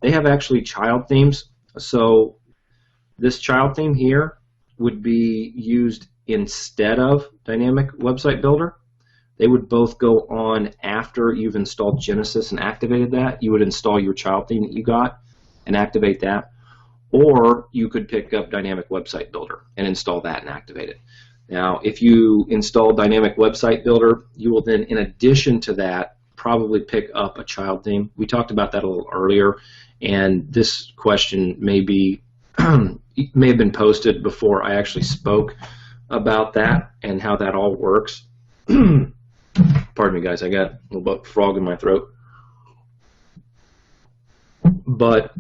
they have actually child themes. So this child theme here would be used instead of Dynamic Website Builder. They would both go on after you've installed Genesis and activated that. You would install your child theme that you got and activate that. Or you could pick up Dynamic Website Builder and install that and activate it. Now, if you install Dynamic Website Builder, you will then, in addition to that, probably pick up a child theme. We talked about that a little earlier, and this question may have been posted before I actually spoke about that and how that all works. Pardon me, guys. I got a little frog in my throat. But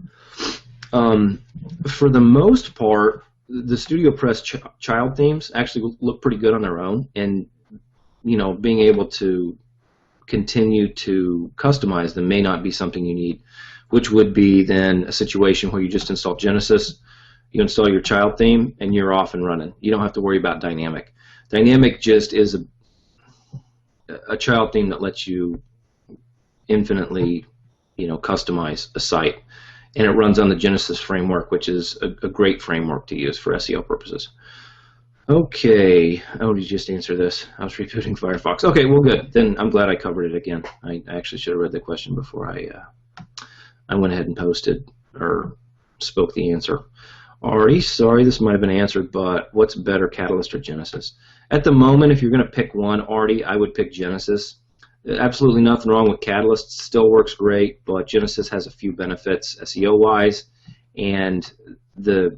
for the most part, the StudioPress child themes actually look pretty good on their own, and being able to continue to customize them may not be something you need, which would be then a situation where you just install Genesis, you install your child theme, and you're off and running. You don't have to worry about Dynamic. Dynamic just is a child theme that lets you infinitely customize a site. And it runs on the Genesis framework, which is a great framework to use for SEO purposes. Okay, oh, did you just answer this? I was rebooting Firefox. Okay, well, good. Then I'm glad I covered it again. I actually should have read the question before I went ahead and posted or spoke the answer. Alrighty, sorry, this might have been answered, but what's better, Catalyst or Genesis? At the moment, if you're going to pick one, Artie, I would pick Genesis. Absolutely nothing wrong with Catalyst. Still works great, but Genesis has a few benefits SEO-wise, and the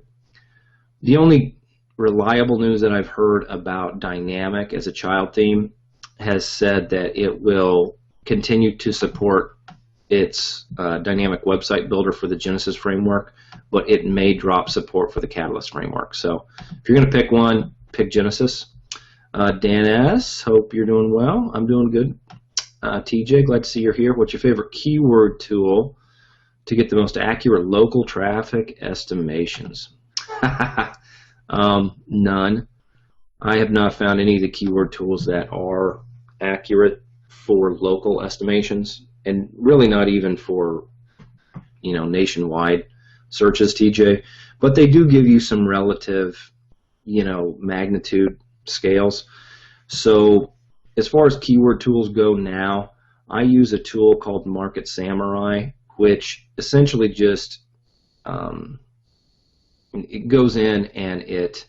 only reliable news that I've heard about Dynamic as a child theme has said that it will continue to support its Dynamic Website Builder for the Genesis framework, but it may drop support for the Catalyst framework. So if you're going to pick one, pick Genesis. Dan S., hope you're doing well. I'm doing good. TJ, glad to see you're here. What's your favorite keyword tool to get the most accurate local traffic estimations? None. I have not found any of the keyword tools that are accurate for local estimations, and really not even for nationwide searches, TJ. But they do give you some relative magnitude scales. So as far as keyword tools go now, I use a tool called Market Samurai, which essentially just it goes in and it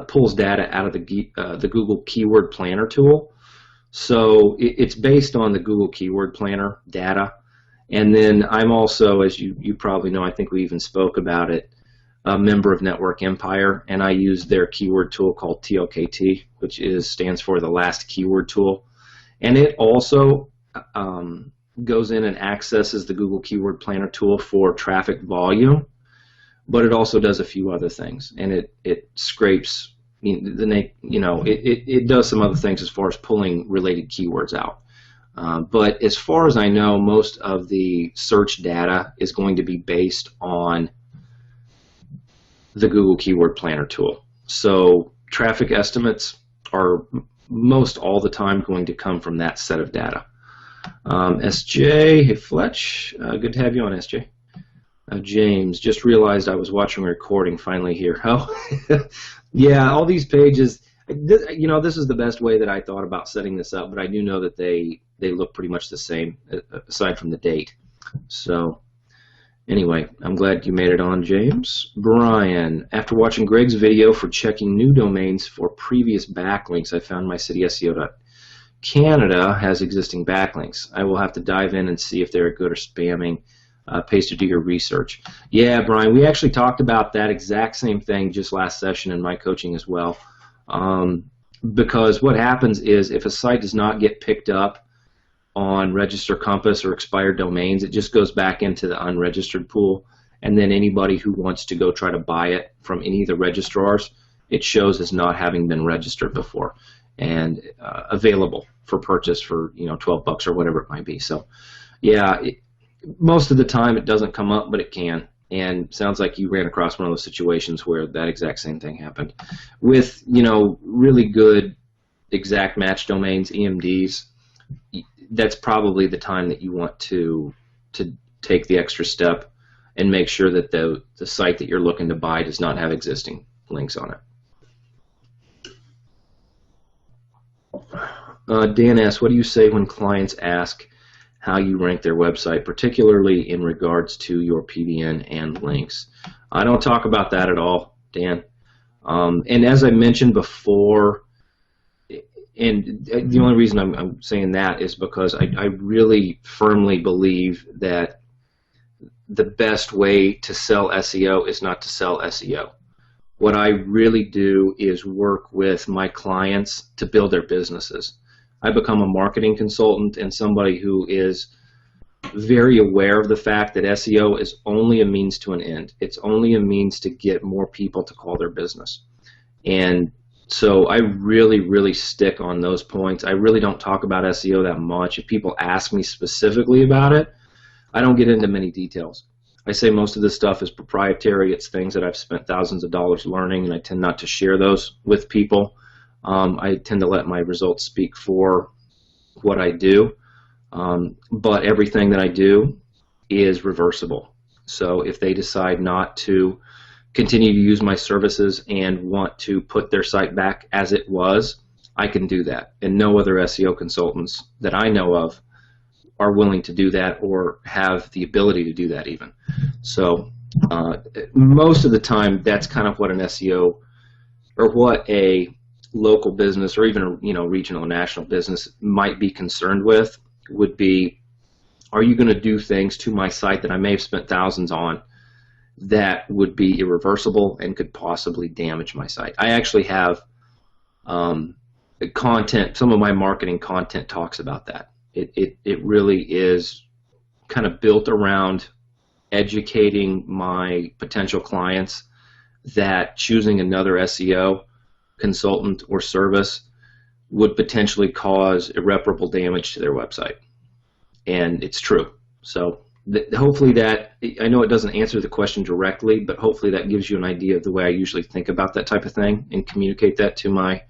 pulls data out of the Google Keyword Planner tool. So it's based on the Google Keyword Planner data. And then I'm also, as you probably know, I think we even spoke about it, a member of Network Empire, and I use their keyword tool called TOKT, which stands for the last keyword tool. And it also goes in and accesses the Google Keyword Planner tool for traffic volume, but it also does a few other things. And it scrapes, it does some other things as far as pulling related keywords out. But as far as I know, most of the search data is going to be based on the Google Keyword Planner tool. So traffic estimates are most all the time going to come from that set of data. SJ, hey Fletch, good to have you on, SJ. James, just realized I was watching a recording finally here. Oh, yeah, all these pages, this is the best way that I thought about setting this up, but I do know that they look pretty much the same, aside from the date. So anyway, I'm glad you made it on, James. Brian, after watching Greg's video for checking new domains for previous backlinks, I found my city SEO.Canada has existing backlinks. I will have to dive in and see if they're good or spamming. Paste do your research. Yeah, Brian, we actually talked about that exact same thing just last session in my coaching as well. Because what happens is if a site does not get picked up on Register Compass or expired domains, it just goes back into the unregistered pool, and then anybody who wants to go try to buy it from any of the registrars, it shows as not having been registered before and available for purchase for 12 bucks or whatever it might be. So yeah, most of the time it doesn't come up, but it can. And sounds like you ran across one of those situations where that exact same thing happened. With really good exact match domains, EMDs, that's probably the time that you want to take the extra step and make sure that the site that you're looking to buy does not have existing links on it. Dan asks, what do you say when clients ask how you rank their website, particularly in regards to your PBN and links? I don't talk about that at all, Dan. And as I mentioned before, and the only reason I'm saying that is because I really firmly believe that the best way to sell SEO is not to sell SEO. What I really do is work with my clients to build their businesses. I become a marketing consultant and somebody who is very aware of the fact that SEO is only a means to an end. It's only a means to get more people to call their business. And so I really stick on those points. I really don't talk about SEO that much. If people ask me specifically about it, I don't get into many details. I say most of this stuff is proprietary. It's things that I've spent thousands of dollars learning, and I tend not to share those with people. I tend to let my results speak for what I do. But everything that I do is reversible. So if they decide not to continue to use my services and want to put their site back as it was, I can do that. And no other SEO consultants that I know of are willing to do that or have the ability to do that even. So most of the time, that's kind of what an SEO or what a local business or even a regional and national business might be concerned with would be, are you going to do things to my site that I may have spent thousands on that would be irreversible and could possibly damage my site? I actually have content, some of my marketing content talks about that. It really is kind of built around educating my potential clients that choosing another SEO consultant or service would potentially cause irreparable damage to their website. And it's true. So hopefully that, I know it doesn't answer the question directly, but hopefully that gives you an idea of the way I usually think about that type of thing and communicate that to my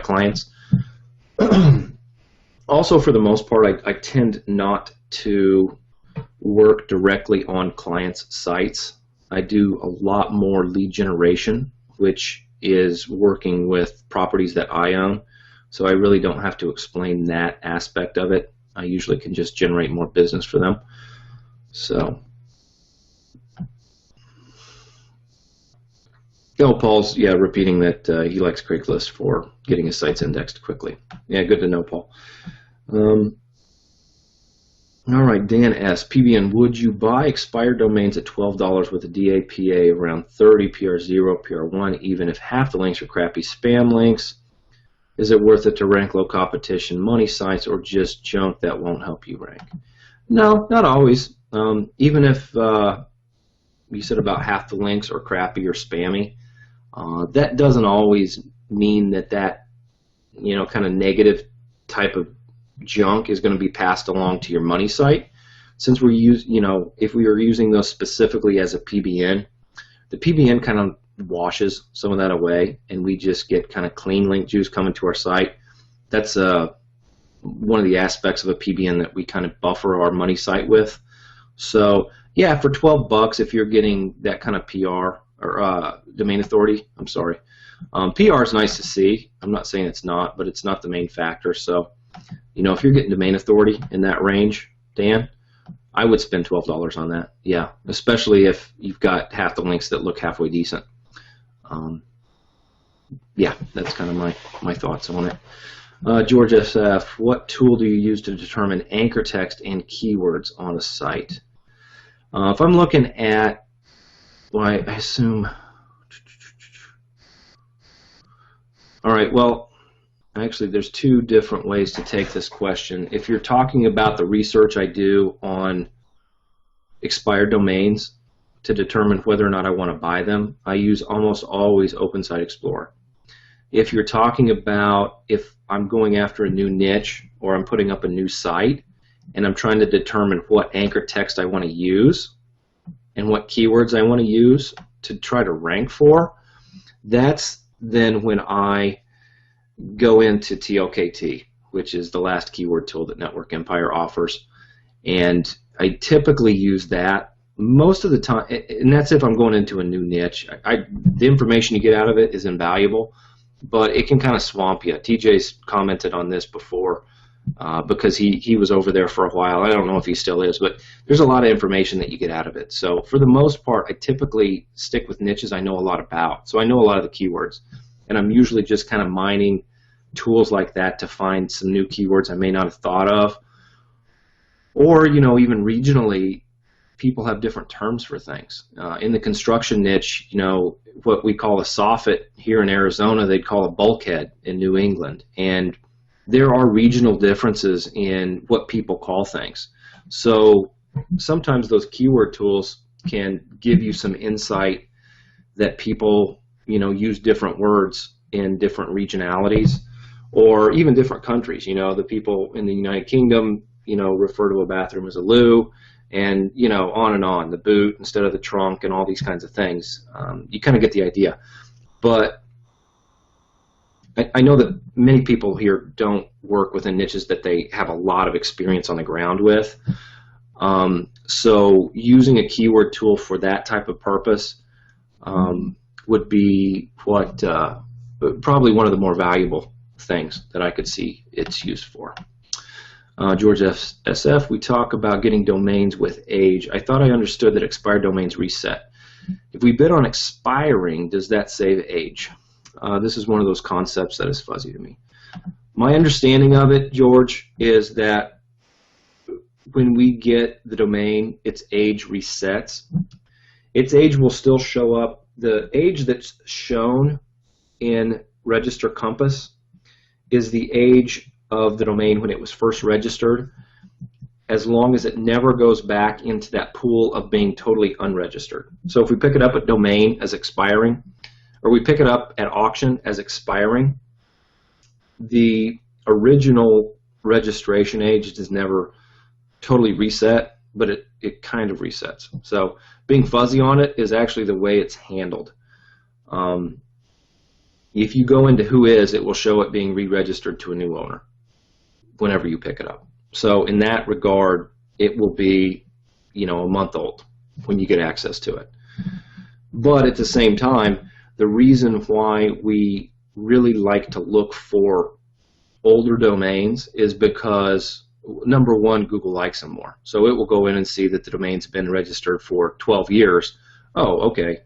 clients. Also, for the most part, I tend not to work directly on clients' sites. I do a lot more lead generation, which is working with properties that I own. So I really don't have to explain that aspect of it. I usually can just generate more business for them. So, Paul's repeating that he likes Craigslist for getting his sites indexed quickly. Yeah, good to know, Paul. All right, Dan S. PBN, would you buy expired domains at $12 with a DAPA around 30, PR0, PR1, even if half the links are crappy spam links? Is it worth it to rank low competition money sites or just junk that won't help you rank? No, not always. Even if you said about half the links are crappy or spammy, that doesn't always mean that kind of negative type of junk is going to be passed along to your money site. Since if we were using those specifically as a PBN, the PBN kind of washes some of that away, and we just get kind of clean link juice coming to our site. That's one of the aspects of a PBN that we kind of buffer our money site with. So yeah, for $12, if you're getting that kind of PR or domain authority, I'm sorry, PR is nice to see. I'm not saying it's not, but it's not the main factor. So if you're getting domain authority in that range, Dan, I would spend $12 on that. Yeah, especially if you've got half the links that look halfway decent. Yeah, that's kind of my thoughts on it. George SF, what tool do you use to determine anchor text and keywords on a site? If I'm looking at, well, I assume, all right, well, actually, there's two different ways to take this question. If you're talking about the research I do on expired domains to determine whether or not I want to buy them, I use almost always Open Site Explorer. If you're talking about if I'm going after a new niche or I'm putting up a new site and I'm trying to determine what anchor text I want to use and what keywords I want to use to try to rank for, that's then when I go into TLKT, which is the last keyword tool that Network Empire offers. And I typically use that most of the time, and that's if I'm going into a new niche, the information you get out of it is invaluable, but it can kind of swamp you. TJ's commented on this before because he was over there for a while. I don't know if he still is, but there's a lot of information that you get out of it. So for the most part, I typically stick with niches I know a lot about. So I know a lot of the keywords, and I'm usually just kind of mining tools like that to find some new keywords I may not have thought of. Or, you know, even regionally, people have different terms for things. In the construction niche, you know, what we call a soffit here in Arizona, they'd call a bulkhead in New England. And there are regional differences in what people call things. So sometimes those keyword tools can give you some insight that people, you know, use different words in different regionalities or even different countries. You know, the people in the United Kingdom, you know, refer to a bathroom as a loo, and, you know, on, the boot instead of the trunk and all these kinds of things. You kind of get the idea. But I know that many people here don't work within niches that they have a lot of experience on the ground with. So using a keyword tool for that type of purpose would be what probably one of the more valuable things that I could see it's used for. George SF, we talk about getting domains with age. I thought I understood that expired domains reset. If we bid on expiring, does that save age? This is one of those concepts that is fuzzy to me. My understanding of it, George, is that when we get the domain, its age resets. Its age will still show up. The age that's shown in Register Compass is the age of the domain when it was first registered, as long as it never goes back into that pool of being totally unregistered. So if we pick it up at domain as expiring, or we pick it up at auction as expiring, the original registration age is never totally reset, but it kind of resets. So being fuzzy on it is actually the way it's handled. If you go into who is, it will show it being re-registered to a new owner whenever you pick it up. So in that regard, it will be, you know, a month old when you get access to it. But at the same time, the reason why we really like to look for older domains is because, number one, Google likes them more. So it will go in and see that the domain's been registered for 12 years. Oh, okay.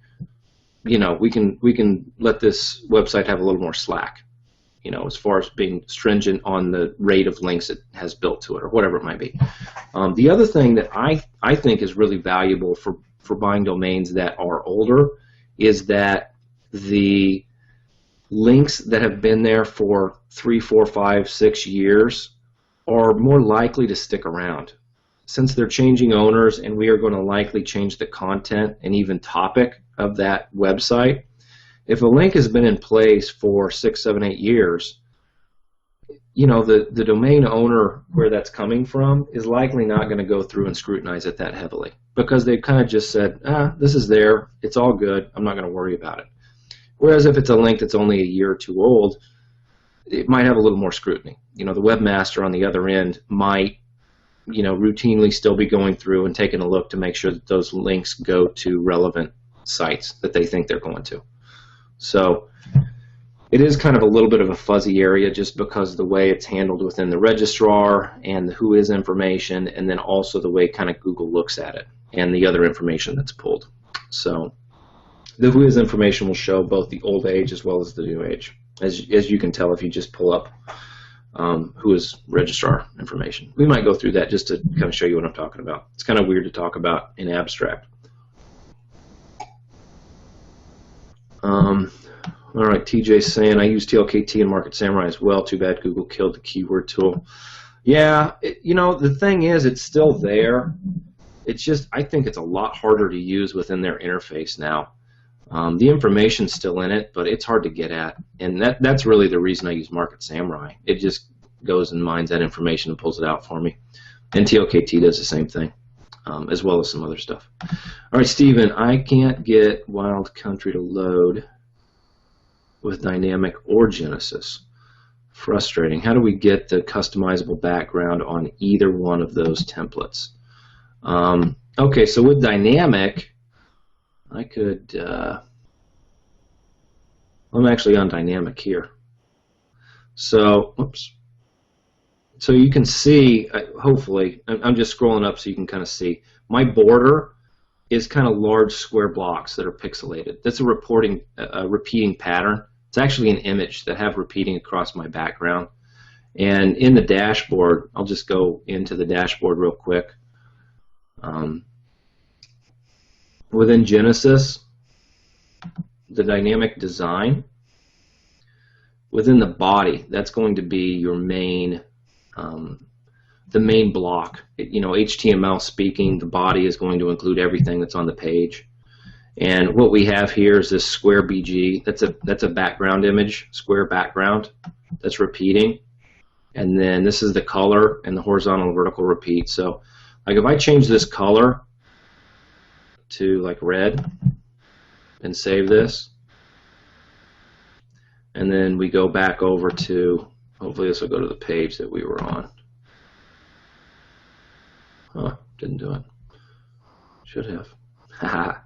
You know, we can let this website have a little more slack, you know, as far as being stringent on the rate of links it has built to it or whatever it might be. The other thing that I think is really valuable for buying domains that are older is that the links that have been there for 3, 4, 5, 6 years are more likely to stick around. Since they're changing owners and we are going to likely change the content and even topic of that website, if a link has been in place for 6, 7, 8 years, you know, the domain owner where that's coming from is likely not going to go through and scrutinize it that heavily because they've kind of just said, this is there, it's all good, I'm not going to worry about it. Whereas if it's a link that's only a year or two old, it might have a little more scrutiny. You know, the webmaster on the other end might, you know, routinely still be going through and taking a look to make sure that those links go to relevant sites that they think they're going to. So it is kind of a little bit of a fuzzy area just because of the way it's handled within the registrar and the who is information, and then also the way kind of Google looks at it and the other information that's pulled. So the who is information will show both the old age as well as the new age, as you can tell if you just pull up who is registrar information. We might go through that just to kind of show you what I'm talking about. It's kind of weird to talk about in abstract. All right, TJ's saying, I use TLKT and Market Samurai as well. Too bad Google killed the keyword tool. Yeah, you know, the thing is, it's still there. It's just, I think it's a lot harder to use within their interface now. The information's still in it, but it's hard to get at. And that's really the reason I use Market Samurai. It just goes and mines that information and pulls it out for me. And TLKT does the same thing, as well as some other stuff. All right, Steven, I can't get Wild Country to load with Dynamic or Genesis. Frustrating. How do we get the customizable background on either one of those templates? Okay, so with dynamic, I could, I'm actually on dynamic here. So, oops. So you can see, hopefully, I'm just scrolling up so you can kind of see, my border is kind of large square blocks that are pixelated. That's a repeating pattern. It's actually an image that have repeating across my background. And in the dashboard, I'll just go into the dashboard real quick. Within Genesis, the dynamic design, within the body, that's going to be your main, the main block. You know, HTML speaking, the body is going to include everything that's on the page. And what we have here is this square BG. That's a background image, square background that's repeating. And then this is the color and the horizontal and vertical repeat. So like if I change this color to like red and save this, and then we go back over to, hopefully this will go to the page that we were on. Huh, didn't do it. Should have. Haha.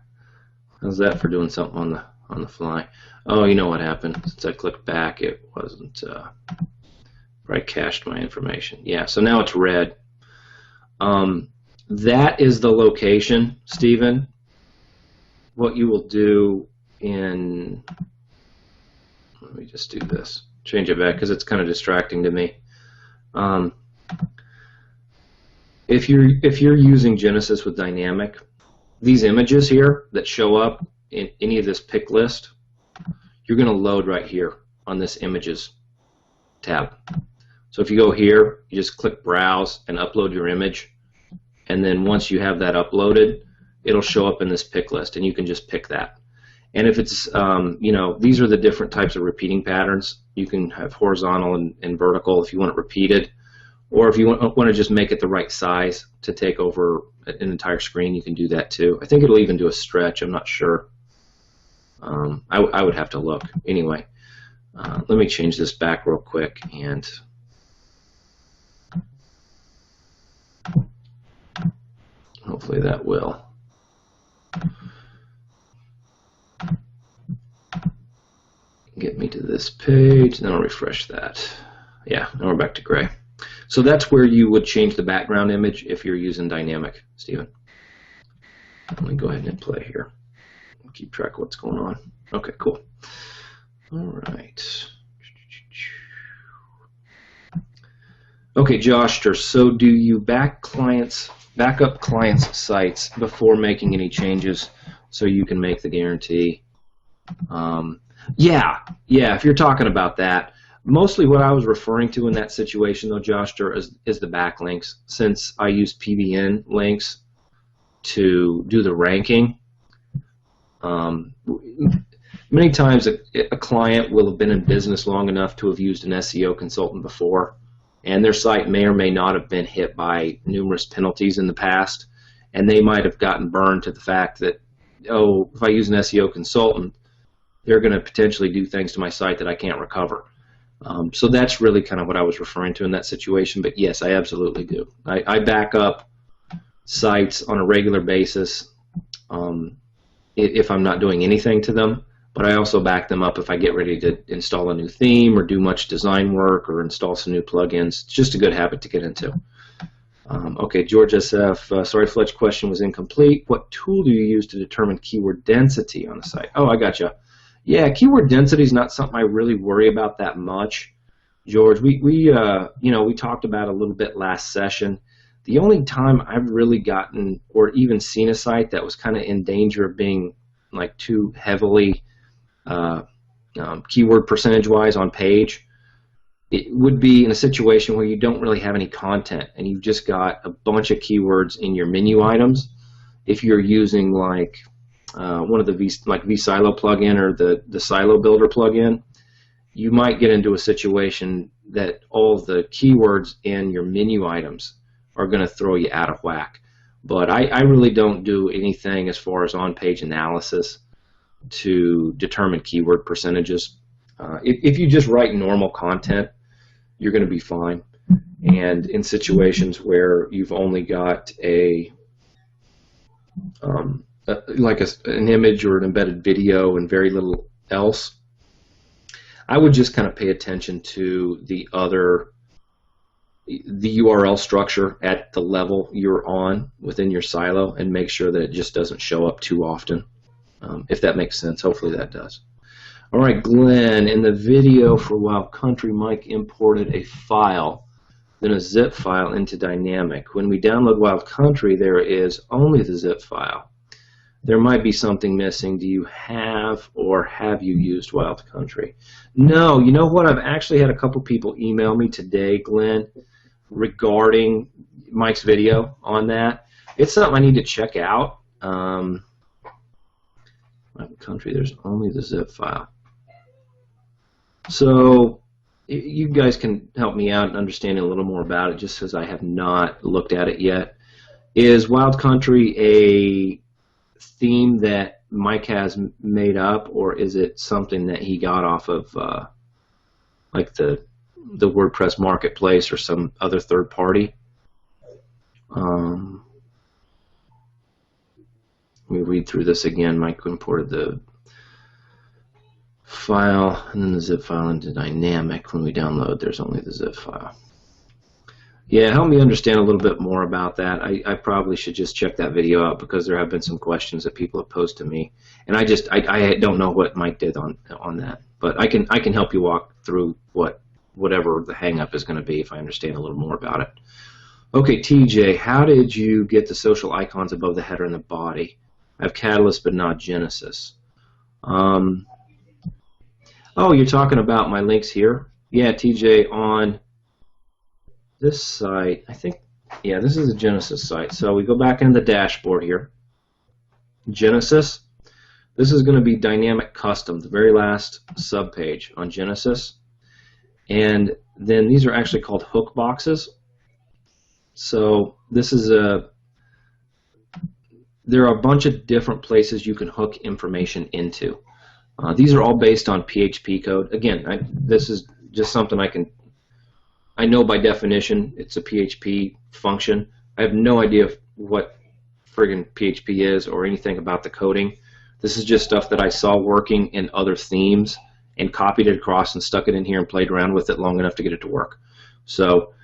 How's that for doing something on the fly? Oh, you know what happened? Since I clicked back, it wasn't, I cached my information. Yeah, so now it's red. That is the location, Stephen. What you will do in, let me just do this, change it back because it's kind of distracting to me. If you're using Genesis with dynamic, these images here that show up in any of this pick list, you're going to load right here on this images tab. So if you go here, you just click browse and upload your image, and then once you have that uploaded, it'll show up in this pick list, and you can just pick that. And if it's, you know, these are the different types of repeating patterns. You can have horizontal and vertical if you want it repeated, or if you want to just make it the right size to take over an entire screen, you can do that too. I think it'll even do a stretch. I'm not sure. I would have to look. Anyway, let me change this back real quick, and hopefully that will. Get me to this page, then I'll refresh that. Yeah, now we're back to gray. So that's where you would change the background image if you're using dynamic, Stephen. Let me go ahead and hit play here. Keep track of what's going on. Okay, cool. All right. Okay, Josh, so do you back up clients' sites before making any changes so you can make the guarantee? Yeah, if you're talking about that. Mostly what I was referring to in that situation, though, Josh, is the backlinks. Since I use PBN links to do the ranking, many times a client will have been in business long enough to have used an SEO consultant before, and their site may or may not have been hit by numerous penalties in the past, and they might have gotten burned to the fact that, oh, if I use an SEO consultant, they're going to potentially do things to my site that I can't recover. So that's really kind of what I was referring to in that situation. But yes, I absolutely do. I back up sites on a regular basis if I'm not doing anything to them. But I also back them up if I get ready to install a new theme or do much design work or install some new plugins. It's just a good habit to get into. Okay, George SF, sorry, Fletch, question was incomplete. What tool do you use to determine keyword density on a site? Oh, I gotcha. Yeah, keyword density is not something I really worry about that much, George. We talked about it a little bit last session. The only time I've really gotten or even seen a site that was kind of in danger of being like too heavily keyword percentage-wise on page, it would be in a situation where you don't really have any content and you've just got a bunch of keywords in your menu items. If you're using like one of the vSilo plugin or the Silo Builder plugin, you might get into a situation that all the keywords in your menu items are going to throw you out of whack. But I really don't do anything as far as on-page analysis to determine keyword percentages. If you just write normal content, you're going to be fine. And in situations where you've only got a like an image or an embedded video and very little else, I would just kind of pay attention to the URL structure at the level you're on within your silo and make sure that it just doesn't show up too often, if that makes sense. Hopefully that does. All right, Glenn, in the video for Wild Country, Mike imported a file, then a zip file into Dynamic. When we download Wild Country, there is only the zip file. There might be something missing. Do you have or have you used Wild Country? No, you know what? I've actually had a couple people email me today, Glenn, regarding Mike's video on that. It's something I need to check out. Wild Country, there's only the zip file. So you guys can help me out in understanding a little more about it, just because I have not looked at it yet. Is Wild Country a theme that Mike has made up, or is it something that he got off of like the WordPress marketplace or some other third party? Let me read through this again. Mike imported the file and then the zip file into Dynamic. When we download, there's only the zip file. Yeah, help me understand a little bit more about that. I probably should just check that video out, because there have been some questions that people have posed to me, and I don't know what Mike did on that. But I can help you walk through whatever the hang-up is going to be if I understand a little more about it. Okay, TJ, how did you get the social icons above the header and the body? I have Catalyst but not Genesis. Oh, you're talking about my links here? Yeah, TJ, on this site, I think, yeah, this is a Genesis site. So we go back into the dashboard here. Genesis. This is going to be Dynamic Custom, the very last subpage on Genesis. And then these are actually called hook boxes. So this is there are a bunch of different places you can hook information into. These are all based on PHP code. Again, this is just something I know by definition it's a PHP function. I have no idea what friggin' PHP is or anything about the coding. This is just stuff that I saw working in other themes and copied it across and stuck it in here and played around with it long enough to get it to work. So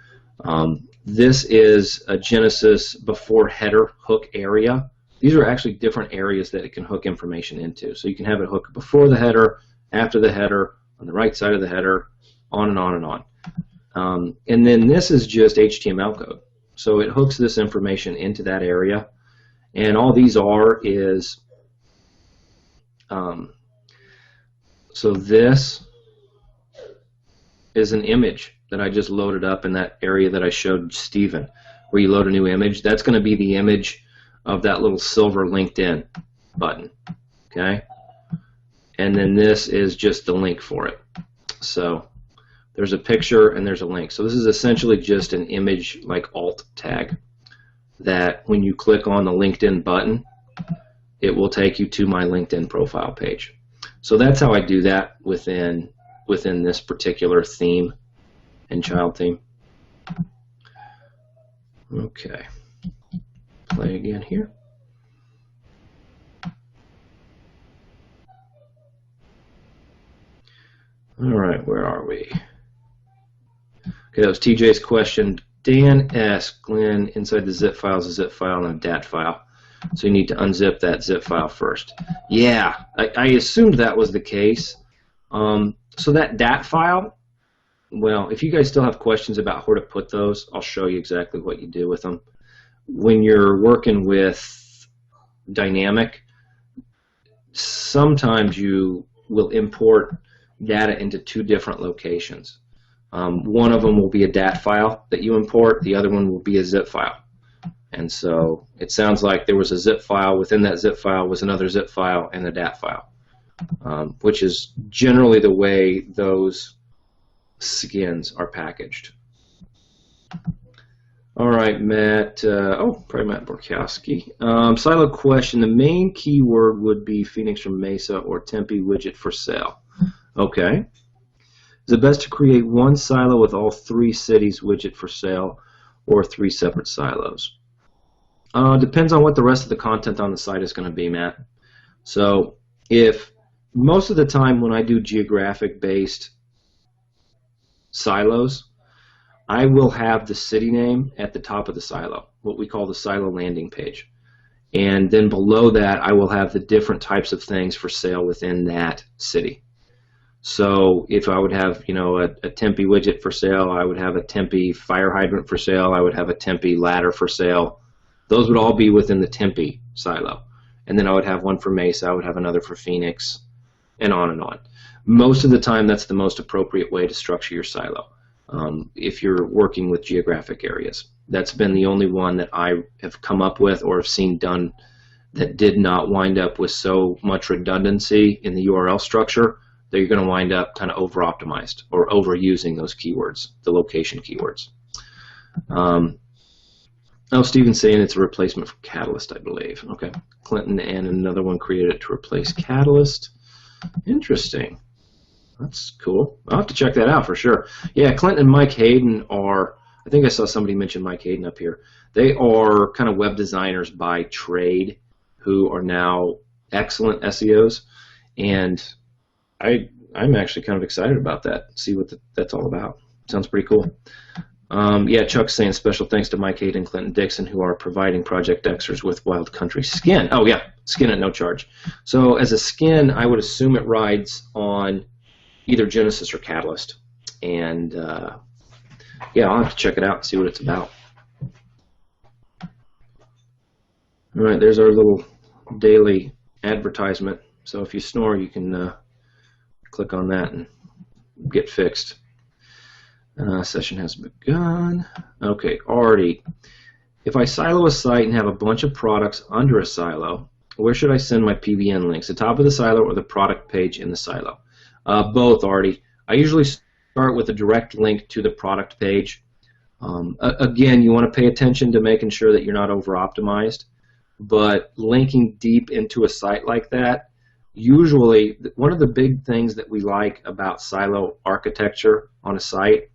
this is a Genesis before header hook area. These are actually different areas that it can hook information into. So you can have it hook before the header, after the header, on the right side of the header, on and on and on. And then this is just HTML code. So it hooks this information into that area. And all these are is, so this is an image that I just loaded up in that area that I showed Steven, where you load a new image. That's going to be the image of that little silver LinkedIn button, okay? And then this is just the link for it. So there's a picture and there's a link. So this is essentially just an image like alt tag that when you click on the LinkedIn button, it will take you to my LinkedIn profile page. So that's how I do that within this particular theme and child theme. Okay. Play again here. All right, where are we? Okay, that was TJ's question. Dan S. Glenn, inside the zip file is a zip file and a DAT file. So you need to unzip that zip file first. Yeah, I assumed that was the case. So that DAT file, well, if you guys still have questions about where to put those, I'll show you exactly what you do with them. When you're working with Dynamic, sometimes you will import data into two different locations. One of them will be a DAT file that you import, the other one will be a zip file. And so it sounds like there was a zip file, within that zip file was another zip file and a DAT file, which is generally the way those skins are packaged. All right, Matt, probably Matt Borkowski. Silo question, the main keyword would be Phoenix from Mesa or Tempe widget for sale. Okay. Is it best to create one silo with all 3 cities widget for sale or 3 separate silos? Depends on what the rest of the content on the site is going to be, Matt. So if most of the time when I do geographic-based silos, I will have the city name at the top of the silo, what we call the silo landing page. And then below that, I will have the different types of things for sale within that city. So if I would have, you know, a Tempe widget for sale, I would have a Tempe fire hydrant for sale, I would have a Tempe ladder for sale. Those would all be within the Tempe silo. And then I would have one for Mesa, I would have another for Phoenix, and on and on. Most of the time, that's the most appropriate way to structure your silo if you're working with geographic areas. That's been the only one that I have come up with or have seen done that did not wind up with so much redundancy in the URL structure that you're going to wind up kind of over-optimized or overusing those keywords, the location keywords. Oh, Steven's saying it's a replacement for Catalyst, I believe. Okay. Clinton and another one created it to replace Catalyst. Interesting. That's cool. I'll have to check that out for sure. Yeah, Clinton and Mike Hayden are, I think I saw somebody mention Mike Hayden up here. They are kind of web designers by trade who are now excellent SEOs. And I'm actually kind of excited about that. See what that's all about. Sounds pretty cool. Yeah, Chuck's saying special thanks to Mike Hayden and Clinton Dixon, who are providing Project Xers with Wild Country skin. Oh yeah, skin at no charge. So as a skin, I would assume it rides on either Genesis or Catalyst. And yeah, I'll have to check it out and see what it's about. All right, there's our little daily advertisement. So if you snore, you can click on that and get fixed. Session has begun. Okay, already. If I silo a site and have a bunch of products under a silo, where should I send my PBN links? The top of the silo or the product page in the silo? Both, Artie. I usually start with a direct link to the product page. Again, you want to pay attention to making sure that you're not over-optimized, but linking deep into a site like that, usually one of the big things that we like about silo architecture on a site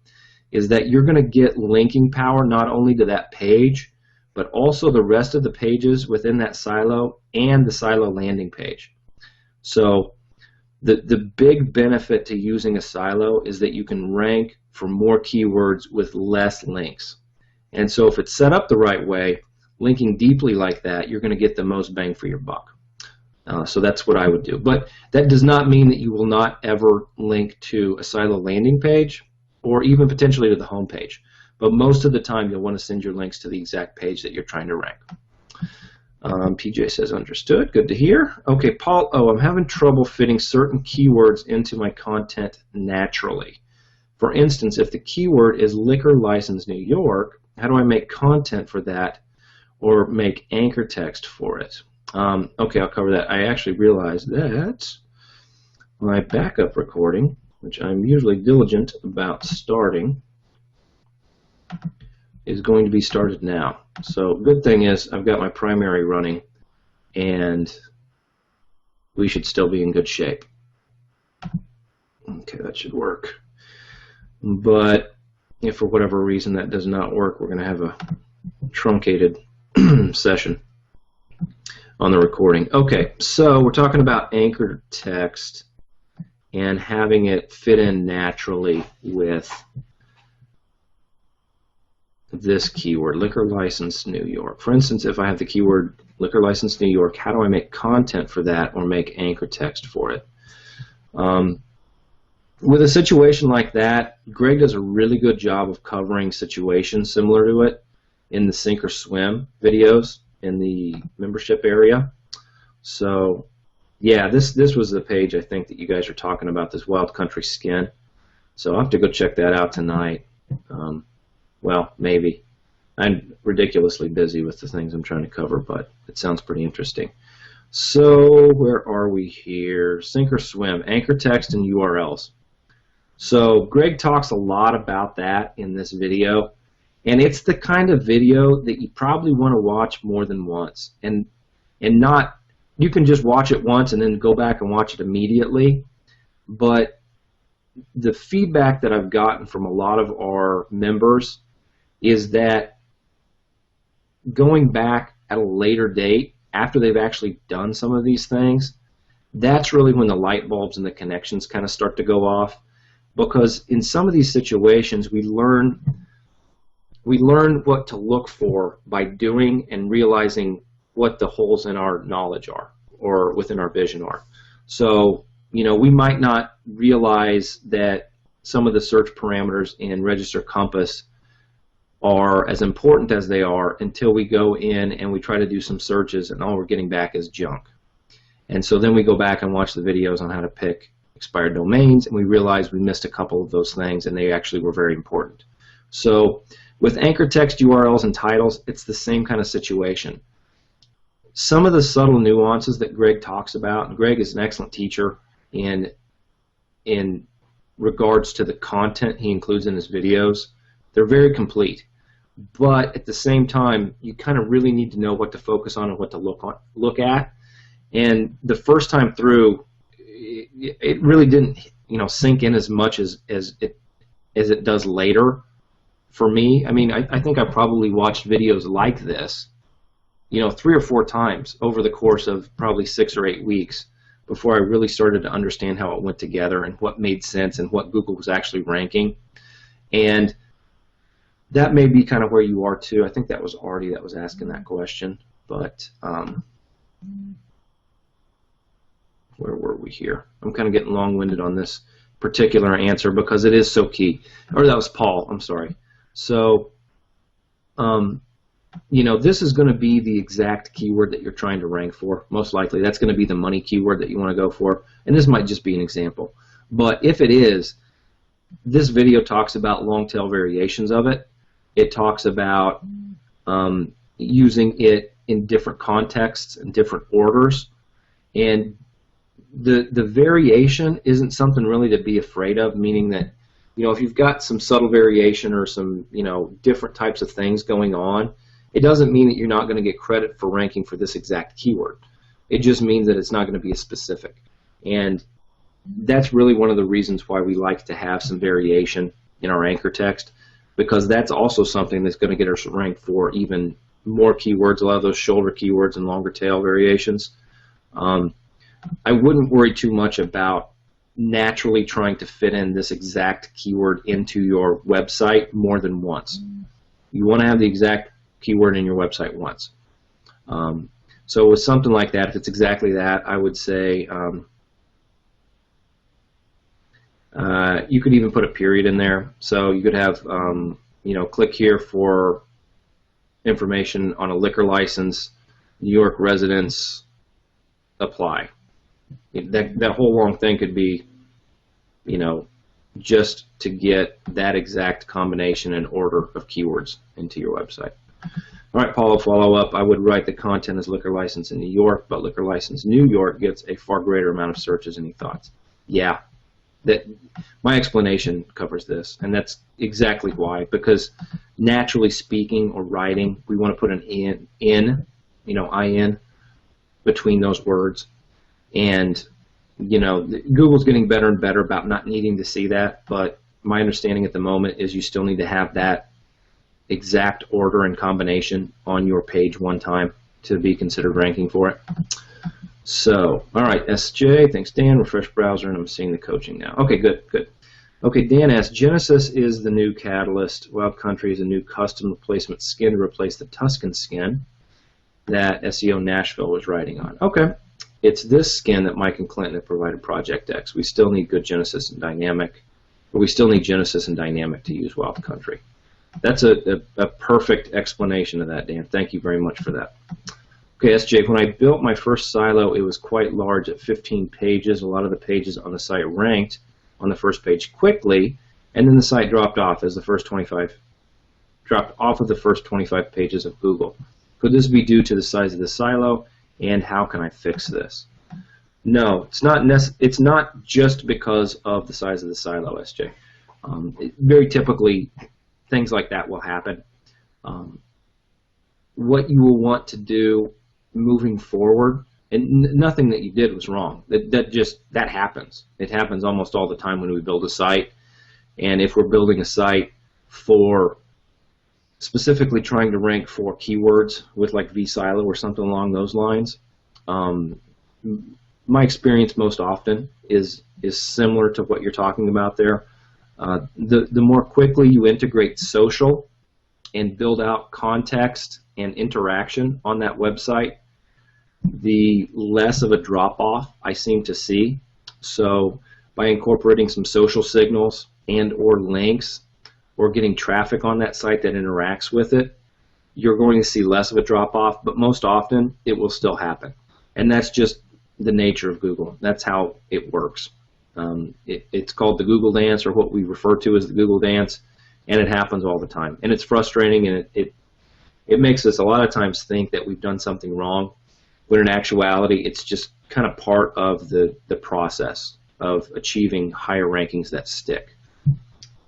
is that you're going to get linking power not only to that page, but also the rest of the pages within that silo and the silo landing page. So the big benefit to using a silo is that you can rank for more keywords with less links. And so if it's set up the right way, linking deeply like that, you're going to get the most bang for your buck. So that's what I would do. But that does not mean that you will not ever link to a silo landing page or even potentially to the home page. But most of the time, you'll want to send your links to the exact page that you're trying to rank. PJ says, understood. Good to hear. Okay, Paul, I'm having trouble fitting certain keywords into my content naturally. For instance, if the keyword is liquor license New York, how do I make content for that or make anchor text for it? Okay, I'll cover that. I actually realized that my backup recording, which I'm usually diligent about starting, is going to be started now. So good thing is I've got my primary running and we should still be in good shape. Okay, that should work. But if for whatever reason that does not work, we're going to have a truncated session on the recording. Okay, so we're talking about anchored text and having it fit in naturally with this keyword, liquor license New York. For instance, if I have the keyword liquor license New York, how do I make content for that or make anchor text for it? With a situation like that, Greg does a really good job of covering situations similar to it in the Sink or Swim videos in the membership area. So yeah, this was the page I think that you guys are talking about, this Wild Country skin. So I'll have to go check that out tonight. Well, maybe. I'm ridiculously busy with the things I'm trying to cover, but it sounds pretty interesting. So where are we here? Sink or Swim, anchor text and URLs. So Greg talks a lot about that in this video, and it's the kind of video that you probably want to watch more than once, and not, you can just watch it once and then go back and watch it immediately, but the feedback that I've gotten from a lot of our members is that going back at a later date, after they've actually done some of these things, that's really when the light bulbs and the connections kind of start to go off. Because in some of these situations, we learn what to look for by doing and realizing what the holes in our knowledge are or within our vision are. So, you know, we might not realize that some of the search parameters in Register Compass are as important as they are until we go in and we try to do some searches and all we're getting back is junk. And so then we go back and watch the videos on how to pick expired domains, and we realize we missed a couple of those things, and they actually were very important. So with anchor text URLs and titles, it's the same kind of situation. Some of the subtle nuances that Greg talks about, and Greg is an excellent teacher in regards to the content he includes in his videos, they're very complete. But at the same time, you kind of really need to know what to focus on and what to look at. And the first time through, it really didn't, you know, sink in as much as it does later for me. I mean, I think I probably watched videos like this, you know, 3 or 4 times over the course of probably 6 or 8 weeks before I really started to understand how it went together and what made sense and what Google was actually ranking. And that may be kind of where you are too. I think that was Artie that was asking that question, but where were we here? I'm kind of getting long-winded on this particular answer because it is so key. Or that was Paul, I'm sorry. So, you know, this is going to be the exact keyword that you're trying to rank for. Most likely that's going to be the money keyword that you want to go for. And this might just be an example. But if it is, this video talks about long tail variations of it. It talks about using it in different contexts and different orders. And the variation isn't something really to be afraid of, meaning that, you know, if you've got some subtle variation or some, you know, different types of things going on, it doesn't mean that you're not going to get credit for ranking for this exact keyword. It just means that it's not going to be as specific. And that's really one of the reasons why we like to have some variation in our anchor text, because that's also something that's going to get us ranked for even more keywords, a lot of those shoulder keywords and longer tail variations. I wouldn't worry too much about naturally trying to fit in this exact keyword into your website more than once. You want to have the exact keyword in your website once. So with something like that, if it's exactly that, I would say you could even put a period in there. So you could have, you know, click here for information on a liquor license, New York residence, apply. That whole long thing could be, you know, just to get that exact combination and order of keywords into your website. All right, Paul, follow up. I would write the content as liquor license in New York, but liquor license New York gets a far greater amount of searches. Any thoughts? Yeah, my explanation covers this, and that's exactly why. Because naturally speaking or writing, we want to put an in, you know, IN between those words. And, you know, Google's getting better and better about not needing to see that, but my understanding at the moment is you still need to have that exact order and combination on your page one time to be considered ranking for it. So, all right, SJ, thanks Dan, refresh browser, and I'm seeing the coaching now. Okay, good. Okay, Dan asks, Genesis is the new catalyst, Wild Country is a new custom replacement skin to replace the Tuscan skin that SEO Nashville was writing on. Okay. It's this skin that Mike and Clinton have provided Project X. We still need good Genesis and Dynamic, but we still need Genesis and Dynamic to use Wild Country. That's a perfect explanation of that, Dan. Thank you very much for that. Okay, SJ, when I built my first silo, it was quite large at 15 pages. A lot of the pages on the site ranked on the first page quickly, and then the site dropped off of the first 25 pages of Google. Could this be due to the size of the silo? And how can I fix this? No, it's not just because of the size of the silo, SJ. Very typically, things like that will happen. What you will want to do moving forward, and nothing that you did was wrong. That happens. It happens almost all the time when we build a site. And if we're building a site for specifically trying to rank for keywords with like vSilo or something along those lines, my experience most often is similar to what you're talking about there. The more quickly you integrate social and build out context and interaction on that website, the less of a drop-off I seem to see. So by incorporating some social signals and or links, or getting traffic on that site that interacts with it, you're going to see less of a drop-off, but most often it will still happen. And that's just the nature of Google. That's how it works. It's called the Google dance, or what we refer to as the Google dance, and it happens all the time. And it's frustrating, and it makes us a lot of times think that we've done something wrong, when in actuality it's just kind of part of the process of achieving higher rankings that stick.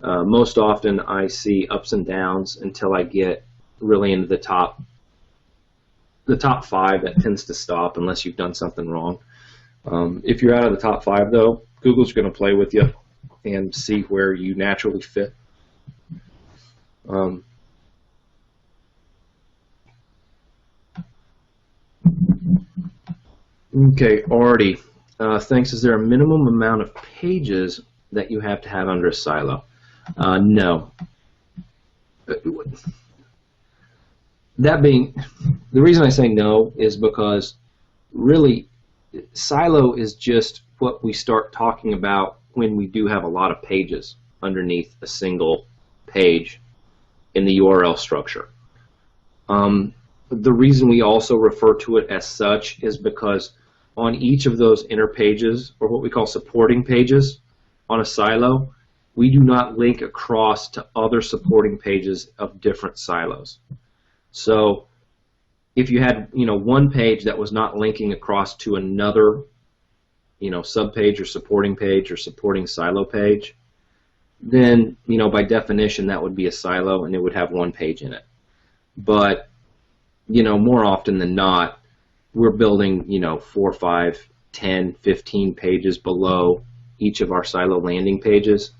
Most often I see ups and downs until I get really into the top 5. That tends to stop unless you've done something wrong. If you're out of the top 5 though, Google's going to play with you and see where you naturally fit. Okay, Artie, thanks. Is there a minimum amount of pages that you have to have under a silo? No. That being, the reason I say no is because really silo is just what we start talking about when we do have a lot of pages underneath a single page in the URL structure. The reason we also refer to it as such is because on each of those inner pages, or what we call supporting pages on a silo, we do not link across to other supporting pages of different silos. So if you had, one page that was not linking across to another, subpage or supporting silo page, then, by definition that would be a silo and it would have one page in it. But, more often than not, we're building, 4, 5, 10, 15 pages below each of our silo landing pages,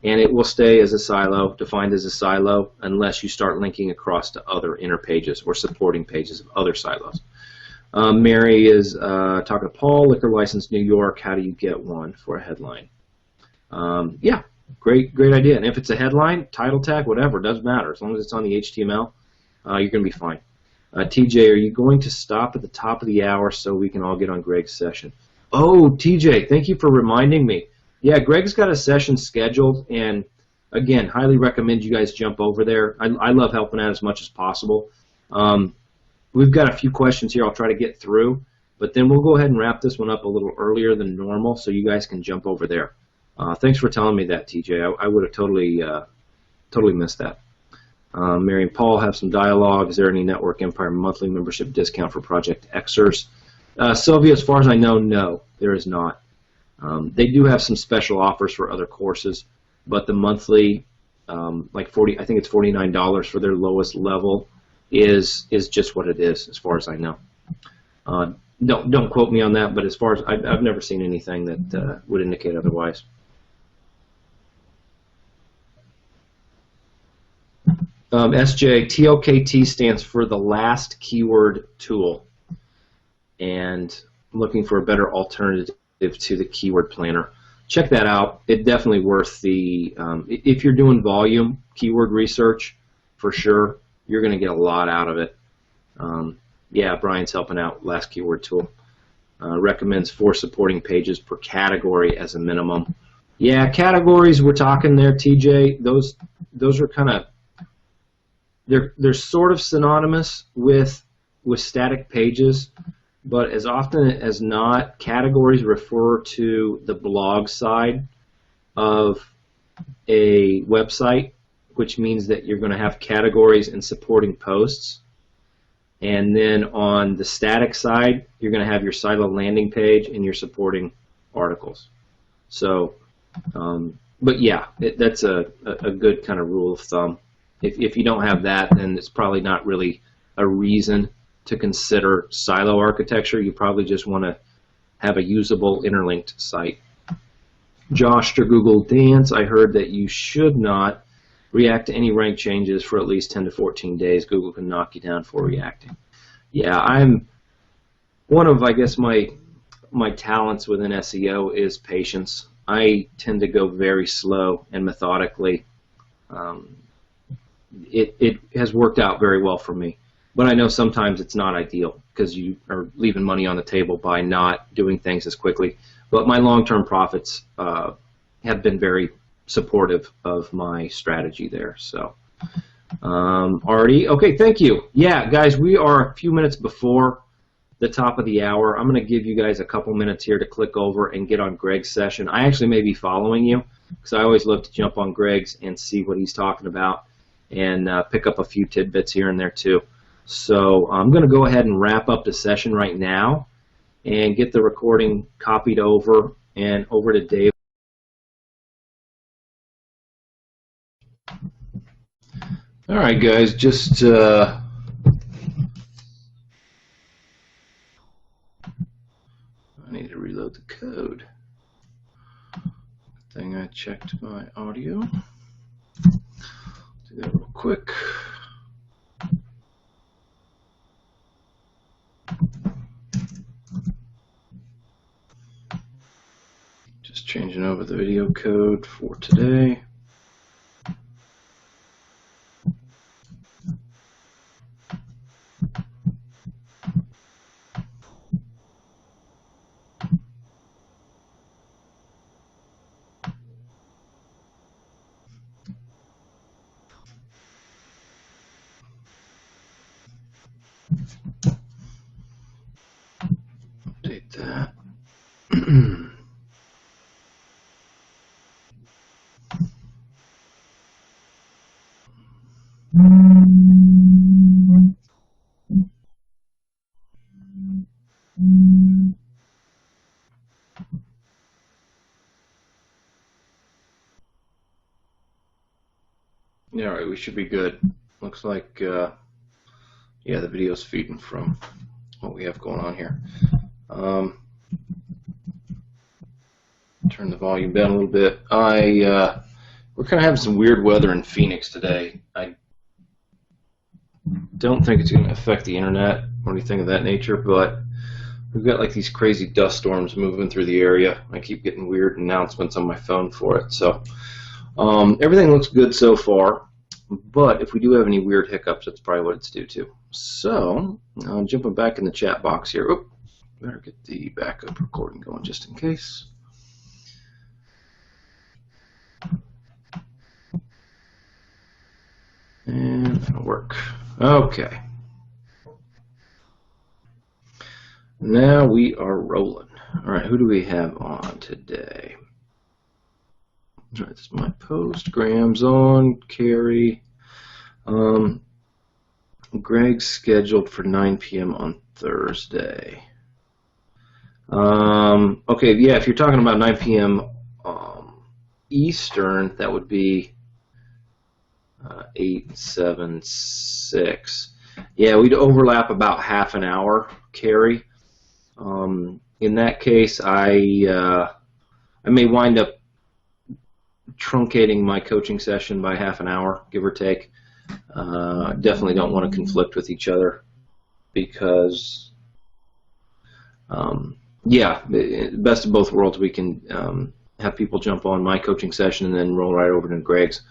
and it will stay as a silo, defined as a silo, unless you start linking across to other inner pages or supporting pages of other silos. Mary is talking to Paul, liquor license New York, how do you get one for a headline? Yeah, great idea. And if it's a headline, title tag, whatever, doesn't matter. As long as it's on the HTML, you're going to be fine. TJ, are you going to stop at the top of the hour so we can all get on Greg's session? Oh, TJ, thank you for reminding me. Yeah, Greg's got a session scheduled, and again, highly recommend you guys jump over there. I love helping out as much as possible. We've got a few questions here I'll try to get through, but then we'll go ahead and wrap this one up a little earlier than normal so you guys can jump over there. Thanks for telling me that, TJ. I would have totally missed that. Mary and Paul have some dialogue. Is there any Network Empire monthly membership discount for Project Xers? Sylvia, as far as I know, no, there is not. They do have some special offers for other courses, but the monthly, like I think it's $49 for their lowest level, is just what it is, as far as I know. Don't quote me on that, but as far as I've never seen anything that would indicate otherwise. SJ, TLKT stands for the last keyword tool, and I'm looking for a better alternative to the keyword planner. Check that out. It's definitely worth the, if you're doing volume keyword research, for sure, you're going to get a lot out of it. Yeah, Brian's helping out, last keyword tool. Recommends 4 supporting pages per category as a minimum. Yeah, categories we're talking there, TJ, those are kind of, they're sort of synonymous with static pages, but as often as not, categories refer to the blog side of a website, which means that you're going to have categories and supporting posts. And then on the static side, you're going to have your silo landing page and your supporting articles. So, but yeah, that's a good kind of rule of thumb. If you don't have that, then it's probably not really a reason to consider silo architecture. You probably just want to have a usable interlinked site. Josh to Google Dance, I heard that you should not React to any rank changes for at least 10 to 14 days. Google can knock you down for reacting. Yeah, I'm one of, I guess, my talents within SEO is patience. I tend to go very slow and methodically. It has worked out very well for me. But I know sometimes it's not ideal because you are leaving money on the table by not doing things as quickly. But my long-term profits have been very supportive of my strategy there. So, already, okay, thank you. Yeah, guys, we are a few minutes before the top of the hour. I'm going to give you guys a couple minutes here to click over and get on Greg's session. I actually may be following you because I always love to jump on Greg's and see what he's talking about and pick up a few tidbits here and there too. So I'm going to go ahead and wrap up the session right now and get the recording copied over and over to Dave. All right, guys, just I need to reload the code. Good thing I checked my audio. Do that real quick. Just changing over the video code for today. Update that. Yeah, all right, we should be good. Looks like, yeah, the video's feeding from what we have going on here. Turn the volume down a little bit. We're kind of having some weird weather in Phoenix today. I don't think it's going to affect the internet or anything of that nature, but we've got like these crazy dust storms moving through the area. I keep getting weird announcements on my phone for it. So everything looks good so far, but if we do have any weird hiccups, that's probably what it's due to. So jumping back in the chat box here. Oop, better get the backup recording going just in case. And that'll work. Okay. Now we are rolling. All right, who do we have on today? All right, this is my post. Graham's on. Carrie. Greg's scheduled for 9 p.m. on Thursday. Okay, yeah, if you're talking about 9 p.m. Eastern, that would be 8, 7, 6. Yeah, we'd overlap about half an hour, Carrie. In that case, I may wind up truncating my coaching session by half an hour, give or take. Definitely don't want to conflict with each other because, yeah, best of both worlds. We can have people jump on my coaching session and then roll right over to Greg's.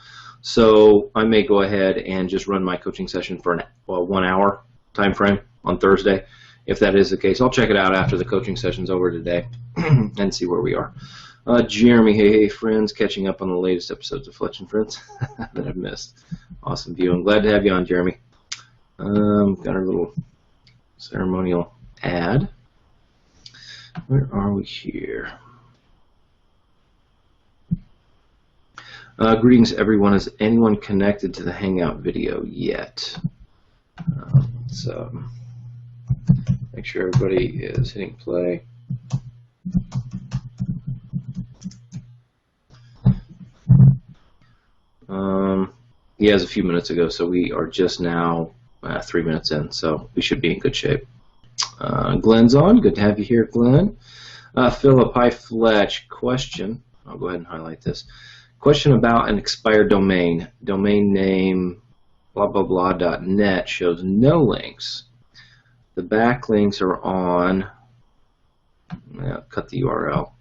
So I may go ahead and just run my coaching session for an 1 hour time frame on Thursday. If that is the case, I'll check it out after the coaching session's over today and see where we are. Jeremy, hey friends, catching up on the latest episodes of Fletch and Friends that I've missed. Awesome viewing. Glad to have you on, Jeremy. Got our little ceremonial ad. Where are we here? Greetings, everyone. Is anyone connected to the Hangout video yet? So make sure everybody is hitting play. Yeah, it was a few minutes ago, so we are just now 3 minutes in, so we should be in good shape. Glenn's on. Good to have you here, Glenn. Philip, hi, Fletch. Question. I'll go ahead and highlight this. Question about an expired domain. Domain name blah blah blah.net shows no links. The backlinks are on, cut the URL,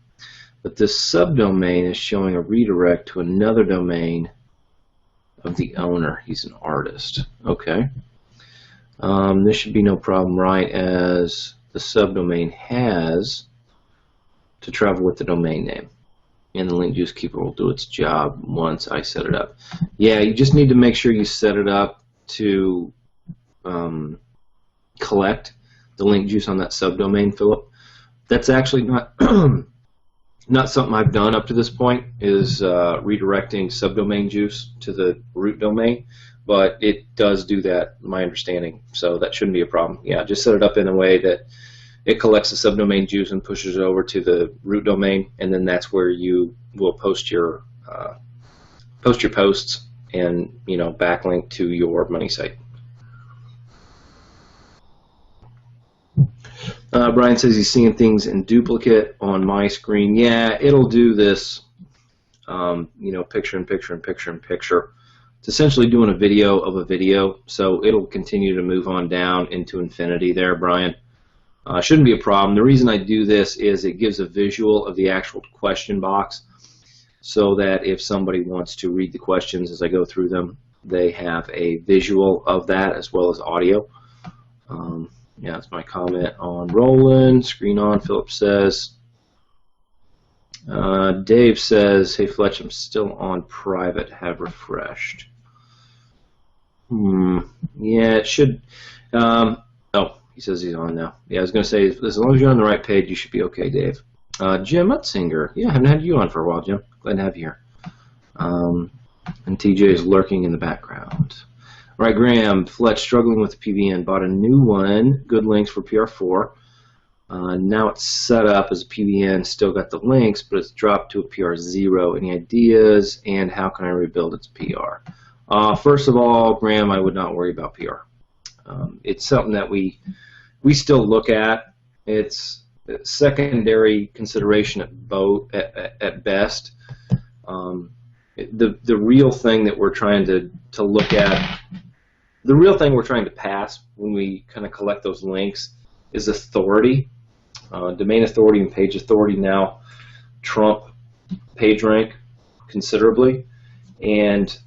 but this subdomain is showing a redirect to another domain of the owner. He's an artist. Okay. This should be no problem, right, as the subdomain has to travel with the domain name. And the link juice keeper will do its job once I set it up. Yeah, you just need to make sure you set it up to collect the link juice on that subdomain, Philip. That's actually not not something I've done up to this point, is redirecting subdomain juice to the root domain, but it does do that, my understanding, so that shouldn't be a problem. Yeah, just set it up in a way that it collects the subdomain juice and pushes it over to the root domain, and then that's where you will post your posts and, you know, backlink to your money site. Brian says he's seeing things in duplicate on my screen. Yeah, it'll do this, you know, picture in picture in picture in picture. It's essentially doing a video of a video, so it'll continue to move on down into infinity there, Brian. Shouldn't be a problem. The reason I do this is it gives a visual of the actual question box, so that if somebody wants to read the questions as I go through them, they have a visual of that as well as audio. Yeah, that's my comment on Roland. Screen on, Philip says. Dave says, hey Fletch, I'm still on private, have refreshed. Yeah, it should. Oh, he says he's on now. Yeah, I was going to say, as long as you're on the right page, you should be okay, Dave. Jim Utzinger. Yeah, I haven't had you on for a while, Jim. Glad to have you here. And TJ is lurking in the background. All right, Graham, Fletch struggling with the PBN. Bought a new one. Good links for PR4. Now it's set up as a PBN. Still got the links, but it's dropped to a PR0. Any ideas? And how can I rebuild its PR? First of all, Graham, I would not worry about PR. It's something that we still look at. It's secondary consideration at best. The real thing that we're trying to look at, the real thing we're trying to pass when we kind of collect those links is authority. Domain authority and page authority now trump page rank considerably, and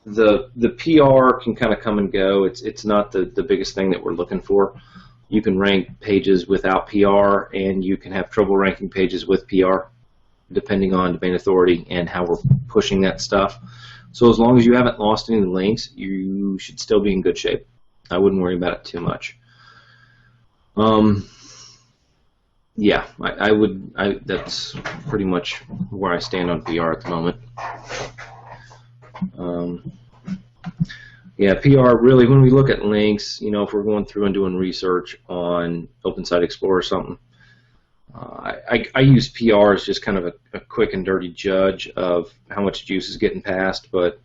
the PR can kind of come and go. It's not the biggest thing that we're looking for. You can rank pages without PR, and you can have trouble ranking pages with PR, depending on domain authority and how we're pushing that stuff. So as long as you haven't lost any links, you should still be in good shape. I wouldn't worry about it too much. Yeah, I would. That's pretty much where I stand on PR at the moment. Yeah, PR really, when we look at links, you know, if we're going through and doing research on Open Site Explorer or something, I use PR as just kind of a quick and dirty judge of how much juice is getting passed, but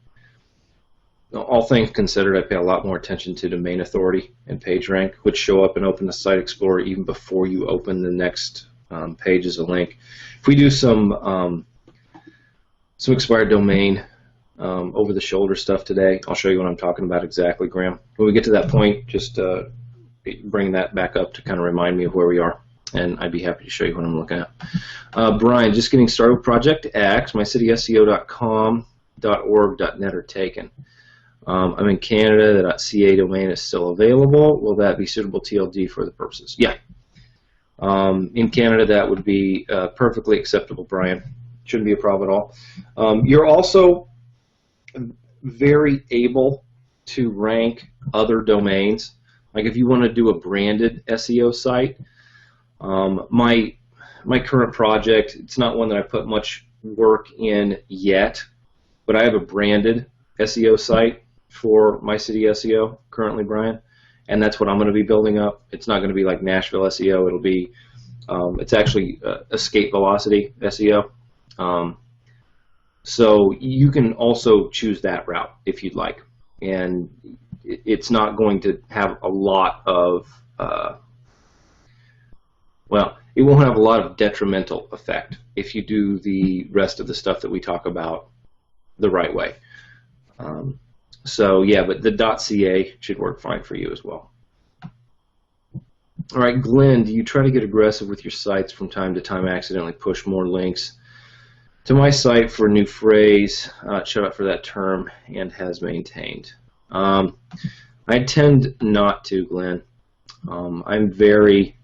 all things considered, I pay a lot more attention to domain authority and page rank, which show up in Open Site Explorer even before you open the next page as a link. If we do some expired domain over-the-shoulder stuff today, I'll show you what I'm talking about exactly, Graham. When we get to that point, just bring that back up to kind of remind me of where we are, and I'd be happy to show you what I'm looking at. Brian, just getting started with Project X. mycityseo.com.org.net are taken. I'm in Canada. The .ca domain is still available. Will that be suitable TLD for the purposes? Yeah. In Canada, that would be perfectly acceptable, Brian. Shouldn't be a problem at all. You're also very able to rank other domains. Like if you want to do a branded SEO site, my current project, it's not one that I put much work in yet, but I have a branded SEO site for my city SEO currently, Brian, and that's what I'm going to be building up. It's not going to be like Nashville SEO. It'll be, it's actually escape velocity SEO. So you can also choose that route if you'd like, and it's not going to have a lot of, well, it won't have a lot of detrimental effect if you do the rest of the stuff that we talk about the right way. So yeah, but the .ca should work fine for you as well. All right, Glenn, do you try to get aggressive with your sites from time to time, accidentally push more links to my site for a new phrase, shut up for that term, and has maintained? I tend not to, Glenn. I'm very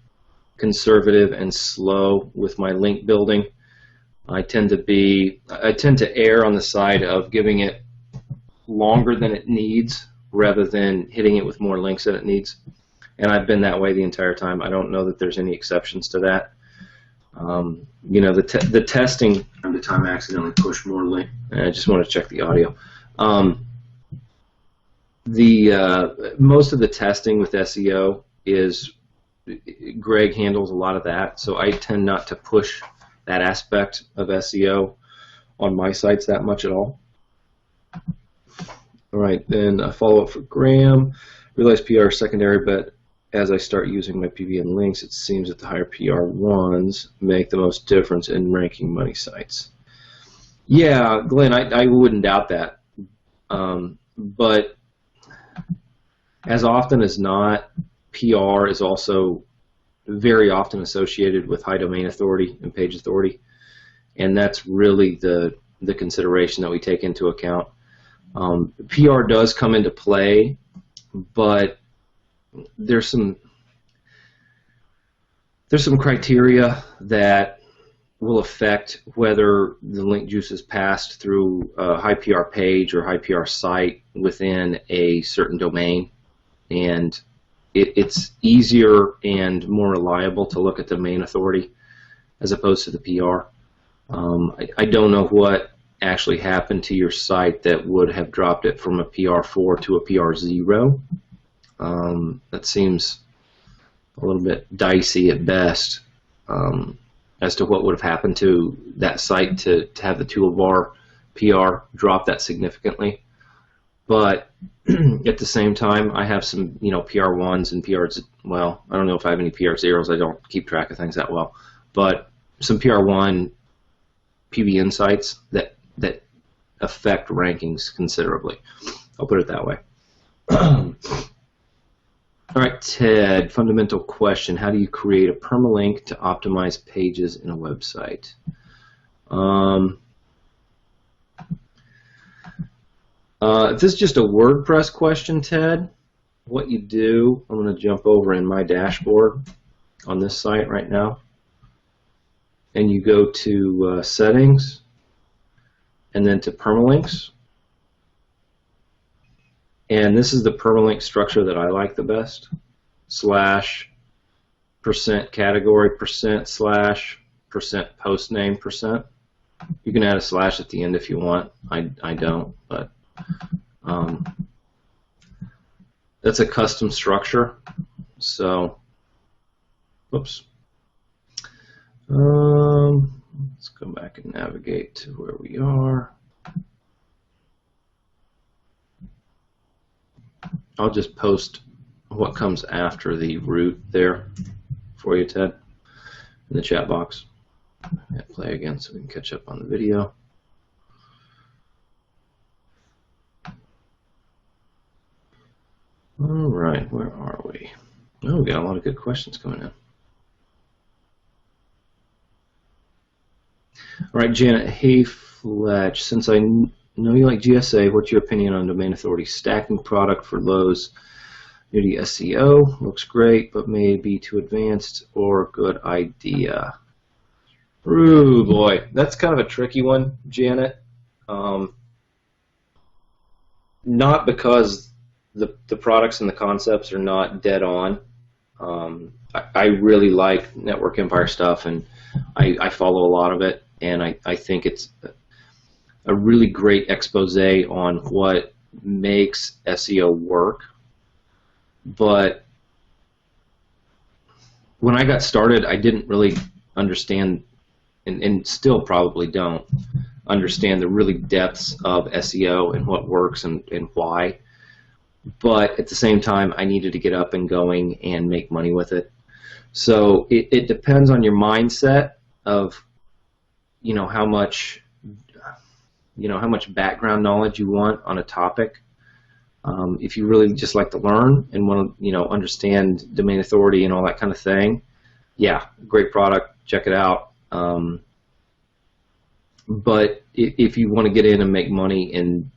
conservative and slow with my link building. I tend to err on the side of giving it longer than it needs rather than hitting it with more links than it needs. And I've been that way the entire time. I don't know that there's any exceptions to that. You know, the testing from the time I accidentally push more link. I just want to check the audio. Most of the testing with SEO is Greg handles a lot of that, so I tend not to push that aspect of SEO on my sites that much at all. All right, then a follow-up for Graham. Realize PR is secondary, but as I start using my PBN links, it seems that the higher PR ones make the most difference in ranking money sites. Yeah, Glenn, I wouldn't doubt that. But as often as not, PR is also very often associated with high domain authority and page authority, and that's really the consideration that we take into account. PR does come into play, but there's some criteria that will affect whether the link juice is passed through a high PR page or high PR site within a certain domain, and it's easier and more reliable to look at the domain authority as opposed to the PR. I don't know what actually happened to your site that would have dropped it from a PR4 to a PR0. That seems a little bit dicey at best as to what would have happened to that site to have the toolbar PR drop that significantly. But at the same time, I have some, PR1s and PRs. Well, I don't know if I have any PR0s. I don't keep track of things that well. But some PR1 PBN sites that affect rankings considerably. I'll put it that way. All right, Ted, fundamental question. How do you create a permalink to optimize pages in a website? If this is just a WordPress question, Ted, what you do, I'm going to jump over in my dashboard on this site right now, and you go to settings, and then to permalinks. And this is the permalink structure that I like the best. /% category %/ % post name %. You can add a slash at the end if you want. I don't, but that's a custom structure. So, whoops. Let's go back and navigate to where we are. I'll just post what comes after the root there for you, Ted, in the chat box. Hit play again so we can catch up on the video. All right, where are we? Oh, we got a lot of good questions coming in. All right, Janet, hey Fletch, since I know you like GSA, what's your opinion on domain authority stacking product for Lowe's? New to SEO, looks great, but may be too advanced or a good idea. Ooh, boy, that's kind of a tricky one, Janet. Not because the products and the concepts are not dead on. I really like Network Empire stuff, and I follow a lot of it, and I think it's a really great expose on what makes SEO work. But when I got started, I didn't really understand, and still probably don't understand the really depths of SEO and what works and why. But at the same time, I needed to get up and going and make money with it. So it depends on your mindset of, how much how much background knowledge you want on a topic. If you really just like to learn and want to, understand domain authority and all that kind of thing, yeah, great product. Check it out. But if you want to get in and make money and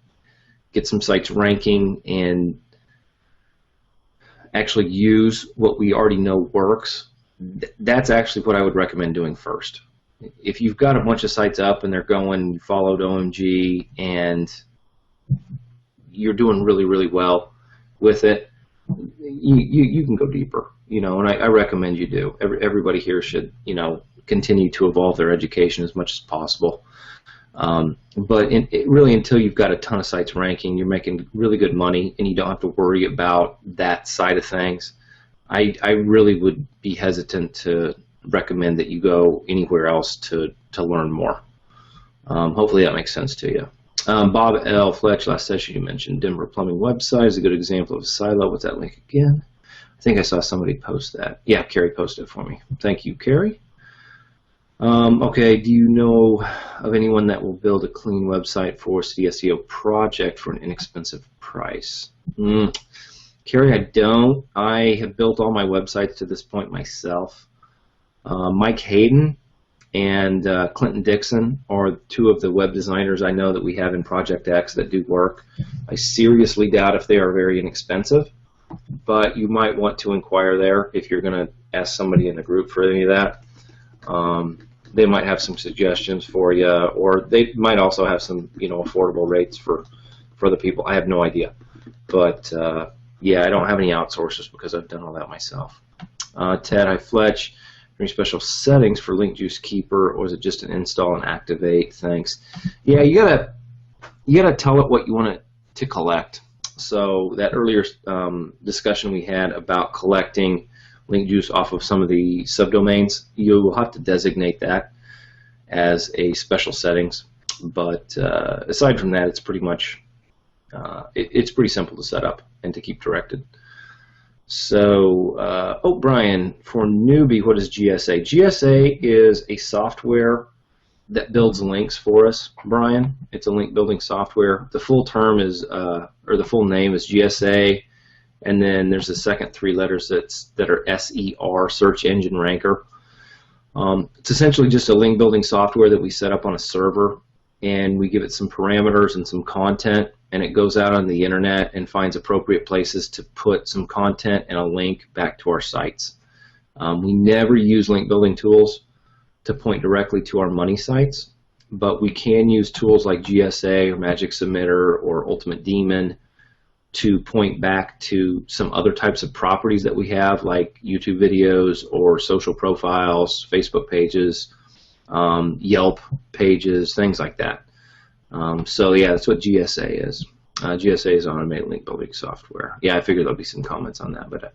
get some sites ranking and actually use what we already know works, that's actually what I would recommend doing first. If you've got a bunch of sites up and they're going, you followed OMG, and you're doing really, really well with it, you can go deeper, and I recommend you do. Everybody here should, continue to evolve their education as much as possible. But really, until you've got a ton of sites ranking, you're making really good money, and you don't have to worry about that side of things, I really would be hesitant to recommend that you go anywhere else to learn more. Hopefully that makes sense to you. Bob L. Fletch, last session you mentioned Denver Plumbing website is a good example of a silo. What's that link again? I think I saw somebody post that. Yeah, Carrie posted it for me. Thank you, Carrie. Okay, do you know of anyone that will build a clean website for City SEO project for an inexpensive price? Carrie, I don't. I have built all my websites to this point myself. Mike Hayden and Clinton Dixon are two of the web designers I know that we have in Project X that do work. I seriously doubt if they are very inexpensive, but you might want to inquire there if you're going to ask somebody in the group for any of that. They might have some suggestions for you, or they might also have some, affordable rates for the people. I have no idea, but yeah, I don't have any outsourcers because I've done all that myself. Ted, hi Fletch. Any special settings for Link Juice Keeper, or is it just an install and activate? Thanks. Yeah, you gotta tell it what you want it to collect. So that earlier discussion we had about collecting link juice off of some of the subdomains, you will have to designate that as a special settings. But aside from that, it's pretty much it's pretty simple to set up and to keep directed. So, Brian, for newbie, what is GSA? GSA is a software that builds links for us, Brian. It's a link building software. The full term is, or the full name is GSA, and then there's the second three letters that are SER, Search Engine Ranker. It's essentially just a link building software that we set up on a server, and we give it some parameters and some content, and it goes out on the internet and finds appropriate places to put some content and a link back to our sites. We never use link building tools to point directly to our money sites, but we can use tools like GSA or Magic Submitter or Ultimate Daemon to point back to some other types of properties that we have, like YouTube videos or social profiles, Facebook pages, Yelp pages, things like that. So yeah, that's what GSA is. GSA is automated link building software. Yeah, I figured there'll be some comments on that, but I'm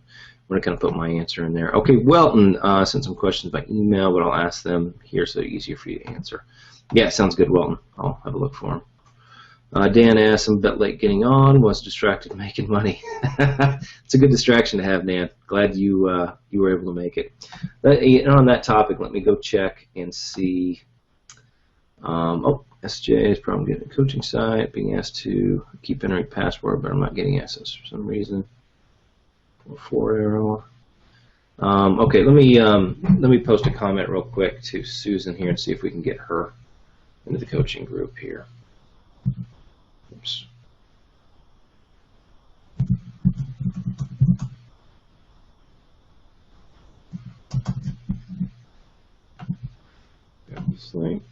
going to kind of put my answer in there. Okay, Welton sent some questions by email, but I'll ask them here so it's easier for you to answer. Yeah, sounds good, Welton. I'll have a look for them. Dan asked, I'm a bit late getting on, was distracted making money. It's a good distraction to have, Dan. Glad you were able to make it. On that topic, let me go check and see. SJ is probably getting a coaching site, being asked to keep entering password, but I'm not getting access for some reason. 4 arrow. Okay, let me post a comment real quick to Susan here and see if we can get her into the coaching group here. Oops. Got this link.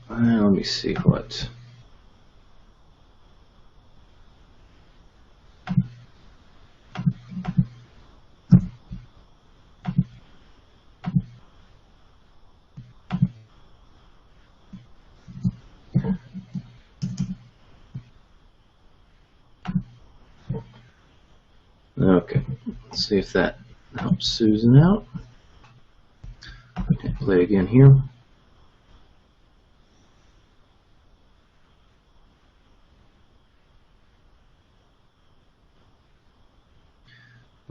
Let me see what. Okay, let's see if that helps Susan out. Play again here.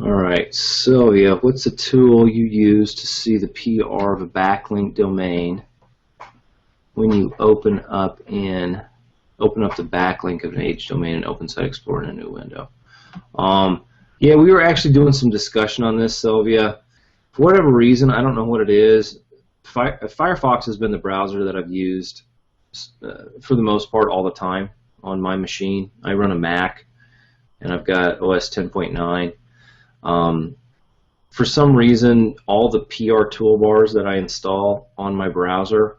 Alright, Sylvia, what's the tool you use to see the PR of a backlink domain when you open up the backlink of an H domain in Open Site Explorer in a new window? Yeah, we were actually doing some discussion on this, Sylvia. For whatever reason, I don't know what it is. Firefox has been the browser that I've used for the most part all the time on my machine. I run a Mac, and I've got OS 10.9. For some reason, all the PR toolbars that I install on my browser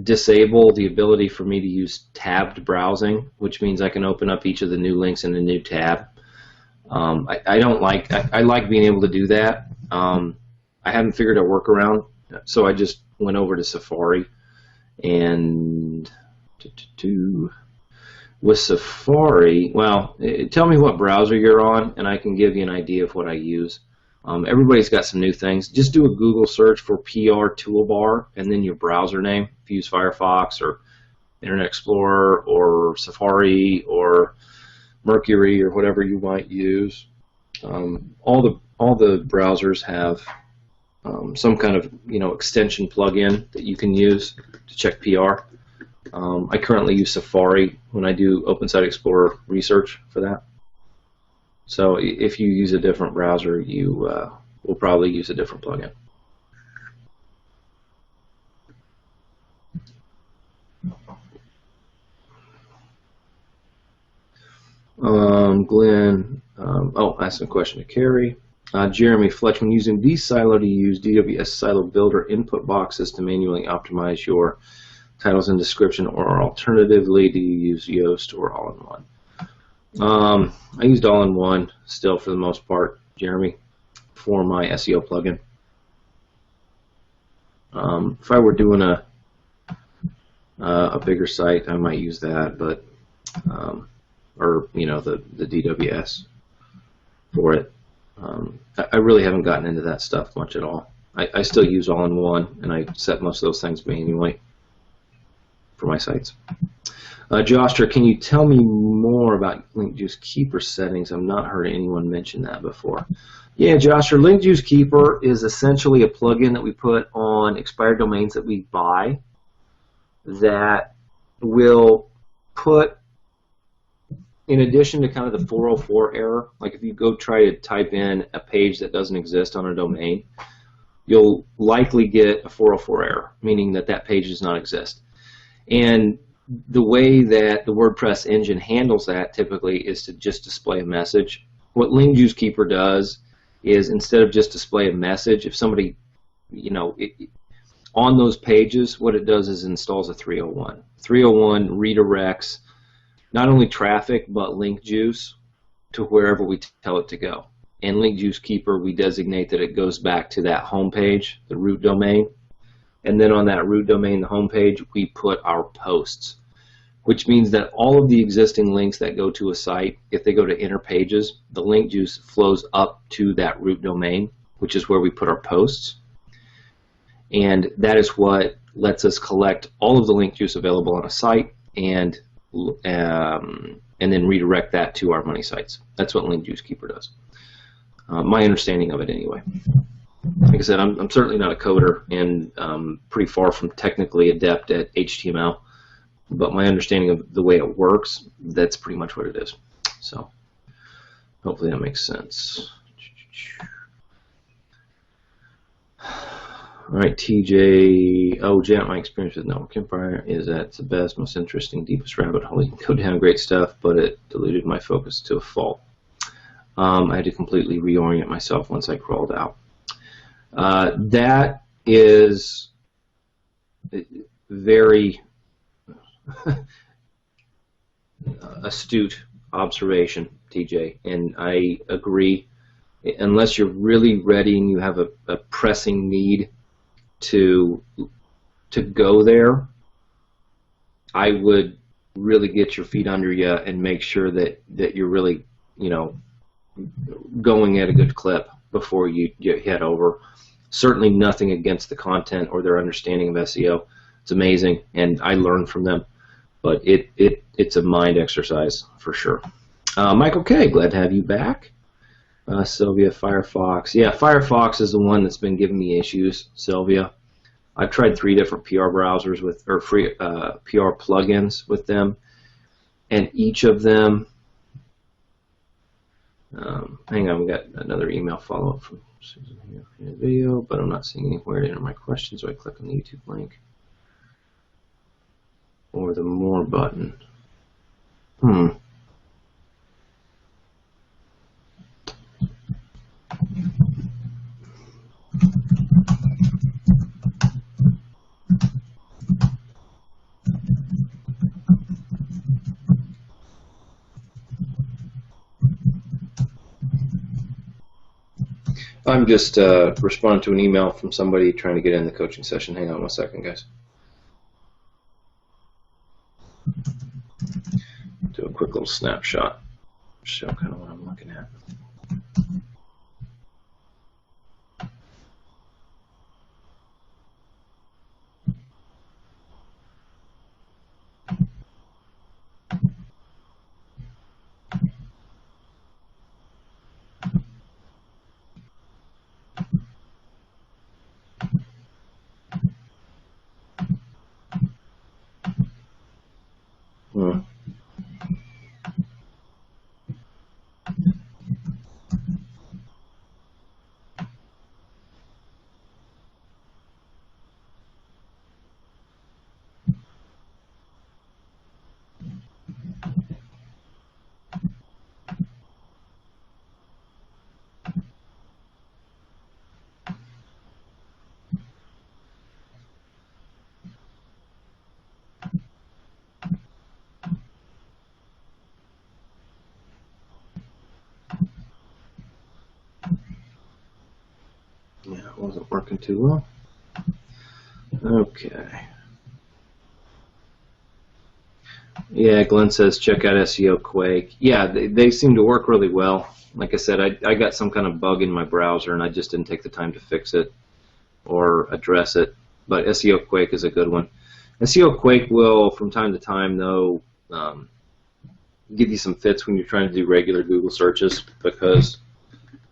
disable the ability for me to use tabbed browsing, which means I can open up each of the new links in a new tab. I like being able to do that. I haven't figured a workaround, so I just went over to Safari, and with Safari, well, tell me what browser you're on, and I can give you an idea of what I use. Everybody's got some new things. Just do a Google search for PR toolbar, and then your browser name. If you use Firefox or Internet Explorer or Safari or Mercury or whatever you might use, all the browsers have some kind of extension plugin that you can use to check PR. I currently use Safari when I do Open Site Explorer research for that. So if you use a different browser, you will probably use a different plugin. Glenn, asked a question to Carrie. Jeremy Fletch, when using vSilo, do you use DWS Silo Builder input boxes to manually optimize your titles and description, or alternatively, do you use Yoast or all-in-one? I used all-in-one still for the most part, Jeremy, for my SEO plugin. If I were doing a bigger site, I might use that, but or the DWS for it. I really haven't gotten into that stuff much at all. I still use all-in-one, and I set most of those things manually for my sites. Joshua, can you tell me more about Link Juice Keeper settings? I've not heard anyone mention that before. Yeah, Joshua, Link Juice Keeper is essentially a plugin that we put on expired domains that we buy that will put, in addition to kind of the 404 error, like if you go try to type in a page that doesn't exist on a domain, you'll likely get a 404 error, meaning that that page does not exist. And the way that the WordPress engine handles that typically is to just display a message. What Link Juice Keeper does is, instead of just display a message, if somebody, on those pages, what it does is installs a 301. 301 redirects not only traffic but link juice to wherever we tell it to go. And Link Juice Keeper, we designate that it goes back to that home page, the root domain. And then on that root domain, the home page, we put our posts, which means that all of the existing links that go to a site, if they go to inner pages, the link juice flows up to that root domain, which is where we put our posts. And that is what lets us collect all of the link juice available on a site and then redirect that to our money sites. That's what Link Juice Keeper does. My understanding of it, anyway. Like I said, I'm certainly not a coder and pretty far from technically adept at HTML, but my understanding of the way it works, that's pretty much what it is. So hopefully that makes sense. All right, TJ. Oh, Janet, my experience with Network Empire is that it's the best, most interesting, deepest rabbit hole. You can go down great stuff, but it diluted my focus to a fault. I had to completely reorient myself once I crawled out. That is very astute observation, TJ, and I agree. Unless you're really ready and you have a pressing need to go there, I would really get your feet under you and make sure that you're really, going at a good clip before you head over. Certainly nothing against the content or their understanding of SEO. It's amazing, and I learn from them. But it's a mind exercise for sure. Michael K, glad to have you back. Sylvia, Firefox. Yeah, Firefox is the one that's been giving me issues, Sylvia. I've tried 3 different PR browsers with, or free PR plugins with them, and each of them. Hang on, we got another email follow-up from Susan here in the video, but I'm not seeing anywhere to enter my questions, so I click on the YouTube link or the More button. I'm just responding to an email from somebody trying to get in the coaching session. Hang on one second, guys. Do a quick little snapshot, show kind of what I'm looking at. Yeah, it wasn't working too well. Okay. Yeah, Glenn says check out SEO Quake. Yeah, they seem to work really well. Like I said, I got some kind of bug in my browser and I just didn't take the time to fix it or address it. But SEO Quake is a good one. SEO Quake will, from time to time, though, give you some fits when you're trying to do regular Google searches, because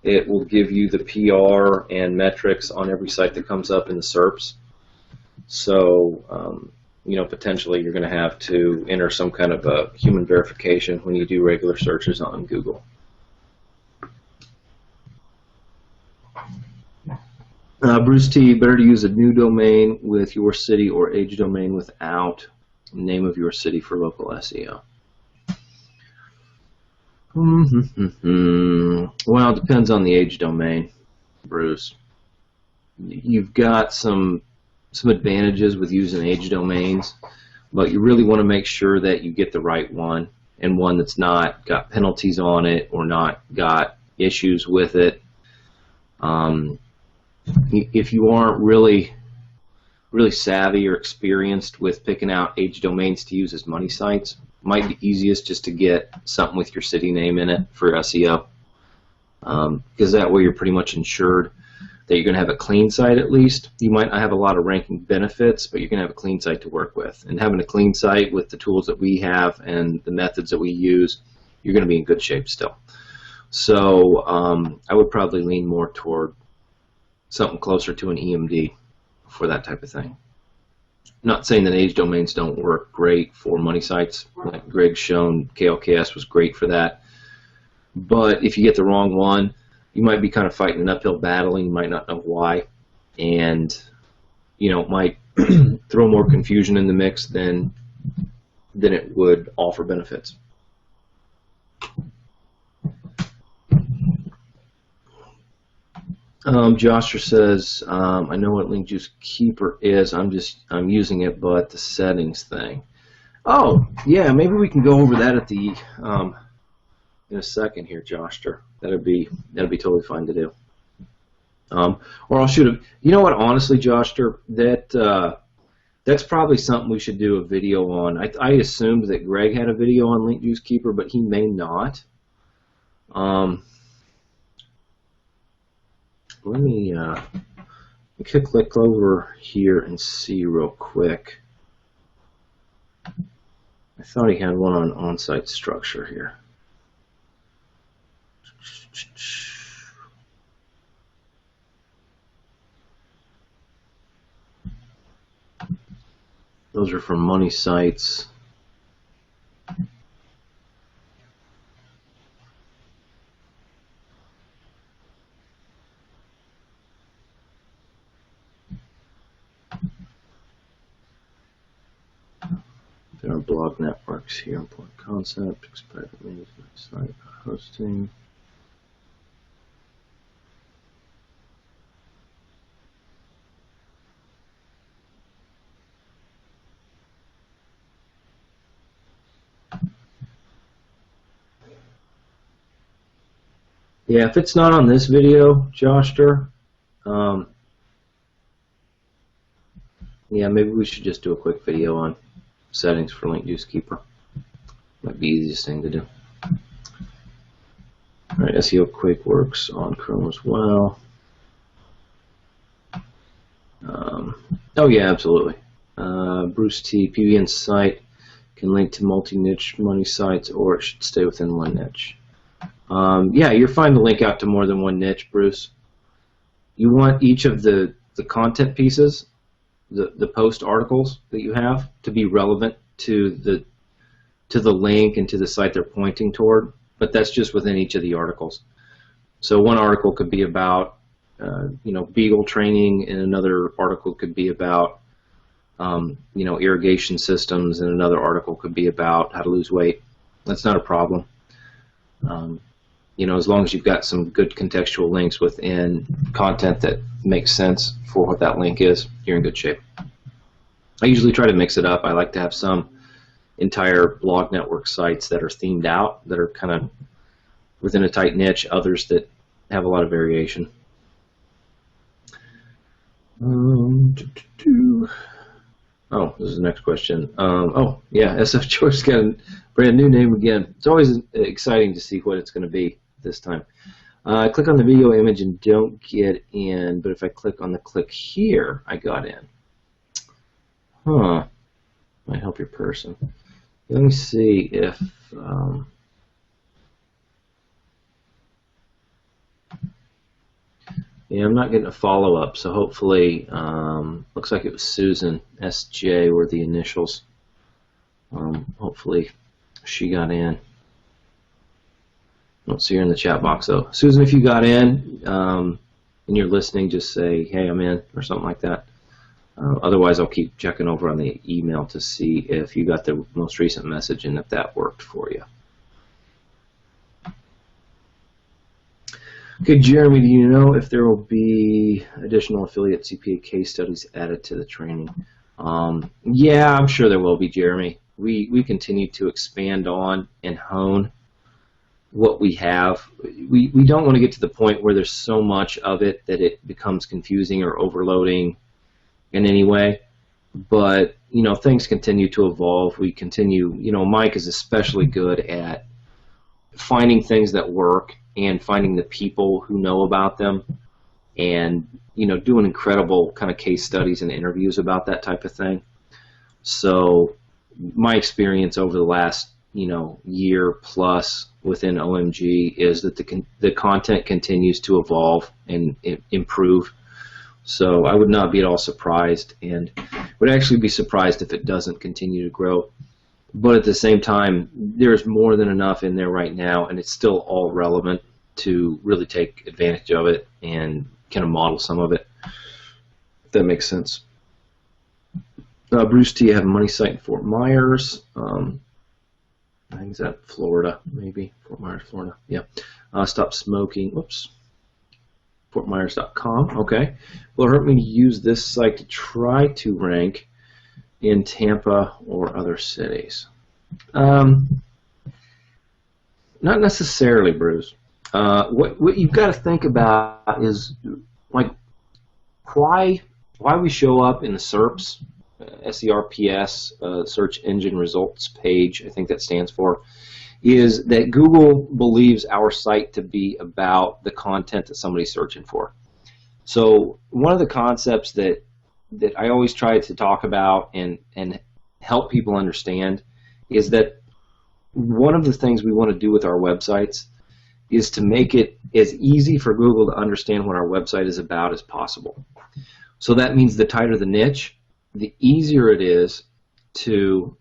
it will give you the PR and metrics on every site that comes up in the SERPs. So, you know, potentially you're going to have to enter some kind of a human verification when you do regular searches on Google. Bruce T, better to use a new domain with your city or age domain without the name of your city for local SEO. Well, it depends on the age domain, Bruce. You've got some advantages with using age domains, but you really want to make sure that you get the right one, and one that's not got penalties on it or not got issues with it. If you aren't really savvy or experienced with picking out age domains to use as money sites, it might be easiest just to get something with your city name in it for SEO, because that way you're pretty much insured that you're going to have a clean site at least. You might not have a lot of ranking benefits, but you're going to have a clean site to work with. And having a clean site with the tools that we have and the methods that we use, you're going to be in good shape still. So I would probably lean more toward something closer to an EMD for that type of thing. Not saying that age domains don't work great for money sites. Like Greg's shown, KLKS was great for that. But if you get the wrong one, you might be kind of fighting an uphill battle, and you might not know why. And, you know, it might throw more confusion in the mix than it would offer benefits. Joshua says, I know what Link Juice Keeper is. I'm using it, but the settings thing. Oh, yeah, maybe we can go over that at the in a second here, Joshua. That'd be totally fine to do. Or I'll shoot a. You know what? Honestly, Joshua, that's probably something we should do a video on. I assumed that Greg had a video on Link Juice Keeper, but he may not. Let me We could click over here and see real quick. I thought he had one on on-site structure here. Those are from money sites. There are blog networks here, important concept, expired management site hosting. Yeah, if it's not on this video, Joshter, yeah, maybe we should just do a quick video on settings for Link Juice Keeper. Might be the easiest thing to do. All right, SEO Quick works on Chrome as well. Oh yeah, absolutely. Bruce T, PBN site can link to multi-niche money sites, or it should stay within one niche. Yeah, you're fine to link out to more than one niche, Bruce. You want each of the content pieces, the post articles that you have, to be relevant to the link and to the site they're pointing toward, but that's just within each of the articles. So one article could be about Beagle training, and another article could be about irrigation systems, and another article could be about how to lose weight. That's not a problem. As long as you've got some good contextual links within content that makes sense for what that link is, you're in good shape. I usually try to mix it up. I like to have some entire blog network sites that are themed out, that are kind of within a tight niche, others that have a lot of variation. Oh, this is the next question. Oh, yeah, SF Choice got a brand new name again. It's always exciting to see what it's going to be this time. Click on the video image and don't get in, but if I click on the click here, I got in. Huh. Might help your person. Let me see if... yeah, I'm not getting a follow-up, so hopefully, looks like it was Susan, SJ were the initials. Hopefully she got in. I don't see her in the chat box, though. Susan, if you got in and you're listening, just say, hey, I'm in, or something like that. Otherwise, I'll keep checking over on the email to see if you got the most recent message and if that worked for you. Okay, Jeremy, do you know if there will be additional affiliate CPA case studies added to the training? Yeah, I'm sure there will be, Jeremy. We continue to expand on and hone what we have. We don't want to get to the point where there's so much of it that it becomes confusing or overloading in any way. But, things continue to evolve. We continue, Mike is especially good at finding things that work and finding the people who know about them, and doing incredible kind of case studies and interviews about that type of thing. So my experience over the last year plus within OMG is that the content continues to evolve and improve. So I would not be at all surprised, and would actually be surprised if it doesn't continue to grow. But at the same time, there's more than enough in there right now, and it's still all relevant to really take advantage of it and kind of model some of it, if that makes sense. Bruce T, I have a money site in Fort Myers. I think it's at Florida, maybe. Fort Myers, Florida. Yeah. Stop smoking. Whoops. FortMyers.com. Okay. Will it hurt me to use this site to try to rank in Tampa or other cities? Not necessarily, Bruce. What you've got to think about is like why we show up in the SERPs, SERPs, search engine results page, I think that stands for, is that Google believes our site to be about the content that somebody's searching for. So one of the concepts that I always try to talk about and help people understand is that one of the things we want to do with our websites is to make it as easy for Google to understand what our website is about as possible. So that means the tighter the niche, the easier it is to,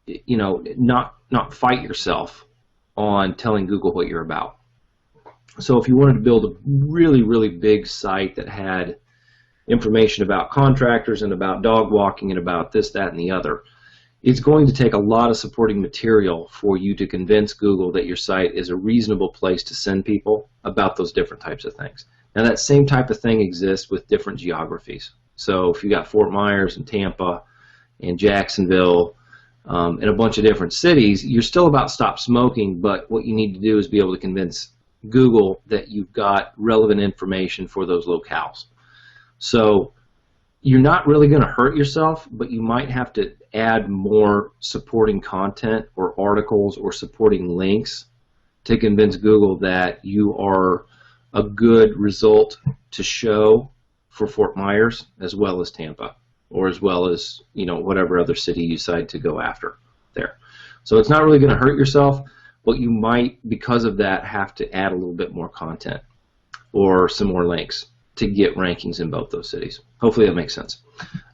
you know, not fight yourself on telling Google what you're about. So if you wanted to build a really, really big site that had information about contractors and about dog walking and about this, that, and the other, it's going to take a lot of supporting material for you to convince Google that your site is a reasonable place to send people about those different types of things. Now that same type of thing exists with different geographies. So if you got Fort Myers and Tampa and Jacksonville and a bunch of different cities, you're still about stop smoking, but what you need to do is be able to convince Google that you've got relevant information for those locales. So you're not really going to hurt yourself, but you might have to add more supporting content or articles or supporting links to convince Google that you are a good result to show for Fort Myers as well as Tampa, or as well as, you know, whatever other city you decide to go after there. So it's not really going to hurt yourself, but you might, because of that, have to add a little bit more content or some more links to get rankings in both those cities. Hopefully that makes sense.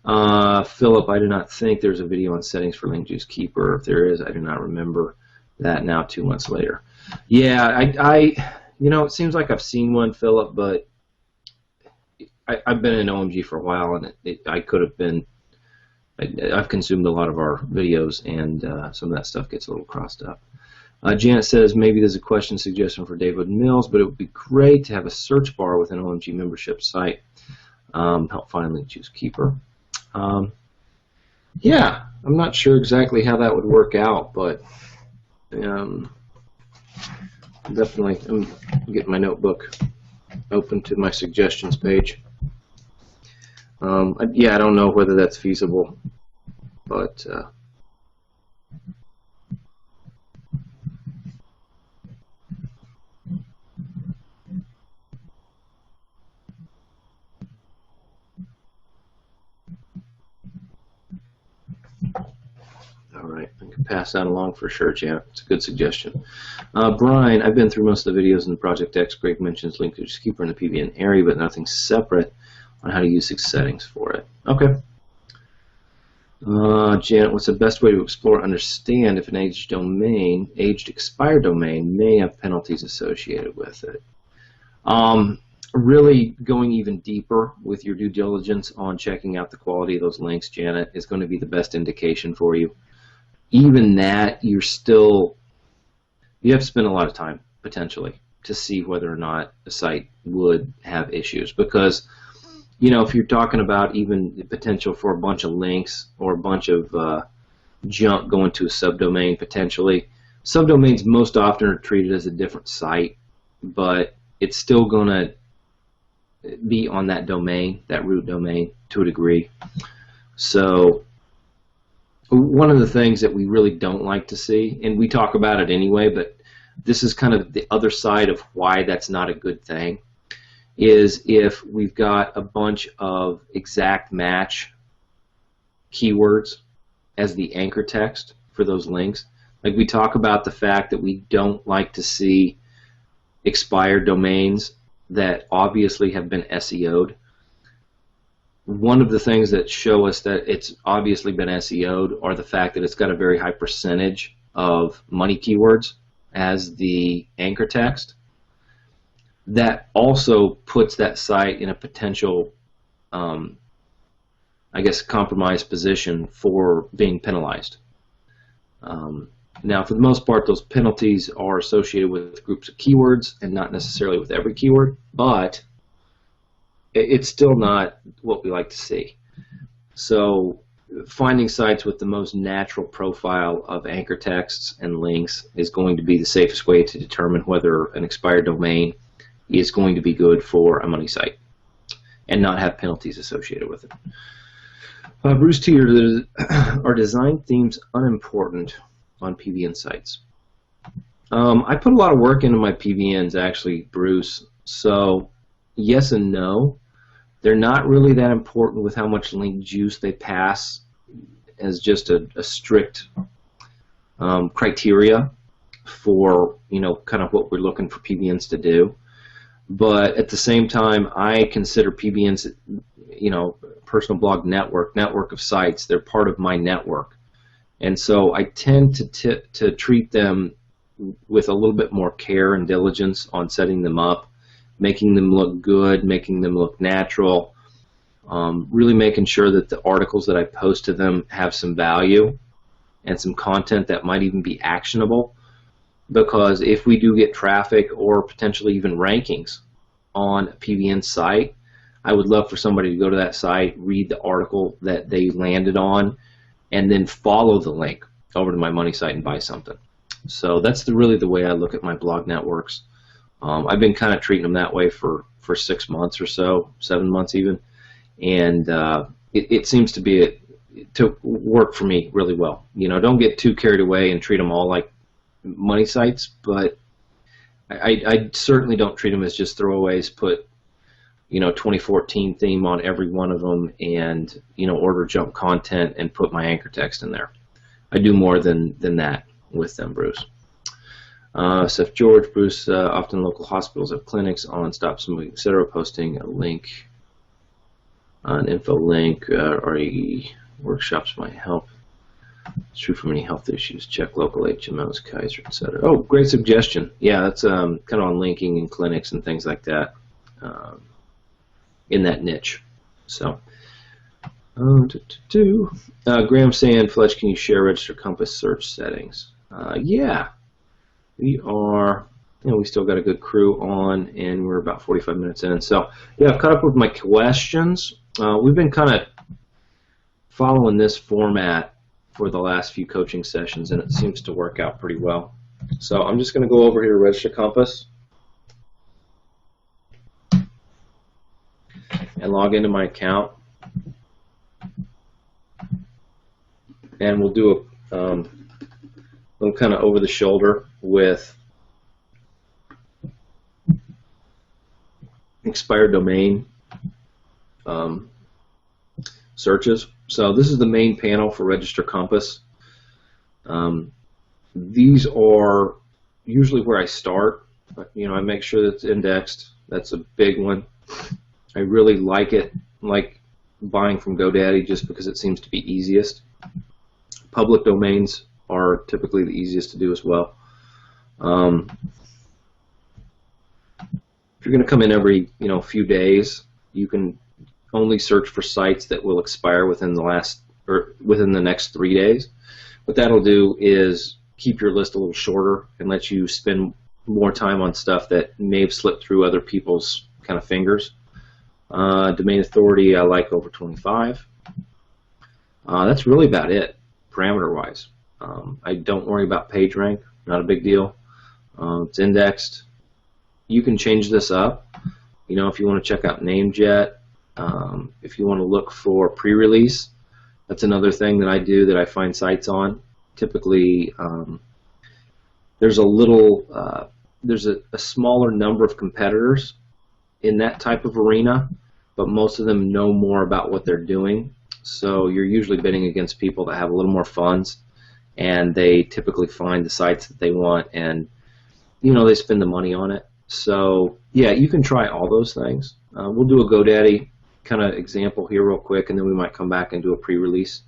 Philip, I do not think there's a video on settings for Link Juice Keeper. If there is, I do not remember that now 2 months later. Yeah, you know, it seems like I've seen one, Philip, but I've been in OMG for a while, and I could have been, I've consumed a lot of our videos, and some of that stuff gets a little crossed up. Janet says, maybe there's a question suggestion for David Mills, but it would be great to have a search bar with an OMG membership site. Help find Link Juice Keeper. Yeah, I'm not sure exactly how that would work out, but definitely, I'm getting my notebook open to my suggestions page. Yeah, I don't know whether that's feasible, but all right, I can pass that along for sure, Janet. It's a good suggestion. Brian, I've been through most of the videos in the Project X. Greg mentions Link Juice Keeper in the PBN area, but nothing separate on how to use the settings for it. Okay. Janet, what's the best way to explore and understand if an aged expired domain may have penalties associated with it? Really going even deeper with your due diligence on checking out the quality of those links, Janet, is going to be the best indication for you. Even that, you have to spend a lot of time, potentially, to see whether or not a site would have issues. Because, you know, if you're talking about even the potential for a bunch of links or a bunch of junk going to a subdomain, potentially, subdomains most often are treated as a different site, but it's still going to be on that domain, that root domain, to a degree. So one of the things that we really don't like to see, and we talk about it anyway, but this is kind of the other side of why that's not a good thing, is if we've got a bunch of exact match keywords as the anchor text for those links. Like we talk about the fact that we don't like to see expired domains that obviously have been SEO'd. One of the things that show us that it's obviously been SEO'd are the fact that it's got a very high percentage of money keywords as the anchor text. That also puts that site in a potential, I guess, compromised position for being penalized. Now, for the most part, those penalties are associated with groups of keywords and not necessarily with every keyword, but it's still not what we like to see. So finding sites with the most natural profile of anchor texts and links is going to be the safest way to determine whether an expired domain is going to be good for a money site and not have penalties associated with it. Bruce T, are design themes unimportant on PBN sites? I put a lot of work into my PBNs, actually, Bruce. So yes and no. They're not really that important with how much link juice they pass as just a strict criteria for, you know, kind of what we're looking for PBNs to do. But at the same time, I consider PBNs, you know, personal blog network of sites. They're part of my network. And so I tend to treat them with a little bit more care and diligence on setting them up, making them look good, making them look natural, really making sure that the articles that I post to them have some value and some content that might even be actionable. Because if we do get traffic or potentially even rankings on a PBN site, I would love for somebody to go to that site, read the article that they landed on, and then follow the link over to my money site and buy something. So that's really the way I look at my blog networks. I've been kind of treating them that way for 6 months or so, 7 months even, and it seems to work for me really well. You know, don't get too carried away and treat them all like money sites, but I certainly don't treat them as just throwaways. Put, you know, 2014 theme on every one of them, and, you know, order jump content and put my anchor text in there. I do more than that with them, Bruce. Seth George, Bruce, often local hospitals have clinics on stop smoking, etc. Posting a link, an info link, or workshops might help. It's true for many health issues. Check local HMOs, Kaiser, etc. Oh, great suggestion. Yeah, that's kind of on linking in clinics and things like that, in that niche. So, Graham saying, Fletch, can you share register compass search settings? Yeah, we are. You know, we still got a good crew on, and we're about 45 minutes in. So, yeah, I've caught up with my questions. We've been kind of following this format for the last few coaching sessions, and it seems to work out pretty well. So I'm just going to go over here to Register Compass and log into my account, and we'll do a little kind of over the shoulder with expired domain searches. So this is the main panel for Register Compass. These are usually where I start. You know, I make sure that it's indexed. That's a big one. I really like it, like buying from GoDaddy, just because it seems to be easiest. Public domains are typically the easiest to do as well. If you're going to come in every, you know, few days, you can only search for sites that will expire within the next 3 days. What that'll do is keep your list a little shorter and let you spend more time on stuff that may have slipped through other people's kind of fingers. Domain authority, I like over 25. That's really about it, parameter-wise. I don't worry about page rank, not a big deal. It's indexed. You can change this up. You know, if you want to check out Namejet, if you want to look for pre-release, that's another thing that I do that I find sites on. Typically, there's a smaller number of competitors in that type of arena, but most of them know more about what they're doing. So you're usually bidding against people that have a little more funds, and they typically find the sites that they want, and, you know, they spend the money on it. So yeah, you can try all those things. We'll do a GoDaddy kind of example here real quick, and then we might come back and do a pre-release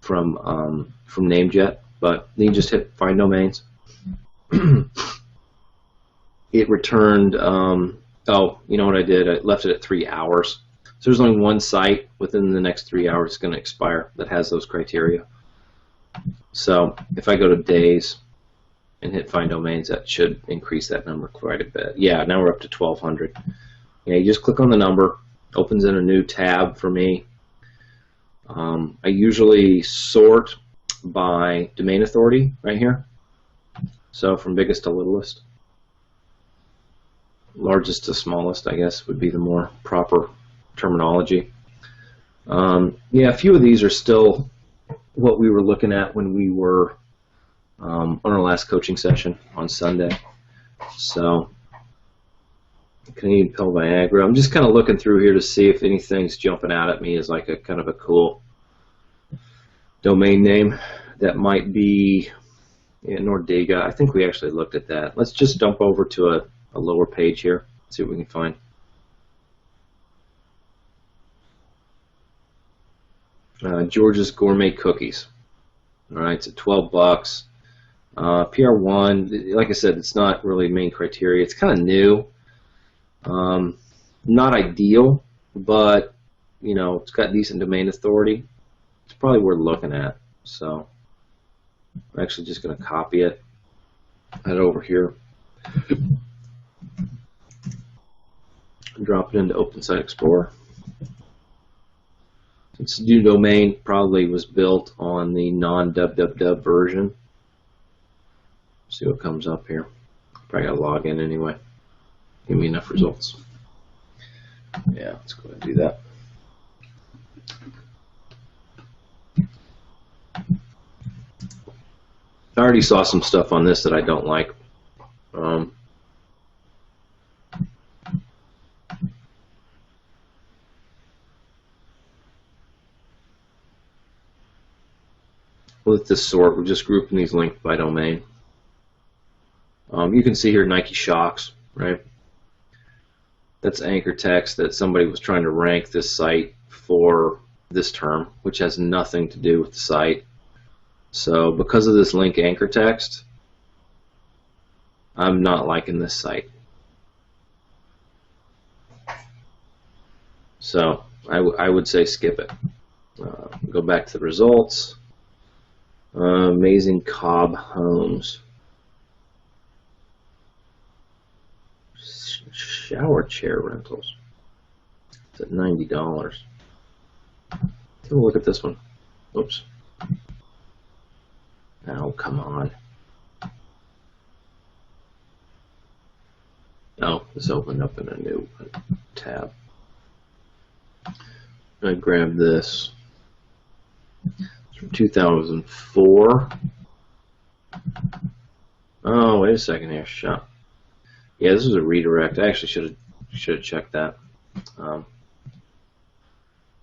from Namejet. But then you just hit find domains. It returned. Oh, you know what I did? I left it at 3 hours. So there's only one site within the next 3 hours it's going to expire that has those criteria. So if I go to days and hit find domains, that should increase that number quite a bit. Yeah, now we're up to 1,200. Yeah, you just click on the number, opens in a new tab for me. I usually sort by domain authority right here. So from biggest to littlest. Largest to smallest, I guess, would be the more proper terminology. Yeah, a few of these are still what we were looking at when we were on our last coaching session on Sunday. So Canadian Pill Viagra. I'm just kind of looking through here to see if anything's jumping out at me as like a kind of a cool domain name that might be, yeah, Nordiga. I think we actually looked at that. Let's just dump over to a lower page here, see what we can find. George's Gourmet Cookies. All right, it's at 12 bucks. PR1, like I said, it's not really main criteria. It's kind of new. Not ideal, but you know, it's got decent domain authority. It's probably worth looking at. So I'm actually just going to copy it, head over here, drop it into Open Site Explorer. Its new domain probably was built on the non-www version. See what comes up here. Probably got to log in anyway. Give me enough results. Yeah, let's go ahead and do that. I already saw some stuff on this that I don't like. With this sort, we're just grouping these linked by domain. You can see here Nike Shocks, right? That's anchor text that somebody was trying to rank this site for this term, which has nothing to do with the site. So because of this link anchor text, I'm not liking this site. So I would say skip it. Go back to the results. Amazing Cobb Homes. Shower chair rentals. It's at $90. Take a look at this one. Oops. Oh, come on. Oh, this opened up in a new tab. I grab this. It's from 2004. Oh, wait a second here. Shop. Yeah, this is a redirect. I actually should have checked that,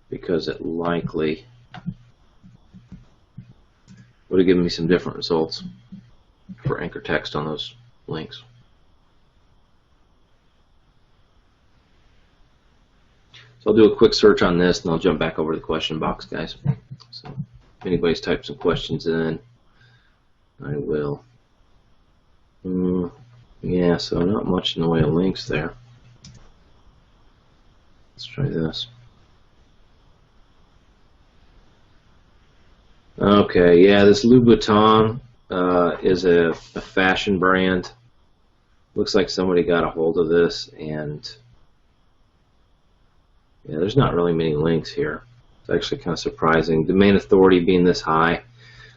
because it likely would have given me some different results for anchor text on those links. So I'll do a quick search on this, and I'll jump back over to the question box, guys. So if anybody's typed some questions in, I will. Yeah, so not much in the way of links there. Let's try this. Okay, yeah, this Louboutin is a fashion brand. Looks like somebody got a hold of this, and yeah, there's not really many links here. It's actually kind of surprising. Domain authority being this high.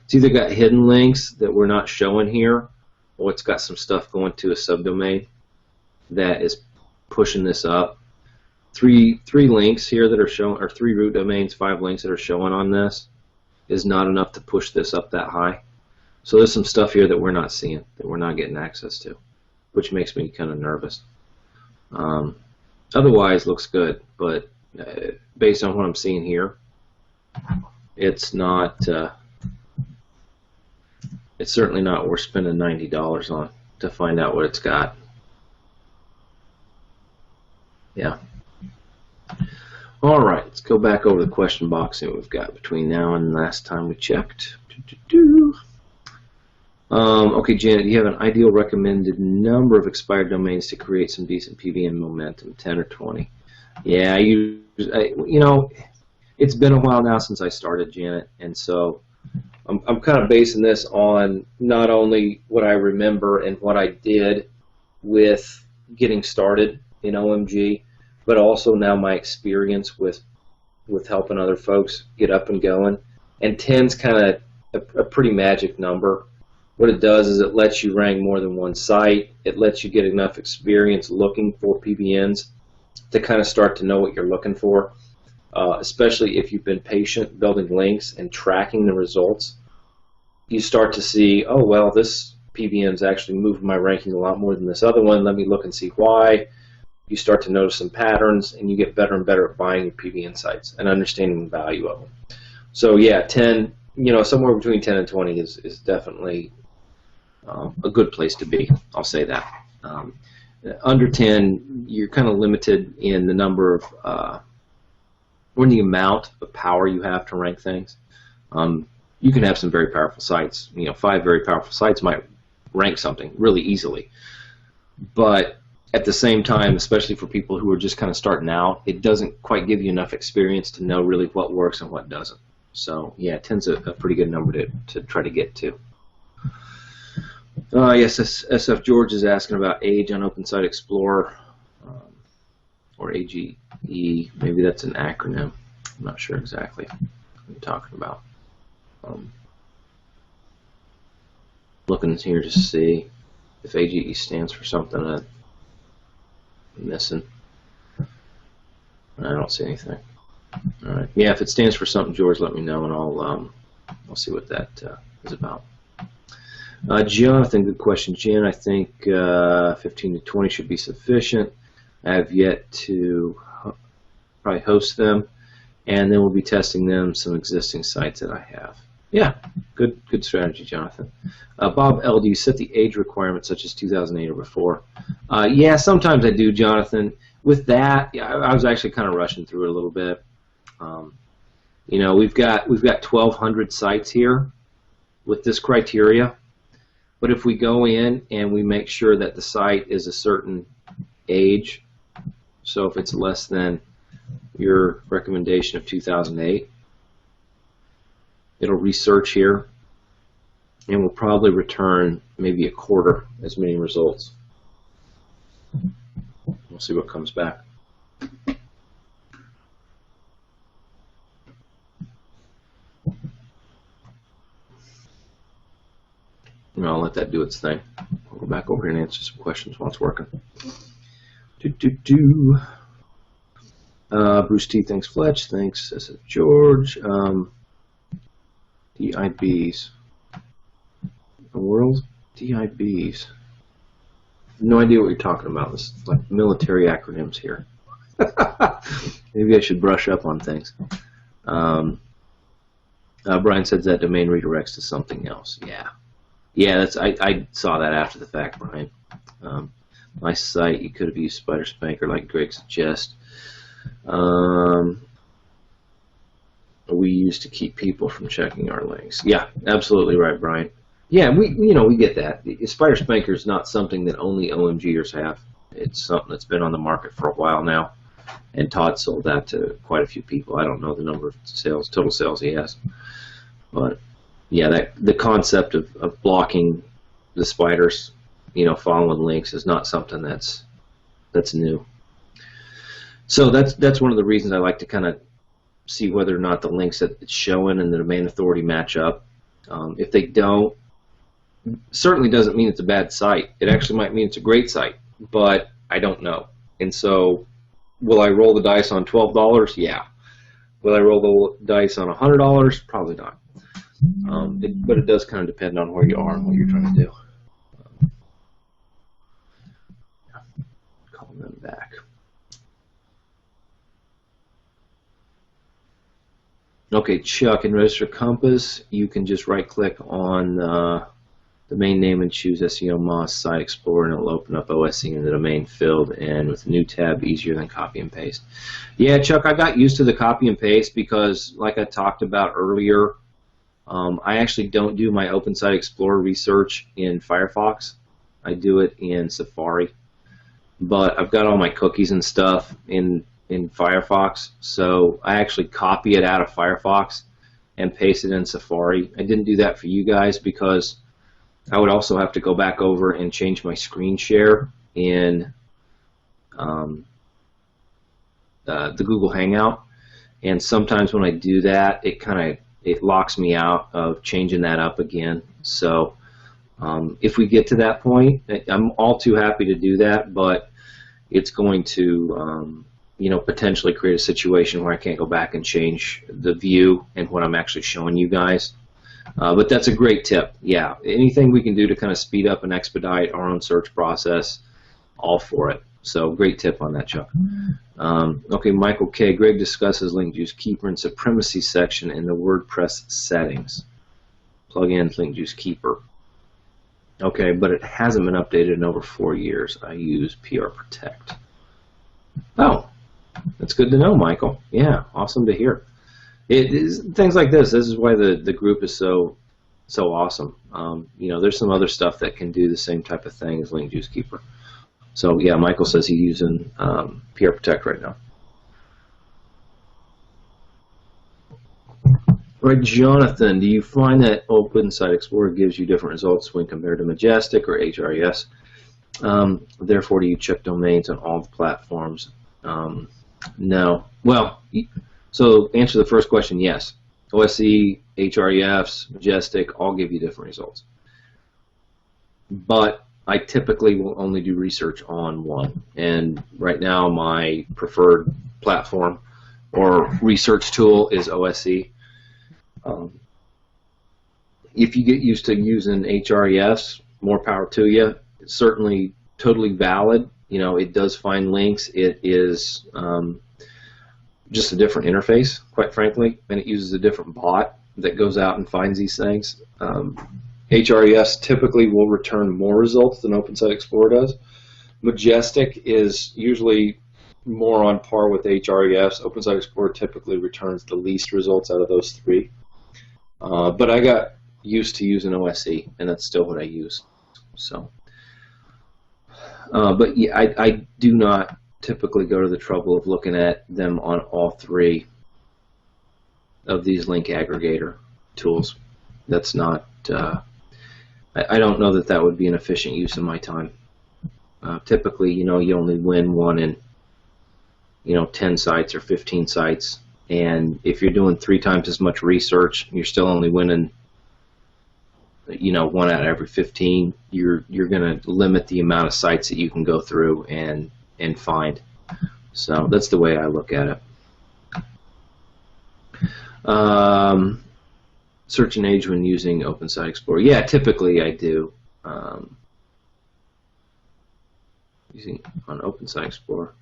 It's either got hidden links that we're not showing here, or it's got some stuff going to a subdomain that is pushing this up. Three links here that are showing, or 3 root domains, 5 links that are showing on this is not enough to push this up that high. So there's some stuff here that we're not seeing, that we're not getting access to, which makes me kind of nervous. Otherwise, looks good, but based on what I'm seeing here, it's not. It's certainly not worth spending $90 on to find out what it's got. Yeah. All right, let's go back over the question box and what we've got between now and the last time we checked. Okay, Janet, do you have an ideal recommended number of expired domains to create some decent PBN momentum, 10 or 20? Yeah, you know, it's been a while now since I started, Janet, and so I'm kind of basing this on not only what I remember and what I did with getting started in OMG, but also now my experience with helping other folks get up and going. And 10's kind of a pretty magic number. What it does is it lets you rank more than one site. It lets you get enough experience looking for PBNs to kind of start to know what you're looking for. Especially if you've been patient building links and tracking the results, you start to see, oh, well, this PBN's actually moved my rankings a lot more than this other one. Let me look and see why. you start to notice some patterns, and you get better and better at buying your PBN sites and understanding the value of them. So yeah, 10, somewhere between 10 and 20 is definitely a good place to be. I'll say that. Under 10, you're kind of limited in the number of, or the amount of power you have to rank things. You can have some very powerful sites. 5 very powerful sites might rank something really easily. But at the same time, especially for people who are just kind of starting out, it doesn't quite give you enough experience to know really what works and what doesn't. So yeah, 10's a pretty good number to try to get to. Yes, SF George is asking about age on Open Site Explorer, or AGE. Maybe that's an acronym. I'm not sure exactly what you're talking about. Looking here to see if AGE stands for something I'm missing. I don't see anything. All right. Yeah, if it stands for something, George, let me know, and I'll see what that is about. Jonathan, good question. Jen, I think 15 to 20 should be sufficient. I have yet to probably host them, and then we'll be testing them some existing sites that I have. Yeah, good strategy, Jonathan. Bob L, do you set the age requirement such as 2008 or before? Yeah, sometimes I do, Jonathan. With that, yeah, I was actually kind of rushing through it a little bit. We've got 1,200 sites here with this criteria. But if we go in and we make sure that the site is a certain age, so if it's less than your recommendation of 2008, it'll research here and will probably return maybe a quarter as many results. We'll see what comes back. I'll let that do its thing. I'll go back over here and answer some questions while it's working. Bruce T, thanks Fletch. Thanks SF George. DIBs. The world? DIBs. No idea what you're talking about. This is like military acronyms here. Maybe I should brush up on things. Brian says that domain redirects to something else. Yeah, I saw that after the fact, Brian. My site, you could have used Spider Spanker like Greg suggests. We used to keep people from checking our links. Yeah, absolutely right, Brian. Yeah, we get that. Spider Spanker is not something that only OMGers have. It's something that's been on the market for a while now, and Todd sold that to quite a few people. I don't know the number of total sales he has, but yeah, the concept of blocking the spiders, following links is not something that's new. So that's one of the reasons I like to kind of see whether or not the links that it's showing and the domain authority match up. If they don't, certainly doesn't mean it's a bad site. It actually might mean it's a great site, but I don't know. And so, will I roll the dice on $12? Yeah. Will I roll the dice on $100? Probably not. But it does kind of depend on where you are and what you're trying to do. Calling them back. Okay, Chuck, in Register Compass, you can just right-click on the domain name and choose SEO Moz Site Explorer, and it'll open up OSC in the domain field, and with a new tab, easier than copy and paste. Yeah, Chuck, I got used to the copy and paste because, like I talked about earlier, I actually don't do my Open Site Explorer research in Firefox. I do it in Safari. But I've got all my cookies and stuff in Firefox, so I actually copy it out of Firefox and paste it in Safari. I didn't do that for you guys because I would also have to go back over and change my screen share in the Google Hangout. And sometimes when I do that, it locks me out of changing that up again. So if we get to that point, I'm all too happy to do that, but it's going to potentially create a situation where I can't go back and change the view and what I'm actually showing you guys. But that's a great tip. Yeah, anything we can do to kind of speed up and expedite our own search process, all for it. So great tip on that, Chuck. Okay, Michael K. Greg discusses link juice keeper and supremacy section in the WordPress settings. Plug in link juice keeper. Okay, but it hasn't been updated in over 4 years. I use PR Protect. Oh, that's good to know, Michael. Yeah, awesome to hear. It is things like this. This is why the group is so awesome. You know, there's some other stuff that can do the same type of thing as link juice keeper. So yeah, Michael says he's using PR Protect right now. Right, Jonathan, do you find that Open Site Explorer gives you different results when compared to Majestic or HRES? Therefore, do you check domains on all the platforms? No. Well, so answer the first question, yes. OSE, HREFs, Majestic, all give you different results. But I typically will only do research on one. And right now, my preferred platform or research tool is OSE. If you get used to using HREFs, more power to you. It's certainly totally valid. You know, it does find links. It is just a different interface, quite frankly, and it uses a different bot that goes out and finds these things. HREFs typically will return more results than Open Site Explorer does. Majestic is usually more on par with HREFs. Open Site Explorer typically returns the least results out of those three. But I got used to using OSE, and that's still what I use. So, but yeah, I do not typically go to the trouble of looking at them on all three of these link aggregator tools. That's not. I don't know that that would be an efficient use of my time. Typically, you know, you only win one in, you know, 10 sites or 15 sites. And if you're doing 3 times as much research, you're still only winning, you know, 1 out of every 15. You're going to limit the amount of sites that you can go through and find. So that's the way I look at it. Search and age when using Open Site Explorer. Yeah, typically I do. Using on Open Site Explorer.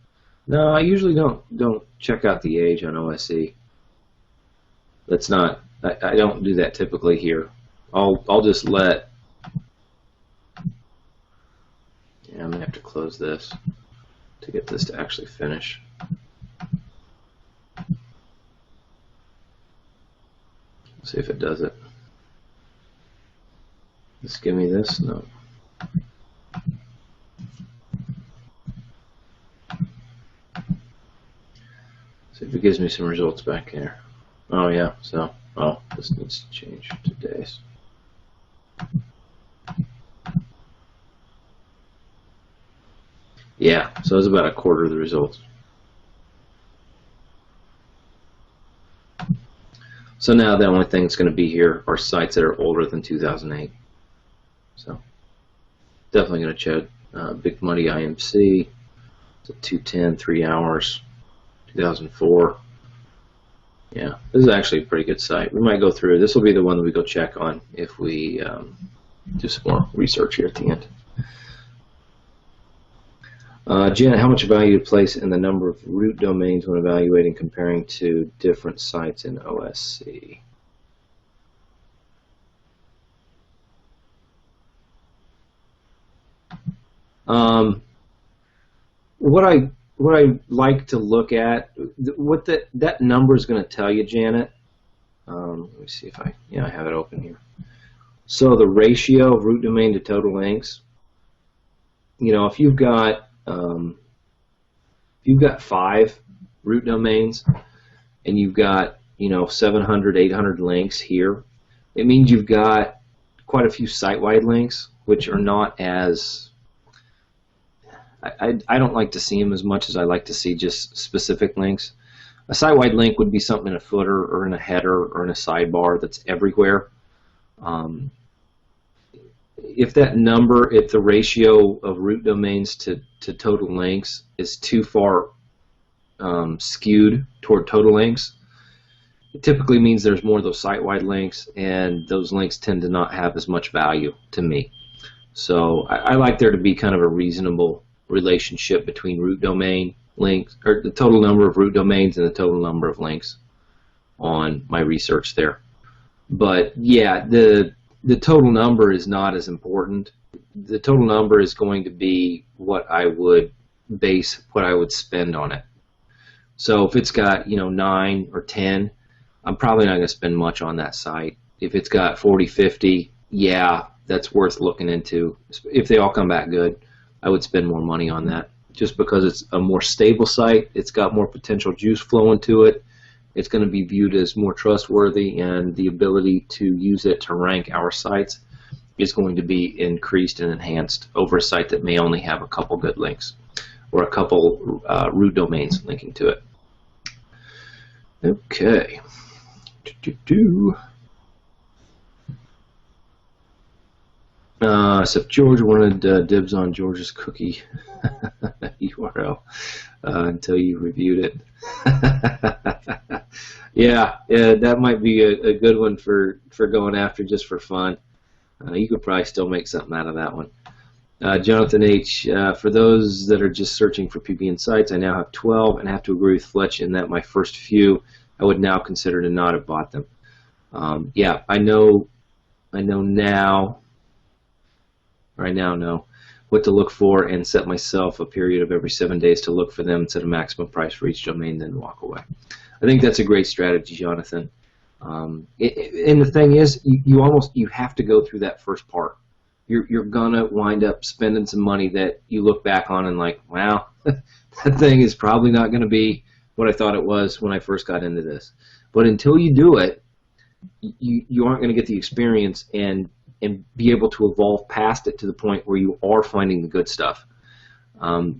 No, I usually don't check out the age on OSE. That's not. I don't do that typically here. I'll just let. Yeah, I'm gonna have to close this to get this to actually finish. See if it does it. Just give me this. No. See if it gives me some results back here. Oh yeah, so this needs to change to days. Yeah, so it's about a quarter of the results. So now the only thing that's going to be here are sites that are older than 2008. So definitely going to check Big Money IMC. It's a 210, 3 hours. 2004. Yeah, this is actually a pretty good site. We might go through. This will be the one that we go check on if we do some more research here at the end. Janet, how much value to place in the number of root domains when evaluating comparing to different sites in OSE? What I like to look at, what that number is going to tell you, Janet. Let me see if I have it open here. So the ratio of root domain to total links. You know, if you've got 5 root domains and you've got 700, 800 links here, it means you've got quite a few site-wide links, which are not as I don't like to see them as much as I like to see just specific links. A site-wide link would be something in a footer or in a header or in a sidebar that's everywhere. If the ratio of root domains to total links is too far skewed toward total links, it typically means there's more of those site-wide links, and those links tend to not have as much value to me. So I like there to be kind of a reasonable relationship between root domain links, or the total number of root domains and the total number of links on my research there. But yeah, the total number is not as important. The total number is going to be what I would spend on it. So if it's got 9 or 10, I'm probably not going to spend much on that site. If it's got 40, 50, yeah, that's worth looking into. If they all come back good, I would spend more money on that, just because it's a more stable site. It's got more potential juice flowing to it. It's going to be viewed as more trustworthy, and the ability to use it to rank our sites is going to be increased and enhanced over a site that may only have a couple good links or a couple root domains linking to it. Okay. So George wanted dibs on George's cookie URL until you reviewed it. Yeah, that might be a good one for going after just for fun. You could probably still make something out of that one. Jonathan H., for those that are just searching for PBN sites, I now have 12 and have to agree with Fletch in that my first few I would now consider to not have bought them. Yeah, I now know what to look for and set myself a period of every 7 days to look for them, set a maximum price for each domain, then walk away. I think that's a great strategy, Jonathan. And the thing is, you have to go through that first part. You're gonna wind up spending some money that you look back on and like, wow, that thing is probably not going to be what I thought it was when I first got into this. But until you do it, you aren't going to get the experience and be able to evolve past it to the point where you are finding the good stuff.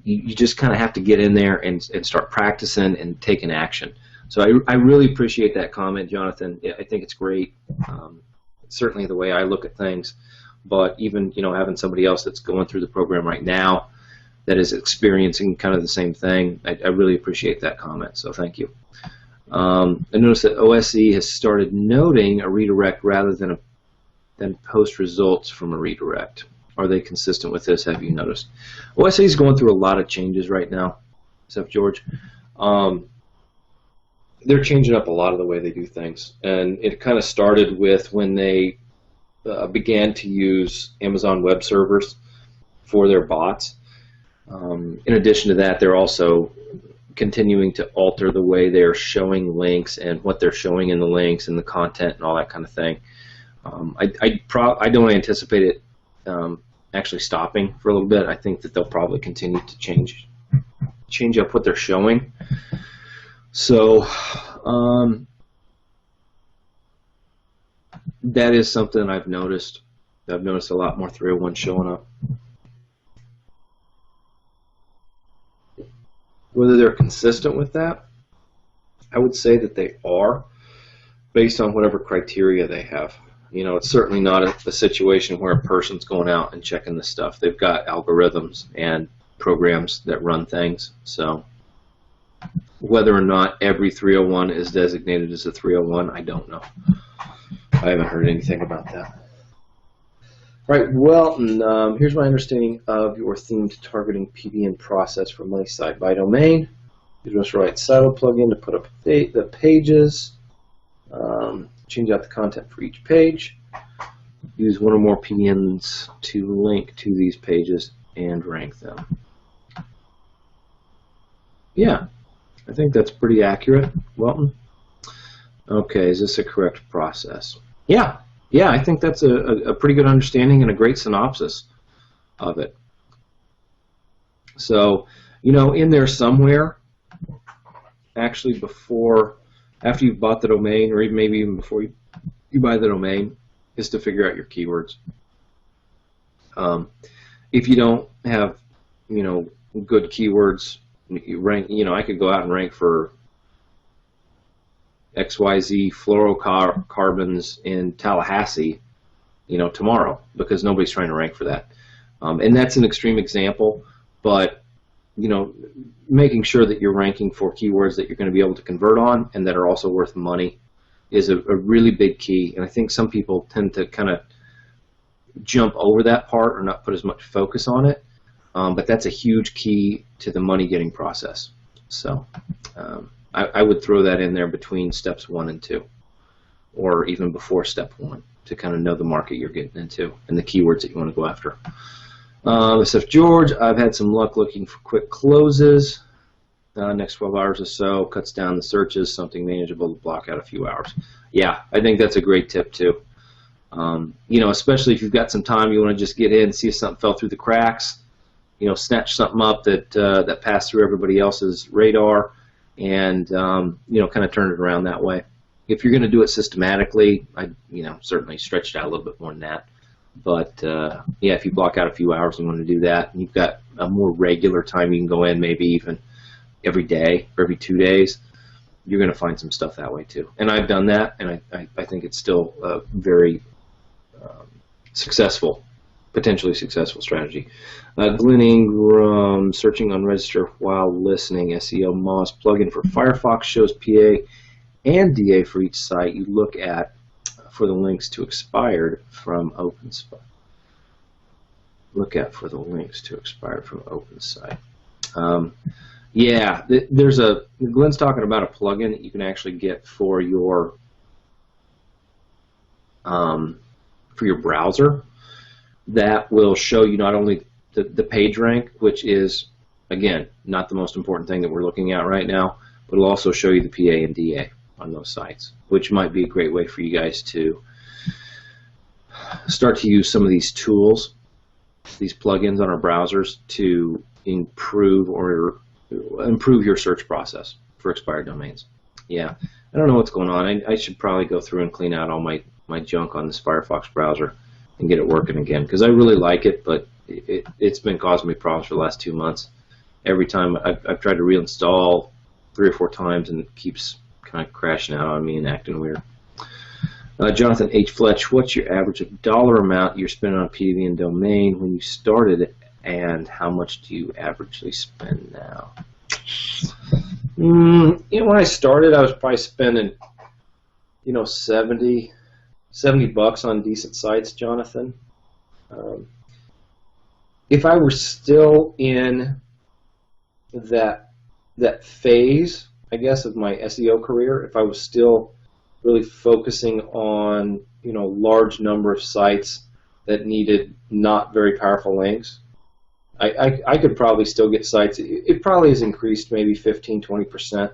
You just kind of have to get in there and start practicing and taking action. So I really appreciate that comment, Jonathan. I think it's great. Certainly the way I look at things, but even having somebody else that's going through the program right now that is experiencing kind of the same thing, I really appreciate that comment. So thank you. I noticed that OSE has started noting a redirect rather than post results from a redirect. Are they consistent with this? Have you noticed? OSE is going through a lot of changes right now, except George. They're changing up a lot of the way they do things, and it kind of started with when they began to use Amazon web servers for their bots. In addition to that, they're also continuing to alter the way they're showing links and what they're showing in the links and the content and all that kind of thing. I don't anticipate it actually stopping for a little bit. I think that they'll probably continue to change up what they're showing. So that is something I've noticed. I've noticed a lot more 301 showing up. Whether they're consistent with that, I would say that they are, based on whatever criteria they have. It's certainly not a situation where a person's going out and checking this stuff. They've got algorithms and programs that run things. So whether or not every 301 is designated as a 301, I don't know. I haven't heard anything about that. All right, well, here's my understanding of your themed targeting PBN process for my site by domain. You just write silo plugin to put up the pages, change out the content for each page, use one or more PBNs to link to these pages and rank them. Yeah, I think that's pretty accurate, Welton. Okay, is this a correct process? Yeah, I think that's a pretty good understanding and a great synopsis of it. So, in there somewhere, actually after you've bought the domain, or even maybe even before you buy the domain, is to figure out your keywords. If you don't have, good keywords, you rank. I could go out and rank for XYZ fluorocarbons in Tallahassee, tomorrow, because nobody's trying to rank for that. And that's an extreme example, but, making sure that you're ranking for keywords that you're going to be able to convert on and that are also worth money is a really big key. And I think some people tend to kind of jump over that part or not put as much focus on it. but that's a huge key to the money getting process. So I would throw that in there between steps 1 and 2, or even before step 1, to kind of know the market you're getting into and the keywords that you want to go after. SF George, I've had some luck looking for quick closes. Next 12 hours or so, cuts down the searches, something manageable to block out a few hours. Yeah, I think that's a great tip too. You know, especially if you've got some time, you want to just get in, see if something fell through the cracks, you know, snatch something up that that passed through everybody else's radar, and you know, kind of turn it around that way. If you're going to do it systematically, I'd, you know, certainly stretch it out a little bit more than that. But yeah, if you block out a few hours and want to do that, and you've got a more regular time you can go in, maybe even every day or every 2 days, you're going to find some stuff that way too. And I've done that, and I think it's still a very successful, potentially successful strategy. Glenn Ingram, searching on register while listening, SEO Moz plugin for Firefox shows PA and DA for each site you look at for the links to expired from OpenSite. Look at for the links to expired from OpenSite. Yeah, there's a, Glenn's talking about a plugin that you can actually get for your browser that will show you not only the page rank, which is, again, not the most important thing that we're looking at right now, but it'll also show you the PA and DA on those sites, which might be a great way for you guys to start to use some of these tools, these plugins on our browsers to improve your search process for expired domains. Yeah, I don't know what's going on. I should probably go through and clean out all my junk on this Firefox browser and get it working again, because I really like it, but it's been causing me problems for the last 2 months. Every time I've tried to reinstall 3 or 4 times, and it keeps kind of crashing out on me and acting weird. Jonathan H. Fletch, what's your average dollar amount you're spending on PV and domain when you started it, and how much do you averagely spend now? You know, when I started, I was probably spending, you know, $70 bucks on decent sites, Jonathan. If I were still in that phase, I guess, of my SEO career, if I was still really focusing on, you know, large number of sites that needed not very powerful links, I could probably still get sites. It probably has increased maybe 15-20%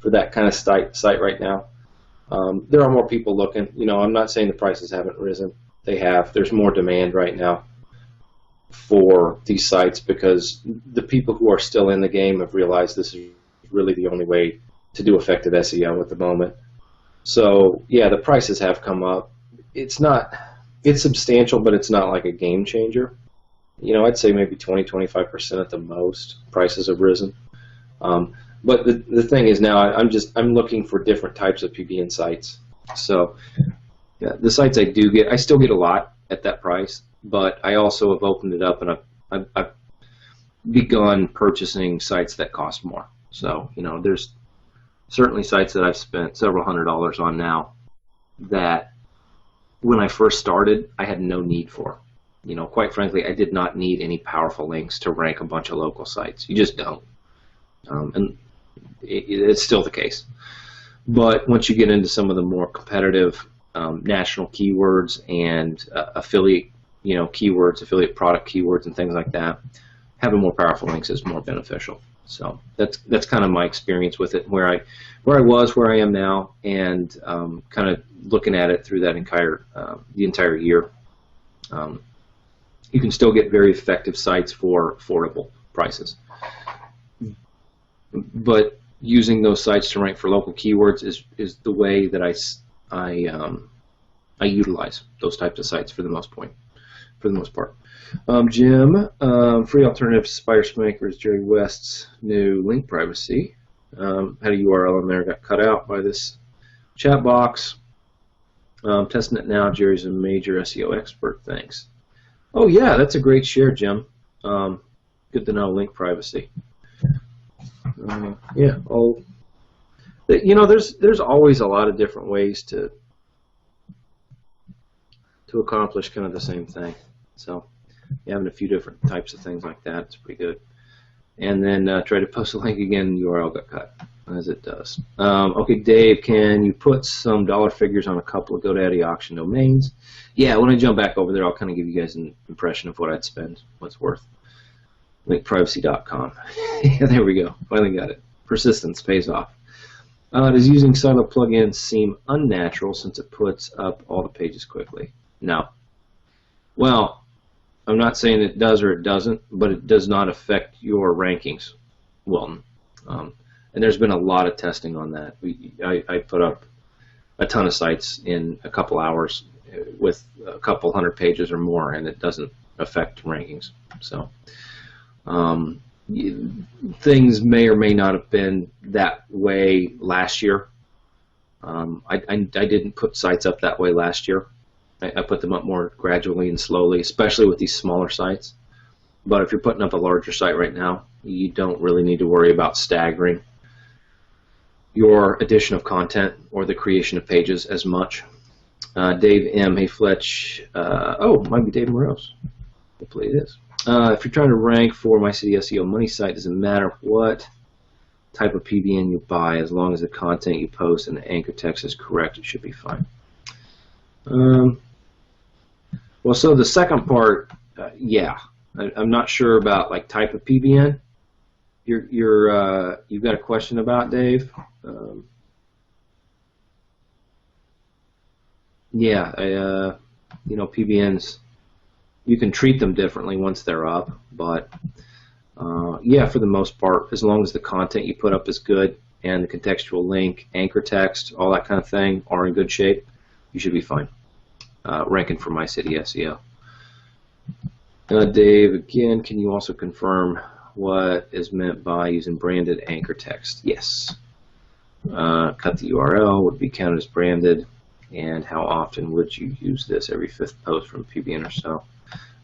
for that kind of site right now. There are more people looking. You know, I'm not saying the prices haven't risen. They have. There's more demand right now for these sites because the people who are still in the game have realized this is really the only way to do effective SEO at the moment. So yeah, the prices have come up. It's substantial, but it's not like a game changer. You know, I'd say maybe 20-25% at the most. Prices have risen. But the thing is now I'm looking for different types of PBN sites. So yeah, the sites I do get, I still get a lot at that price, but I also have opened it up, and I've begun purchasing sites that cost more. So, you know, there's certainly sites that I've spent several $100s on now that when I first started, I had no need for. You know, quite frankly, I did not need any powerful links to rank a bunch of local sites. You just don't. And it's still the case. But once you get into some of the more competitive national keywords and affiliate, you know, keywords, affiliate product keywords and things like that, having more powerful links is more beneficial. So that's kind of my experience with it, where I was, where I am now, and kind of looking at it through that the entire year. You can still get very effective sites for affordable prices. But using those sites to rank for local keywords is the way that I utilize those types of sites for the most part. Jim, free alternative to Spider Makers, Jerry West's new link privacy. Had a URL in there, got cut out by this chat box. Testing it now. Jerry's a major SEO expert. Thanks. Oh yeah, that's a great share, Jim. Good to know, link privacy. Yeah. Oh, you know, there's always a lot of different ways to accomplish kind of the same thing. So having a few different types of things like that. It's pretty good. And then try to post a link again, URL got cut, as it does. Okay, Dave, can you put some dollar figures on a couple of GoDaddy auction domains? Yeah, when I jump back over there, I'll kind of give you guys an impression of what I'd spend, what's worth. Linkprivacy.com. Yeah, there we go. Finally got it. Persistence pays off. Does using silo plugins seem unnatural since it puts up all the pages quickly? No. Well, I'm not saying it does or it doesn't, but it does not affect your rankings, Wilton. And there's been a lot of testing on that. I put up a ton of sites in a couple hours with a couple hundred pages or more, and it doesn't affect rankings. So things may or may not have been that way last year. I didn't put sites up that way last year. I put them up more gradually and slowly, especially with these smaller sites. But if you're putting up a larger site right now, you don't really need to worry about staggering your addition of content or the creation of pages as much. Dave M. Hey, Fletch. Oh, might be Dave Morose. Hopefully it is. If you're trying to rank for My City SEO Money site, doesn't matter what type of PBN you buy, as long as the content you post and the anchor text is correct, it should be fine. Well, so the second part, yeah, I'm not sure about like type of PBN. You've got a question about, Dave? Yeah, you know, PBNs, you can treat them differently once they're up, but yeah, for the most part, as long as the content you put up is good and the contextual link, anchor text, all that kind of thing are in good shape, you should be fine. Ranking for My City SEO. Dave, again, can you also confirm what is meant by using branded anchor text? Yes. Cut the URL would be counted as branded, and how often would you use this? Every 5th post from PBN or so.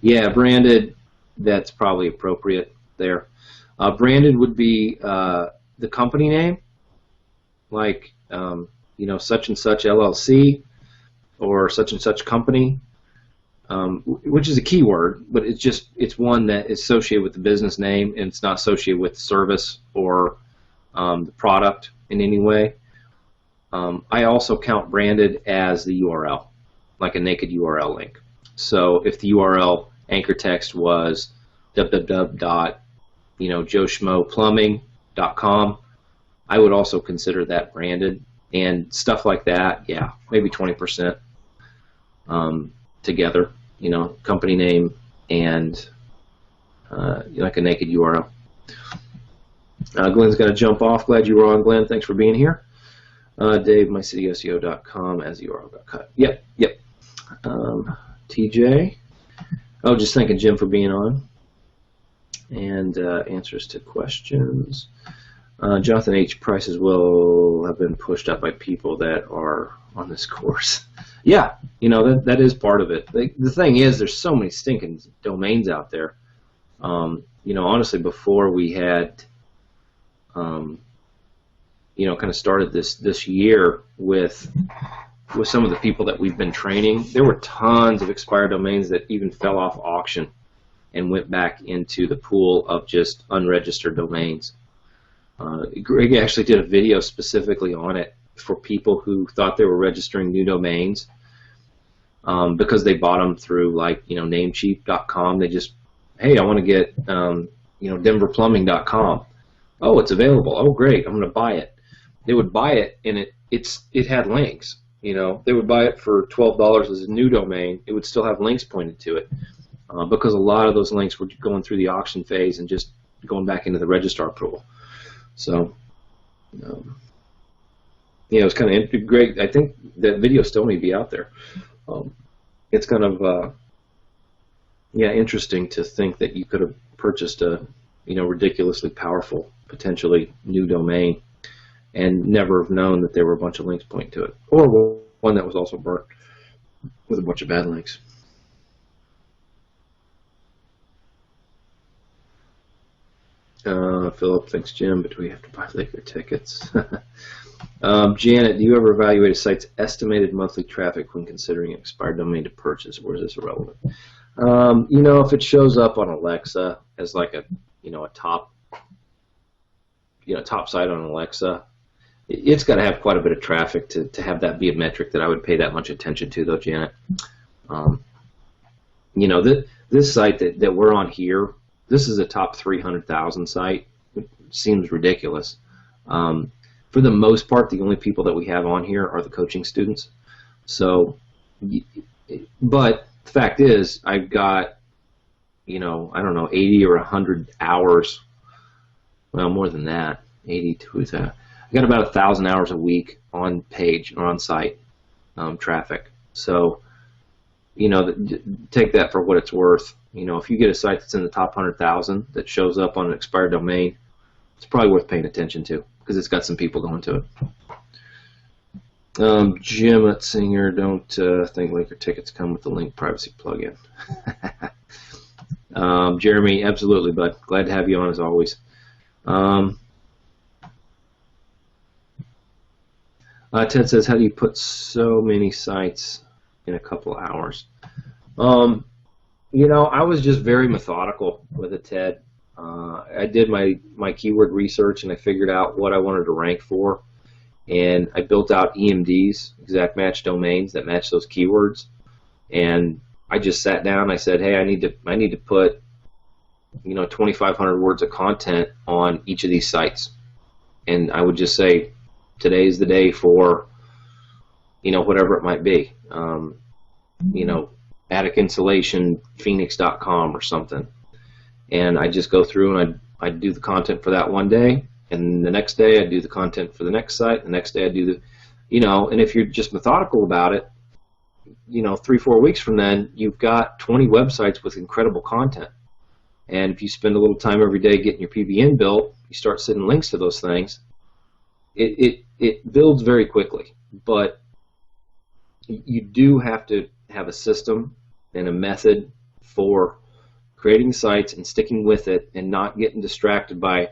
Yeah, branded, that's probably appropriate there. Branded would be the company name, like you know, such and such LLC, or such and such company, which is a keyword, but it's one that is associated with the business name, and it's not associated with the service or the product in any way. I also count branded as the URL, like a naked URL link. So if the URL anchor text was www.joeschmoplumbing.com, I would also consider that branded, and stuff like that. Yeah, maybe 20%. Together, you know, company name and like a naked URL. Glenn's got to jump off. Glad you were on, Glenn. Thanks for being here. Dave, mycityseo.com as the URL got cut. Yep. TJ. Oh, just thanking Jim for being on. And answers to questions. Jonathan H. Prices will have been pushed up by people that are on this course. Yeah, you know, that is part of it. The thing is, there's so many stinking domains out there. You know, honestly, before we had, you know, kind of started this year with some of the people that we've been training, there were tons of expired domains that even fell off auction and went back into the pool of just unregistered domains. Greg actually did a video specifically on it for people who thought they were registering new domains because they bought them through, like, you know, Namecheap.com. They just, hey, I want to get you know, DenverPlumbing.com. Oh, it's available. Oh, great, I'm going to buy it. They would buy it, and it had links. You know, they would buy it for $12 as a new domain. It would still have links pointed to it because a lot of those links were going through the auction phase and just going back into the registrar pool. So, yeah, it was kind of great. I think that video still may be out there. It's kind of, yeah, interesting to think that you could have purchased a, you know, ridiculously powerful, potentially new domain and never have known that there were a bunch of links pointing to it, or one that was also burnt with a bunch of bad links. Philip, thanks, Jim, but we have to buy Laker tickets. Janet, do you ever evaluate a site's estimated monthly traffic when considering an expired domain to purchase, or is this irrelevant? You know, if it shows up on Alexa as like a, you know, a top, you know, top site on Alexa, it's got to have quite a bit of traffic to have that be a metric that I would pay that much attention to, though, Janet. You know, this site that we're on here, this is a top 300,000 site. It seems ridiculous. For the most part, the only people that we have on here are the coaching students. So, but the fact is, I've got, you know, I don't know, 80 or 100 hours, well, more than that, 82 is that. I got about 1,000 hours a week on page or on site traffic. So, you know, take that for what it's worth. You know, if you get a site that's in the top 100,000 that shows up on an expired domain, it's probably worth paying attention to because it's got some people going to it. Jim at Singer, don't think linker tickets come with the link privacy plugin. Jeremy, absolutely, bud. Glad to have you on as always. Ted says, how do you put so many sites in a couple hours? You know, I was just very methodical with it, Ted. I did my keyword research and I figured out what I wanted to rank for. And I built out EMDs, exact match domains that match those keywords. And I just sat down and I said, hey, I need to put, you know, 2,500 words of content on each of these sites. And I would just say, today's the day for, you know, whatever it might be. You know, attic insulation, phoenix.com or something. And I just go through and I'd do the content for that one day. And the next day I'd do the content for the next site. The next day I'd do the, you know, and if you're just methodical about it, you know, 3-4 weeks from then, you've got 20 websites with incredible content. And if you spend a little time every day getting your PBN built, you start sending links to those things, it builds very quickly. But you do have to have a system and a method for creating sites and sticking with it and not getting distracted by,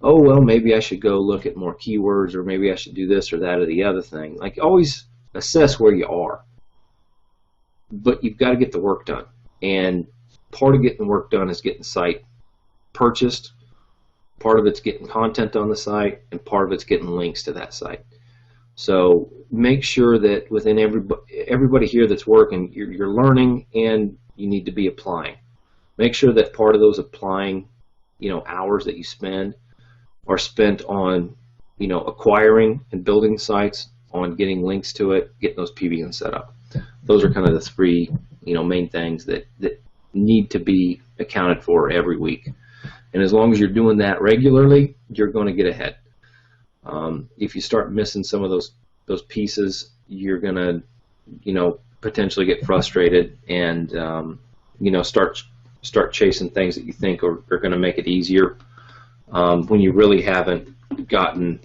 oh, well, maybe I should go look at more keywords, or maybe I should do this or that or the other thing. Like, always assess where you are. But you've got to get the work done. And part of getting the work done is getting the site purchased. Part of it's getting content on the site, and part of it's getting links to that site. So make sure that within everybody here that's working, you're learning and you need to be applying. Make sure that part of those applying, you know, hours that you spend are spent on, you know, acquiring and building sites, on getting links to it, getting those PBNs set up. Those are kind of the three, you know, main things that need to be accounted for every week. And as long as you're doing that regularly, you're going to get ahead. If you start missing some of those pieces, you're going to, you know, potentially get frustrated and, you know, start chasing things that you think are going to make it easier when you really haven't gotten,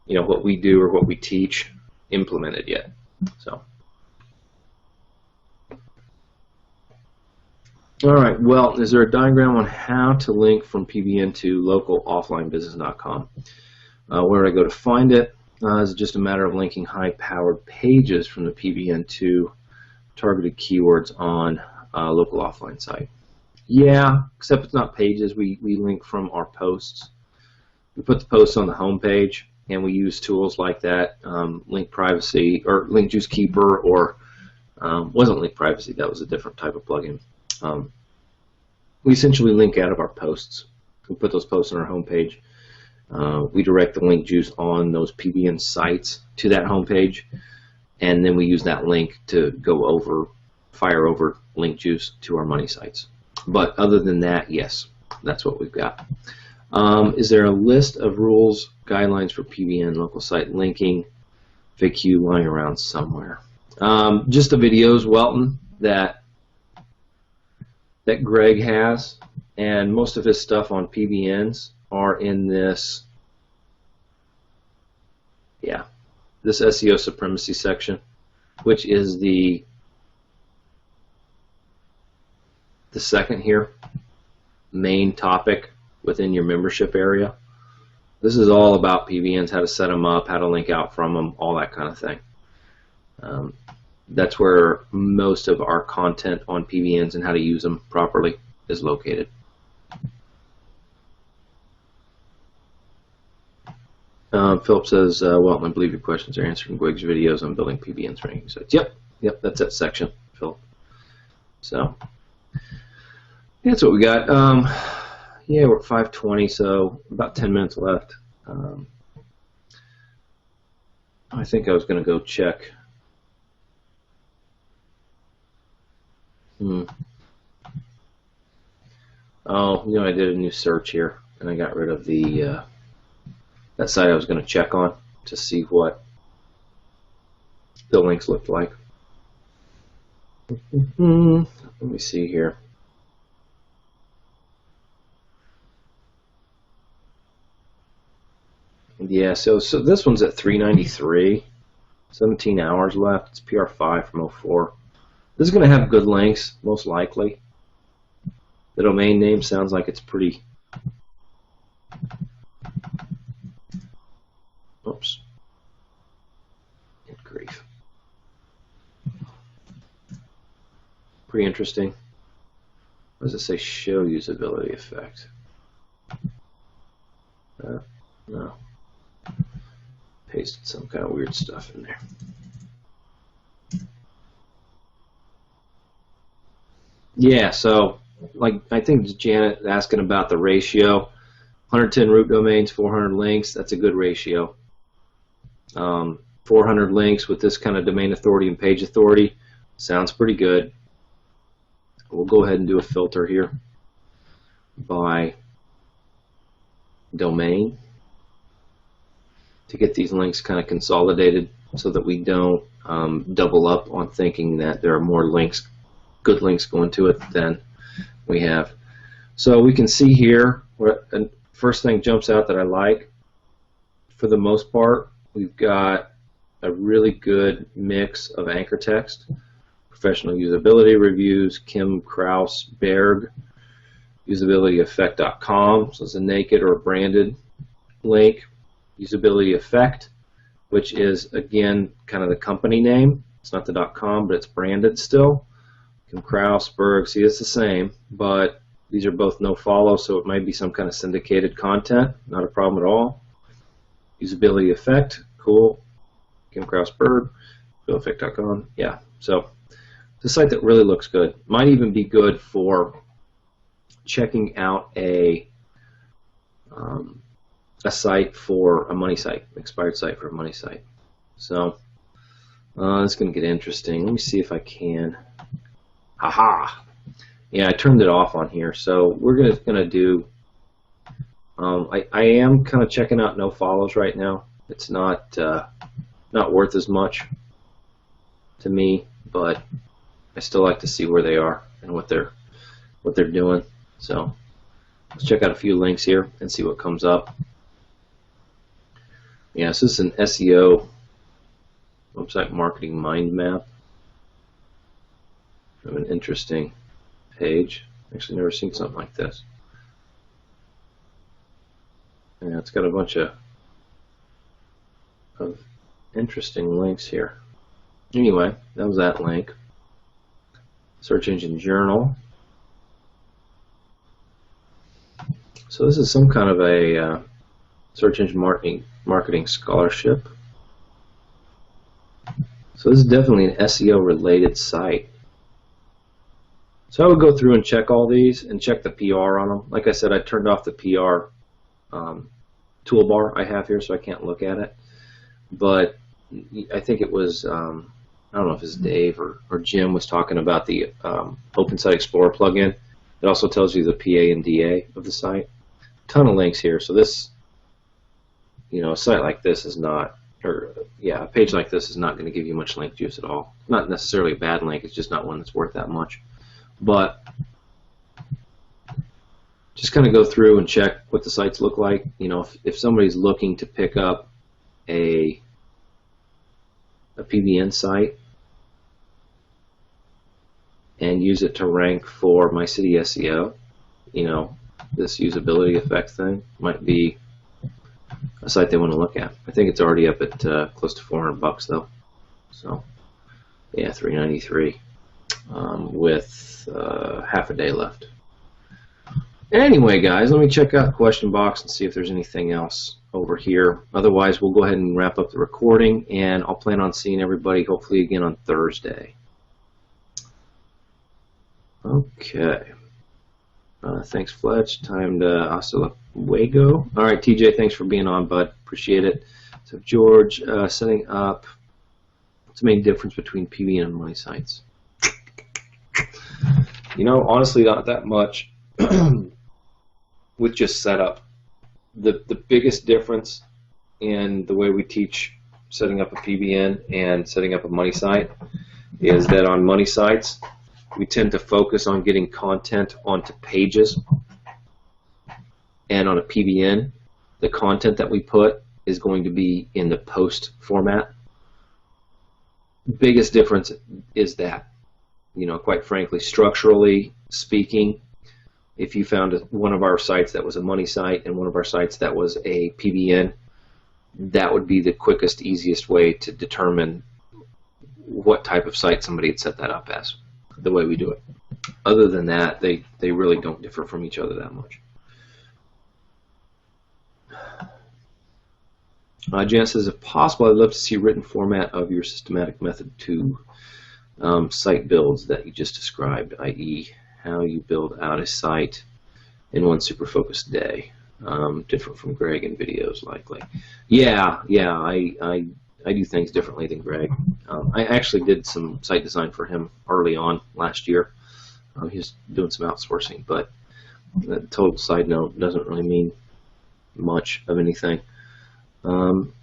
you know, what we do or what we teach implemented yet. So. All right, well, is there a diagram on how to link from PBN to local offlinebusiness.com? Where do I go to find it? Is it just a matter of linking high-powered pages from the PBN to targeted keywords on a local offline site? Yeah, except it's not pages. We link from our posts. We put the posts on the home page, and we use tools like that, Link Privacy, or Link Juice Keeper, or wasn't Link Privacy, that was a different type of plugin. We essentially link out of our posts. We put those posts on our homepage. We direct the link juice on those PBN sites to that homepage, and then we use that link to fire over link juice to our money sites. But other than that, yes, that's what we've got. Is there a list of rules, guidelines for PBN local site linking, FAQ lying around somewhere? Just the videos, Welton, that Greg has, and most of his stuff on PBNs are in this, this SEO supremacy section, which is the second here, main topic within your membership area. This is all about PBNs, how to set them up, how to link out from them, all that kind of thing. that's where most of our content on PBNs and how to use them properly is located. Philip says, well, I believe your questions are answered in Gwig's videos on building PBNs for ranking sites. Yep, that's that section, Philip. So, that's what we got. Yeah, we're at 5:20, so about 10 minutes left. I think I was going to go check. Oh, you know, I did a new search here, and I got rid of the that site I was going to check on to see what the links looked like. Let me see here. Yeah, so this one's at 393, 17 hours left. It's PR5 from 04. This is going to have good links, most likely. The domain name sounds like it's pretty. Oops. Good grief. Pretty interesting. What does it say? Show usability effect. No. Pasted some kind of weird stuff in there. Yeah, so like I think Janet asking about the ratio. 110 root domains, 400 links. That's a good ratio. 400 links with this kind of domain authority and page authority sounds pretty good. We'll go ahead and do a filter here by domain to get these links kind of consolidated so that we don't double up on thinking that there are more links, good links going to it than we have. So we can see here, first thing jumps out that I like. For the most part, we've got a really good mix of anchor text, professional usability reviews, Kim Kraus Berg, usabilityeffect.com, so it's a naked or a branded link. Usability Effect, which is again kind of the company name. It's not the .com, but it's branded still. Kim Kraus Berg, see, it's the same, but these are both no follow, so it might be some kind of syndicated content. Not a problem at all. Usability Effect, cool. Kim Kraus Berg, usabilityeffect.com, yeah. So it's a site that really looks good. Might even be good for checking out a site for a money site, expired site for a money site. So it's going to get interesting. Let me see if I can. Haha! Yeah, I turned it off on here. So we're going to do. I am kind of checking out no follows right now. It's not worth as much to me, but I still like to see where they are and what they're doing. So let's check out a few links here and see what comes up. Yeah, so this is an SEO website marketing mind map. Of an interesting page. Actually, never seen something like this. Yeah, it's got a bunch of interesting links here. Anyway, that was that link. Search Engine Journal. So this is some kind of a search engine marketing scholarship. So this is definitely an SEO related site. So I would go through and check all these and check the PR on them. Like I said, I turned off the PR toolbar I have here, so I can't look at it. But I think it was, I don't know if it's Dave or Jim was talking about the Open Site Explorer plugin. It also tells you the PA and DA of the site. Ton of links here. So this, you know, a site like this is not, or yeah, a page like this is not going to give you much link juice at all. Not necessarily a bad link, it's just not one that's worth that much. But just kind of go through and check what the sites look like. You know, if somebody's looking to pick up a PBN site and use it to rank for My City SEO, you know, this usability effect thing might be a site they want to look at. I think it's already up at close to $400 though. So Yeah, 393 with half a day left. Anyway, guys, let me check out the question box and see if there's anything else over here. Otherwise, we'll go ahead and wrap up the recording, and I'll plan on seeing everybody hopefully again on Thursday. Okay. Thanks, Fletch. Time to hasta luego. All right, TJ, thanks for being on, bud. Appreciate it. So, George, setting up. What's the main difference between PBN and money sites? You know, honestly, not that much. With just setup. The biggest difference in the way we teach setting up a PBN and setting up a money site is that on money sites, we tend to focus on getting content onto pages, and on a PBN, the content that we put is going to be in the post format. Biggest difference is that, you know, quite frankly, structurally speaking, if you found one of our sites that was a money site and one of our sites that was a PBN, that would be the quickest, easiest way to determine what type of site somebody had set that up as, the way we do it. Other than that, they really don't differ from each other that much. Jan says, if possible, I'd love to see a written format of your systematic method to site builds that you just described, i.e., how you build out a site in one super focused day. Different from Greg in videos, likely. Yeah, I do things differently than Greg. I actually did some site design for him early on last year. He was doing some outsourcing, but total side note, doesn't really mean much of anything.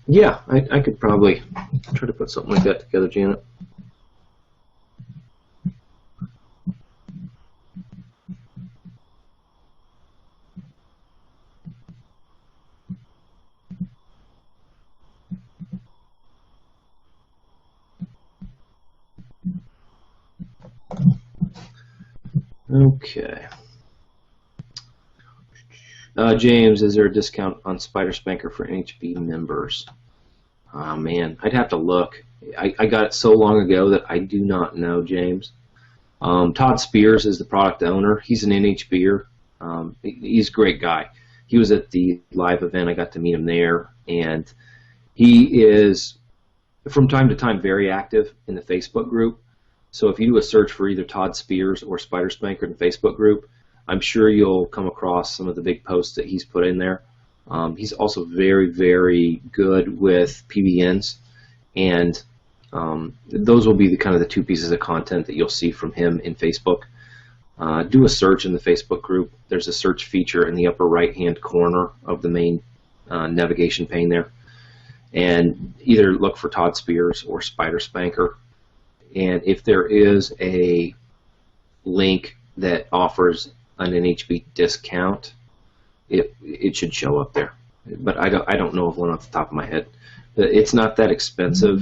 Yeah, I could probably try to put something like that together, Janet. Okay. James, is there a discount on Spider Spanker for NHB members? Man, I'd have to look. I got it so long ago that I do not know, James. Todd Spears is the product owner. He's an NHBer. He's a great guy. He was at the live event. I got to meet him there, and he is, from time to time, very active in the Facebook group. So if you do a search for either Todd Spears or Spider Spanker in the Facebook group, I'm sure you'll come across some of the big posts that he's put in there. He's also very, very good with PBNs, and those will be the kind of the two pieces of content that you'll see from him in Facebook. Do a search in the Facebook group. There's a search feature in the upper right-hand corner of the main navigation pane there, and either look for Todd Spears or Spider Spanker. And if there is a link that offers an NHB discount, it should show up there. But I don't know of one off the top of my head. It's not that expensive,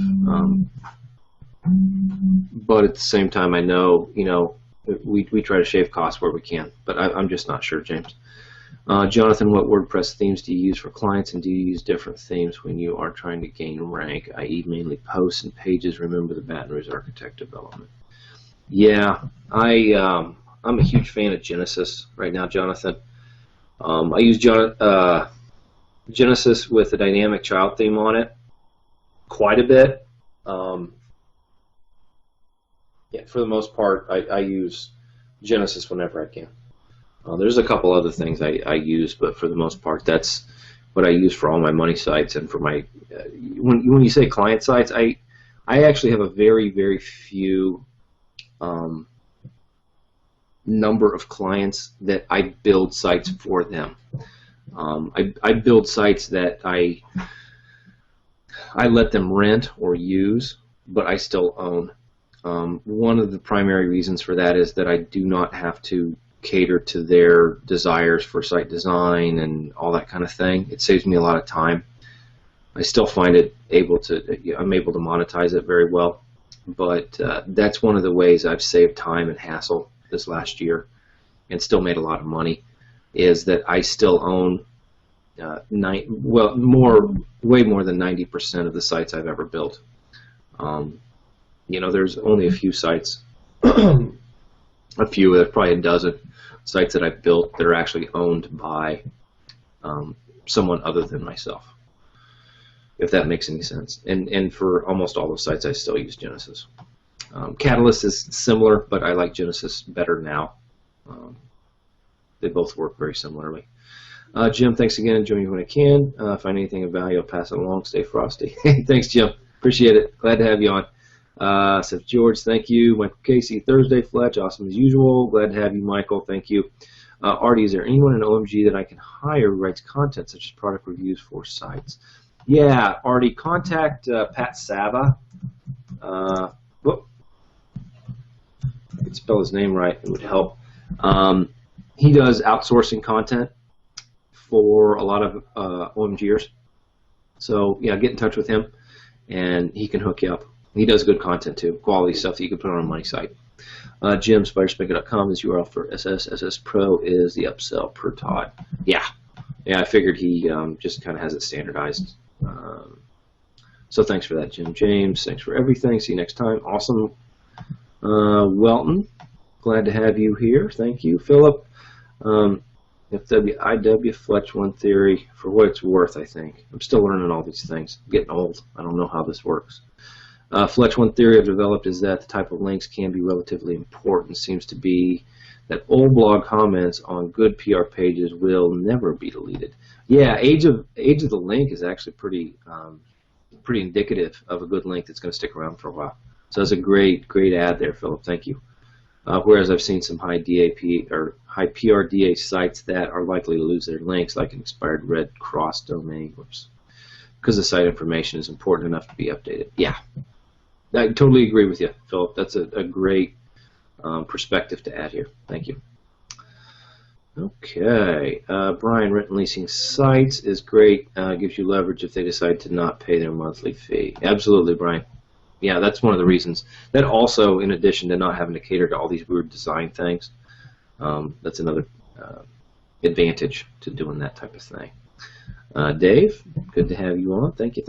but at the same time, I know, you know, we try to shave costs where we can. But I'm just not sure, James. Jonathan, what WordPress themes do you use for clients, and do you use different themes when you are trying to gain rank, i.e. mainly posts and pages? Remember the Baton Rouge architect development. Yeah, I'm a huge fan of Genesis right now, Jonathan. I use Genesis with a dynamic child theme on it quite a bit. Yeah, for the most part, I use Genesis whenever I can. There's a couple other things I use, but for the most part, that's what I use for all my money sites and for my. When you say client sites, I actually have a very, very few number of clients that I build sites for them. I build sites that I let them rent or use, but I still own. One of the primary reasons for that is that I do not have to cater to their desires for site design and all that kind of thing. It saves me a lot of time. I still find it I'm able to monetize it very well, but that's one of the ways I've saved time and hassle this last year and still made a lot of money, is that I still own way more than 90% of the sites I've ever built. You know, there's only a few sites, a few, there's probably a dozen sites that I've built that are actually owned by someone other than myself, if that makes any sense. And for almost all those sites, I still use Genesis. Catalyst is similar, but I like Genesis better now. They both work very similarly. Jim, thanks again. Join me when I can. Find anything of value, I'll pass it along. Stay frosty. Thanks, Jim. Appreciate it. Glad to have you on. Says George, thank you. Michael Casey, Thursday, Fletch, awesome as usual. Glad to have you, Michael. Thank you. Artie, is there anyone in OMG that I can hire who writes content such as product reviews for sites? Yeah, Artie, contact Pat Sava. Whoop. I could spell his name right. It would help. He does outsourcing content for a lot of OMGers. So, yeah, get in touch with him, and he can hook you up. He does good content, too. Quality stuff that you can put on a money site. Jim, spiderspanker.com is URL for SS. SS Pro is the upsell per Todd. Yeah, I figured he just kind of has it standardized. So thanks for that, Jim. James, thanks for everything. See you next time. Awesome. Welton, glad to have you here. Thank you. Philip, FWIW, Fletch1 Theory, for what it's worth, I think. I'm still learning all these things. I'm getting old. I don't know how this works. Fletch1 Theory I've developed is that the type of links can be relatively important. Seems to be that old blog comments on good PR pages will never be deleted. Yeah, age of the link is actually pretty indicative of a good link that's going to stick around for a while. So that's a great ad there, Philip. Thank you. Whereas I've seen some high DAP or high PRDA sites that are likely to lose their links, like an expired Red Cross domain, because the site information is important enough to be updated. Yeah, I totally agree with you, Philip. That's a great perspective to add here. Thank you. Okay, Brian, rent and leasing sites is great. Gives you leverage if they decide to not pay their monthly fee. Absolutely, Brian. Yeah, that's one of the reasons. That also, in addition to not having to cater to all these weird design things, that's another advantage to doing that type of thing. Dave, good to have you on. Thank you.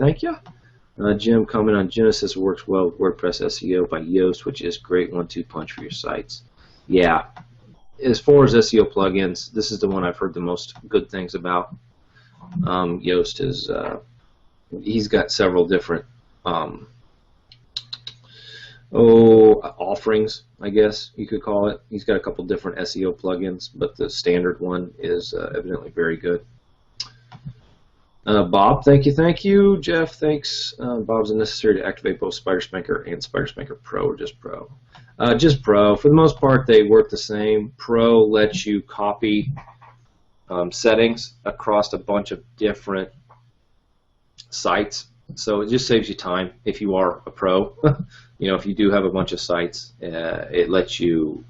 Jim, comment on Genesis works well with WordPress SEO by Yoast, which is great 1-2 punch for your sites. Yeah, as far as SEO plugins, this is the one I've heard the most good things about. Yoast is he's got several different offerings, I guess you could call it. He's got a couple different SEO plugins, but the standard one is evidently very good. Bob, thank you. Jeff, thanks. Bob's necessary to activate both SpiderSpanker and SpiderSpanker Pro or just Pro? Just Pro. For the most part, they work the same. Pro lets you copy settings across a bunch of different sites. So it just saves you time if you are a pro. You know, if you do have a bunch of sites, it lets you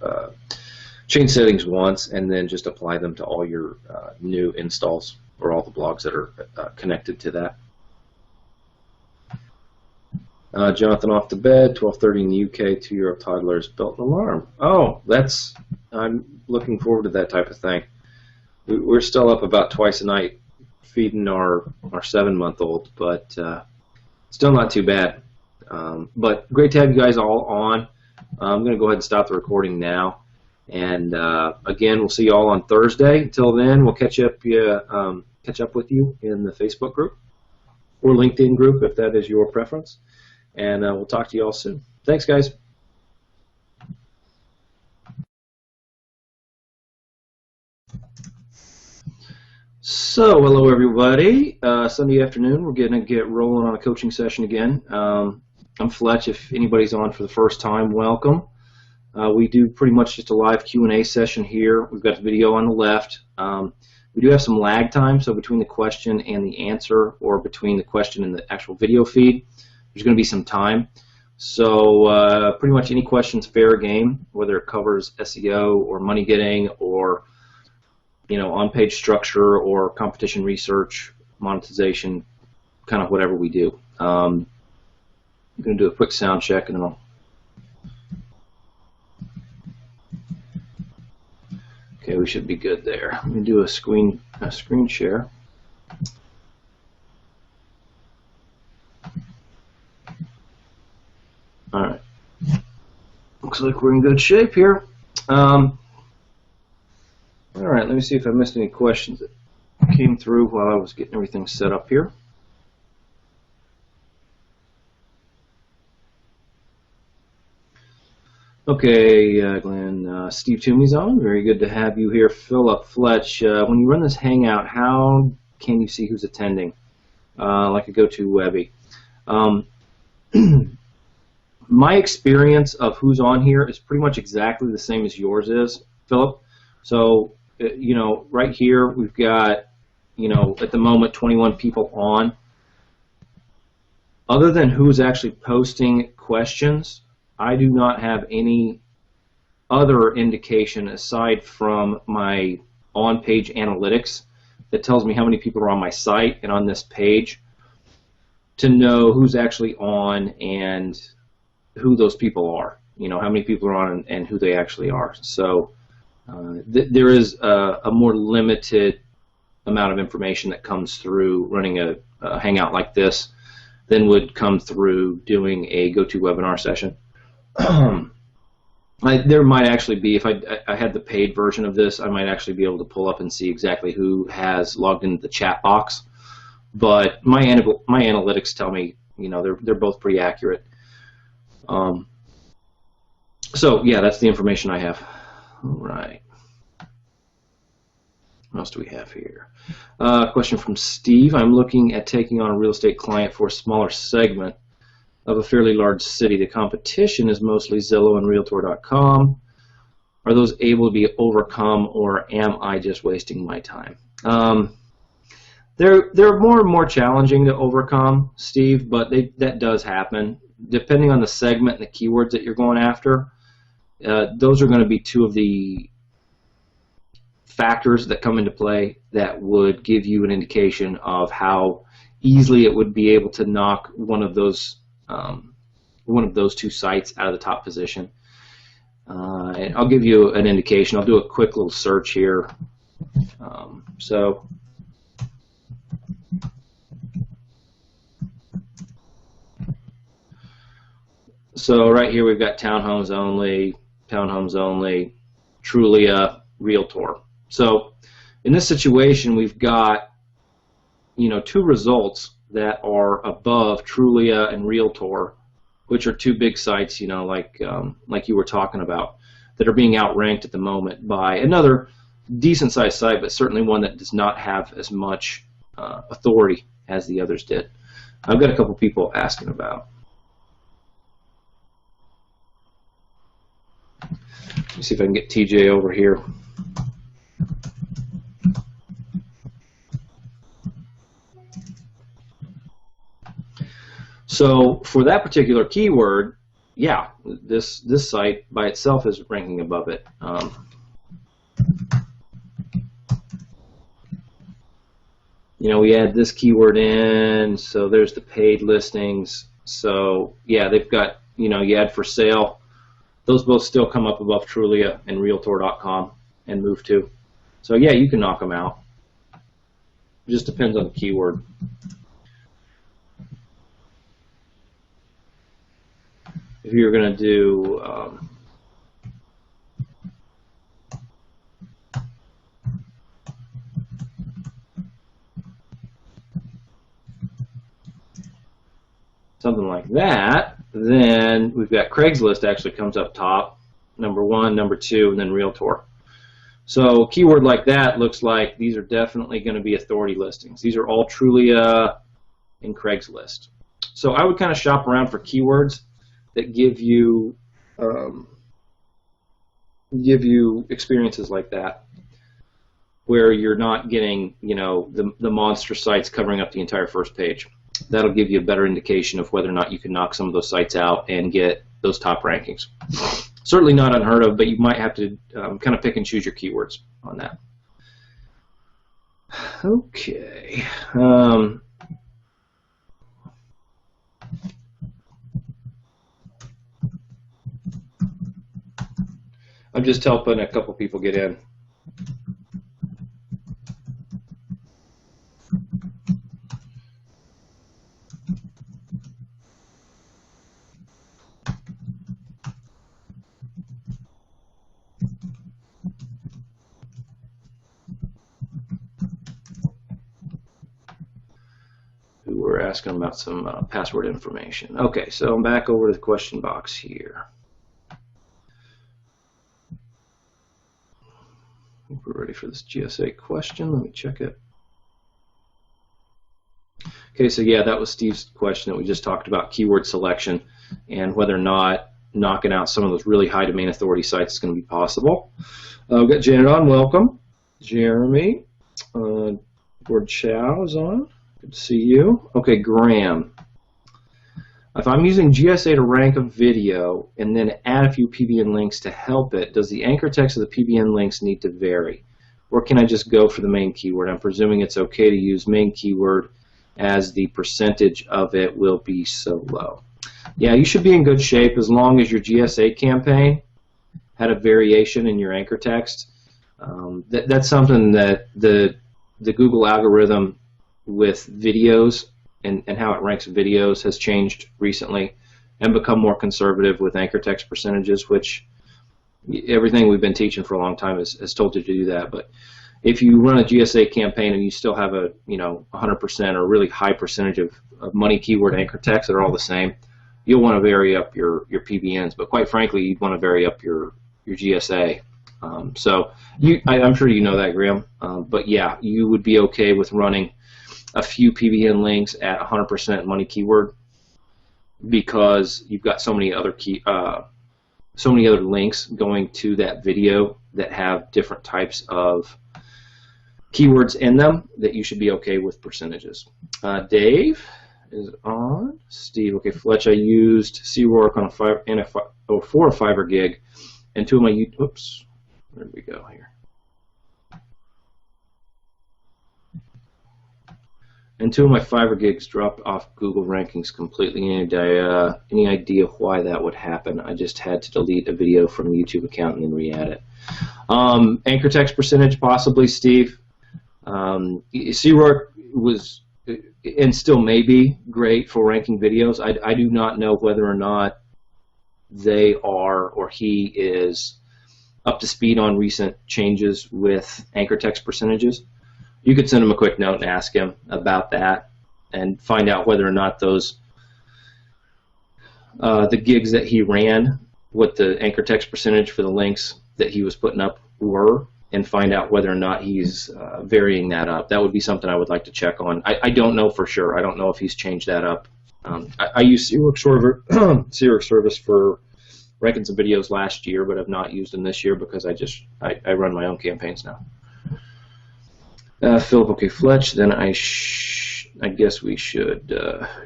change settings once and then just apply them to all your new installs or all the blogs that are connected to that. Jonathan off to bed, 12:30 in the UK, 2-year-old toddler's built an alarm. Oh, I'm looking forward to that type of thing. We're still up about twice a night feeding our 7-month-old, but still not too bad. But great to have you guys all on. I'm going to go ahead and stop the recording now. And again, we'll see you all on Thursday. Until then, we'll catch up with you in the Facebook group or LinkedIn group if that is your preference. And we'll talk to you all soon. Thanks, guys. So, hello everybody. Sunday afternoon, we're going to get rolling on a coaching session again. I'm Fletch. If anybody's on for the first time, welcome. We do pretty much just a live Q&A session here. We've got the video on the left. We do have some lag time, so between the question and the answer, or between the question and the actual video feed, there's going to be some time. So pretty much any question's fair game, whether it covers SEO or money getting or on-page structure or competition research, monetization, kind of whatever we do. I'm going to do a quick sound check and then I'll... Okay, we should be good there. I'm going to do a screen share. All right, Looks like we're in good shape here. All right, let me see if I missed any questions that came through while I was getting everything set up here. Okay, Glenn, Steve Toomey's on. Very good to have you here. Philip Fletch, when you run this Hangout, how can you see who's attending? Like a GoToWebi. My experience of who's on here is pretty much exactly the same as yours is, Philip. So, you know, right here we've got, you know, at the moment 21 people on. Other than who's actually posting questions, I do not have any other indication aside from my on-page analytics that tells me how many people are on my site and on this page to know who's actually on and who those people are. You know, how many people are on and who they actually are. So there is a more limited amount of information that comes through running a Hangout like this than would come through doing a GoToWebinar session. There might actually be, if I had the paid version of this, I might actually be able to pull up and see exactly who has logged into the chat box. But my analytics tell me, you know, they're both pretty accurate. So yeah, that's the information I have. All right. What else do we have here? Question from Steve. I'm looking at taking on a real estate client for a smaller segment of a fairly large city. The competition is mostly Zillow and Realtor.com. Are those able to be overcome, or am I just wasting my time? They're more and more challenging to overcome, Steve, but that does happen. Depending on the segment and the keywords that you're going after, those are going to be two of the factors that come into play that would give you an indication of how easily it would be able to knock one of those two sites out of the top position. And I'll give you an indication. I'll do a quick little search here. So right here we've got townhomes only, Trulia, Realtor. So in this situation we've got, you know, two results that are above Trulia and Realtor, which are two big sites, you know, like you were talking about, that are being outranked at the moment by another decent-sized site, but certainly one that does not have as much authority as the others did. I've got a couple people asking about. Let me see if I can get TJ over here. So for that particular keyword, yeah, this site by itself is ranking above it. You know, we add this keyword in, so there's the paid listings. So yeah, they've got, you know, you add for sale. Those both still come up above Trulia and Realtor.com and move to. So yeah, you can knock them out. It just depends on the keyword. If you're going to do something like that, then we've got Craigslist actually comes up top, number 1, number 2, and then Realtor. So a keyword like that looks like these are definitely going to be authority listings. These are all Trulia and Craigslist. So I would kind of shop around for keywords that give you experiences like that, where you're not getting, you know, the monster sites covering up the entire first page. That'll give you a better indication of whether or not you can knock some of those sites out and get those top rankings. Certainly not unheard of, but you might have to kind of pick and choose your keywords on that. Okay. I'm just helping a couple people get in. were asking about some password information. Okay, so I'm back over to the question box here. I think we're ready for this GSA question. Let me check it. Okay, so yeah, that was Steve's question that we just talked about, keyword selection, and whether or not knocking out some of those really high domain authority sites is going to be possible. We've got Janet on, welcome. Jeremy, Gord Chow is on, good to see you. Okay, Graham. If I'm using GSA to rank a video and then add a few PBN links to help it, does the anchor text of the PBN links need to vary? Or can I just go for the main keyword? I'm presuming it's okay to use main keyword as the percentage of it will be so low. Yeah, you should be in good shape as long as your GSA campaign had a variation in your anchor text. That's something that the Google algorithm with videos and how it ranks videos has changed recently and become more conservative with anchor text percentages, which everything we've been teaching for a long time has told you to do that. But if you run a GSA campaign and you still have a 100% or a really high percentage of money keyword anchor text that are all the same, you'll want to vary up your PBNs. But quite frankly, you'd want to vary up your GSA. So I'm sure you know that, Graham. But yeah, you would be okay with running a few PBN links at 100% money keyword because you've got so many other links going to that video that have different types of keywords in them that you should be okay with percentages. Dave is on. Steve, okay, Fletch, I used C0Aching on for a fiber gig, and two of my oops, where did we go here? And two of my fiber gigs dropped off Google rankings completely. Any idea why that would happen? I just had to delete a video from a YouTube account and then re-add it. Anchor text percentage, possibly, Steve. C0Aching was and still may be great for ranking videos. I do not know whether or not they are or he is up to speed on recent changes with anchor text percentages. You could send him a quick note and ask him about that and find out whether or not those the gigs that he ran, what the anchor text percentage for the links that he was putting up were, and find out whether or not he's varying that up. That would be something I would like to check on. I don't know for sure. I don't know if he's changed that up. I used C0Aching service for ranking some videos last year, but I've not used them this year because I run my own campaigns now. Philip, okay, Fletch, then I guess we should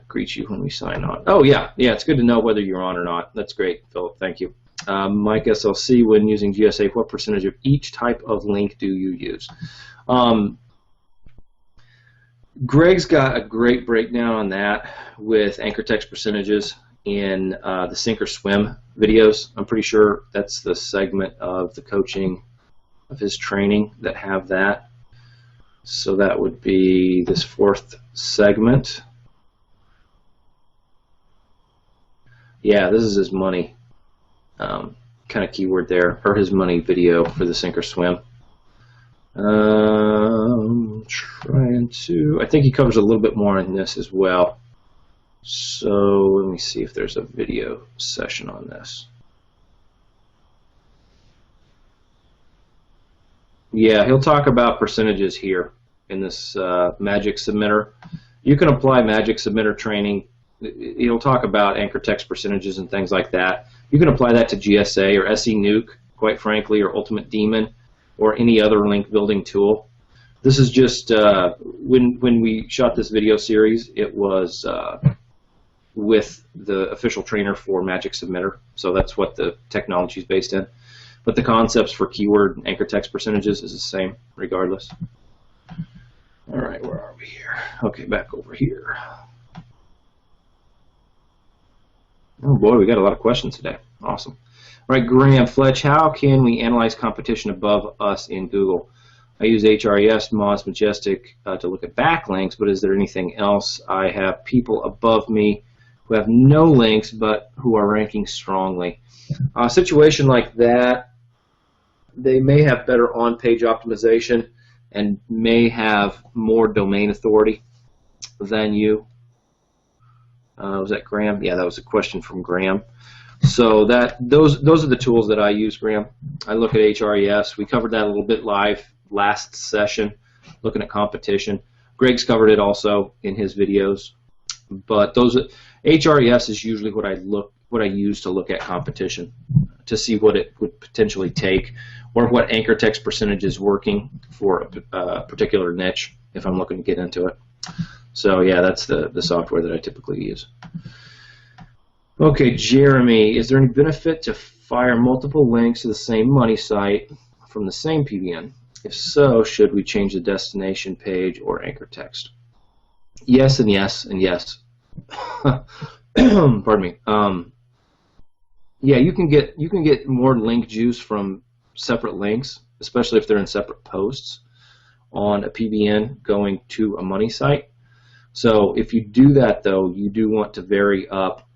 greet you when we sign on. Oh, yeah, it's good to know whether you're on or not. That's great, Philip, thank you. Mike SLC, when using GSA, what percentage of each type of link do you use? Greg's got a great breakdown on that with anchor text percentages in the Sink or Swim videos. I'm pretty sure that's the segment of the coaching of his training that have that. So that would be this fourth segment. Yeah, this is his money kind of keyword there, or his money video for the Sink or Swim. I think he covers a little bit more in this as well. So let me see if there's a video session on this. Yeah, he'll talk about percentages here in this Magic Submitter. You can apply Magic Submitter training. He'll talk about anchor text percentages and things like that. You can apply that to GSA or SE Nuke, quite frankly, or Ultimate Demon, or any other link building tool. This is just, when we shot this video series, it was with the official trainer for Magic Submitter, so that's what the technology is based in. But the concepts for keyword and anchor text percentages is the same regardless. All right, where are we here? Okay, back over here. Oh boy, we got a lot of questions today. Awesome. All right, Graham, Fletch, how can we analyze competition above us in Google? I use HRES, Moz, Majestic to look at backlinks, but is there anything else? I have people above me who have no links but who are ranking strongly. A situation like that, they may have better on-page optimization and may have more domain authority than you. Was that Graham? Yeah, that was a question from Graham. So those are the tools that I use, Graham. I look at HRES. We covered that a little bit live last session, looking at competition. Greg's covered it also in his videos. But those HRES is usually what I use to look at competition, to see what it would potentially take, or what anchor text percentage is working for a particular niche if I'm looking to get into it. So yeah, that's the software that I typically use. Okay, Jeremy, is there any benefit to fire multiple links to the same money site from the same PBN? If so, should we change the destination page or anchor text? Yes and yes and yes. Pardon me. Yeah, you can get more link juice from separate links, especially if they're in separate posts on a PBN going to a money site. So if you do that, though, you do want to vary up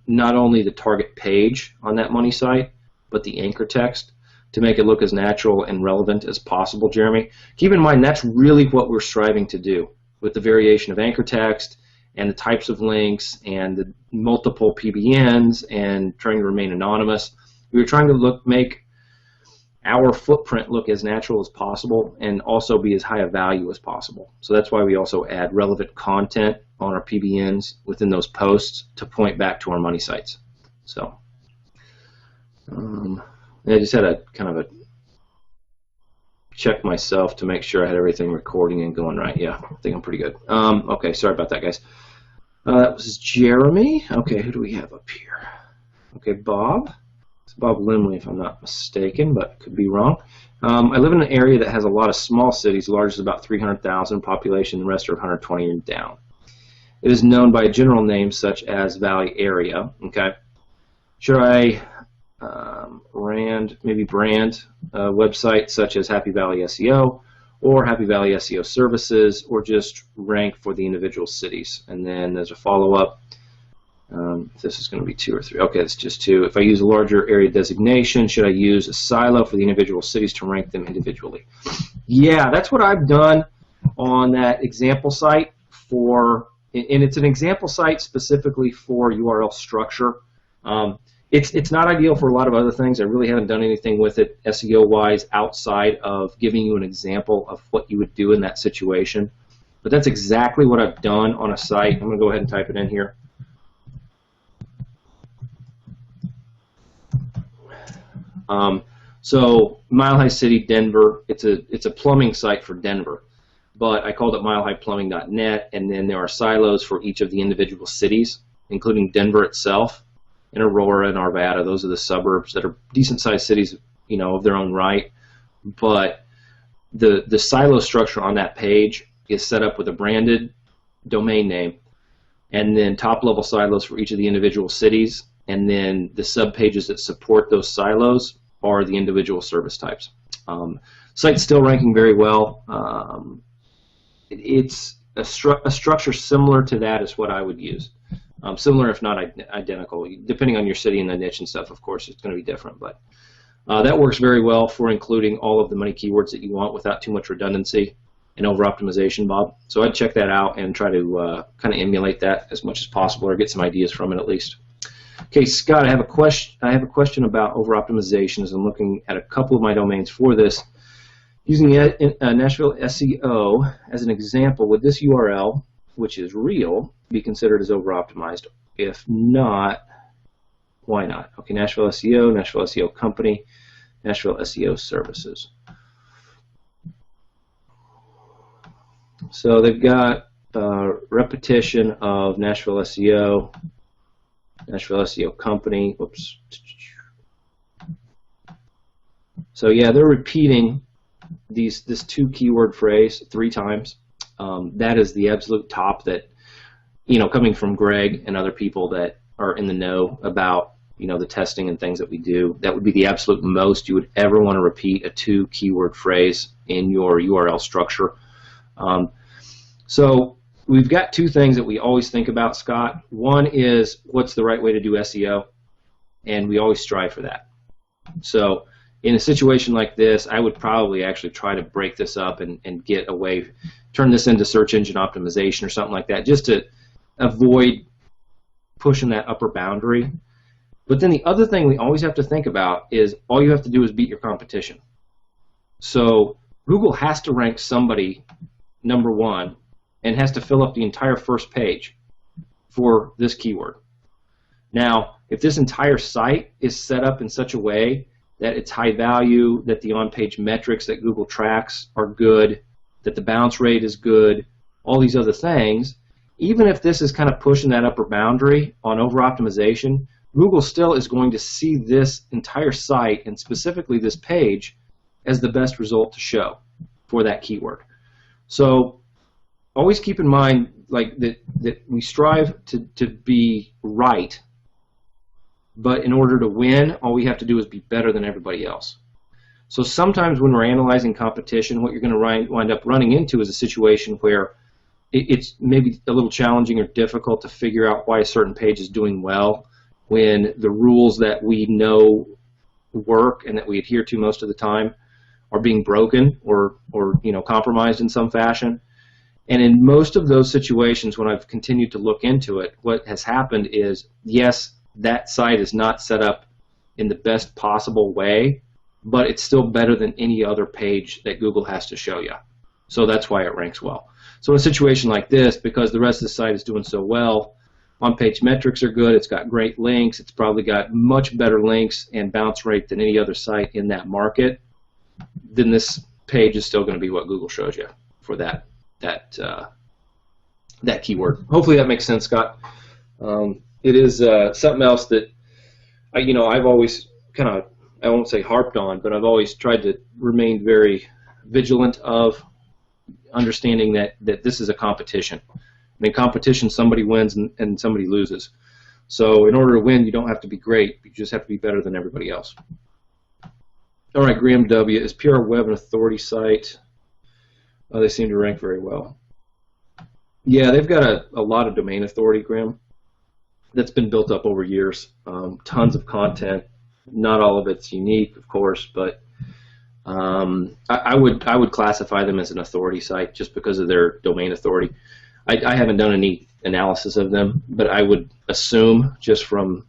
not only the target page on that money site, but the anchor text to make it look as natural and relevant as possible, Jeremy. Keep in mind, that's really what we're striving to do with the variation of anchor text and the types of links and the multiple PBNs and trying to remain anonymous. We were trying to make our footprint look as natural as possible and also be as high a value as possible. So that's why we also add relevant content on our PBNs within those posts to point back to our money sites. So I just had a kind of a check myself to make sure I had everything recording and going right. Yeah, I think I'm pretty good. Okay, sorry about that, guys. That was Jeremy. Okay, who do we have up here? Okay, Bob. It's Bob Limley, if I'm not mistaken, but could be wrong. I live in an area that has a lot of small cities, largest is about 300,000 population, the rest are 120 and down. It is known by a general name such as Valley Area. Okay, should I brand websites such as Happy Valley SEO or Happy Valley SEO Services, or just rank for the individual cities? And then there's a follow-up. If this is going to be 2 or 3. Okay, it's just 2. If I use a larger area designation, should I use a silo for the individual cities to rank them individually? Yeah, that's what I've done on that example site for, and it's an example site specifically for URL structure. It's not ideal for a lot of other things. I really haven't done anything with it SEO-wise outside of giving you an example of what you would do in that situation. But that's exactly what I've done on a site. I'm going to go ahead and type it in here. So Mile High City, Denver. It's a plumbing site for Denver, but I called it milehigh-plumbing.net, and then there are silos for each of the individual cities, including Denver itself. And Aurora and Arvada, those are the suburbs that are decent-sized cities, you know, of their own right. But the silo structure on that page is set up with a branded domain name, and then top-level silos for each of the individual cities, and then the sub-pages that support those silos are the individual service types. Site's still ranking very well. It's a structure similar to that is what I would use. Similar, if not identical, depending on your city and the niche and stuff. Of course, it's going to be different, but that works very well for including all of the money keywords that you want without too much redundancy and over-optimization, Bob. So I'd check that out and try to kind of emulate that as much as possible, or get some ideas from it at least. Okay, Scott, I have a question about over-optimization as I'm looking at a couple of my domains for this. Using Nashville SEO as an example, would this URL, which is real, be considered as over-optimized? If not, why not? Okay, Nashville SEO Company, Nashville SEO Services. So they've got repetition of Nashville SEO Company. Whoops. So yeah, they're repeating this 2 keyword phrase 3 times. That is the absolute top that, you know, coming from Greg and other people that are in the know about, you know, the testing and things that we do, that would be the absolute most you would ever want to repeat a 2 keyword phrase in your URL structure. So we've got 2 things that we always think about, Scott. One is, what's the right way to do SEO? And we always strive for that. So in a situation like this, I would probably actually try to break this up and get away, turn this into search engine optimization or something like that, just to avoid pushing that upper boundary. But then the other thing we always have to think about is all you have to do is beat your competition. So Google has to rank somebody #1 and has to fill up the entire first page for this keyword. Now, if this entire site is set up in such a way that it's high value, that the on-page metrics that Google tracks are good, that the bounce rate is good, all these other things, even if this is kind of pushing that upper boundary on over-optimization, Google still is going to see this entire site, and specifically this page, as the best result to show for that keyword. So always keep in mind that we strive to be right, but in order to win, all we have to do is be better than everybody else. So sometimes when we're analyzing competition, what you're going to wind up running into is a situation where it's maybe a little challenging or difficult to figure out why a certain page is doing well when the rules that we know work and that we adhere to most of the time are being broken or compromised in some fashion. And in most of those situations, when I've continued to look into it, what has happened is, yes, that site is not set up in the best possible way, but it's still better than any other page that Google has to show you. So that's why it ranks well. So in a situation like this, because the rest of the site is doing so well, on-page metrics are good, it's got great links, it's probably got much better links and bounce rate than any other site in that market, then this page is still going to be what Google shows you for that keyword. Hopefully that makes sense, Scott. It is something else that I've always kind of, I won't say harped on, but I've always tried to remain very vigilant of understanding that this is a competition. In competition, somebody wins and somebody loses. So in order to win, you don't have to be great. You just have to be better than everybody else. All right, Graham W. Is PR Web an authority site? Oh, they seem to rank very well. Yeah, they've got a lot of domain authority, Graham. That's been built up over years. Tons of content. Not all of it's unique, of course, but I would classify them as an authority site just because of their domain authority. I haven't done any analysis of them, but I would assume just from,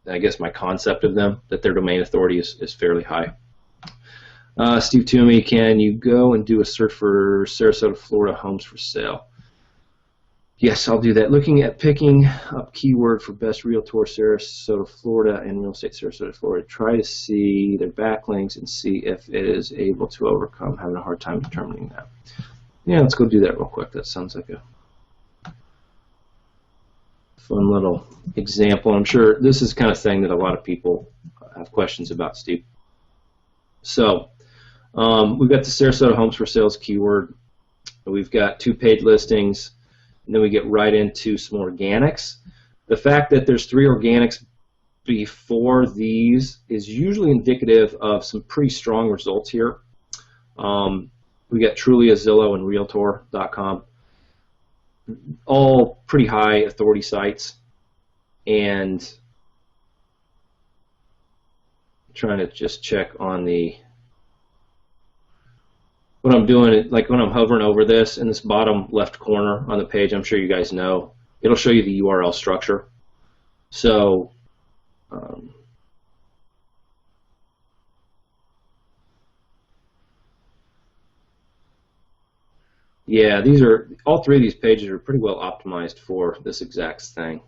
I guess, my concept of them that their domain authority is fairly high. Steve Toomey, can you go and do a search for Sarasota, Florida homes for sale? Yes, I'll do that. Looking at picking up keyword for best realtor Sarasota, Florida and real estate Sarasota, Florida. Try to see their backlinks and see if it is able to overcome. Having a hard time determining that. Yeah, let's go do that real quick. That sounds like a fun little example. I'm sure this is the kind of thing that a lot of people have questions about, Steve. So we've got the Sarasota homes for sales keyword. We've got 2 paid listings. And then we get right into some organics. The fact that there's 3 organics before these is usually indicative of some pretty strong results here. We got Trulia, Zillow, and Realtor.com. All pretty high authority sites. And I'm trying to just check on the... What I'm doing, like when I'm hovering over this in this bottom left corner on the page, I'm sure you guys know, it'll show you the URL structure. So yeah, these are all 3 of these pages are pretty well optimized for this exact thing.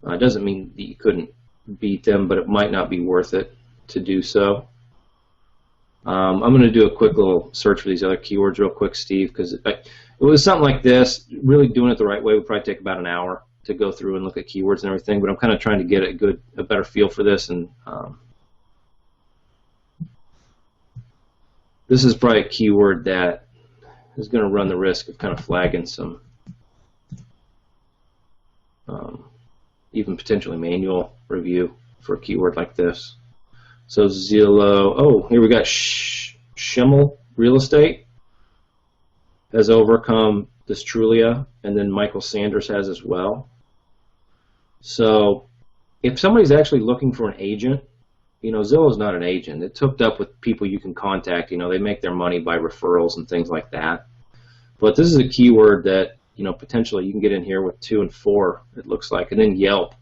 It doesn't mean that you couldn't beat them, but it might not be worth it to do so. I'm going to do a quick little search for these other keywords real quick, Steve, because it was something like this. Really doing it the right way would probably take about an hour to go through and look at keywords and everything, but I'm kind of trying to get a better feel for this. And this is probably a keyword that is going to run the risk of kind of flagging some even potentially manual review for a keyword like this. So Zillow, oh, here we got Schimmel Real Estate has overcome this Trulia, and then Michael Sanders has as well. So if somebody's actually looking for an agent, Zillow's not an agent. It's hooked up with people you can contact. They make their money by referrals and things like that. But this is a keyword that, potentially you can get in here with 2 and 4, it looks like, and then Yelp,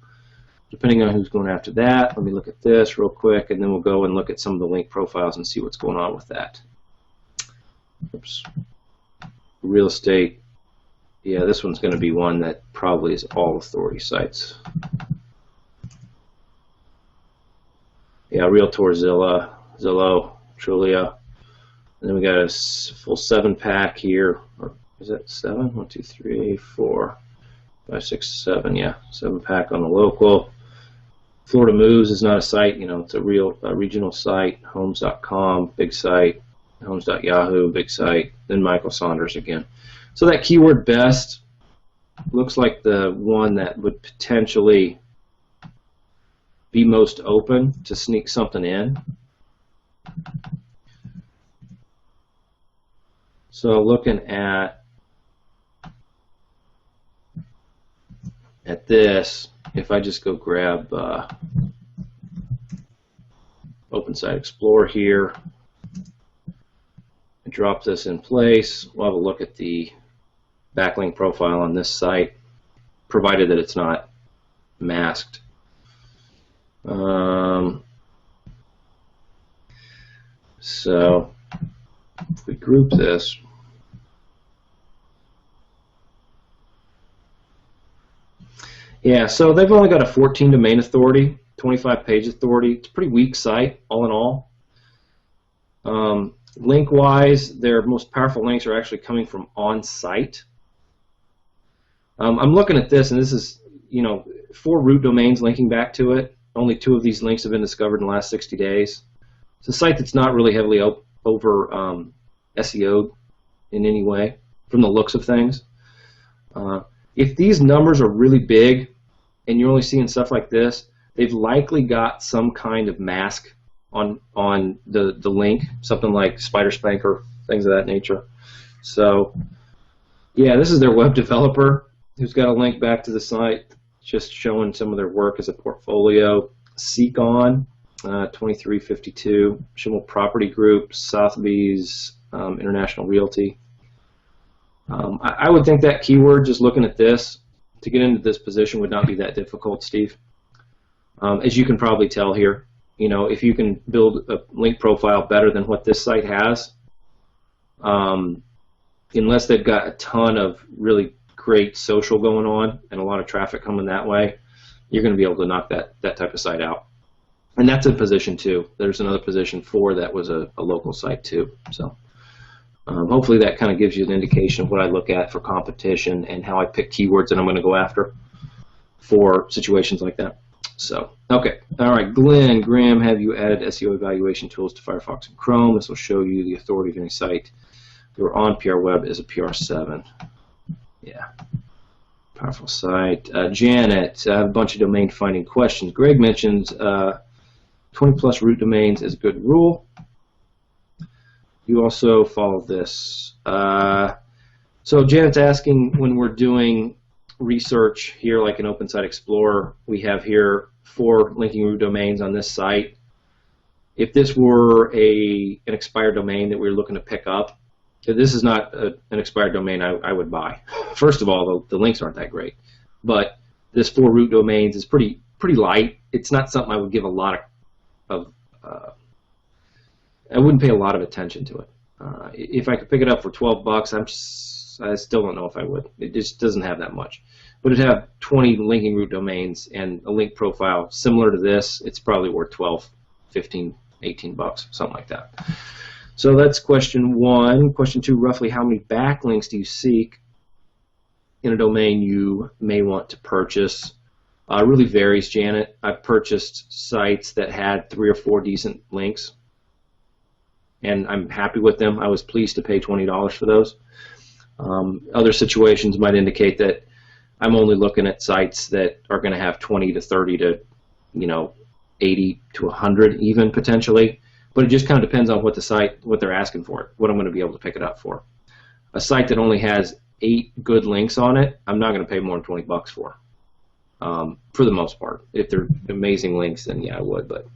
depending on who's going after that. Let me look at this real quick, and then we'll go and look at some of the link profiles and see what's going on with that. Oops. Real estate. Yeah, this one's going to be one that probably is all authority sites. Yeah, Realtor, Zillow, Trulia. And then we got a full 7-pack here. Or is that 7? 1, 2, 3, 4, 5, 6, 7. Yeah, 7-pack on the local. Florida Moves is not a site. It's a regional site. Homes.com, big site. Homes.yahoo, big site. Then Michael Saunders again. So that keyword best looks like the one that would potentially be most open to sneak something in. So looking at this, if I just go grab Open Site Explorer here and drop this in place, we'll have a look at the backlink profile on this site, provided that it's not masked. So if we group this, yeah, so they've only got a 14 domain authority, 25 page authority. It's a pretty weak site, all in all. Link-wise, their most powerful links are actually coming from on-site. I'm looking at this, and this is, 4 root domains linking back to it. Only 2 of these links have been discovered in the last 60 days. It's a site that's not really heavily over SEO'd in any way, from the looks of things. If these numbers are really big, and you're only seeing stuff like this, they've likely got some kind of mask on the link, something like Spider Spanker, things of that nature. So, yeah, this is their web developer who's got a link back to the site, just showing some of their work as a portfolio. Seekon, 2352, Schimmel Property Group, Sotheby's International Realty. I would think that keyword, just looking at this, to get into this position would not be that difficult, Steve. As you can probably tell here, if you can build a link profile better than what this site has, unless they've got a ton of really great social going on and a lot of traffic coming that way, you're going to be able to knock that type of site out. And that's a position 2. There's another position 4 that was a local site too. So hopefully that kind of gives you an indication of what I look at for competition and how I pick keywords that I'm going to go after for situations like that. So, okay. All right, Glenn, Graham, have you added SEO evaluation tools to Firefox and Chrome? This will show you the authority of any site. You're on PR Web as a PR7. Yeah. Powerful site. Janet, I have a bunch of domain finding questions. Greg mentions 20+ root domains is a good rule. You also follow this. So Janet's asking, when we're doing research here, like in Open Site Explorer, we have here 4 linking root domains on this site. If this were an expired domain that we were looking to pick up, this is not an expired domain I would buy. First of all, the links aren't that great, but this 4 root domains is pretty light. It's not something I would give a lot of I wouldn't pay a lot of attention to it. If I could pick it up for $12, I still don't know if I would. It just doesn't have that much. But it have 20 linking root domains and a link profile similar to this. It's probably worth 12, 15, 18 bucks, something like that. So that's question 1. Question 2, roughly how many backlinks do you seek in a domain you may want to purchase? Really varies, Janet. I've purchased sites that had 3 or 4 decent links, and I'm happy with them. I was pleased to pay $20 for those. Other situations might indicate that I'm only looking at sites that are going to have 20 to 30 to 80 to 100 even potentially. But it just kind of depends on what they're asking for it, what I'm going to be able to pick it up for. A site that only has 8 good links on it, I'm not going to pay more than 20 bucks for the most part. If they're amazing links, then yeah, I would. But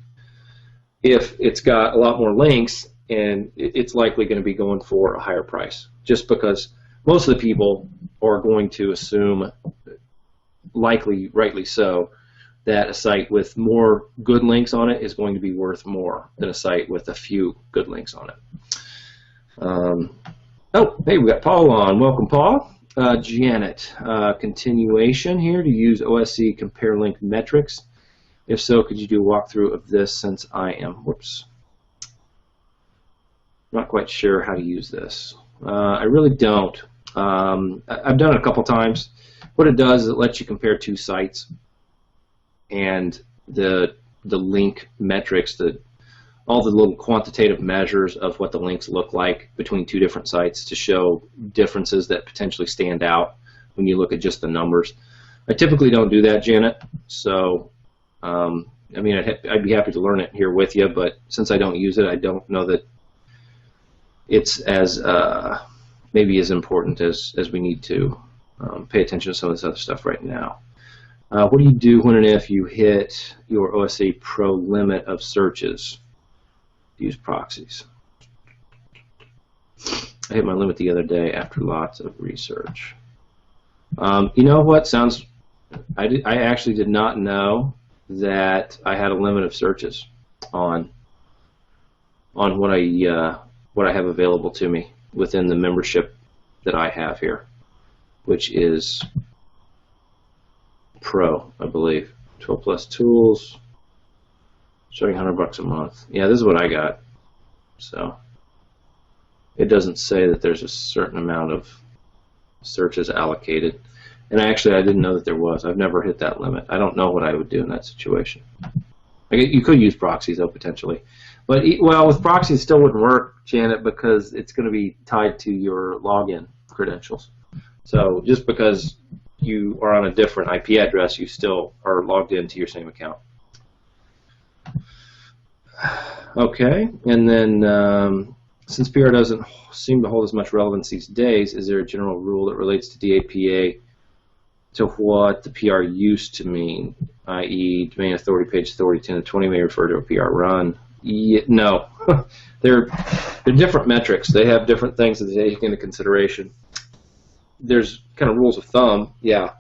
if it's got a lot more links, and it's likely going to be going for a higher price, just because most of the people are going to assume, rightly so, that a site with more good links on it is going to be worth more than a site with a few good links on it. Oh, hey, we got Paul on. Welcome, Paul. Janet, continuation here to use OSC compare link metrics. If so, could you do a walkthrough of this since I am, not quite sure how to use this. I really don't. I've done it a couple times. What it does is it lets you compare two sites and the link metrics, all the little quantitative measures of what the links look like between two different sites to show differences that potentially stand out when you look at just the numbers. I typically don't do that, Janet, so I mean, I'd be happy to learn it here with you, but since I don't use it, I don't know that it's as maybe as important as we need to pay attention to some of this other stuff right now. What do you do when and if you hit your OSC Pro limit of searches? Use proxies. I hit my limit the other day after lots of research. You know what? I actually did not know that I had a limit of searches on what I have available to me within the membership that I have here, which is Pro, I believe. 12 plus tools. Starting $100 a month. Yeah, this is what I got. So it doesn't say that there's a certain amount of searches allocated. And I didn't know that there was. I've never hit that limit. I don't know what I would do in that situation. You could use proxies though, potentially. But well, with proxies it still wouldn't work, Janet, because it's going to be tied to your login credentials. So just because you are on a different IP address, you still are logged into your same account. Okay, and then since PR doesn't seem to hold as much relevance these days, is there a general rule that relates to DAPA to what the PR used to mean, i.e. domain authority, page authority 10 to 20 may refer to a PR run? No, they're different metrics. They have different things that they take into consideration. There's kind of rules of thumb, yeah.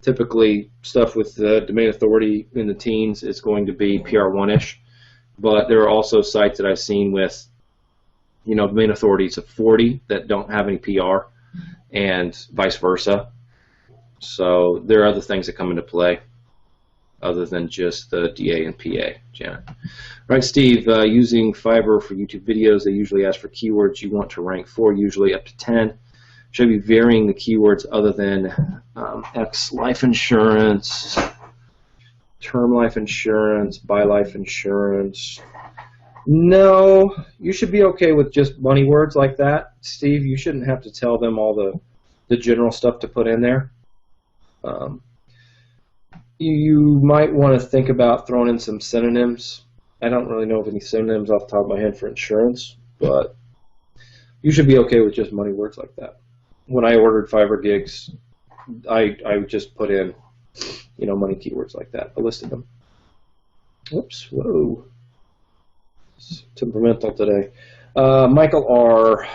Typically, stuff with the domain authority in the teens is going to be PR1-ish. But there are also sites that I've seen with, domain authorities of 40 that don't have any PR, and vice versa. So there are other things that come into play other than just the DA and PA, Janet. All right, Steve, using Fiverr for YouTube videos, they usually ask for keywords you want to rank for, usually up to 10. Should I be varying the keywords other than X life insurance, term life insurance, buy life insurance? No, you should be okay with just money words like that, Steve. You shouldn't have to tell them all the general stuff to put in there. You might want to think about throwing in some synonyms. I don't really know of any synonyms off the top of my head for insurance, but you should be okay with just money words like that. When I ordered Fiverr gigs, I just put in money keywords like that. I listed them. Oops, whoa. It's temperamental today. Michael R.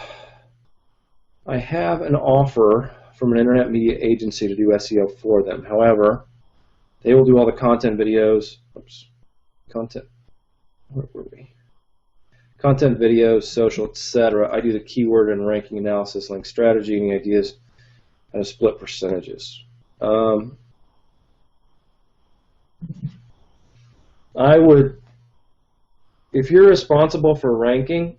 I have an offer from an internet media agency to do SEO for them. However, they will do all the content videos. Oops. Content. Where were we? Content videos, social, etc. I do the keyword and ranking analysis, link strategy, any ideas how to split percentages. I would, if you're responsible for ranking,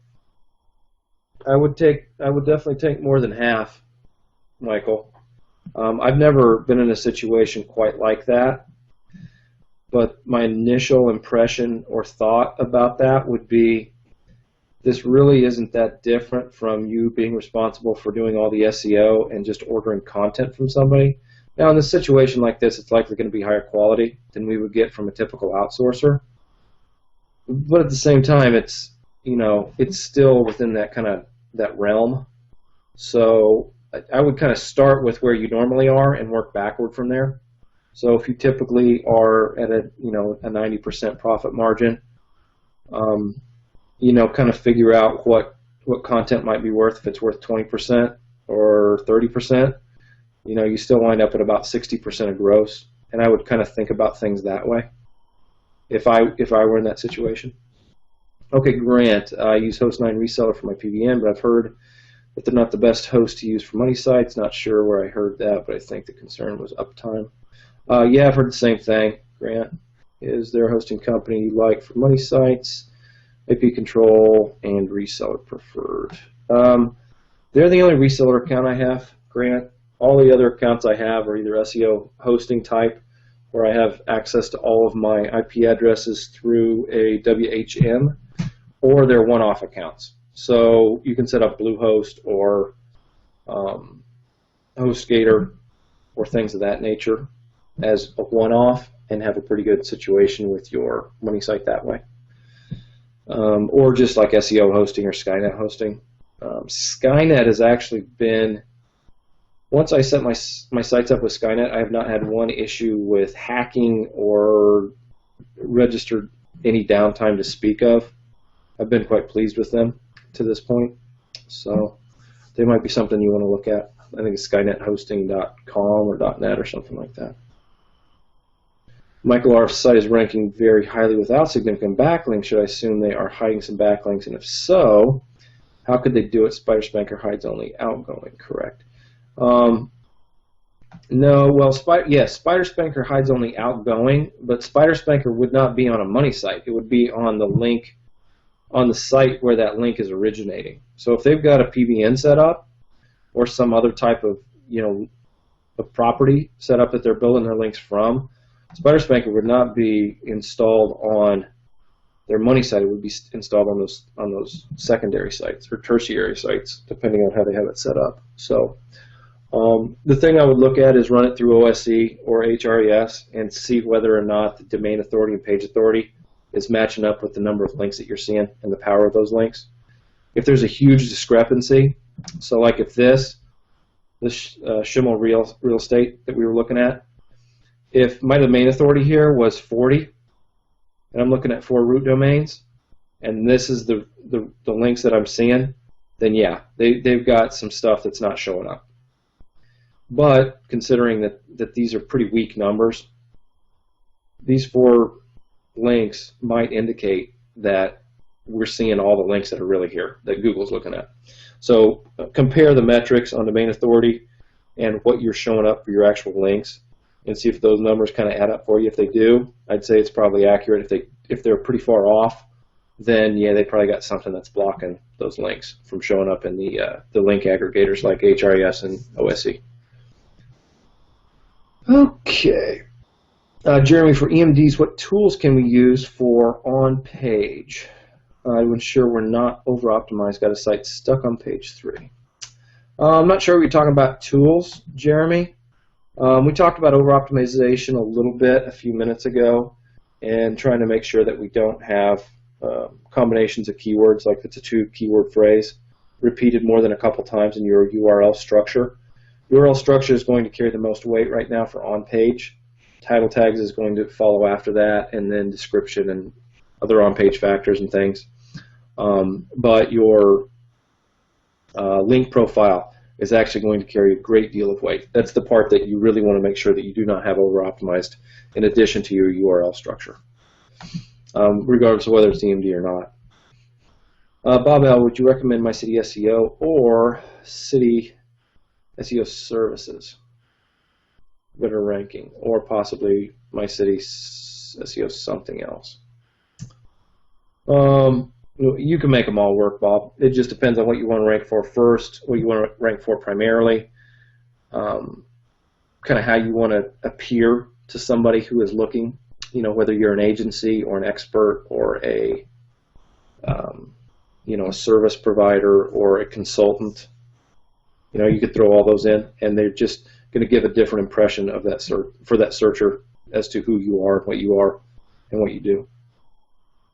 I would definitely take more than half, Michael. I've never been in a situation quite like that, but my initial impression or thought about that would be this really isn't that different from you being responsible for doing all the SEO and just ordering content from somebody. Now, in a situation like this, it's likely going to be higher quality than we would get from a typical outsourcer. But at the same time, it's still within that realm. So I would kind of start with where you normally are and work backward from there. So if you typically are at a 90% profit margin, kind of figure out what content might be worth, if it's worth 20% or 30%, you know, you still wind up at about 60% of gross. And I would kind of think about things that way if I were in that situation. Okay, Grant, I use Host9 Reseller for my PBN, but I've heard that they're not the best host to use for money sites. Not sure where I heard that, but I think the concern was uptime. Yeah, I've heard the same thing, Grant. Is there a hosting company you like for money sites? IP control and reseller preferred. They're the only reseller account I have, Grant. All the other accounts I have are either SEO hosting type, where I have access to all of my IP addresses through a WHM, or they're one-off accounts. So you can set up Bluehost or HostGator or things of that nature as a one-off and have a pretty good situation with your money site that way. Or just like SEO hosting or Skynet hosting. Skynet has actually been, once I set my sites up with Skynet, I have not had one issue with hacking or registered any downtime to speak of. I've been quite pleased with them to this point. So they might be something you want to look at. I think it's skynethosting.com or .net or something like that. Michael, our site is ranking very highly without significant backlinks. Should I assume they are hiding some backlinks? And if so, how could they do it? Spider Spanker hides only outgoing, correct? No, well, yes, Spider Spanker hides only outgoing, but Spider Spanker would not be on a money site. It would be on the link, on the site where that link is originating. So if they've got a PBN set up or some other type of, you know, a property set up that they're building their links from, Spider Spanker would not be installed on their money site. It would be installed on those secondary sites or tertiary sites, depending on how they have it set up. So the thing I would look at is run it through OSE or HRES and see whether or not the domain authority and page authority is matching up with the number of links that you're seeing and the power of those links. If there's a huge discrepancy, so like if this Schimmel real estate that we were looking at, if my domain authority here was 40, and I'm looking at 4 root domains, and this is the links that I'm seeing, then yeah, they've got some stuff that's not showing up. But considering that these are pretty weak numbers, these 4 links might indicate that we're seeing all the links that are really here, that Google's looking at. So compare the metrics on domain authority and what you're showing up for your actual links, and see if those numbers kind of add up for you. If they do, I'd say it's probably accurate. If they're pretty far off, then yeah, they probably got something that's blocking those links from showing up in the link aggregators like HRES and OSE. Okay. Jeremy, for EMDs, what tools can we use for on-page to ensure we're not over-optimized, got a site stuck on page 3? I'm not sure we're talking about tools, Jeremy. We talked about over-optimization a little bit a few minutes ago and trying to make sure that we don't have combinations of keywords, like it's a 2-keyword phrase, repeated more than a couple times in your URL structure. URL structure is going to carry the most weight right now for on-page. Title tags is going to follow after that, and then description and other on-page factors and things. But your link profile is actually going to carry a great deal of weight. That's the part that you really want to make sure that you do not have over-optimized in addition to your URL structure, regardless of whether it's EMD or not. Bob L., would you recommend My City SEO or City SEO Services? Better ranking, or possibly My City SEO something else? You can make them all work, Bob. It just depends on what you want to rank for first, what you want to rank for primarily, kind of how you want to appear to somebody who is looking, whether you're an agency or an expert or a service provider or a consultant. You could throw all those in, and they're just going to give a different impression of that for that searcher as to who you are, what you are, and what you do.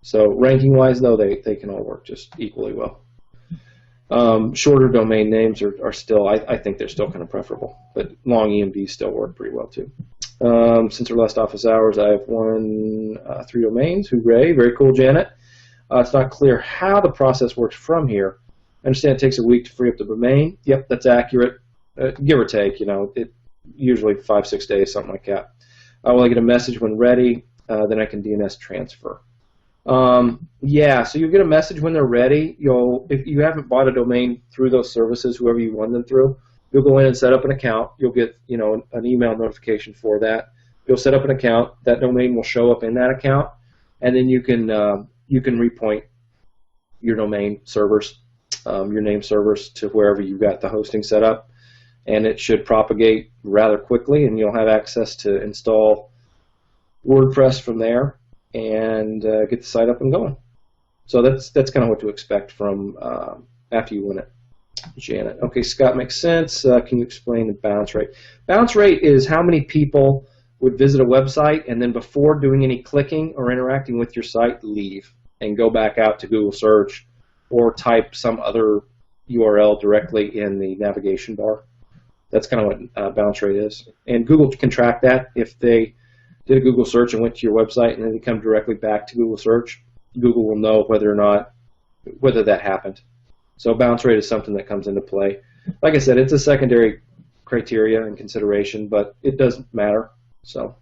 So ranking-wise, though, they can all work just equally well. Shorter domain names are still, I think they're still kind of preferable, but long EMDs still work pretty well too. Since our last office hours, I have 3 domains. Hooray! Very cool, Janet. It's not clear how the process works from here. I understand it takes a week to free up the domain. Yep, that's accurate. Give or take, usually 5-6 days, something like that. Will I get a message when ready? Then I can DNS transfer. Yeah, so you'll get a message when they're ready. If you haven't bought a domain through those services, whoever you run them through, you'll go in and set up an account. You'll get an email notification for that. You'll set up an account. That domain will show up in that account, and then you can repoint your domain servers, your name servers, to wherever you've got the hosting set up, and it should propagate rather quickly, and you'll have access to install WordPress from there and get the site up and going. So that's kind of what to expect from after you win it. Janet. Okay, Scott, makes sense. Can you explain the bounce rate? Bounce rate is how many people would visit a website and then before doing any clicking or interacting with your site, leave and go back out to Google search or type some other URL directly in the navigation bar. That's kind of what bounce rate is. And Google can track that. If they did a Google search and went to your website and then they come directly back to Google search, Google will know whether that happened. So bounce rate is something that comes into play. Like I said, it's a secondary criteria and consideration, but it doesn't matter. So.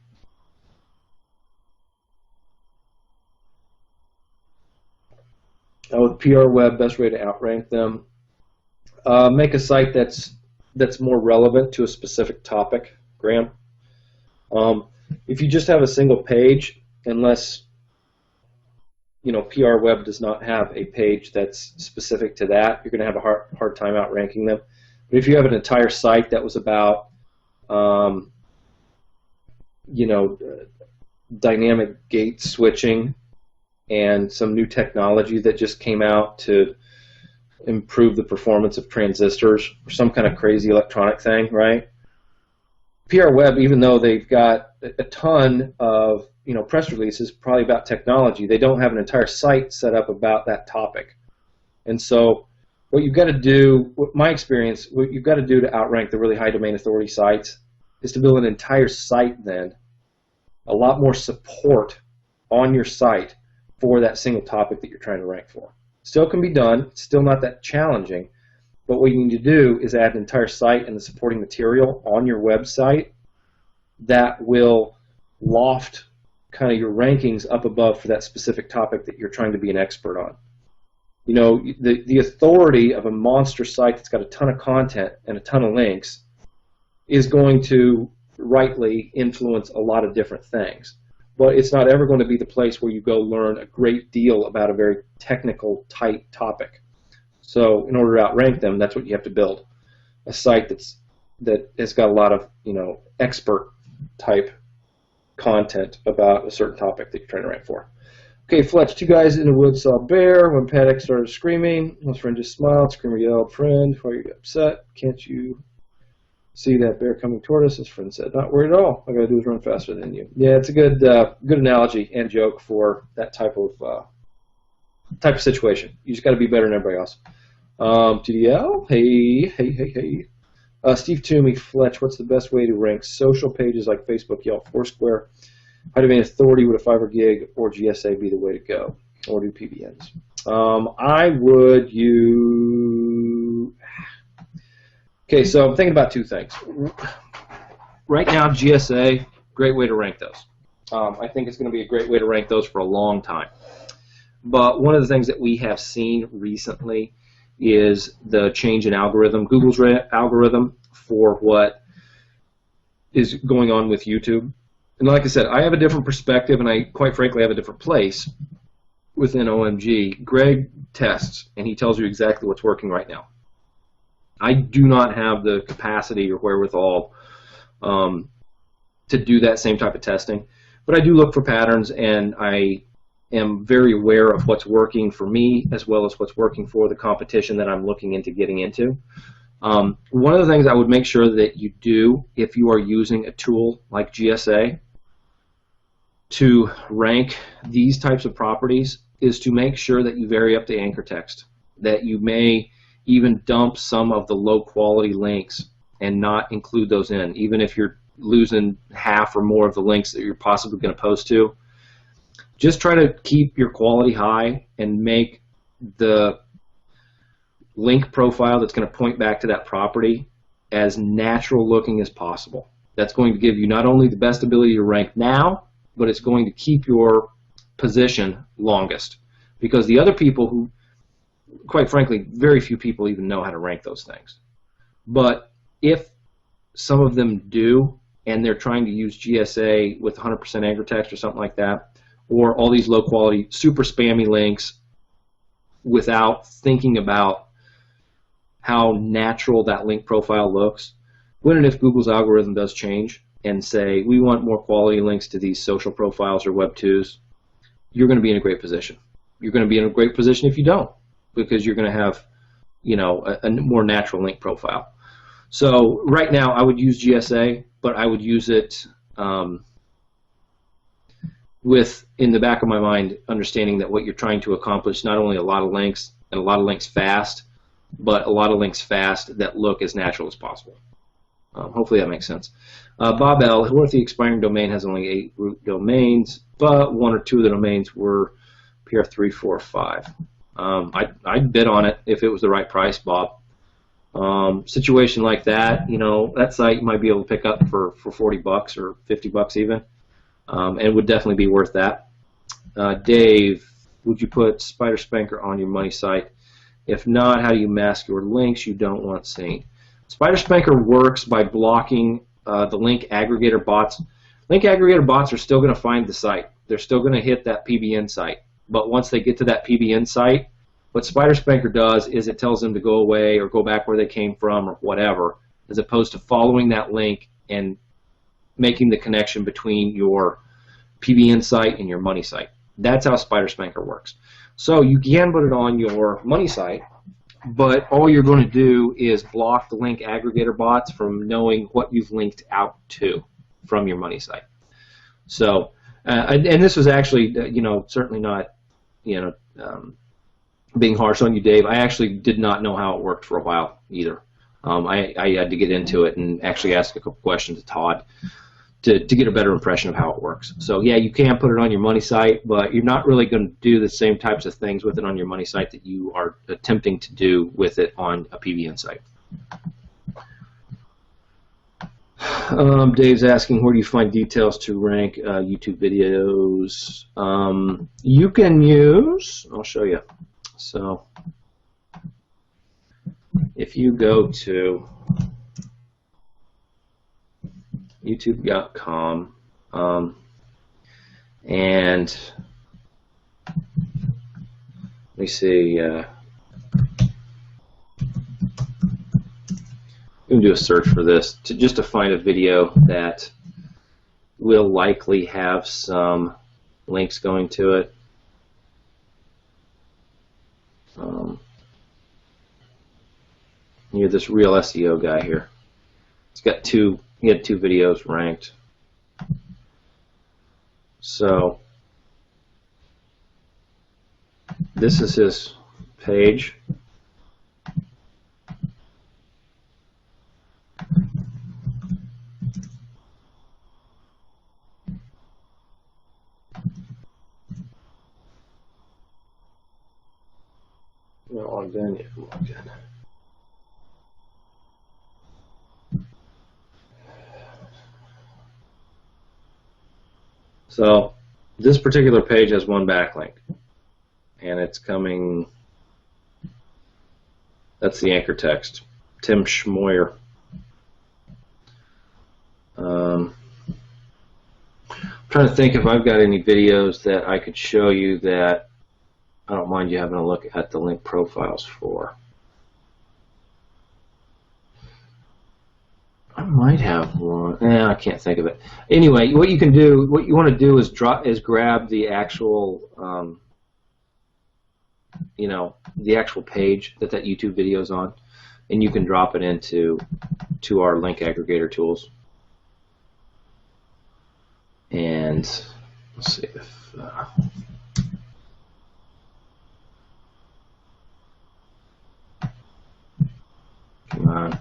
With PR Web, best way to outrank them. Make a site that's more relevant to a specific topic, Graham. If you just have a single page, unless PR Web does not have a page that's specific to that, you're going to have a hard time outranking them. But if you have an entire site that was about, dynamic gate switching and some new technology that just came out to improve the performance of transistors or some kind of crazy electronic thing, right? PR Web, even though they've got a ton of press releases probably about technology, they don't have an entire site set up about that topic. And so what you've got to do, my experience, what you've got to do to outrank the really high domain authority sites is to build an entire site then, a lot more support on your site for that single topic that you're trying to rank for. Still can be done, it's still not that challenging, but what you need to do is add an entire site and the supporting material on your website that will loft kind of your rankings up above for that specific topic that you're trying to be an expert on. The authority of a monster site that's got a ton of content and a ton of links is going to rightly influence a lot of different things. But it's not ever going to be the place where you go learn a great deal about a very technical, tight topic. So in order to outrank them, that's what you have to build. A site that has got a lot of expert type content about a certain topic that you're trying to rank for. Okay, Fletch, 2 guys in the woods saw a bear. When Paddock started screaming, his friend just smiled. Screamer yelled, "Friend, why are you upset? Can't you see that bear coming toward us?" His friend said, "Not worried at all. All I got to do is run faster than you." Yeah, it's a good analogy and joke for that type of situation. You just got to be better than everybody else. TDL, hey. Steve Toomey, Fletch, what's the best way to rank social pages like Facebook, Yelp, Foursquare? High domain authority, would a 5 gig or GSA be the way to go? Or do PBNs? I would use... Okay, so I'm thinking about 2 things. Right now, GSA, great way to rank those. I think it's going to be a great way to rank those for a long time. But one of the things that we have seen recently is the change in algorithm, Google's algorithm for what is going on with YouTube. And like I said, I have a different perspective, and I quite frankly have a different place within OMG. Greg tests, and he tells you exactly what's working right now. I do not have the capacity or wherewithal to do that same type of testing, but I do look for patterns, and I am very aware of what's working for me as well as what's working for the competition that I'm looking into getting into. One of the things I would make sure that you do if you are using a tool like GSA to rank these types of properties is to make sure that you vary up the anchor text, that you may even dump some of the low quality links and not include those in, even if you're losing half or more of the links that you're possibly going to post to. Just try to keep your quality high and make the link profile that's going to point back to that property as natural looking as possible. That's going to give you not only the best ability to rank now, but it's going to keep your position longest. Because the other people who, quite frankly, very few people even know how to rank those things. But if some of them do, and they're trying to use GSA with 100% anchor text or something like that, or all these low-quality, super spammy links without thinking about how natural that link profile looks, when and if Google's algorithm does change and say, we want more quality links to these social profiles or Web 2s, you're going to be in a great position. You're going to be in a great position if you don't, because you're going to have, you know, a more natural link profile. So right now I would use GSA, but I would use it with, in the back of my mind, understanding that what you're trying to accomplish, not only a lot of links and a lot of links fast, but a lot of links fast that look as natural as possible. Hopefully that makes sense. Bob L., what if the expiring domain has only 8 root domains, but 1 or 2 of the domains were PR3, 4, or 5? I'd bid on it if it was the right price, Bob. Situation like that, you know, that site you might be able to pick up for $40 or $50 even, and it would definitely be worth that. Dave, would you put Spider Spanker on your money site? If not, how do you mask your links you don't want seen? Spider Spanker works by blocking the link aggregator bots. Link aggregator bots are still going to find the site. They're still going to hit that PBN site. But once they get to that PBN site, what Spider Spanker does is it tells them to go away or go back where they came from or whatever, as opposed to following that link and making the connection between your PBN site and your money site. That's how Spider Spanker works. So you can put it on your money site, but all you're going to do is block the link aggregator bots from knowing what you've linked out to from your money site. So, and this was actually, you know, certainly not, you know, being harsh on you, Dave. I actually did not know how it worked for a while either. I had to get into it and actually ask a couple questions to Todd to get a better impression of how it works. So yeah, you can put it on your money site, but you're not really going to do the same types of things with it on your money site that you are attempting to do with it on a PBN site. Dave's asking, where do you find details to rank YouTube videos? You can use, I'll show you. So if you go to youtube.com and let me see, you can do a search for this just to find a video that will likely have some links going to it. You're this real SEO guy here. It's got he had 2 videos ranked. So this is his page. Logged in, yeah, logged in. So this particular page has 1 backlink, and it's coming, that's the anchor text, Tim Schmoyer. I'm trying to think if I've got any videos that I could show you that I don't mind you having a look at the link profiles for. I might have one. I can't think of it. Anyway, what you can do, what you want to do is grab the actual, you know, the actual page that YouTube video is on, and you can drop it into our link aggregator tools. And let's see if come on.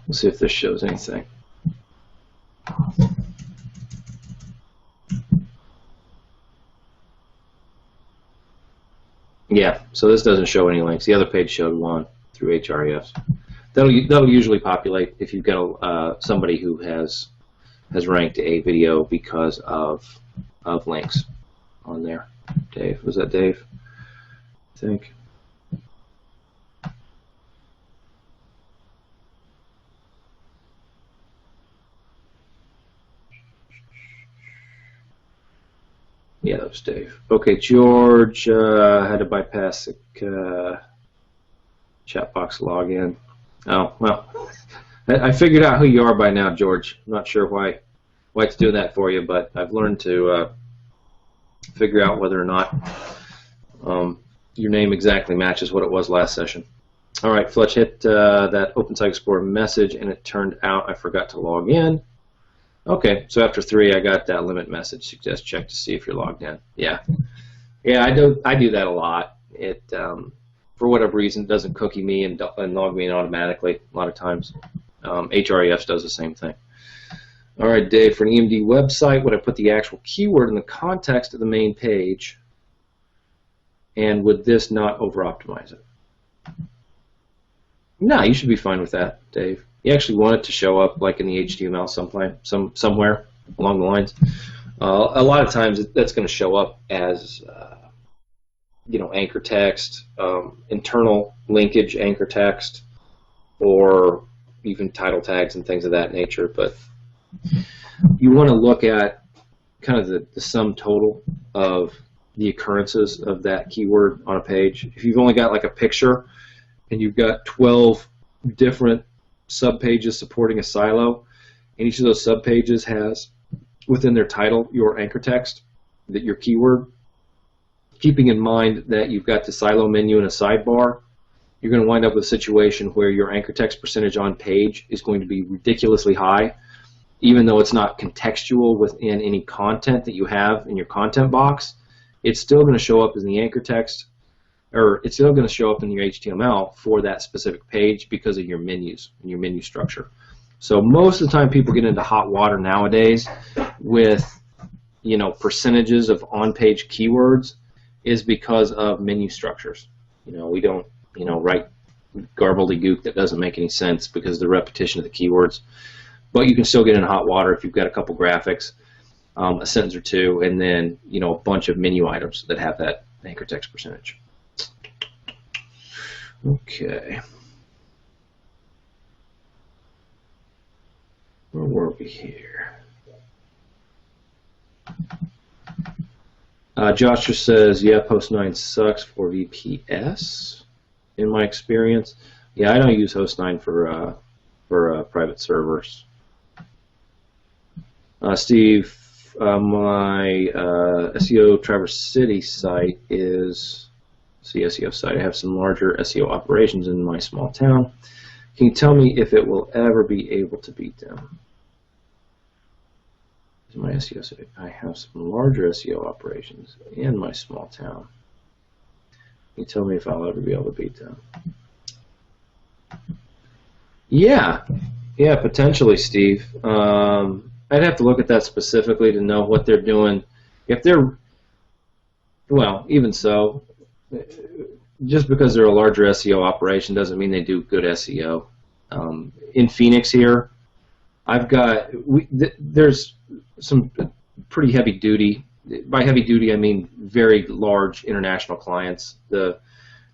We'll see if this shows anything. Yeah, so this doesn't show any links. The other page showed 1 through Hrefs. That'll usually populate if you've got somebody who has ranked a video because of links on there. Dave, was that Dave? I think. Yeah, that was Dave. Okay, George had to bypass the chat box login. Oh, well, I figured out who you are by now, George. I'm not sure why it's doing that for you, but I've learned to figure out whether or not your name exactly matches what it was last session. All right, Fletch hit that OpenSite Explorer message, and it turned out I forgot to log in. Okay, so after 3, I got that limit message. Suggest check to see if you're logged in. Yeah, I do that a lot. It for whatever reason doesn't cookie me and log me in automatically a lot of times. Hrefs does the same thing. All right, Dave, for an EMD website, would I put the actual keyword in the context of the main page, and would this not over-optimize it? No, you should be fine with that, Dave. You actually want it to show up like in the HTML somewhere along the lines. A lot of times that's going to show up as anchor text, internal linkage anchor text, or even title tags and things of that nature. But you want to look at kind of the sum total of the occurrences of that keyword on a page. If you've only got like a picture and you've got 12 different subpages supporting a silo, and each of those subpages has within their title your anchor text, that your keyword, keeping in mind that you've got the silo menu and a sidebar, you're going to wind up with a situation where your anchor text percentage on page is going to be ridiculously high, even though it's not contextual within any content that you have in your content box. It's still going to show up as the anchor text, or it's still going to show up in your HTML for that specific page because of your menus and your menu structure. So most of the time people get into hot water nowadays with percentages of on-page keywords is because of menu structures. We don't write garbledy-gook that doesn't make any sense because of the repetition of the keywords. But you can still get in hot water if you've got a couple graphics, a sentence or two, and then a bunch of menu items that have that anchor text percentage. Okay. Where were we here? Josh just says, yeah, Host9 sucks for VPS, in my experience. Yeah, I don't use Host9 for private servers. Steve, my SEO Traverse City site is the SEO site. I have some larger SEO operations in my small town. Can you tell me if it will ever be able to beat them? My SEO site. I have some larger SEO operations in my small town. Can you tell me if I'll ever be able to beat them? Yeah, potentially, Steve. I'd have to look at that specifically to know what they're doing. If they're, well, even so, just because they're a larger SEO operation doesn't mean they do good SEO. In Phoenix here, there's some pretty heavy duty. By heavy duty, I mean very large international clients. The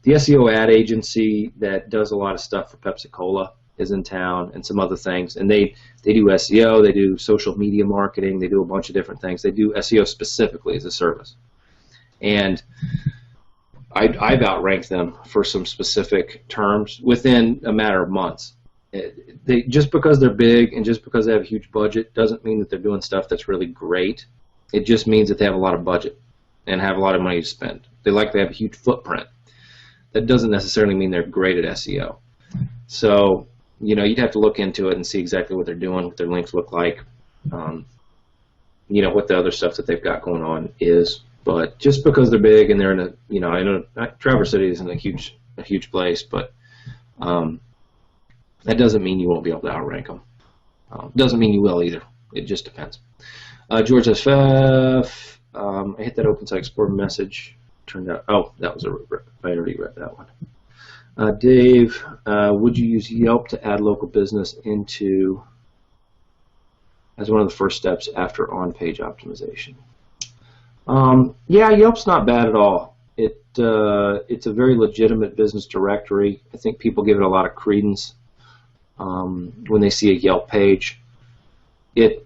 SEO ad agency that does a lot of stuff for Pepsi Cola is in town, and some other things. And they do SEO, they do social media marketing, they do a bunch of different things. They do SEO specifically as a service. And I've outranked them for some specific terms within a matter of months. Just because they're big and just because they have a huge budget doesn't mean that they're doing stuff that's really great. It just means that they have a lot of budget and have a lot of money to spend. They likely have a huge footprint. That doesn't necessarily mean they're great at SEO. So, you'd have to look into it and see exactly what they're doing, what their links look like, what the other stuff that they've got going on is. But just because they're big and they're in I know Traverse City isn't a huge place, but that doesn't mean you won't be able to outrank them. Doesn't mean you will either. It just depends. George says, I hit that OpenSite Explorer message. Turned out, oh, that was I already read that one. Dave, would you use Yelp to add local business into as one of the first steps after on-page optimization? Yeah, Yelp's not bad at all. It's a very legitimate business directory. I think people give it a lot of credence when they see a Yelp page. It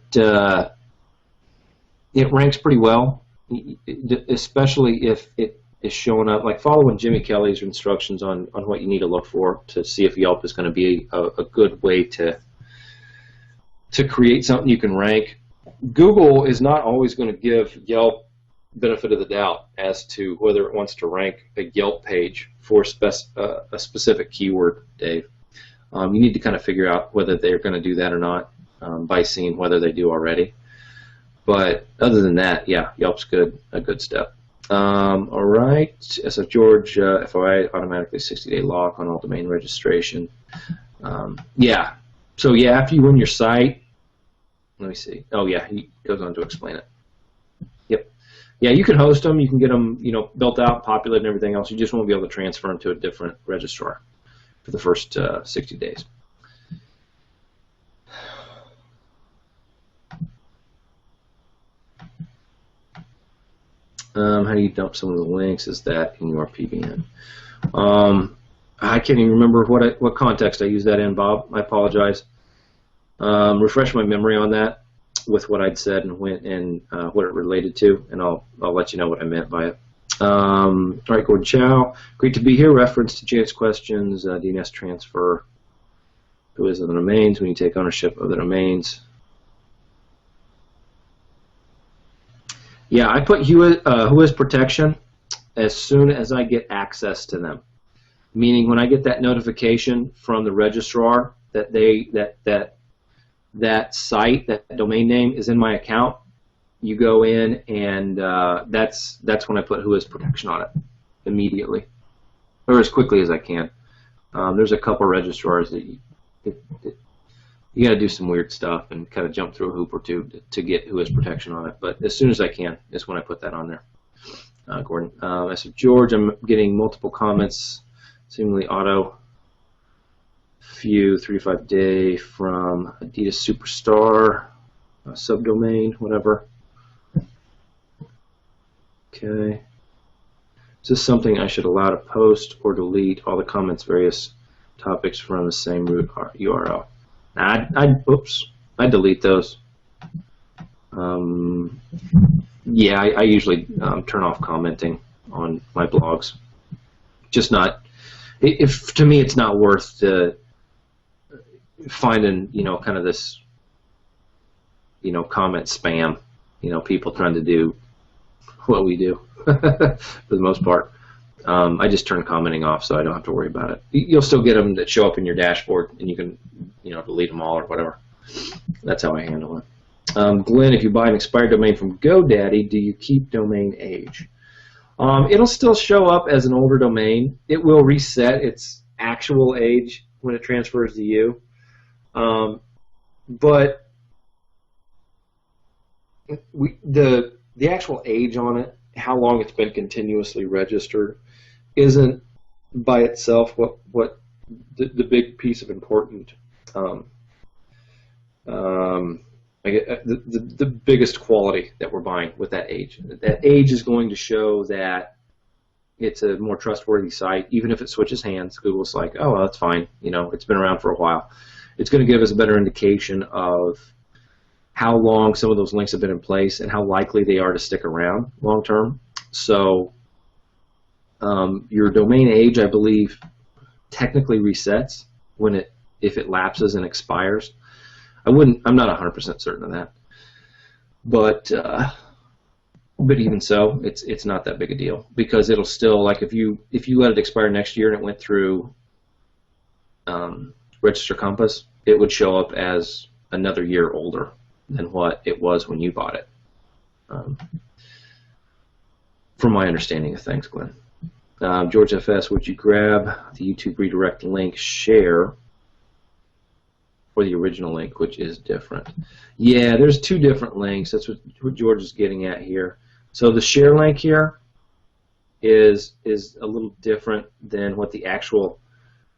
ranks pretty well, especially if it is showing up, like following Jimmy Kelly's instructions on what you need to look for to see if Yelp is going to be a good way to create something you can rank. Google is not always going to give Yelp benefit of the doubt as to whether it wants to rank a Yelp page for a specific keyword, Dave. You need to kind of figure out whether they're going to do that or not by seeing whether they do already. But other than that, yeah, Yelp's a good step. All right, SF George, FOI automatically 60-day lock on all domain registration. Yeah, so yeah, after you run your site, let me see. Oh yeah, he goes on to explain it. Yep. Yeah, you can host them, you can get them, built out, populated, and everything else. You just won't be able to transfer them to a different registrar for the first 60 days. How do you dump some of the links? Is that in your PBN? I can't even remember what context I used that in, Bob. I apologize. Refresh my memory on that with what I'd said and what it related to, and I'll let you know what I meant by it. All right, Gordon Chow. Great to be here. Reference to Janet's questions. DNS transfer. Who is the domains when you take ownership of the domains? Yeah, I put who is protection as soon as I get access to them. Meaning when I get that notification from the registrar that that site, that domain name is in my account, you go in and that's when I put who is protection on it immediately, or as quickly as I can. There's a couple registrars that you got to do some weird stuff and kind of jump through a hoop or two to get who has protection on it. But as soon as I can is when I put that on there. Gordon. I said, George, I'm getting multiple comments, seemingly auto few 3-5 day from Adidas Superstar, subdomain, whatever. Okay. Is this something I should allow to post or delete all the comments, various topics from the same root URL? Oops, I delete those. Yeah, I usually turn off commenting on my blogs. Just not, to me, it's not worth finding, kind of this, comment spam, people trying to do what we do for the most part. I just turn commenting off so I don't have to worry about it. You'll still get them that show up in your dashboard, and you can, delete them all or whatever. That's how I handle it. Glenn, if you buy an expired domain from GoDaddy, do you keep domain age? It'll still show up as an older domain. It will reset its actual age when it transfers to you. But the actual age on it, how long it's been continuously registered, isn't by itself what the big piece of important the biggest quality that we're buying with that age. That age is going to show that it's a more trustworthy site, even if it switches hands. Google's like, oh, well, that's fine. It's been around for a while. It's going to give us a better indication of how long some of those links have been in place and how likely they are to stick around long term. So your domain age, I believe, technically resets if it lapses and expires. I'm not 100% certain of that, but even so, it's not that big a deal, because it'll still, like, if you let it expire next year and it went through Register Compass, it would show up as another year older than what it was when you bought it. From my understanding of things, Glenn. George FS, would you grab the YouTube redirect link share for the original link, which is different? Yeah, there's two different links. That's what George is getting at here. So the share link here is a little different than what the actual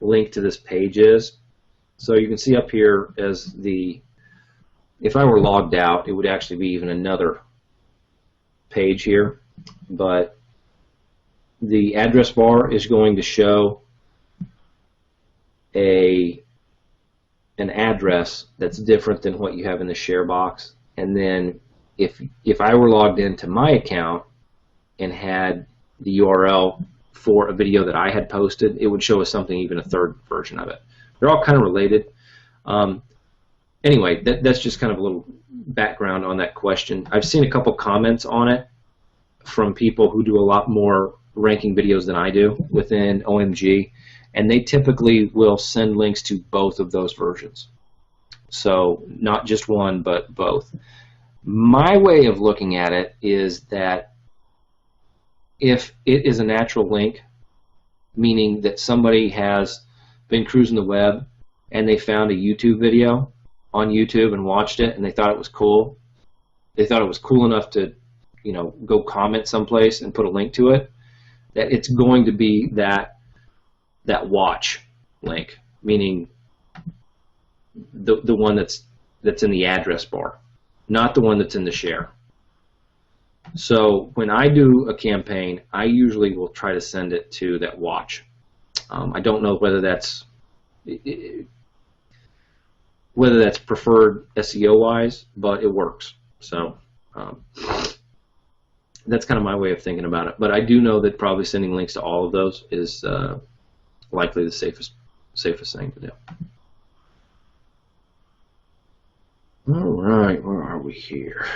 link to this page is. So you can see up here as if I were logged out, it would actually be even another page here, but the address bar is going to show an address that's different than what you have in the share box. And then if I were logged into my account and had the URL for a video that I had posted, it would show us something, even a third version of it. They're all kind of related. Anyway, that's just kind of a little background on that question. I've seen a couple comments on it from people who do a lot more ranking videos than I do within OMG, and they typically will send links to both of those versions. So not just one, but both. My way of looking at it is that if it is a natural link, meaning that somebody has been cruising the web and they found a YouTube video on YouTube and watched it and they thought it was cool, they thought it was cool enough to, go comment someplace and put a link to it, that it's going to be that watch link, meaning the one that's in the address bar, not the one that's in the share. So when I do a campaign, I usually will try to send it to that watch. I don't know whether that's preferred SEO-wise, but it works. So that's kind of my way of thinking about it. But I do know that probably sending links to all of those is likely the safest thing to do. All right, where are we here?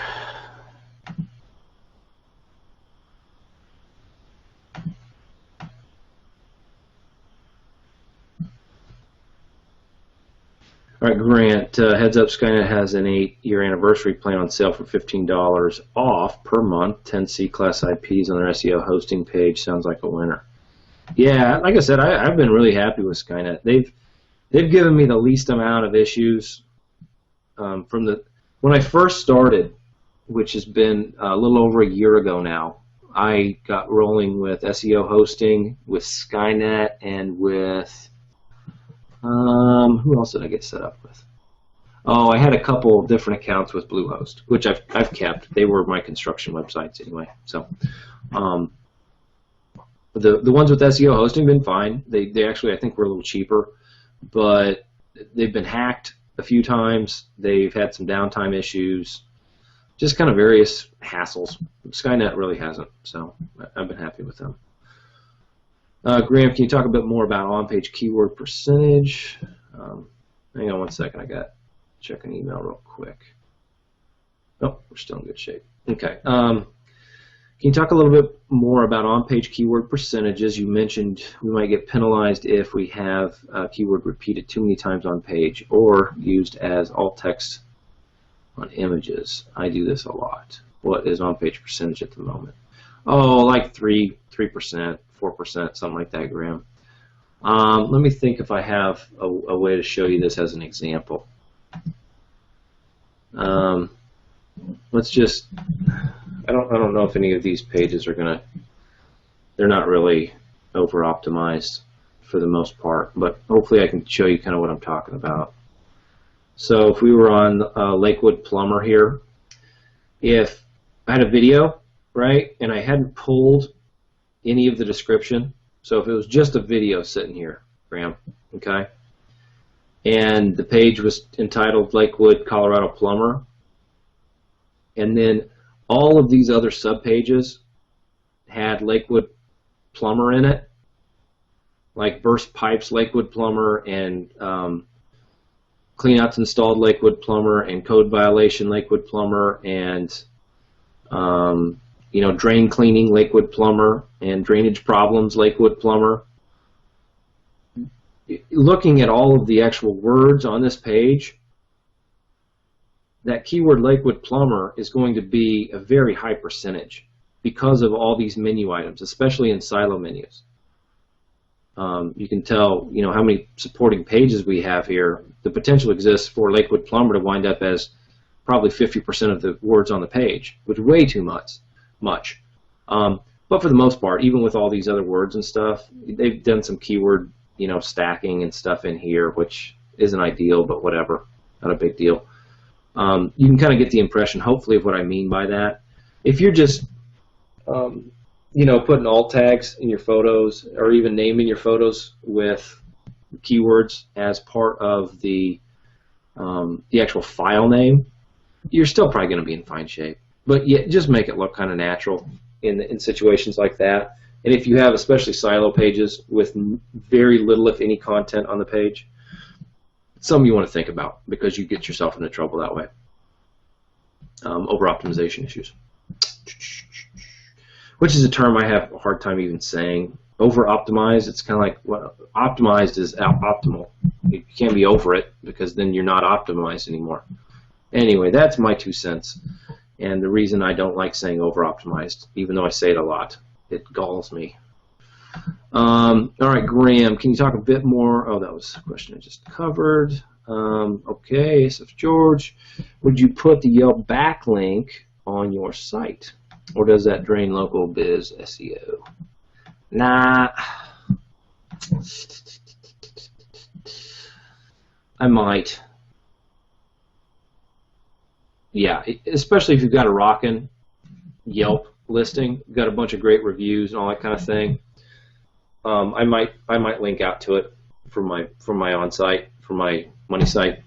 All right, Grant, heads up, Skynet has an 8-year anniversary plan on sale for $15 off per month, 10 C-class IPs on their SEO hosting page. Sounds like a winner. Yeah, like I said, I've been really happy with Skynet. They've given me the least amount of issues when I first started, which has been a little over a year ago now. I got rolling with SEO hosting, with Skynet, and with who else did I get set up with? Oh, I had a couple of different accounts with Bluehost, which I've kept. They were my construction websites anyway. So the ones with SEO hosting have been fine. They actually, I think, were a little cheaper, but they've been hacked a few times. They've had some downtime issues, just kind of various hassles. Skynet really hasn't, so I've been happy with them. Graham, can you talk a bit more about on-page keyword percentage? Hang on one second. I got to check an email real quick. Oh, we're still in good shape. Okay. Can you talk a little bit more about on-page keyword percentages? You mentioned we might get penalized if we have a keyword repeated too many times on page or used as alt text on images. I do this a lot. What is on-page percentage at the moment? Oh, like 3%, 4%, something like that, Graham. Let me think if I have a way to show you this as an example. Let's just, I don't know if any of these pages are they're not really over optimized for the most part, but hopefully I can show you kind of what I'm talking about. So if we were on Lakewood Plumber here, if I had a video, right, and I hadn't pulled any of the description, so if it was just a video sitting here, Graham, okay, and the page was entitled Lakewood, Colorado Plumber, and then all of these other subpages had Lakewood Plumber in it, like burst pipes Lakewood Plumber, and cleanouts installed Lakewood Plumber, and code violation Lakewood Plumber, and drain cleaning Lakewood Plumber, and drainage problems Lakewood Plumber. Looking at all of the actual words on this page, that keyword Lakewood Plumber is going to be a very high percentage because of all these menu items, especially in silo menus. You can tell, how many supporting pages we have here. The potential exists for Lakewood Plumber to wind up as probably 50% of the words on the page, which is way too much. But for the most part, even with all these other words and stuff, they've done some keyword stacking and stuff in here, which isn't ideal, but whatever, not a big deal. You can kind of get the impression, hopefully, of what I mean by that. If you're just, putting alt tags in your photos, or even naming your photos with keywords as part of the actual file name, you're still probably going to be in fine shape. But yeah, just make it look kind of natural in situations like that. And if you have especially silo pages with very little, if any, content on the page, it's something you want to think about, because you get yourself into trouble that way. Over-optimization issues, which is a term I have a hard time even saying. Over-optimized, it's kind of like, well, optimized is optimal. You can't be over it, because then you're not optimized anymore. Anyway, that's my 2 cents. And the reason I don't like saying over-optimized, even though I say it a lot, it galls me. All right, Graham, can you talk a bit more? Oh, that was a question I just covered. Okay, SF George, would you put the Yelp backlink on your site, or does that drain local biz SEO? Nah, I might. Yeah, especially if you've got a rockin' Yelp listing, got a bunch of great reviews and all that kind of thing. I might link out to it from my on-site, from my money site.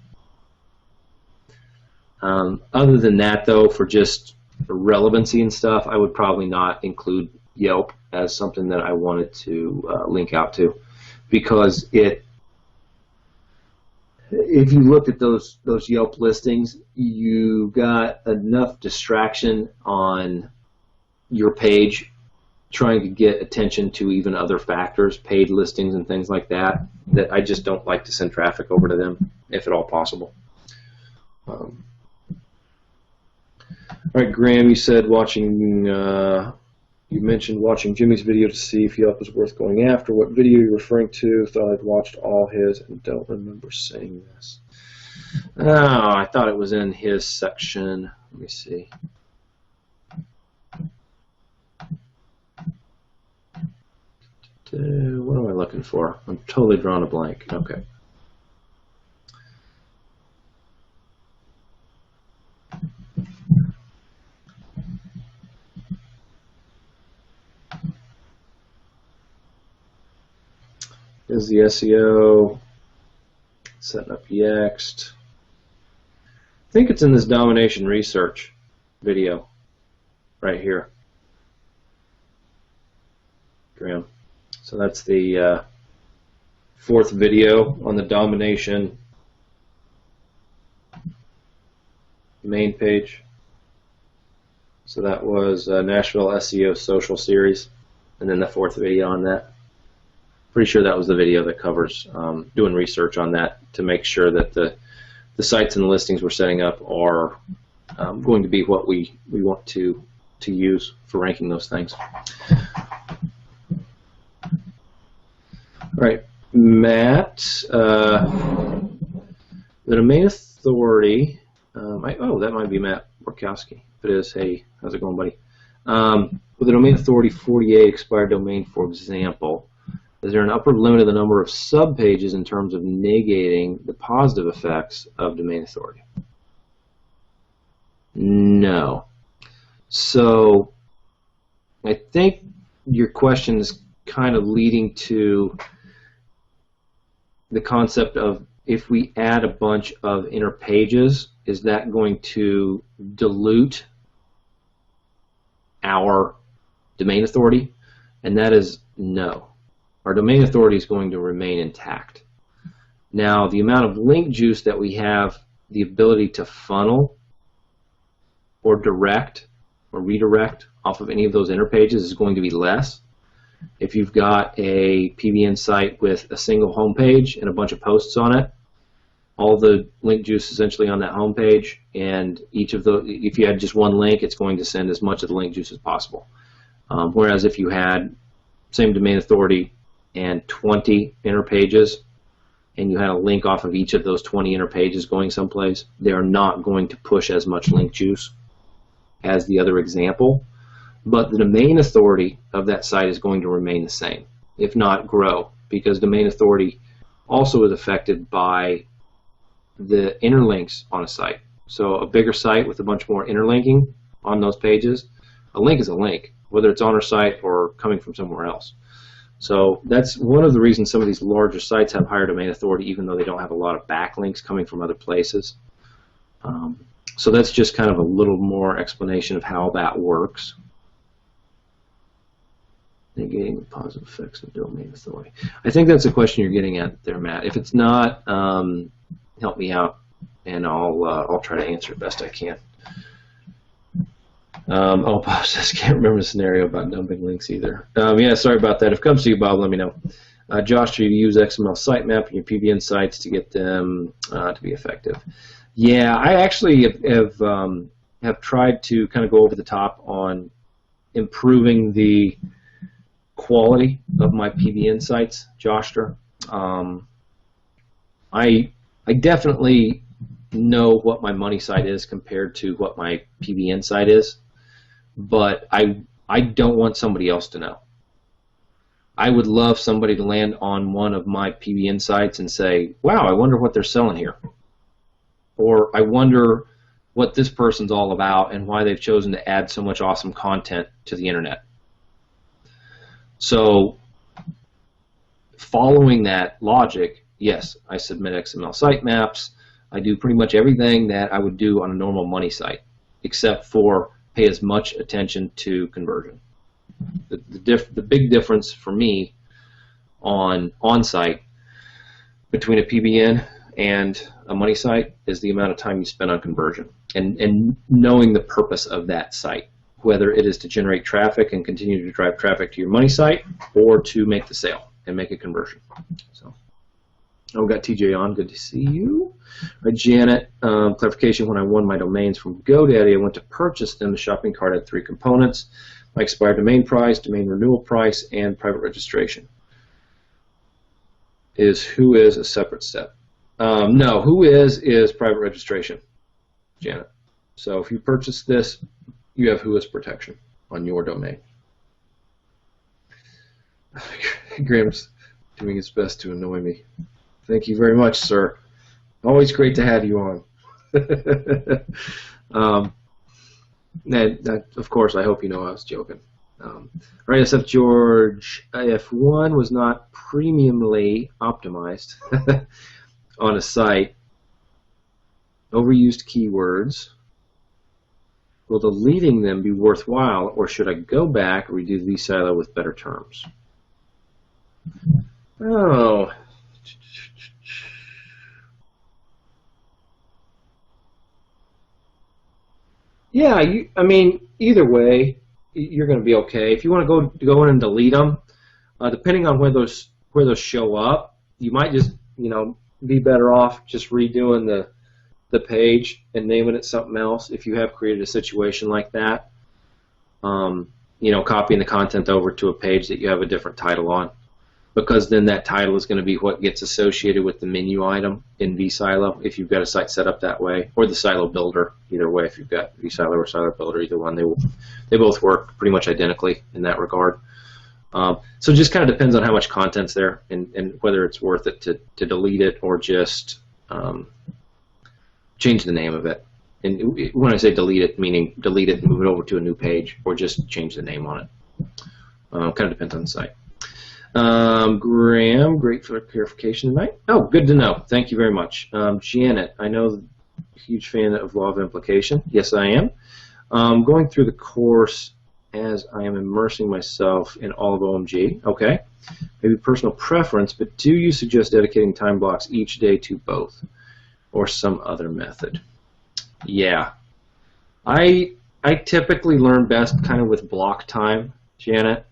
Other than that, though, for just relevancy and stuff, I would probably not include Yelp as something that I wanted to link out to, because if you looked at those Yelp listings, you got enough distraction on your page trying to get attention to even other factors, paid listings and things like that, that I just don't like to send traffic over to them, if at all possible. All right, Graham, you said you mentioned watching Jimmy's video to see if Yelp is worth going after. What video are you referring to? Thought I'd watched all his and don't remember saying this. Oh, I thought it was in his section. Let me see. What am I looking for? I'm totally drawing a blank. Okay. Is the SEO setting up Yext? I think it's in this domination research video right here, Graham. So that's the fourth video on the domination main page. So that was Nashville SEO Social Series, and then the fourth video on that. Pretty sure that was the video that covers doing research on that to make sure that the sites and the listings we're setting up are going to be what we want to use for ranking those things. All right, Matt, the domain authority, that might be Matt Borkowski. If it is, hey, how's it going, buddy? With the domain authority 48 expired domain, for example, is there an upper limit of the number of subpages in terms of negating the positive effects of domain authority? No. So I think your question is kind of leading to the concept of, if we add a bunch of inner pages, is that going to dilute our domain authority? And that is no. Our domain authority is going to remain intact. Now, the amount of link juice that we have the ability to funnel or direct or redirect off of any of those inner pages is going to be less. If you've got a PBN site with a single home page and a bunch of posts on it, all the link juice essentially on that home page, and each of the, if you had just one link, it's going to send as much of the link juice as possible. Whereas if you had same domain authority and 20 inner pages, and you had a link off of each of those 20 inner pages going someplace, they are not going to push as much link juice as the other example. But the domain authority of that site is going to remain the same, if not grow, because domain authority also is affected by the interlinks on a site. So a bigger site with a bunch more interlinking on those pages, a link is a link, whether it's on our site or coming from somewhere else. So that's one of the reasons some of these larger sites have higher domain authority, even though they don't have a lot of backlinks coming from other places. So that's just kind of a little more explanation of how that works. Negating the positive effects of domain authority. I think that's the question you're getting at there, Matt. If it's not, help me out, and I'll try to answer it best I can. Oh, Bob says, can't remember the scenario about dumping links either. Yeah, sorry about that. If it comes to you, Bob, let me know. Josh, do you use XML sitemap in your PBN sites to get them to be effective? Yeah, I actually have tried to kind of go over the top on improving the quality of my PBN sites, Joshua. I definitely know what my money site is compared to what my PBN site is, but I don't want somebody else to know. I would love somebody to land on one of my PBN sites and say, wow, I wonder what they're selling here. Or I wonder what this person's all about and why they've chosen to add so much awesome content to the internet. So following that logic, yes, I submit XML sitemaps. I do pretty much everything that I would do on a normal money site, except for pay as much attention to conversion. The big difference for me on-site between a PBN and a money site is the amount of time you spend on conversion and knowing the purpose of that site, whether it is to generate traffic and continue to drive traffic to your money site or to make the sale and make a conversion. So, we've got TJ on. Good to see you. Right, Janet, clarification, when I won my domains from GoDaddy, I went to purchase them. The shopping cart had 3 components: my expired domain price, domain renewal price, and private registration. Is who is a separate step? No, who is private registration, Janet. So if you purchase this, you have who is protection on your domain. Graham's doing his best to annoy me. Thank you very much, sir. Always great to have you on. And of course, I hope you know I was joking. Right, SF George, if one was not premiumly optimized on a site, overused keywords, will deleting them be worthwhile, or should I go back and redo the silo with better terms? Oh. Yeah, I mean, either way, you're going to be okay. If you want to go in and delete them, depending on where those show up, you might just be better off just redoing the page and naming it something else. If you have created a situation like that, copying the content over to a page that you have a different title on, because then that title is going to be what gets associated with the menu item in vSilo if you've got a site set up that way, or the silo builder. Either way, if you've got vSilo or silo builder, either one, they both work pretty much identically in that regard. So it just kind of depends on how much content's there and whether it's worth it to delete it or just change the name of it. And when I say delete it, meaning delete it and move it over to a new page, or just change the name on it. Kind of depends on the site. Graham, great for clarification tonight. Oh, good to know. Thank you very much. Janet, I know a huge fan of law of implication. Yes, I am. Going through the course as I am immersing myself in all of OMG. Okay. Maybe personal preference, but do you suggest dedicating time blocks each day to both, or some other method? Yeah. I typically learn best kind of with block time, Janet.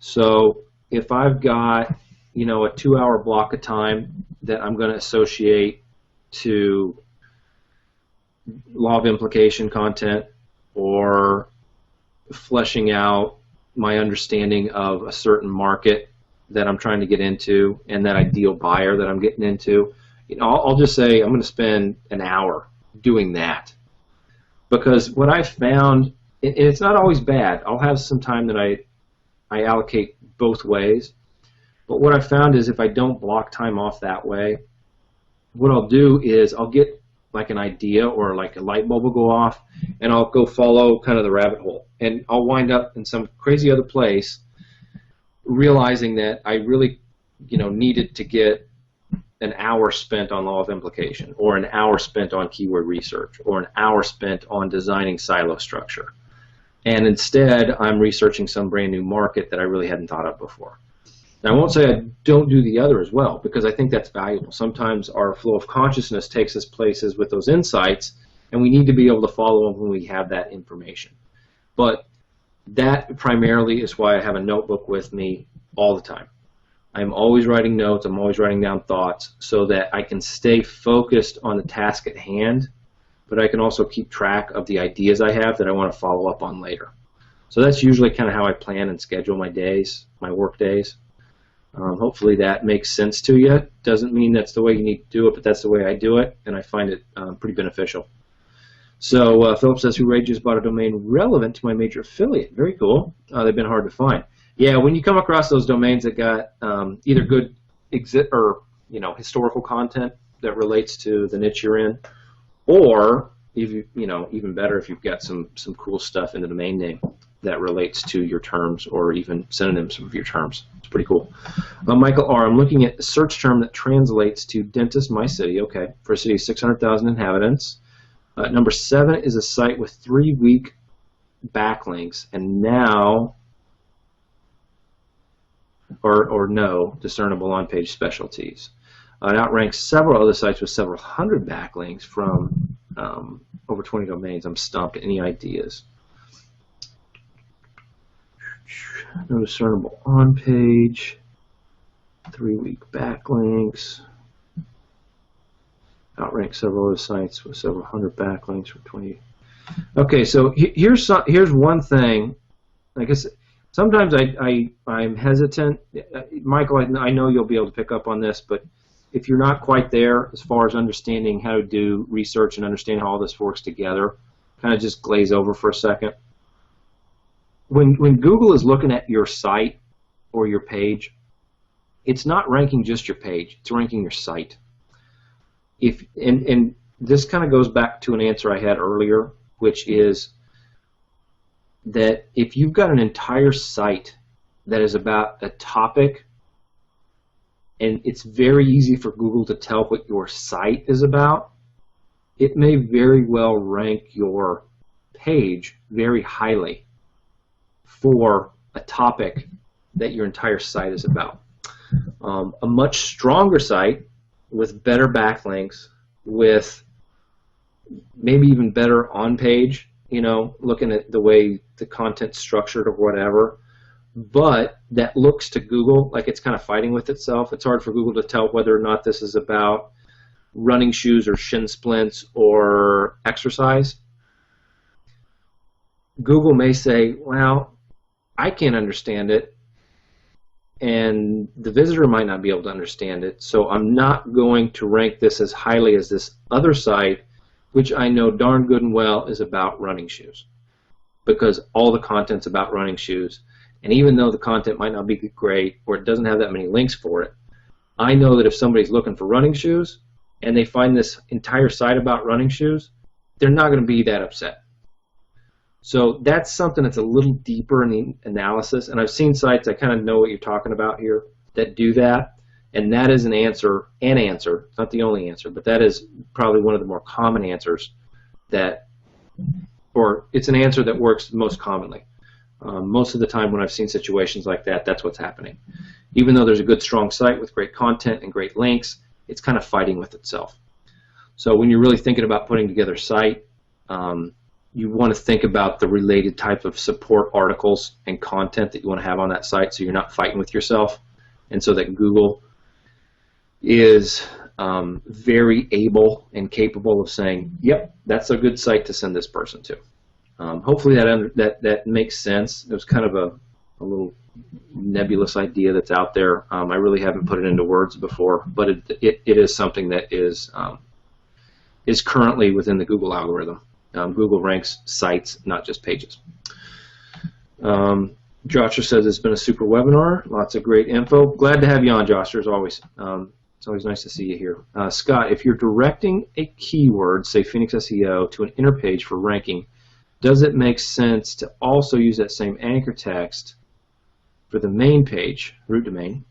So if I've got, a 2-hour block of time that I'm going to associate to law of implication content, or fleshing out my understanding of a certain market that I'm trying to get into and that ideal buyer that I'm getting into, I'll just say I'm going to spend an hour doing that. Because what I've found, and it's not always bad, I'll have some time that I allocate both ways, But what I found is if I don't block time off that way, what I'll do is I'll get like an idea or like a light bulb will go off, and I'll go follow kind of the rabbit hole. And I'll wind up in some crazy other place realizing that I really, needed to get an hour spent on law of implication, or an hour spent on keyword research, or an hour spent on designing silo structure. And instead, I'm researching some brand new market that I really hadn't thought of before. Now, I won't say I don't do the other as well, because I think that's valuable. Sometimes our flow of consciousness takes us places with those insights, and we need to be able to follow them when we have that information. But that primarily is why I have a notebook with me all the time. I'm always writing notes, I'm always writing down thoughts so that I can stay focused on the task at hand, but I can also keep track of the ideas I have that I want to follow up on later. So that's usually kind of how I plan and schedule my days, my work days. Hopefully that makes sense to you. Doesn't mean that's the way you need to do it, but that's the way I do it, and I find it pretty beneficial. So Philip says, who just bought a domain relevant to my major affiliate? Very cool. They've been hard to find. Yeah, when you come across those domains that got either good historical content that relates to the niche you're in, or even better if you've got some cool stuff in the domain name that relates to your terms or even synonyms of your terms. It's pretty cool. Michael R., I'm looking at a search term that translates to dentist my city, okay, for a city of 600,000 inhabitants. Number 7 is a site with 3-week backlinks, and now, or no, discernible on-page specialties. It outranks several other sites with several hundred backlinks from over 20 domains. I'm stumped. Any ideas? No discernible on-page, 3-week backlinks. Outranks several other sites with several hundred backlinks from 20. Okay, so here's one thing. I guess sometimes I'm hesitant. Michael, I know you'll be able to pick up on this, but if you're not quite there as far as understanding how to do research and understand how all this works together, kind of just glaze over for a second. When Google is looking at your site or your page, it's not ranking just your page, it's ranking your site. And this kind of goes back to an answer I had earlier, which is that if you've got an entire site that is about a topic, and it's very easy for Google to tell what your site is about, it may very well rank your page very highly for a topic that your entire site is about. A much stronger site with better backlinks, with maybe even better on-page, looking at the way the content's structured or whatever, but that looks to Google like it's kind of fighting with itself. It's hard for Google to tell whether or not this is about running shoes or shin splints or exercise. Google may say, well, I can't understand it, and the visitor might not be able to understand it, so I'm not going to rank this as highly as this other site, which I know darn good and well is about running shoes, because all the content's about running shoes. And even though the content might not be great, or it doesn't have that many links for it, I know that if somebody's looking for running shoes and they find this entire site about running shoes, they're not going to be that upset. So that's something that's a little deeper in the analysis, and I've seen sites, I kind of know what you're talking about here, that do that, and that is an answer, not the only answer, but that is probably one of the more common answers or it's an answer that works most commonly. Most of the time when I've seen situations like that, that's what's happening. Even though there's a good, strong site with great content and great links, it's kind of fighting with itself. So when you're really thinking about putting together a site, you want to think about the related type of support articles and content that you want to have on that site so you're not fighting with yourself, and so that Google is very able and capable of saying, yep, that's a good site to send this person to. Hopefully that makes sense. It was kind of a little nebulous idea that's out there. I really haven't put it into words before, but it is something that is currently within the Google algorithm. Google ranks sites, not just pages. Joshua says it's been a super webinar. Lots of great info. Glad to have you on, Joshua, as always. It's always nice to see you here. Scott, if you're directing a keyword, say Phoenix SEO, to an inner page for ranking, does it make sense to also use that same anchor text for the main page, root domain,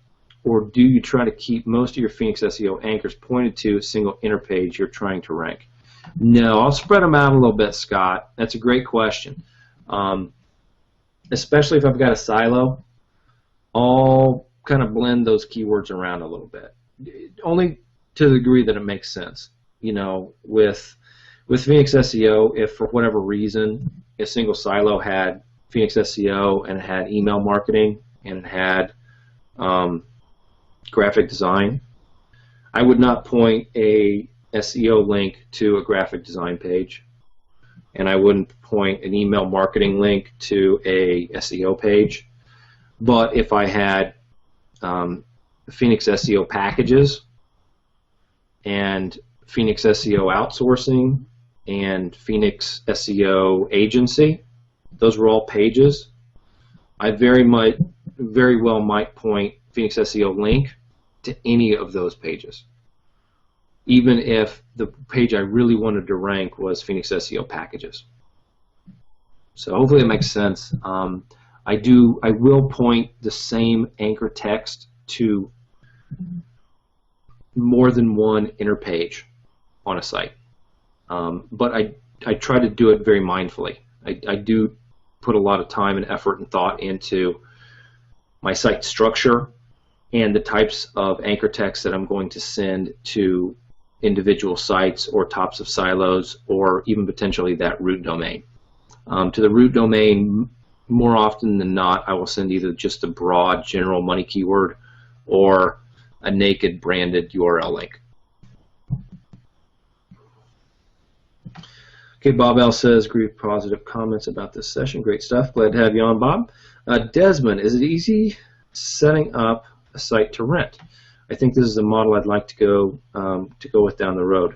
or do you try to keep most of your Phoenix SEO anchors pointed to a single inner page you're trying to rank? No, I'll spread them out a little bit, Scott. That's a great question. Especially if I've got a silo, I'll kind of blend those keywords around a little bit. Only to the degree that it makes sense. You know, with Phoenix SEO, if for whatever reason a single silo had Phoenix SEO and it had email marketing and it had graphic design, I would not point a SEO link to a graphic design page, and I wouldn't point an email marketing link to a SEO page. But if I had Phoenix SEO packages and Phoenix SEO outsourcing and Phoenix SEO agency, those were all pages, I very well might point Phoenix SEO link to any of those pages, even if the page I really wanted to rank was Phoenix SEO packages. So hopefully it makes sense. I will point the same anchor text to more than one inner page on a site, but I try to do it very mindfully. I do put a lot of time and effort and thought into my site structure and the types of anchor text that I'm going to send to individual sites or tops of silos or even potentially that root domain. To the root domain, more often than not, I will send either just a broad general money keyword or a naked branded URL link. Okay, Bob L says, great positive comments about this session. Great stuff. Glad to have you on, Bob. Desmond, is it easy setting up a site to rent? I think this is a model I'd like to go with down the road.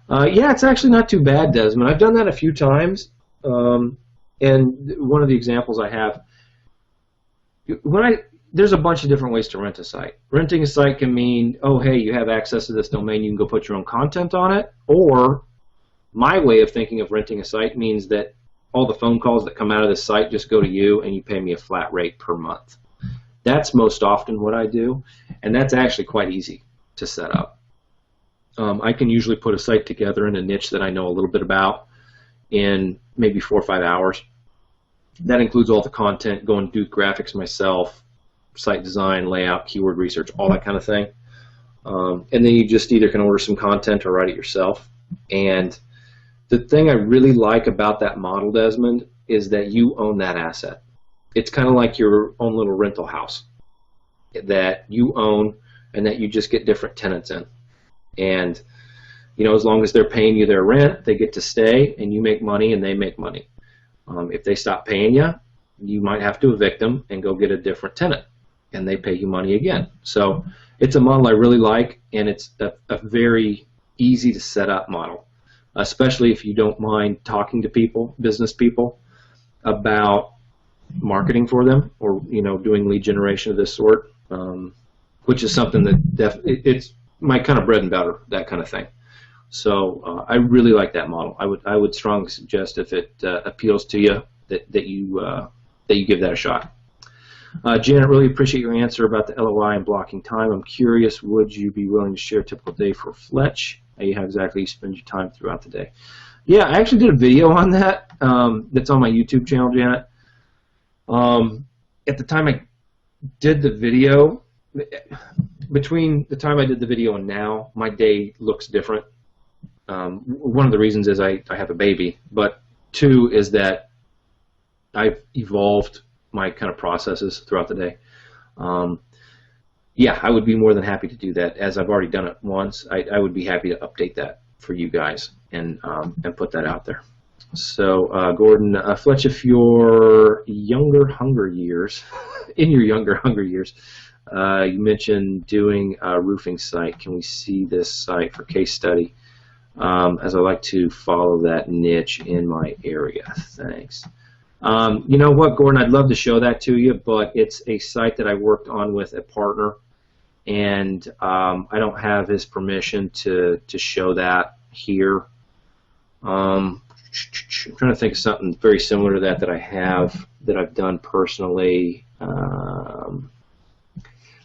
Yeah, it's actually not too bad, Desmond. I've done that a few times, and one of the examples I have, there's a bunch of different ways to rent a site. Renting a site can mean, oh, hey, you have access to this domain, you can go put your own content on it, or my way of thinking of renting a site means that all the phone calls that come out of this site just go to you and you pay me a flat rate per month. That's most often what I do, and that's actually quite easy to set up. I can usually put a site together in a niche that I know a little bit about in maybe 4 or 5 hours. That includes all the content, go and do graphics myself, site design, layout, keyword research, all that kind of thing. And then you just either can order some content or write it yourself. And the thing I really like about that model, Desmond, is that you own that asset. It's kind of like your own little rental house that you own and that you just get different tenants in. And, you know, as long as they're paying you their rent, they get to stay and you make money and they make money. If they stop paying you, you might have to evict them and go get a different tenant and they pay you money again. So it's a model I really like, and it's a very easy to set up model, especially if you don't mind talking to people, business people, about marketing for them, or doing lead generation of this sort, which is something that it's my kind of bread and butter, that kind of thing. So I really like that model. I would strongly suggest, if it appeals to you, that you give that a shot. Janet, really appreciate your answer about the LOI and blocking time. I'm curious, would you be willing to share a typical day for Fl1T0Ch? How exactly you spend your time throughout the day? Yeah, I actually did a video on that. That's on my YouTube channel, Janet. At the time I did the video, between the time I did the video and now, my day looks different. One of the reasons is I have a baby, but two is that I've evolved my kind of processes throughout the day. Yeah, I would be more than happy to do that. As I've already done it once, I would be happy to update that for you guys and put that out there. So, Gordon, Fl1T0Ch, if your younger hunger years, in your younger hunger years, you mentioned doing a roofing site. Can we see this site for case study? As I like to follow that niche in my area. Thanks. You know what, Gordon? I'd love to show that to you, but it's a site that I worked on with a partner, and I don't have his permission to show that here. I'm trying to think of something very similar to that I have that I've done personally. Let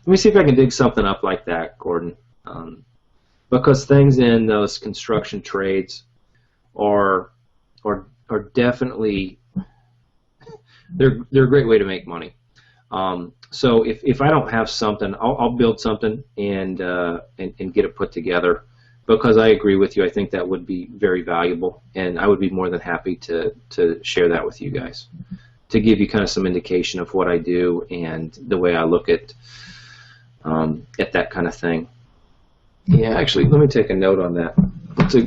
me see if I can dig something up like that, Gordon, because things in those construction trades are definitely they're a great way to make money. So if I don't have something, I'll build something and get it put together, because I agree with you. I think that would be very valuable, and I would be more than happy to share that with you guys, to give you kind of some indication of what I do and the way I look at that kind of thing. Yeah, actually, let me take a note on that.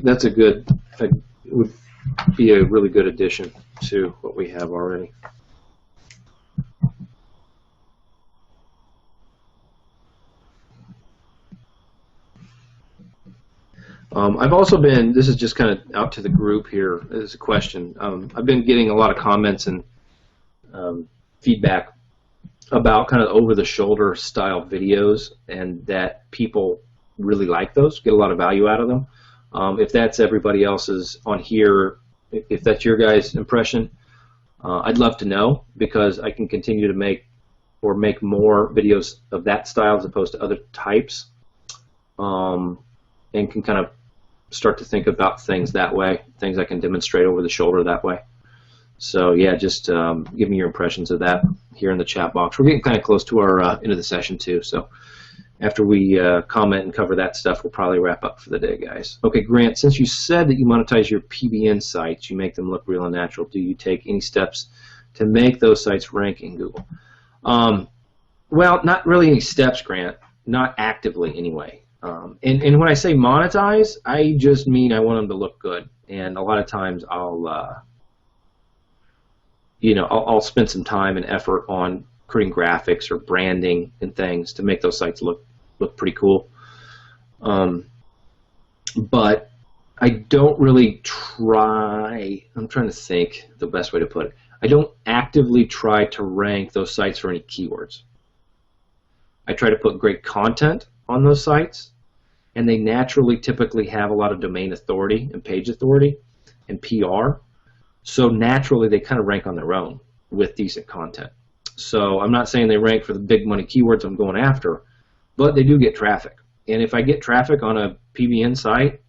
That's a good, it would be a really good addition to what we have already. I've also been, this is just kind of out to the group here, this is a question. I've been getting a lot of comments and feedback about kind of over-the-shoulder style videos, and that people really like those, get a lot of value out of them. If that's everybody else's on here, if that's your guys' impression, I'd love to know, because I can continue to make more videos of that style as opposed to other types, and can kind of start to think about things that way, things I can demonstrate over the shoulder that way. So yeah, just give me your impressions of that here in the chat box. We're getting kind of close to our end of the session too, so after we comment and cover that stuff, we'll probably wrap up for the day, guys. Okay, Grant, since you said that you monetize your PBN sites, you make them look real and natural, do you take any steps to make those sites rank in Google? Well, not really any steps, Grant, not actively anyway. And when I say monetize, I just mean I want them to look good. And a lot of times I'll spend some time and effort on creating graphics or branding and things to make those sites look pretty cool. But I don't really try, I'm trying to think the best way to put it. I don't actively try to rank those sites for any keywords. I try to put great content on those sites, and they naturally typically have a lot of domain authority and page authority and PR. So naturally they kind of rank on their own with decent content. So I'm not saying they rank for the big money keywords I'm going after, but they do get traffic. And if I get traffic on a PBN site,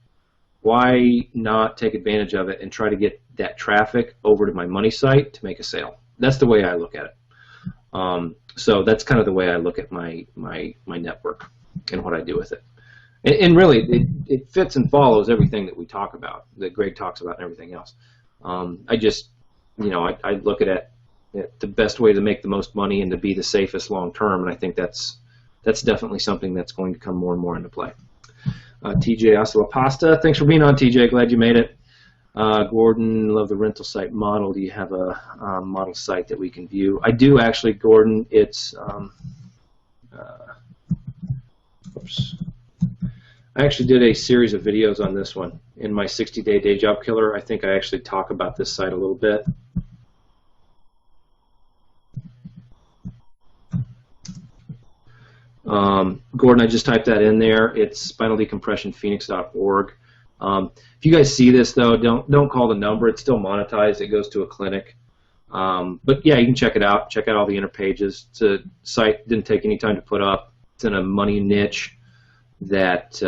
why not take advantage of it and try to get that traffic over to my money site to make a sale? That's the way I look at it. So that's kind of the way I look at my network and what I do with it. And really, it fits and follows everything that we talk about, that Greg talks about and everything else. I just, I look at it the best way to make the most money and to be the safest long term, and I think that's definitely something that's going to come more and more into play. TJ Asala Pasta, thanks for being on, TJ. Glad you made it. Gordon, love the rental site model. Do you have a model site that we can view? I do actually, Gordon. It's oops. I actually did a series of videos on this one in my 60-day day job killer. I think I actually talk about this site a little bit. Gordon, I just typed that in there. It's spinaldecompressionphoenix.org. If you guys see this though, don't call the number. It's still monetized. It goes to a clinic. But yeah, you can check it out. Check out all the inner pages. It's a site didn't take any time to put up. It's in a money niche that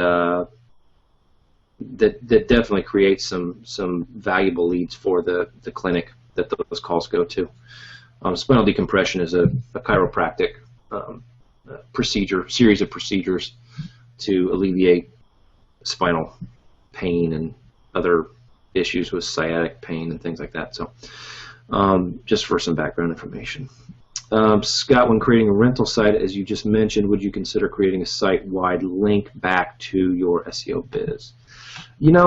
definitely creates some valuable leads for the clinic that those calls go to. Spinal decompression is a chiropractic series of procedures to alleviate spinal pain and other issues with sciatic pain and things like that. So just for some background information. Scott, when creating a rental site, as you just mentioned, would you consider creating a site-wide link back to your SEO biz?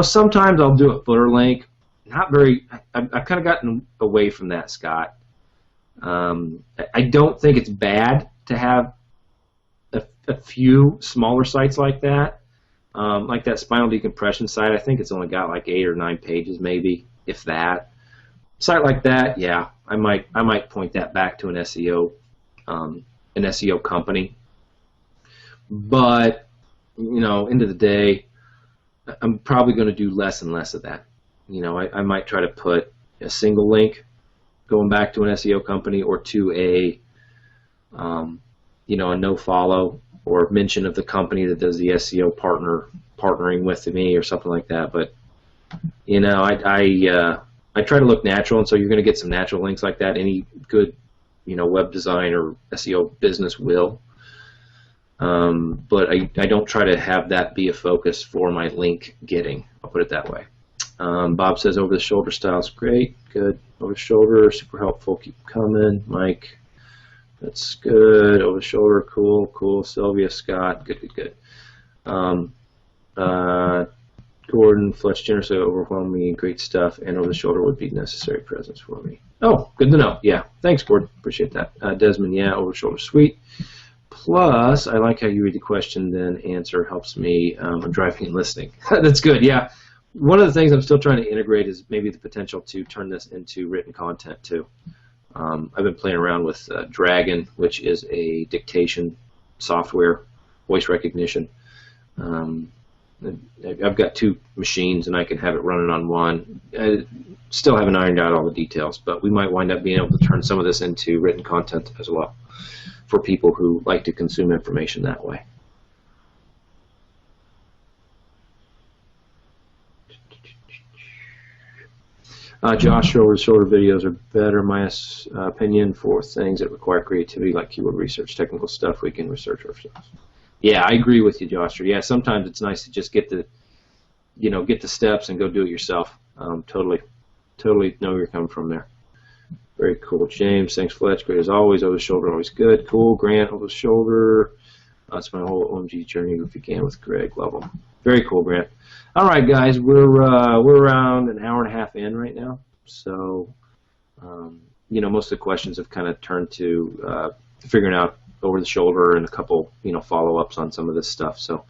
Sometimes I'll do a footer link. Not very. I've kind of gotten away from that, Scott. I don't think it's bad to have a few smaller sites like that spinal decompression site. I think it's only got like 8 or 9 pages, maybe, if that. Site like that, yeah, I might point that back to an SEO company. But end of the day, I'm probably going to do less and less of that. I might try to put a single link going back to an SEO company, or to a no follow or mention of the company that does the SEO partnering with me or something like that. But I try to look natural, and so you're going to get some natural links like that. Any good web design or SEO business will. But I don't try to have that be a focus for my link getting. I'll put it that way. Bob says over the shoulder style is great. Good. Over the shoulder, super helpful. Keep coming. Mike, that's good. Over the shoulder, cool, cool. Sylvia, Scott, good, good, good. Gordon, Fletch generously overwhelmed me. Great stuff. And over the shoulder would be necessary presence for me. Oh, good to know. Yeah. Thanks, Gordon. Appreciate that. Desmond, yeah, over the shoulder, sweet. Plus, I like how you read the question, then answer helps me when driving and listening. That's good, yeah. One of the things I'm still trying to integrate is maybe the potential to turn this into written content too. I've been playing around with Dragon, which is a dictation software, voice recognition. I've got 2 machines, and I can have it running on one. I still haven't ironed out all the details, but we might wind up being able to turn some of this into written content as well, for people who like to consume information that way. Josh, over the shoulder videos are better, my opinion, for things that require creativity, like keyword research, technical stuff we can research ourselves. Yeah, I agree with you, Josh. Yeah, sometimes it's nice to just get the steps and go do it yourself. Totally know where you're coming from there. Very cool. James, thanks, Fletch. Great as always. Over the shoulder, always good. Cool. Grant, over the shoulder. That's my whole OMG journey we began with Greg. Love them. Very cool, Grant. All right, guys, we're around an hour and a half in right now. So, most of the questions have kind of turned to figuring out over the shoulder and a couple, follow-ups on some of this stuff. So,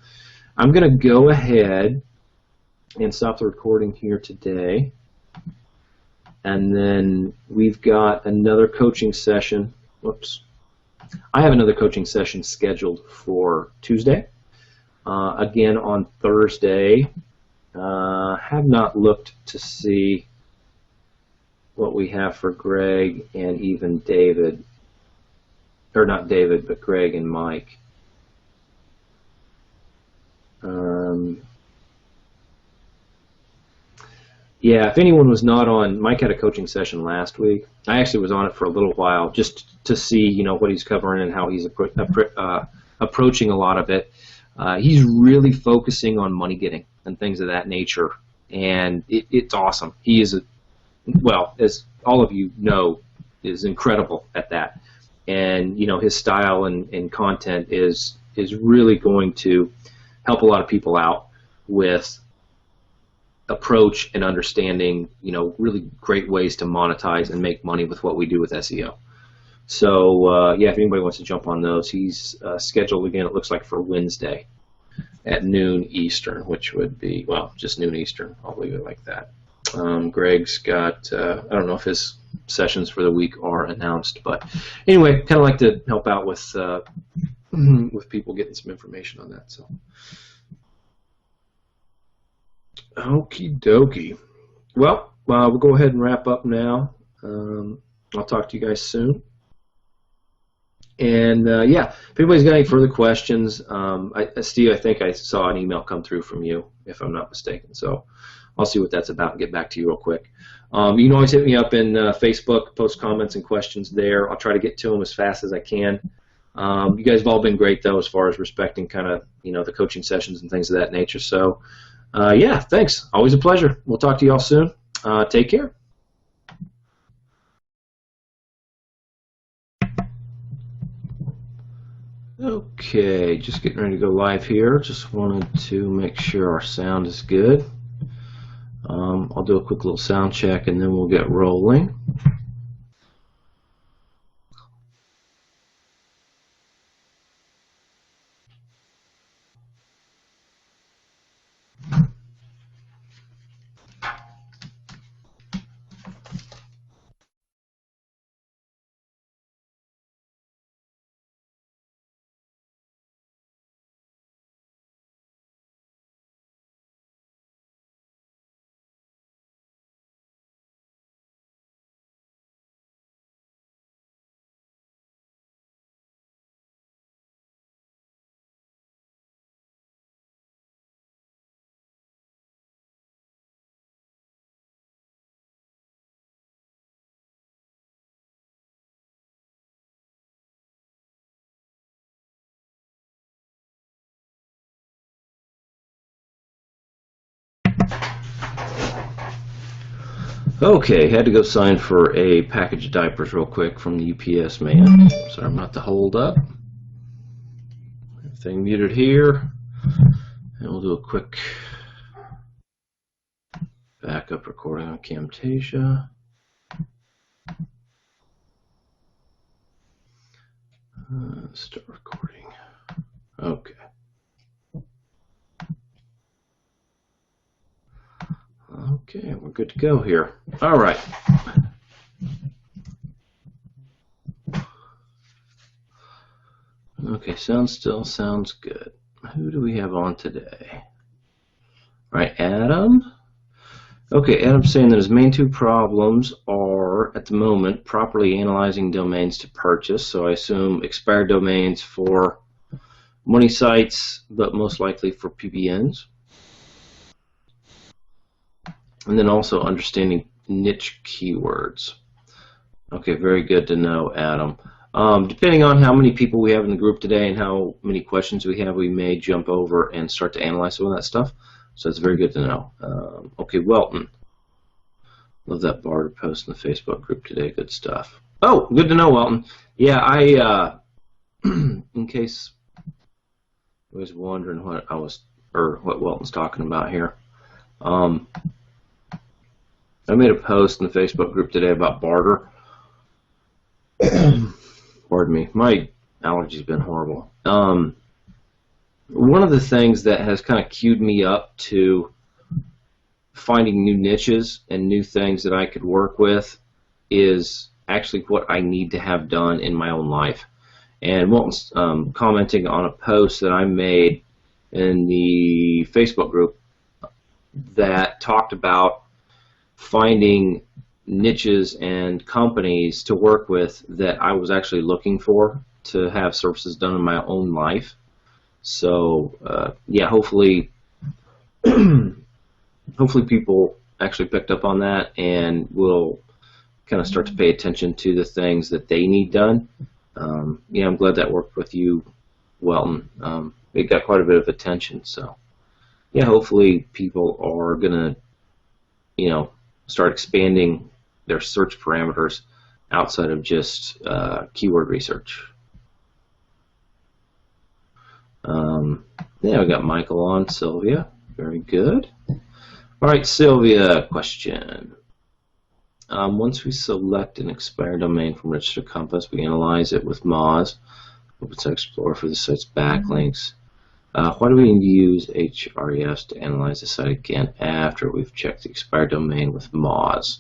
I'm going to go ahead and stop the recording here today. And then we've got another coaching session. Whoops. I have another coaching session scheduled for Tuesday. Again on Thursday. Have not looked to see what we have for Greg and even David. Or not David, but Greg and Mike. Yeah, if anyone was not on, Mike had a coaching session last week. I actually was on it for a little while just to see, what he's covering and how he's approaching a lot of it. He's really focusing on money getting and things of that nature, and it's awesome. He is, as all of you know, is incredible at that. And his style and content is really going to help a lot of people out with approach and understanding, really great ways to monetize and make money with what we do with SEO. So, yeah, if anybody wants to jump on those, he's scheduled again, it looks like for Wednesday at noon Eastern, which would be, just noon Eastern. I'll leave it like that. Greg's got, I don't know if his sessions for the week are announced, but anyway, kind of like to help out with people getting some information on that. So. Okie dokie. Well, we'll go ahead and wrap up now. I'll talk to you guys soon. And yeah, if anybody's got any further questions, Steve, I think I saw an email come through from you, if I'm not mistaken. So I'll see what that's about and get back to you real quick. You can always hit me up in Facebook, post comments and questions there. I'll try to get to them as fast as I can. You guys have all been great, though, as far as respecting kind of, the coaching sessions and things of that nature. So, yeah, thanks. Always a pleasure. We'll talk to you all soon. Take care. Okay, just getting ready to go live here. Just wanted to make sure our sound is good. I'll do a quick little sound check and then we'll get rolling. Okay, had to go sign for a package of diapers real quick from the UPS man. Sorry about the hold up. Everything muted here. And we'll do a quick backup recording on Camtasia. Start recording. Okay. Okay, we're good to go here. All right. Okay, still sounds good. Who do we have on today? All right, Adam. Okay, Adam's saying that his main two problems are, at the moment, properly analyzing domains to purchase. So I assume expired domains for money sites, but most likely for PBNs. And then also understanding niche keywords. Okay, very good to know, Adam. Depending on how many people we have in the group today and how many questions we have, we may jump over and start to analyze some of that stuff. So it's very good to know. Okay, Welton. Love that bar to post in the Facebook group today. Good stuff. Oh, good to know, Welton. Yeah, in case I was wondering what what Welton's talking about here. I made a post in the Facebook group today about barter. Pardon me, my allergy's been horrible. One of the things that has kind of queued me up to finding new niches and new things that I could work with is actually what I need to have done in my own life. And Walton's commenting on a post that I made in the Facebook group that talked about finding niches and companies to work with that I was actually looking for to have services done in my own life. So yeah, hopefully people actually picked up on that and will kind of start to pay attention to the things that they need done. Yeah, I'm glad that worked with you, Welton. It got quite a bit of attention. So yeah, hopefully people are gonna, start expanding their search parameters outside of just keyword research. Yeah, we got Michael on, Sylvia. Very good. All right, Sylvia, question. Once we select an expired domain from Register Compass, we analyze it with Moz, OpenSite Explorer for the site's backlinks. Why do we need to use hrefs to analyze the site again after we've checked the expired domain with Moz?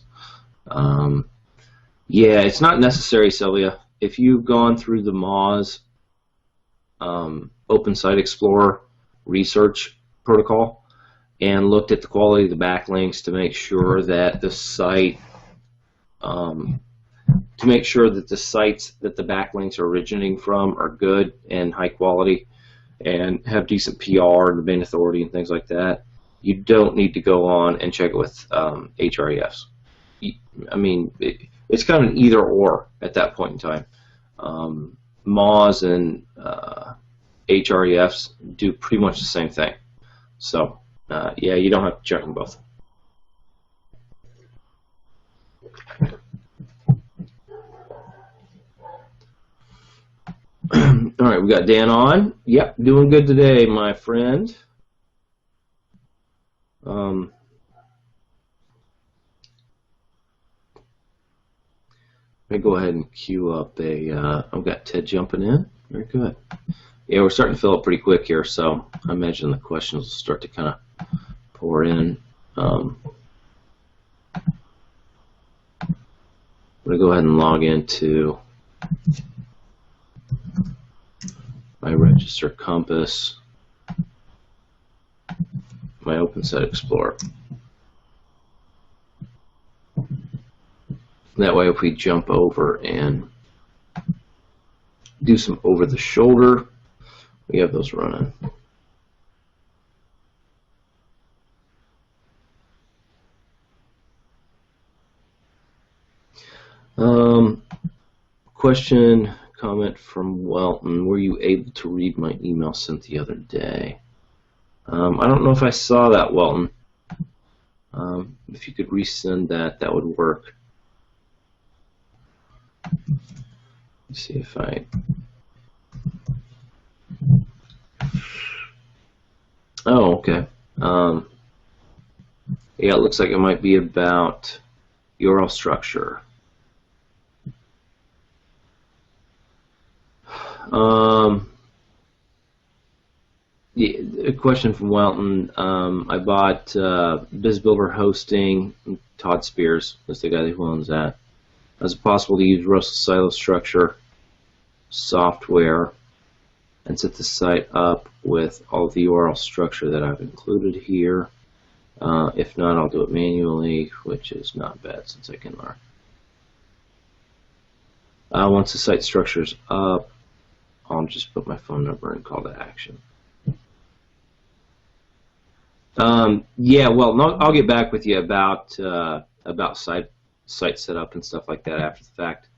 Yeah, it's not necessary, Sylvia. If you've gone through the Moz OpenSite Explorer research protocol and looked at the quality of the backlinks to make sure that the site, the sites that the backlinks are originating from are good and high quality and have decent PR and domain authority and things like that, you don't need to go on and check it with hrefs. I mean, it's kind of an either or at that point in time. Moz and hrefs do pretty much the same thing. So yeah, you don't have to check them both. All right, we got Dan on. Yep, doing good today, my friend. Let me go ahead and queue up I've got Ted jumping in. Very good. Yeah, we're starting to fill up pretty quick here, so I imagine the questions will start to kind of pour in. I'm going to go ahead and log into my Register Compass, my OpenSite Explorer. That way, if we jump over and do some over the shoulder, we have those running. Question, comment from Welton. Were you able to read my email sent the other day? I don't know if I saw that, Welton. If you could resend that, that would work. Let's see if I... Oh, okay. Yeah, it looks like it might be about URL structure. Yeah, a question from Welton. I bought BizBuilder hosting. Todd Spears is the guy who owns that. Is it possible to use Russell Silo structure software and set the site up with all the URL structure that I've included here? If not, I'll do it manually, which is not bad since I can learn. Once the site structure is up, I'll just put my phone number and call to action. Yeah, well, no, I'll get back with you about site setup and stuff like that after the fact.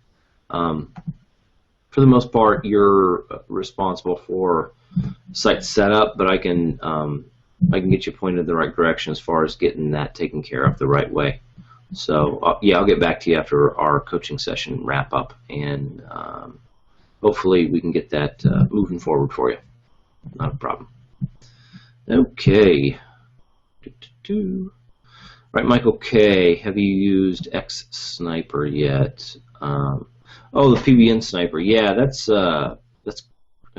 For the most part, you're responsible for site setup, but I can get you pointed in the right direction as far as getting that taken care of the right way. So yeah, I'll get back to you after our coaching session wrap up, and hopefully we can get that moving forward for you. Not a problem. Okay. Right, Michael K. Have you used X Sniper yet? Oh, the PBN Sniper. Yeah, that's I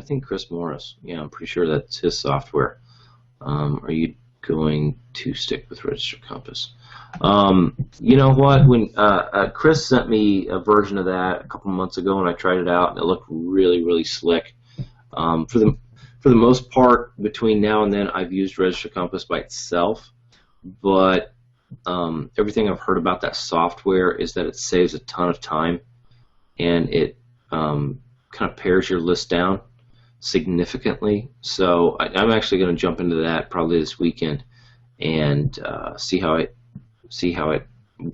think Chris Morris. Yeah, I'm pretty sure that's his software. Are you going to stick with Register Compass? You know what? When Chris sent me a version of that a couple months ago, and I tried it out, and it looked really, really slick. For the most part, between now and then, I've used Register Compass by itself, but everything I've heard about that software is that it saves a ton of time, and it kind of pares your list down significantly. So I'm actually going to jump into that probably this weekend and see how it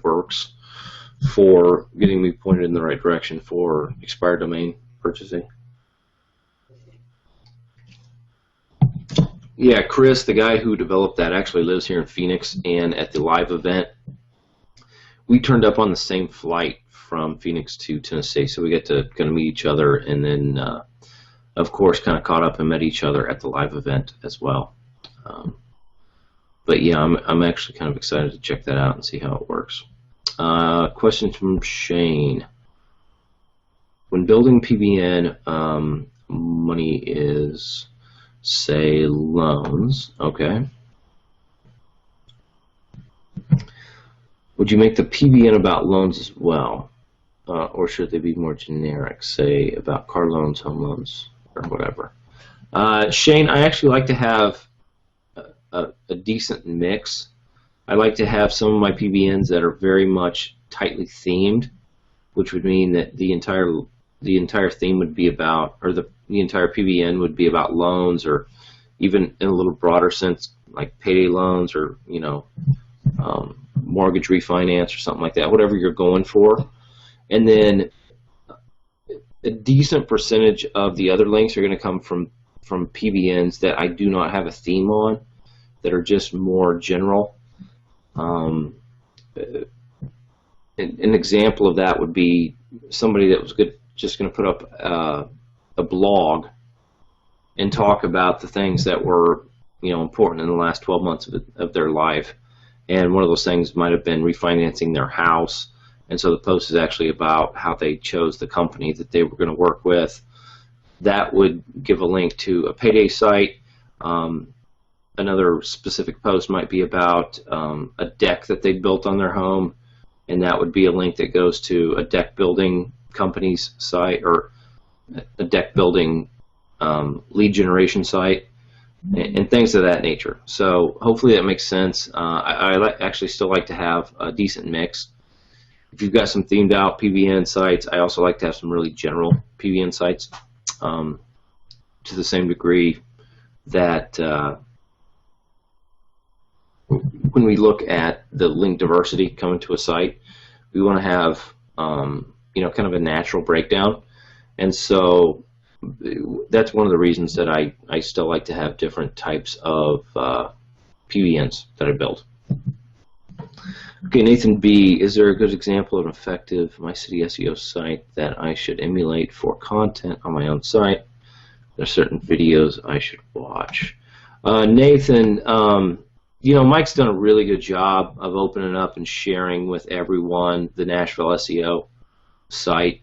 works for getting me pointed in the right direction for expired domain purchasing. Yeah, Chris, the guy who developed that, actually lives here in Phoenix, and at the live event, we turned up on the same flight from Phoenix to Tennessee, so we get to kind of meet each other, and then, of course, kind of caught up and met each other at the live event as well. But yeah, I'm actually kind of excited to check that out and see how it works. Question from Shane. When building PBN, money is, say, loans, okay. Would you make the PBN about loans as well? Or should they be more generic, say, about car loans, home loans, or whatever? Shane, I actually like to have a decent mix. I like to have some of my PBNs that are very much tightly themed, which would mean that the entire theme would be about, or the entire PBN would be about loans, or even in a little broader sense, like payday loans, or mortgage refinance or something like that, whatever you're going for. And then a decent percentage of the other links are going to come from PBNs that I do not have a theme on, that are just more general. An example of that would be somebody that was just going to put up a blog and talk about the things that were important in the last 12 months of their life. And one of those things might have been refinancing their house. And so the post is actually about how they chose the company that they were going to work with. That would give a link to a payday site. Another specific post might be about a deck that they built on their home, and that would be a link that goes to a deck building company's site, or a deck building lead generation site, and things of that nature. So hopefully that makes sense. I actually still like to have a decent mix. If you've got some themed out PBN sites, I also like to have some really general PBN sites, to the same degree that when we look at the link diversity coming to a site, we want to have kind of a natural breakdown. And so that's one of the reasons that I still like to have different types of PBNs that I build. Okay, Nathan B. Is there a good example of an effective My City SEO site that I should emulate for content on my own site? There are certain videos I should watch. Nathan, Mike's done a really good job of opening up and sharing with everyone the Nashville SEO site.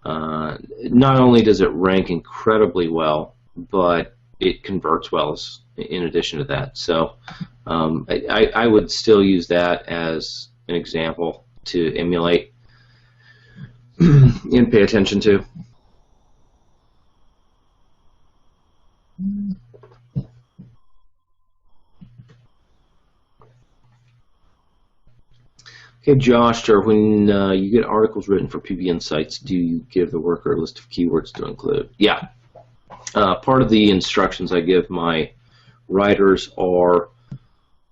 Not only does it rank incredibly well, but it converts well in addition to that. So I would still use that as an example to emulate and pay attention to. Okay, Josh, when you get articles written for PBN sites, do you give the worker a list of keywords to include? Yeah. Part of the instructions I give my writers are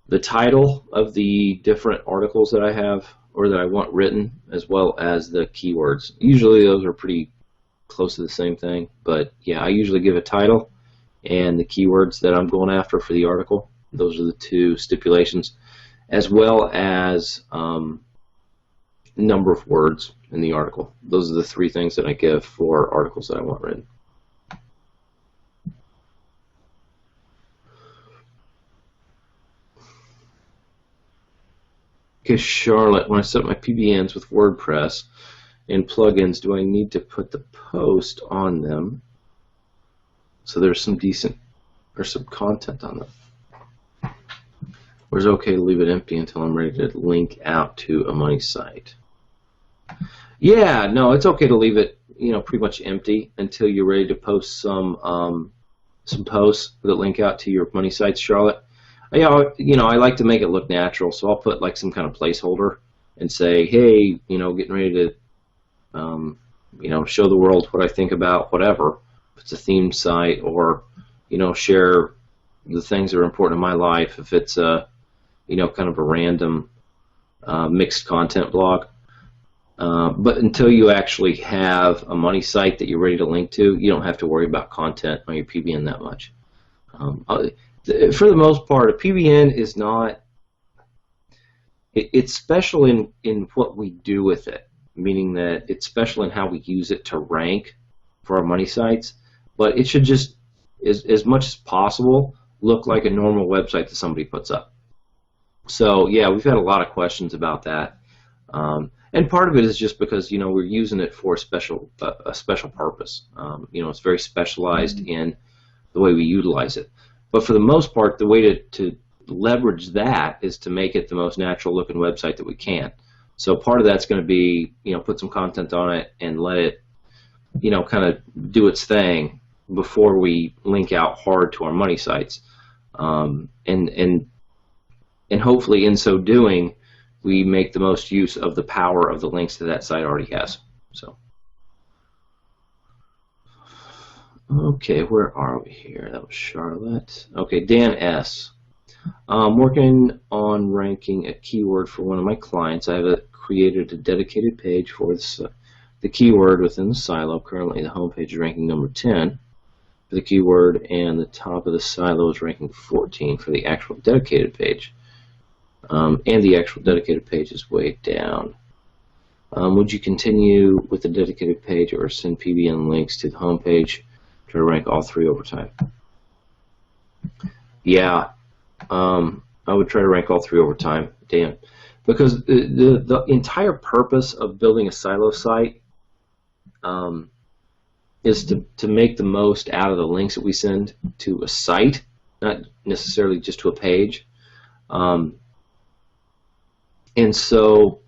the title of the different articles that I have or that I want written, as well as the keywords. Usually those are pretty close to the same thing, but yeah, I usually give a title and the keywords that I'm going after for the article. Those are the two stipulations, as well as number of words in the article. Those are the three things that I give for articles that I want written. Okay, Charlotte, when I set up my PBNs with WordPress and plugins, do I need to put the post on them so there's some decent or some content on them? Or is it okay to leave it empty until I'm ready to link out to a money site? Yeah, no, it's okay to leave it, pretty much empty until you're ready to post some posts that link out to your money sites, Charlotte. I like to make it look natural, so I'll put like some kind of placeholder and say, hey, getting ready to, show the world what I think about whatever. If it's a themed site, or, share the things that are important in my life. If it's a, kind of a random mixed content blog. But until you actually have a money site that you're ready to link to, you don't have to worry about content on your PBN that much. For the most part, a PBN is not, it's special in what we do with it, meaning that it's special in how we use it to rank for our money sites, but it should just, as much as possible, look like a normal website that somebody puts up. So yeah, we've had a lot of questions about that. And part of it is just because, we're using it for a special purpose. It's very specialized in the way we utilize it. But for the most part, the way to leverage that is to make it the most natural looking website that we can. So part of that's going to be, put some content on it and let it, kind of do its thing before we link out hard to our money sites. And hopefully in so doing, we make the most use of the power of the links that site already has. So. Okay, where are we here? That was Charlotte. Okay, Dan S. Working on ranking a keyword for one of my clients. I have created a dedicated page for the keyword within the silo. Currently, the homepage is ranking number 10 for the keyword, and the top of the silo is ranking 14 for the actual dedicated page. And the actual dedicated page is way down. Would you continue with the dedicated page or send PBN links to the homepage? Try to rank all three over time. Yeah, I would try to rank all three over time, Dan, because the entire purpose of building a silo site is to make the most out of the links that we send to a site, not necessarily just to a page. And so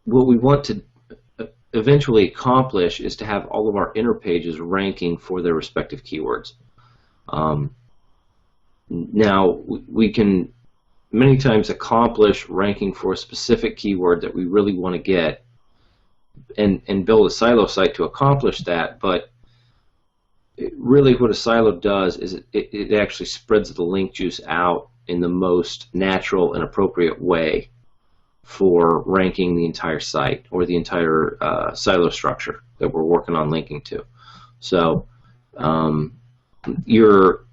what we want to eventually accomplish is to have all of our inner pages ranking for their respective keywords. Now, we can many times accomplish ranking for a specific keyword that we really want to get and build a silo site to accomplish that, but really what a silo does is it actually spreads the link juice out in the most natural and appropriate way for ranking the entire site or the entire silo structure that we're working on linking to. So your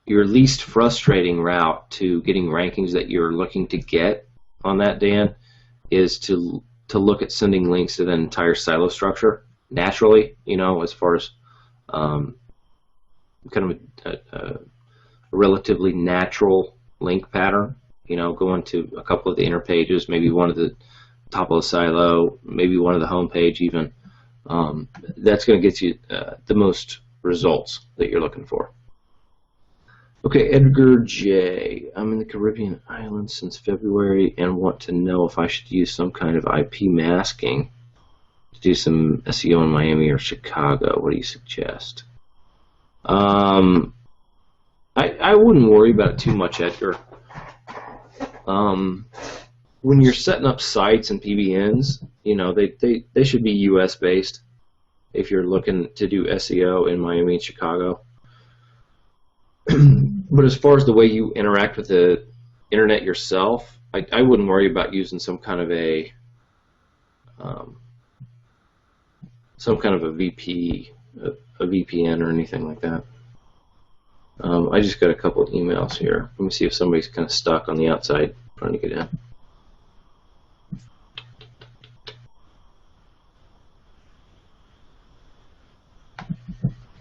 least frustrating route to getting rankings that you're looking to get on that, Dan, is to look at sending links to the entire silo structure naturally, as far as kind of a relatively natural link pattern, going to a couple of the inner pages, maybe one at the top of the silo, maybe one of the home page even. That's going to get you the most results that you're looking for. Okay, Edgar J. I'm in the Caribbean islands since February and want to know if I should use some kind of IP masking to do some SEO in Miami or Chicago. What do you suggest? I wouldn't worry about it too much, Edgar. When you're setting up sites and PBNs, they should be US based if you're looking to do SEO in Miami and Chicago. But as far as the way you interact with the internet yourself, I wouldn't worry about using some kind of a VPN or anything like that. I just got a couple of emails here. Let me see if somebody's kind of stuck on the outside trying to get in.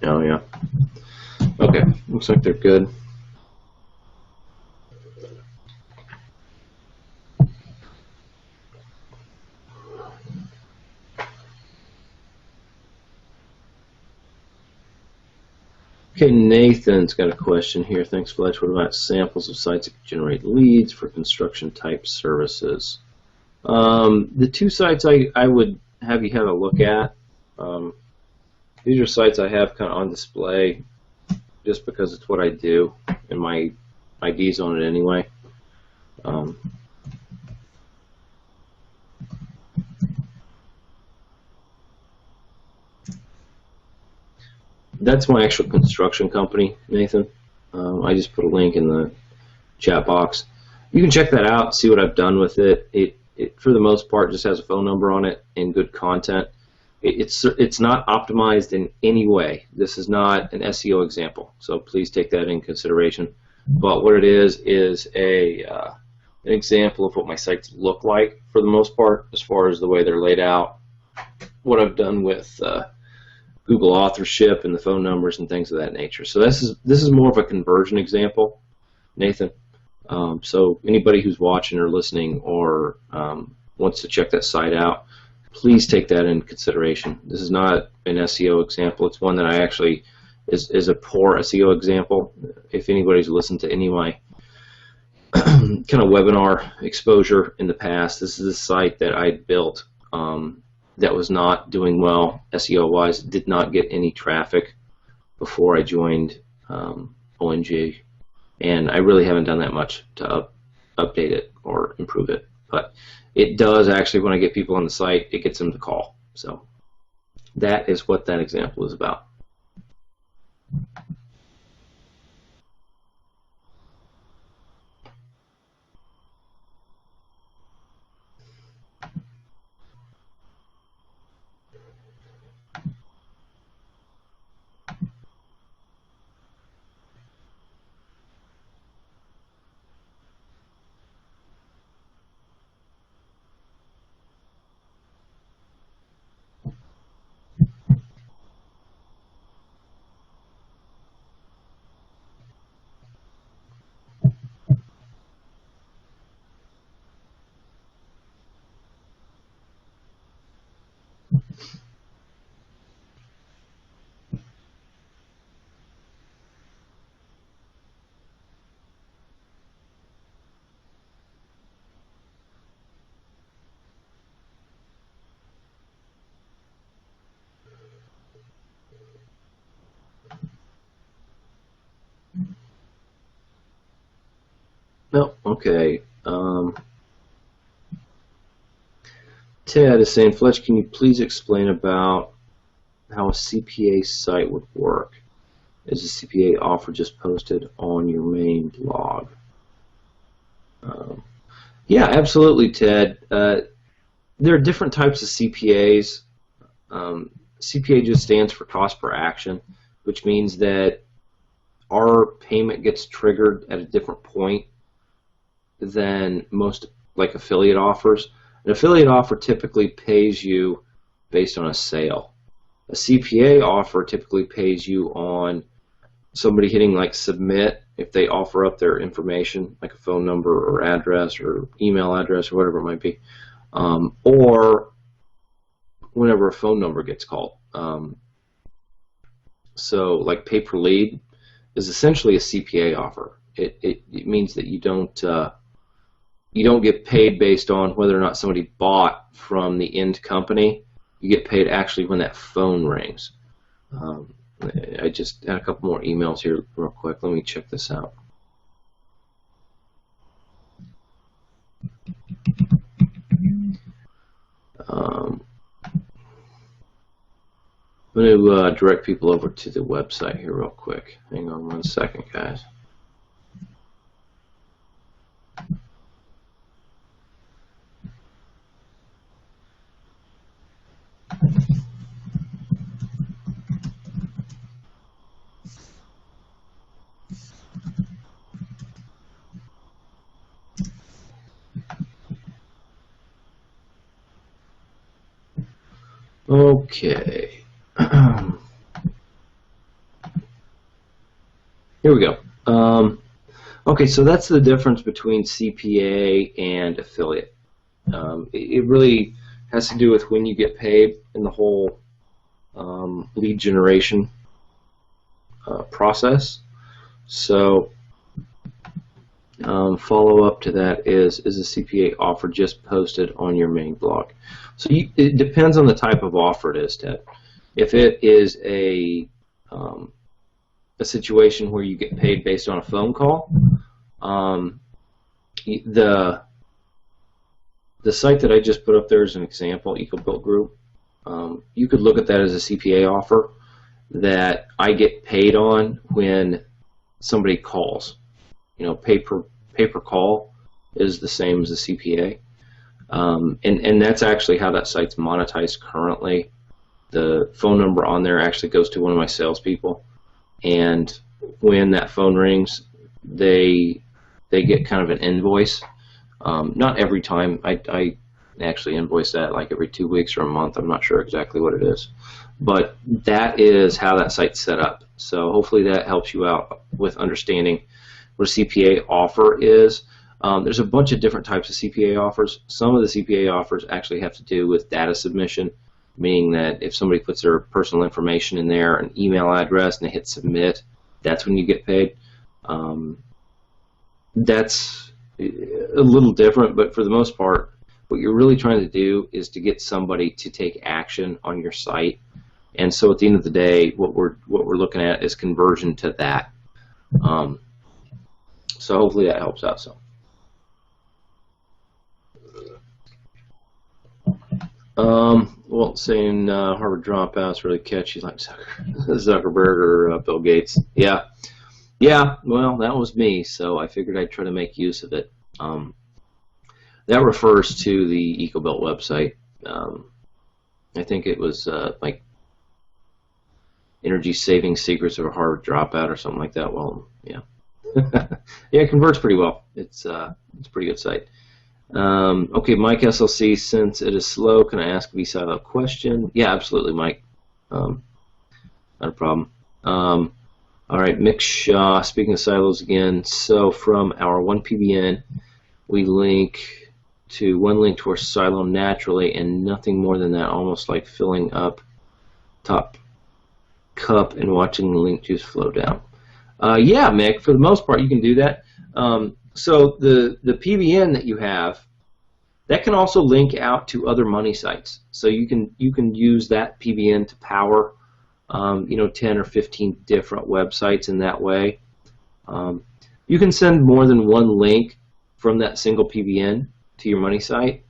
Oh, yeah. Okay, looks like they're good. Okay, Nathan's got a question here. Thanks, Fletch. What about samples of sites that generate leads for construction type services? The two sites I would have you have a look at. These are sites I have kind of on display just because it's what I do, and my ID's on it anyway. That's my actual construction company, Nathan. I just put a link in the chat box. You can check that out, see what I've done with it. It for the most part just has a phone number on it and good content. It's not optimized in any way. This is not an SEO example, so please take that in consideration. But what it is an example of what my sites look like for the most part, as far as the way they're laid out, what I've done with Google authorship and the phone numbers and things of that nature. So this is more of a conversion example, Nathan. So anybody who's watching or listening or wants to check that site out, please take that in consideration. This is not an SEO example. It's one that I actually is a poor SEO example. If anybody's listened to any of my kind of webinar exposure in the past, this is a site that I built that was not doing well SEO-wise, did not get any traffic before I joined ONG, and I really haven't done that much to update it or improve it. But it does actually, when I get people on the site, it gets them to call. So that is what that example is about. No, okay. Ted is saying, Fletch, can you please explain about how a CPA site would work? Is a CPA offer just posted on your main blog? Yeah, absolutely, Ted. There are different types of CPAs. CPA just stands for cost per action, which means that our payment gets triggered at a different point than most like affiliate offers. An affiliate offer typically pays you based on a sale. A CPA offer typically pays you on somebody hitting like submit if they offer up their information, like a phone number or address or email address or whatever it might be, or whenever a phone number gets called. So like pay per lead is essentially a CPA offer. It means that you don't get paid based on whether or not somebody bought from the end company. You get paid actually when that phone rings. I just had a couple more emails here real quick. Let me check this out. I'm going to direct people over to the website here real quick. Hang on 1 second, guys. Okay. Here we go. Okay, so that's the difference between CPA and affiliate. It really has to do with when you get paid in the whole lead generation process. So follow up to that is a CPA offer just posted on your main blog? So it depends on the type of offer it is, Ted. If it is a situation where you get paid based on a phone call, the site that I just put up there is an example, EcoBuilt Group. You could look at that as a CPA offer that I get paid on when somebody calls. You know, pay per call is the same as a CPA. And that's actually how that site's monetized currently. The phone number on there actually goes to one of my salespeople, and when that phone rings, they get kind of an invoice. Not every time. I actually invoice that like every 2 weeks or a month. I'm not sure exactly what it is, but that is how that site's set up. So hopefully that helps you out with understanding what a CPA offer is. There's a bunch of different types of CPA offers. Some of the CPA offers actually have to do with data submission, meaning that if somebody puts their personal information in there, an email address, and they hit submit, that's when you get paid. That's a little different, but for the most part, what you're really trying to do is to get somebody to take action on your site. And so at the end of the day, what we're looking at is conversion to that. So hopefully that helps out some. Well, saying Harvard dropouts really catchy like Zuckerberg or Bill Gates. Yeah. Well, that was me, so I figured I'd try to make use of it. That refers to the EcoBuilt website. I think it was like energy saving secrets of a Harvard dropout or something like that. Well, yeah. Yeah, it converts pretty well. It's a pretty good site. Okay, Mike SLC, since it is slow, can I ask a V-silo question? Yeah, absolutely, Mike. Not a problem. All right, Mick Shaw, speaking of silos again, so from our one PBN, we link to one link to our silo naturally and nothing more than that, almost like filling up top cup and watching the link juice flow down. Yeah, Mick, for the most part, you can do that. So the PBN that you have, that can also link out to other money sites. So you can use that PBN to power 10 or 15 different websites in that way. You can send more than one link from that single PBN to your money site,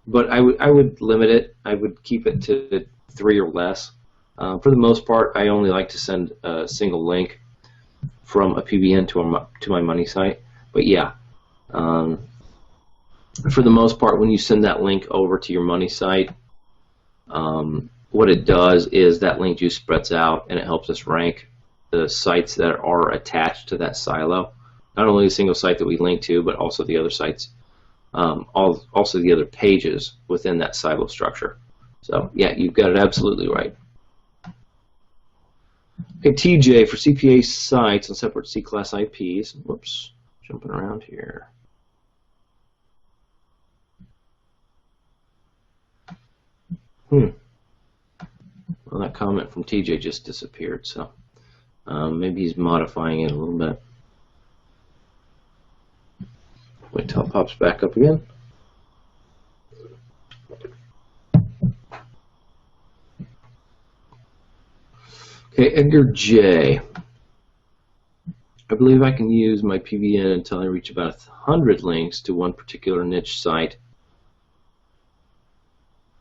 but I would limit it. I would keep it to 3 or less. For the most part, I only like to send a single link from a PBN to my money site. But yeah, for the most part, when you send that link over to your money site, what it does is that link juice spreads out and it helps us rank the sites that are attached to that silo. Not only the single site that we link to, but also the other sites also the other pages within that silo structure. So yeah, you've got it absolutely right. Okay, TJ for CPA sites on separate C-class IPs. Whoops, jumping around here. Well, that comment from TJ just disappeared, so maybe he's modifying it a little bit. Wait till it pops back up again. Okay, Edgar J. I believe I can use my PBN until I reach about 100 links to one particular niche site.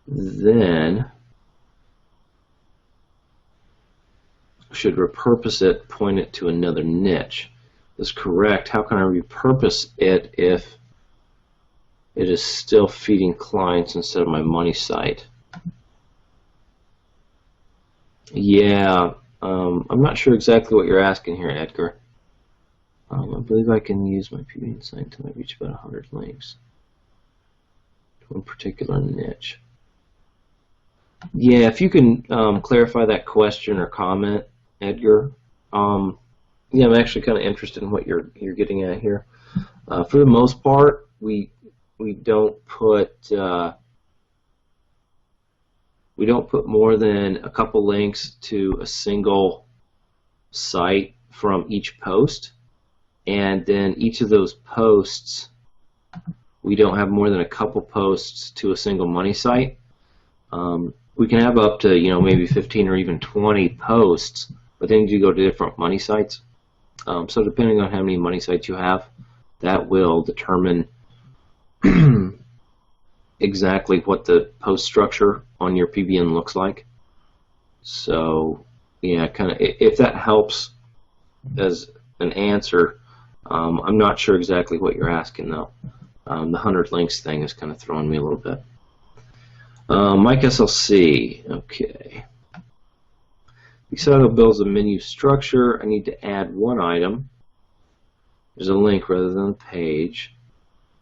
Then should repurpose it, point it to another niche. That's correct. How can I repurpose it if it is still feeding clients instead of my money site? Yeah, I'm not sure exactly what you're asking here, Edgar. I believe I can use my PBN site until I reach about 100 links to one particular niche. Yeah, if you can clarify that question or comment, Edgar. Yeah, I'm actually kind of interested in what you're getting at here. For the most part, we don't put more than a couple links to a single site from each post, and then each of those posts, we don't have more than a couple posts to a single money site. We can have up to maybe 15 or even 20 posts, but then you go to different money sites. So depending on how many money sites you have, that will determine exactly what the post structure on your PBN looks like. So yeah, kind of, if that helps as an answer, I'm not sure exactly what you're asking though. The 100 links thing is kind of throwing me a little bit. Mike SLC, okay. Excel builds a menu structure. I need to add one item. There's a link rather than a page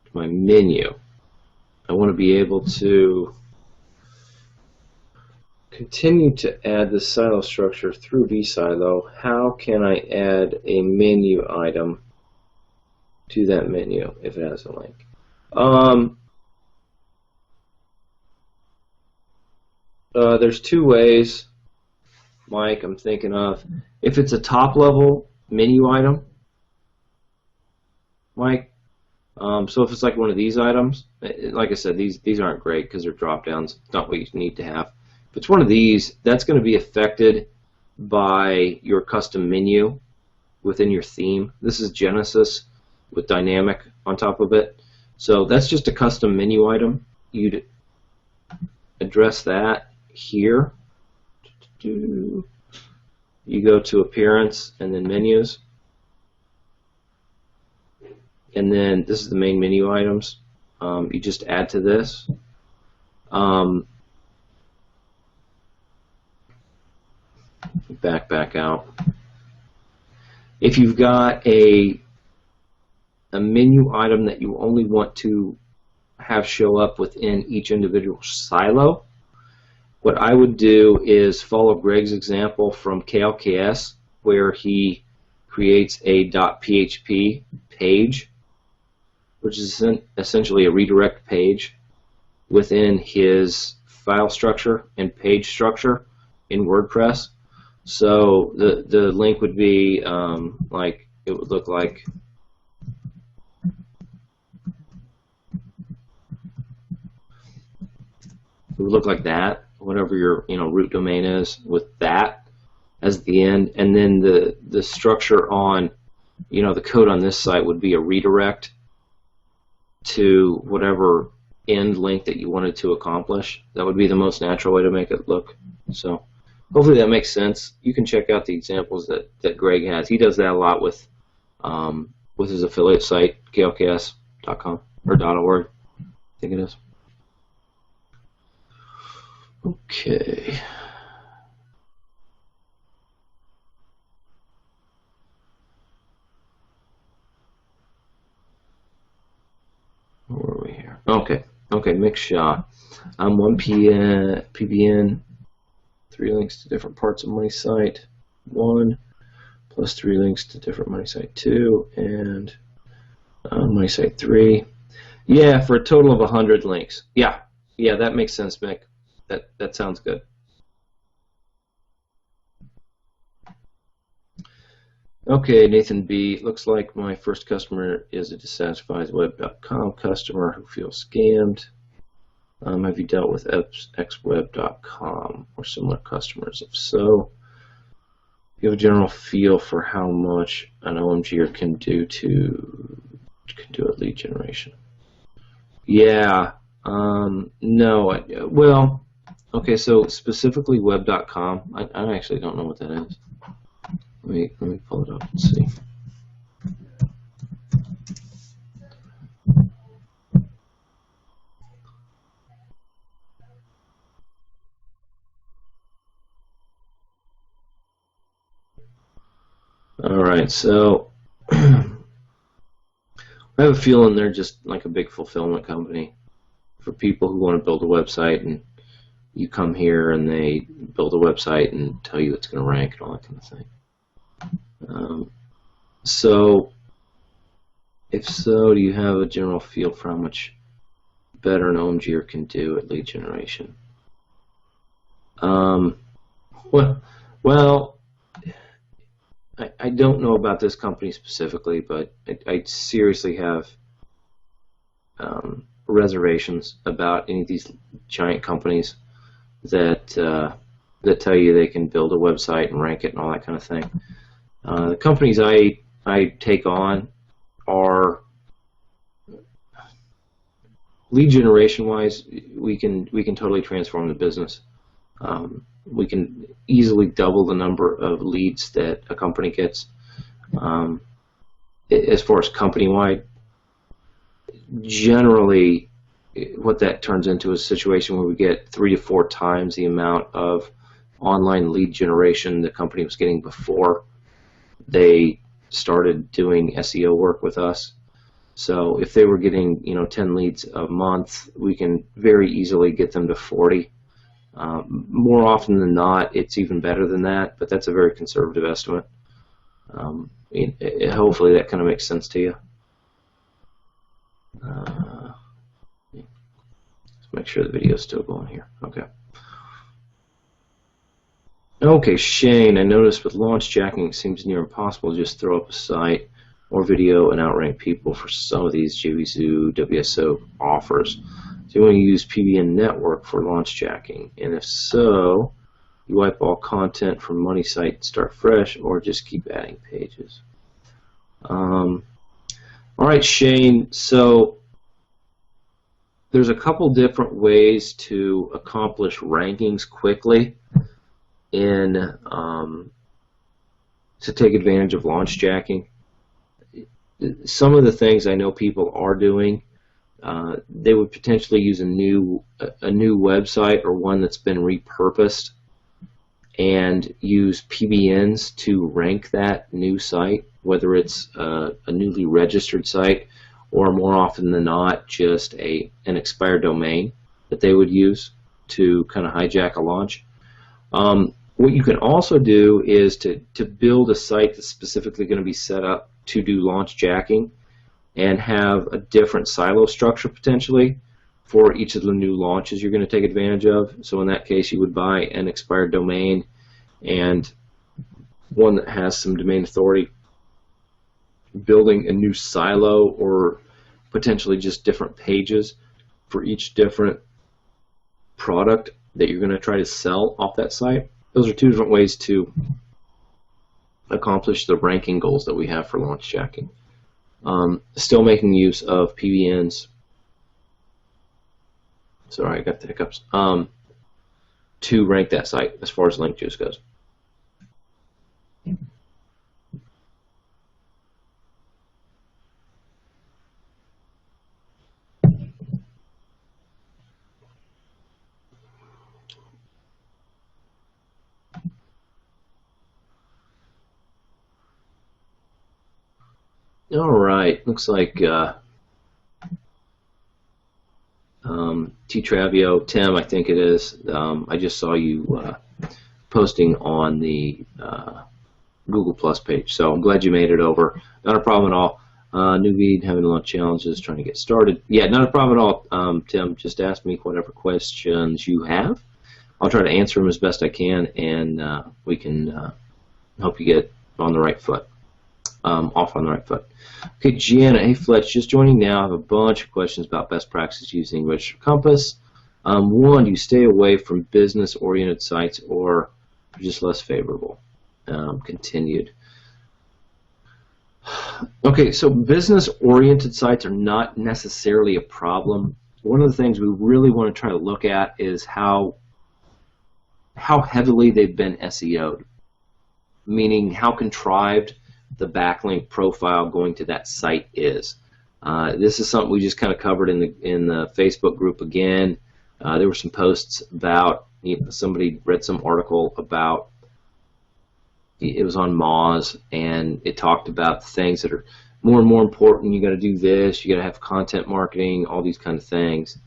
to my menu. I want to be able to continue to add the silo structure through vSilo. How can I add a menu item to that menu if it has a link? There's two ways, Mike, I'm thinking of. If it's a top level menu item, Mike, so if it's like one of these items, like I said, these aren't great because they're drop downs. It's not what you need to have. If it's one of these, that's going to be affected by your custom menu within your theme. This is Genesis with dynamic on top of it. So that's just a custom menu item. You'd address that here. You go to appearance and then menus, and then this is the main menu items. You just add to this. Back out. If you've got a menu item that you only want to have show up within each individual silo, what I would do is follow Greg's example from Qzx300, where he creates a .php page, which is essentially a redirect page within his file structure and page structure in WordPress. So the link would be like, it would look like that, whatever your root domain is, with that as the end, and then the structure on the code on this site would be a redirect to whatever end link that you wanted to accomplish. That would be the most natural way to make it look. So hopefully that makes sense. You can check out the examples that Greg has. He does that a lot with his affiliate site, qlks.com or .org, I think it is. Okay. Where were we here? Okay, mix SHA. 1 PBN, 3 links to different parts of money site 1, plus 3 links to different money site 2, and money site 3. Yeah, for a total of 100 links. Yeah, that makes sense, Mick. That sounds good. Okay, Nathan B. Looks like my first customer is a dissatisfied web.com customer who feels scammed. Have you dealt with xweb.com or similar customers? If so, you have a general feel for how much an OMGer can do at lead generation. Yeah, no, well, okay, so specifically web.com, I actually don't know what that is. Let me pull it up and see. All right, so I have a feeling they're just like a big fulfillment company for people who want to build a website, and you come here and they build a website and tell you it's going to rank and all that kind of thing. So, if so, do you have a general feel for how much better an OMGer can do at lead generation? Well, I don't know about this company specifically, but I seriously have reservations about any of these giant companies that tell you they can build a website and rank it and all that kind of thing. The companies I take on are lead generation wise. We can totally transform the business. We can easily double the number of leads that a company gets. As far as company-wide, generally what that turns into is a situation where we get 3 to 4 times the amount of online lead generation the company was getting before they started doing SEO work with us. So if they were getting 10 leads a month, we can very easily get them to 40. More often than not, it's even better than that, but that's a very conservative estimate. Hopefully that kind of makes sense to you. Let's make sure the video is still going here. Okay. Okay, Shane, I noticed with launch jacking it seems near impossible to just throw up a site or video and outrank people for some of these JVZoo, WSO offers. Do you want to use PBN network for launch jacking? And if so, you wipe all content from money site and start fresh, or just keep adding pages? All right, Shane, so there's a couple different ways to accomplish rankings quickly to take advantage of launch jacking. Some of the things I know people are doing, they would potentially use a new website or one that's been repurposed and use PBNs to rank that new site, whether it's a newly registered site or more often than not just an expired domain that they would use to kind of hijack a launch. What you can also do is to build a site that's specifically going to be set up to do launch jacking and have a different silo structure potentially for each of the new launches you're going to take advantage of. So in that case, you would buy an expired domain and one that has some domain authority, building a new silo or potentially just different pages for each different product that you're going to try to sell off that site. Those are two different ways to accomplish the ranking goals that we have for launch jacking. Still making use of PBNs. Sorry, I got the hiccups. To rank that site as far as link juice goes. All right, looks like Travio, Tim, I think it is. I just saw you posting on the Google Plus page, so I'm glad you made it over. Not a problem at all. New lead, having a lot of challenges, trying to get started. Yeah, not a problem at all, Tim. Just ask me whatever questions you have. I'll try to answer them as best I can, and we can help you get on the right foot, off on the right foot. Okay, Gianna, hey Fletch, just joining now. I have a bunch of questions about best practices using registered compass. One, do you stay away from business-oriented sites or just less favorable? Continued. Okay, so business-oriented sites are not necessarily a problem. One of the things we really want to try to look at is how heavily they've been SEO'd, meaning how contrived the backlink profile going to that site is. This is something we just kind of covered in the Facebook group again. There were some posts about, somebody read some article about, it was on Moz, and it talked about things that are more and more important. You got to do this, you got to have content marketing, all these kind of things.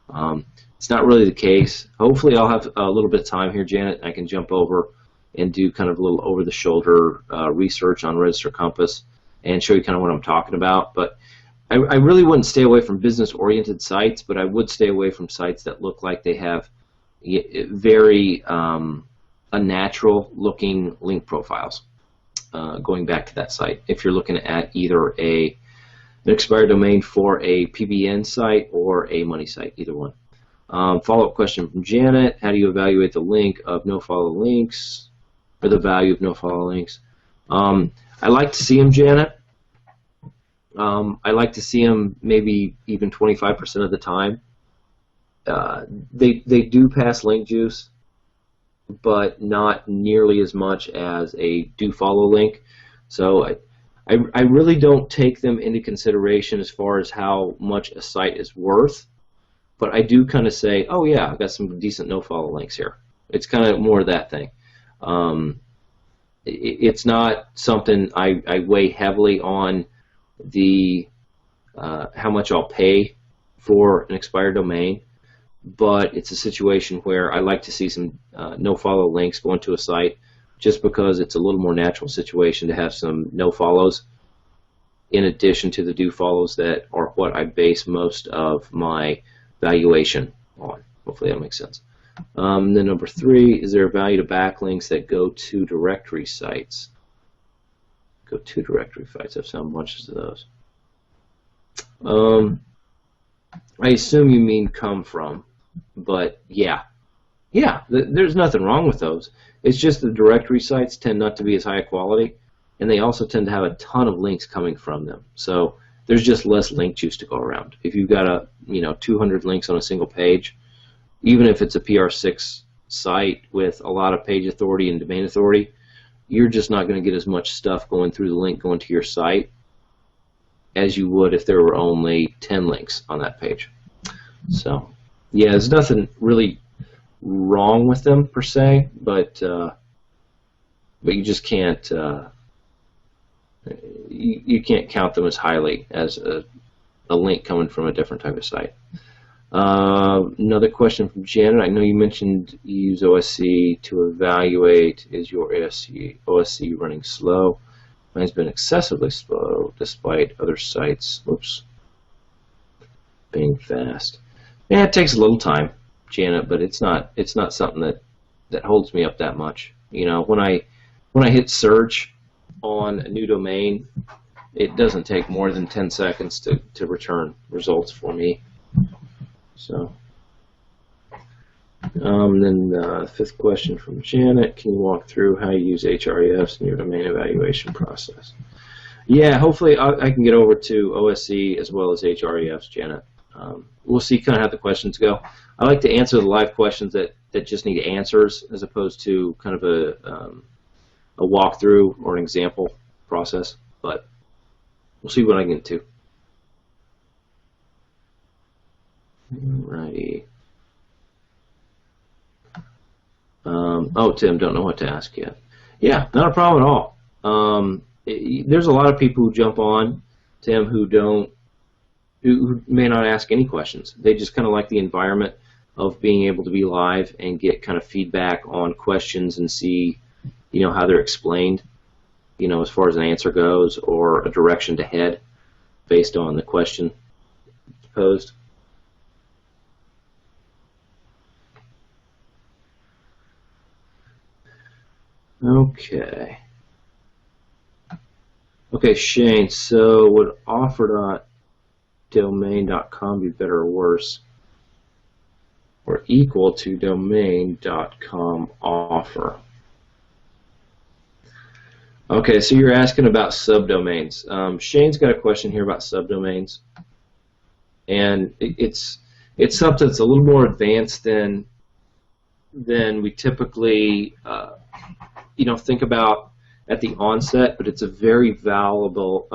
It's not really the case. Hopefully I'll have a little bit of time here, Janet, and I can jump over and do kind of a little over-the-shoulder research on Register Compass and show you kind of what I'm talking about. But I really wouldn't stay away from business-oriented sites, but I would stay away from sites that look like they have very unnatural-looking link profiles going back to that site. If you're looking at either an expired domain for a PBN site or a money site, either one. Follow-up question from Janet: how do you evaluate the link of no-follow links, or the value of no-follow links? I like to see them, Janet. I like to see them maybe even 25% of the time. They do pass link juice, but not nearly as much as a do-follow link. So I really don't take them into consideration as far as how much a site is worth. But I do kind of say, oh yeah, I've got some decent no-follow links here. It's kind of more of that thing. It's not something I weigh heavily on the how much I'll pay for an expired domain, but it's a situation where I like to see some no-follow links going to a site just because it's a little more natural situation to have some no-follows in addition to the do-follows that are what I base most of my valuation on. Hopefully that makes sense. Then number 3, is there a value to backlinks that go to directory sites? Go to directory sites. I've found bunches of those. I assume you mean come from, but yeah, there's nothing wrong with those. It's just the directory sites tend not to be as high a quality, and they also tend to have a ton of links coming from them. So there's just less link juice to go around. If you've got 200 links on a single page, even if it's a PR6 site with a lot of page authority and domain authority, you're just not going to get as much stuff going through the link going to your site as you would if there were only 10 links on that page. So yeah, there's nothing really wrong with them per se, but you just can't you can't count them as highly as a link coming from a different type of site. Another question from Janet: I know you mentioned you use OSC to evaluate. Is your OSC running slow? Mine's been excessively slow despite other sites being fast. Yeah, it takes a little time, Janet, but it's not something that holds me up that much. When I hit search on a new domain, it doesn't take more than 10 seconds to return results for me. So, then 5th question from Janet: can you walk through how you use HREFs in your domain evaluation process? Yeah, hopefully I can get over to OSC as well as HREFs, Janet. We'll see kind of how the questions go. I like to answer the live questions that just need answers as opposed to kind of a walkthrough or an example process, but we'll see what I can get to. Alrighty. Oh, Tim, don't know what to ask yet. Yeah, not a problem at all. There's a lot of people who jump on, Tim, who may not ask any questions. They just kind of like the environment. of being able to be live and get kind of feedback on questions and see, how they're explained, as far as an answer goes or a direction to head based on the question posed. Okay. Okay, Shane, so would offer.domain.com be better or worse? Or equal to domain.com offer? Okay, so you're asking about subdomains. Shane's got a question here about subdomains. And it's something that's a little more advanced than we typically think about at the onset, but it's a very valuable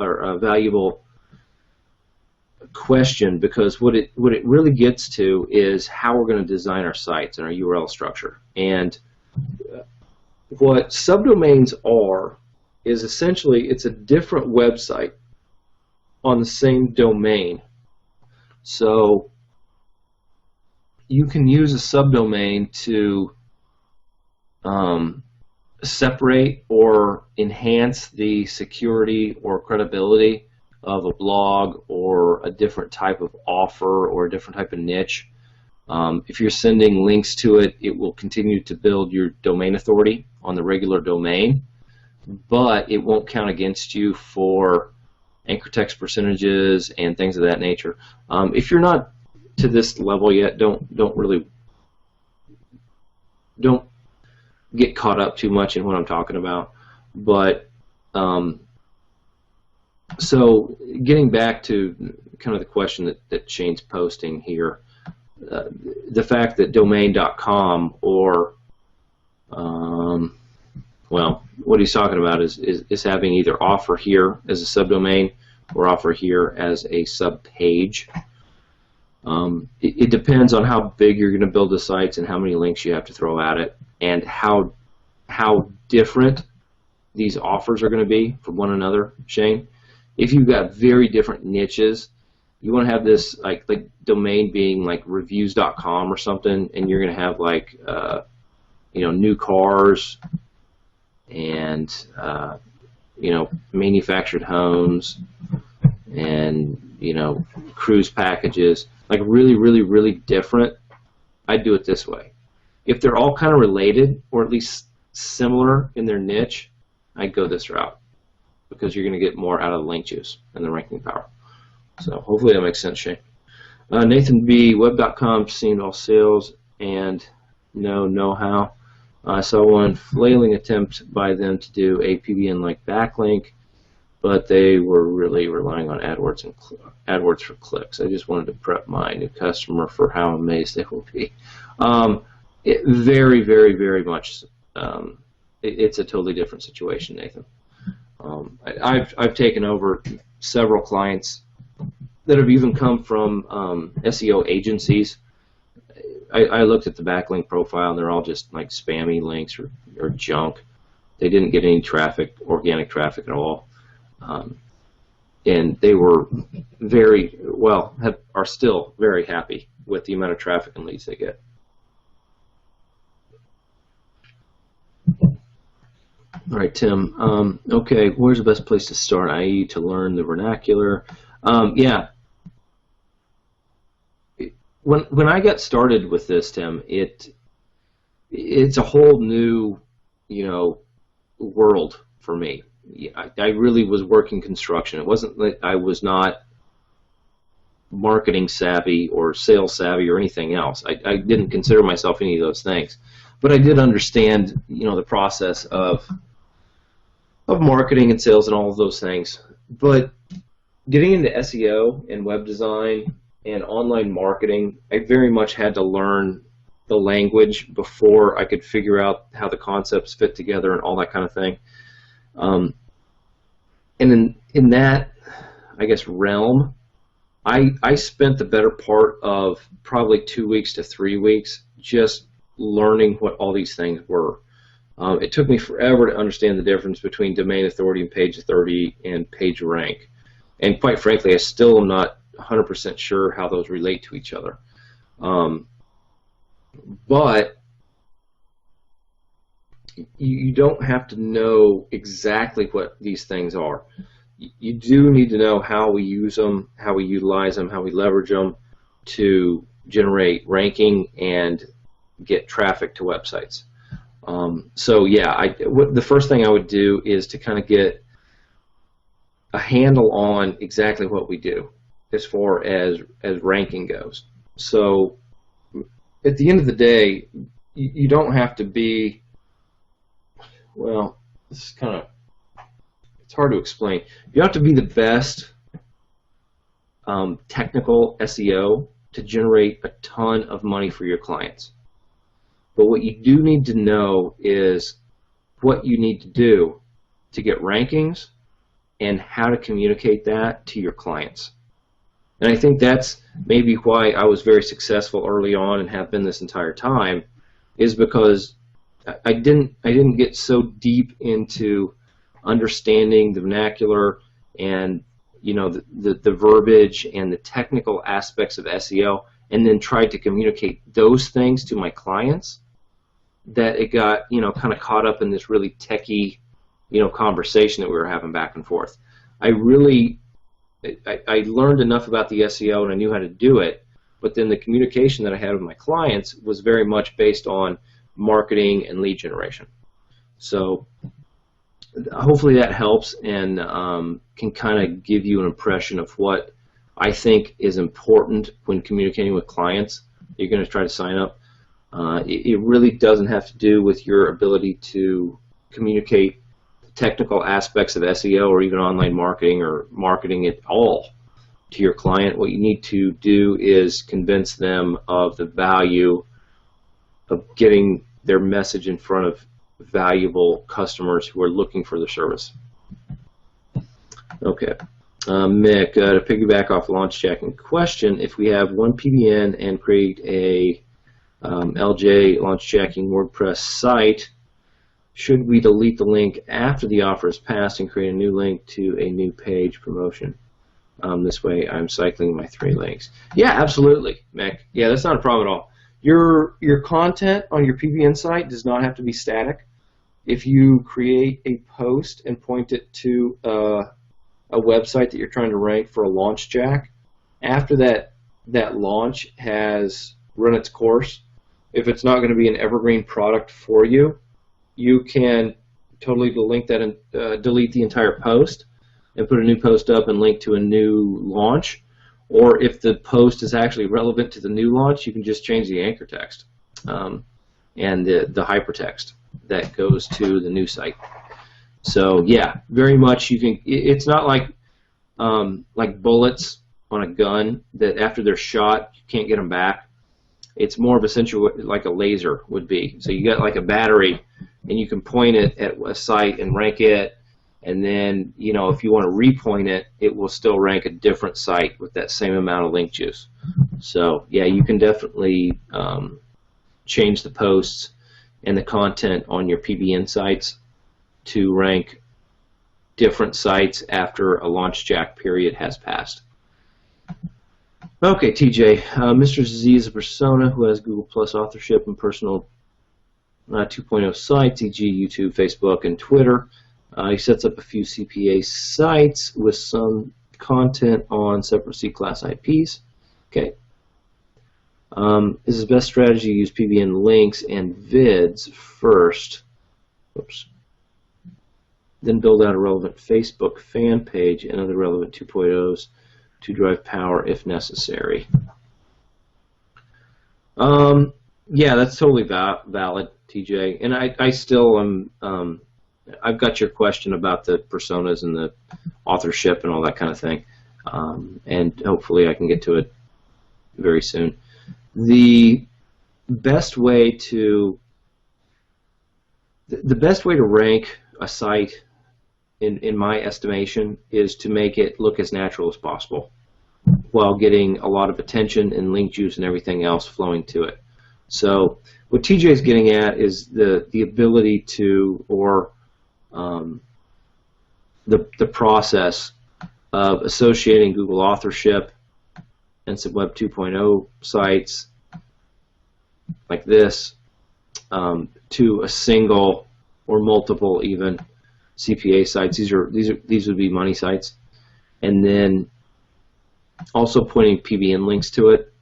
question, because what it really gets to is how we're going to design our sites and our URL structure. And what subdomains are is essentially it's a different website on the same domain. So you can use a subdomain to separate or enhance the security or credibility of a blog or a different type of offer or a different type of niche. If you're sending links to it, it will continue to build your domain authority on the regular domain, but it won't count against you for anchor text percentages and things of that nature. If you're not to this level yet, don't get caught up too much in what I'm talking about. But so getting back to kind of the question that Shane's posting here, the fact that domain.com or well, what he's talking about is having either offer here as a subdomain or offer here as a subpage. It depends on how big you're going to build the sites and how many links you have to throw at it, and how different these offers are going to be from one another, Shane. If you've got very different niches, you want to have this like domain being like reviews.com or something, and you're going to have like new cars and manufactured homes and cruise packages, like really different. I'd do it this way. If they're all kind of related or at least similar in their niche, I'd go this route, because you're going to get more out of the link juice and the ranking power. So hopefully that makes sense, Shane. Nathan B, web.com seen all sales and no know-how. I saw one flailing attempt by them to do a PBN-like backlink, but they were really relying on AdWords and AdWords for clicks. I just wanted to prep my new customer for how amazed they will be. Very much. It's a totally different situation, Nathan. I've taken over several clients that have even come from SEO agencies. I looked at the backlink profile, and they're all just like spammy links or junk. They didn't get any traffic, organic traffic at all. And they were are still very happy with the amount of traffic and leads they get. All right, Tim. Okay, where's the best place to start, i.e. to learn the vernacular? Yeah. When I got started with this, Tim, it's a whole new, world for me. I really was working construction. It wasn't that I was not marketing savvy or sales savvy or anything else. I didn't consider myself any of those things, but I did understand, the process of marketing and sales and all of those things. But getting into SEO and web design and online marketing, I very much had to learn the language before I could figure out how the concepts fit together and all that kind of thing. And in that, I guess, realm, I spent the better part of probably 2 weeks to 3 weeks just learning what all these things were. It took me forever to understand the difference between domain authority and page authority and page rank. And quite frankly, I still am not 100% sure how those relate to each other. but you don't have to know exactly what these things are. You do need to know how we use them, how we utilize them, how we leverage them to generate ranking and get traffic to websites. So yeah, the first thing I would do is to kind of get a handle on exactly what we do as far as ranking goes. So at the end of the day, you don't have to be, well, this is kind of, it's hard to explain. You have to be the best technical SEO to generate a ton of money for your clients. But what you do need to know is what you need to do to get rankings and how to communicate that to your clients. And I think that's maybe why I was very successful early on and have been this entire time, is because I didn't get so deep into understanding the vernacular and the verbiage and the technical aspects of SEO, and then tried to communicate those things to my clients, that it got kind of caught up in this really techie conversation that we were having back and forth. I learned enough about the SEO and I knew how to do it, but then the communication that I had with my clients was very much based on marketing and lead generation. So hopefully that helps and can kind of give you an impression of what I think is important when communicating with clients you're going to try to sign up. It really doesn't have to do with your ability to communicate technical aspects of SEO or even online marketing or marketing at all to your client. What you need to do is convince them of the value of getting their message in front of valuable customers who are looking for the service. Okay. Mick, to piggyback off the launch checking question, if we have one PBN and create a LJ launch checking WordPress site, should we delete the link after the offer is passed and create a new link to a new page promotion? This way I'm cycling my 3 links. Yeah, absolutely, Mick. Yeah, that's not a problem at all. Your content on your PBN site does not have to be static. If you create a post and point it to a website that you're trying to rank for a launch jack, after that launch has run its course, if it's not going to be an evergreen product for you, you can totally delete that and delete the entire post and put a new post up and link to a new launch. Or if the post is actually relevant to the new launch, you can just change the anchor text and the hypertext that goes to the new site. So yeah, very much you can. It's not like bullets on a gun that after they're shot you can't get them back. It's more of essentially like a laser would be. So you got like a battery, and you can point it at a site and rank it, and then if you want to repoint it, it will still rank a different site with that same amount of link juice. So yeah, you can definitely change the posts and the content on your PBN sites to rank different sites after a launch jack period has passed. Okay, TJ, Mr. Z is a persona who has Google Plus authorship and personal 2.0 sites, e.g. YouTube, Facebook, and Twitter. He sets up a few CPA sites with some content on separate C-class IPs. Okay. Is his best strategy to use PBN links and vids first, then build out a relevant Facebook fan page and other relevant 2.0s to drive power if necessary? Yeah, that's totally valid, TJ. And I still am, I've got your question about the personas and the authorship and all that kind of thing. And hopefully I can get to it very soon. The best way to rank a site, in my estimation, is to make it look as natural as possible while getting a lot of attention and link juice and everything else flowing to it. So what TJ is getting at is the ability to, or the process of associating Google authorship and some Web 2.0 sites like this to a single or multiple even CPA sites. These would be money sites, and then also pointing PBN links to it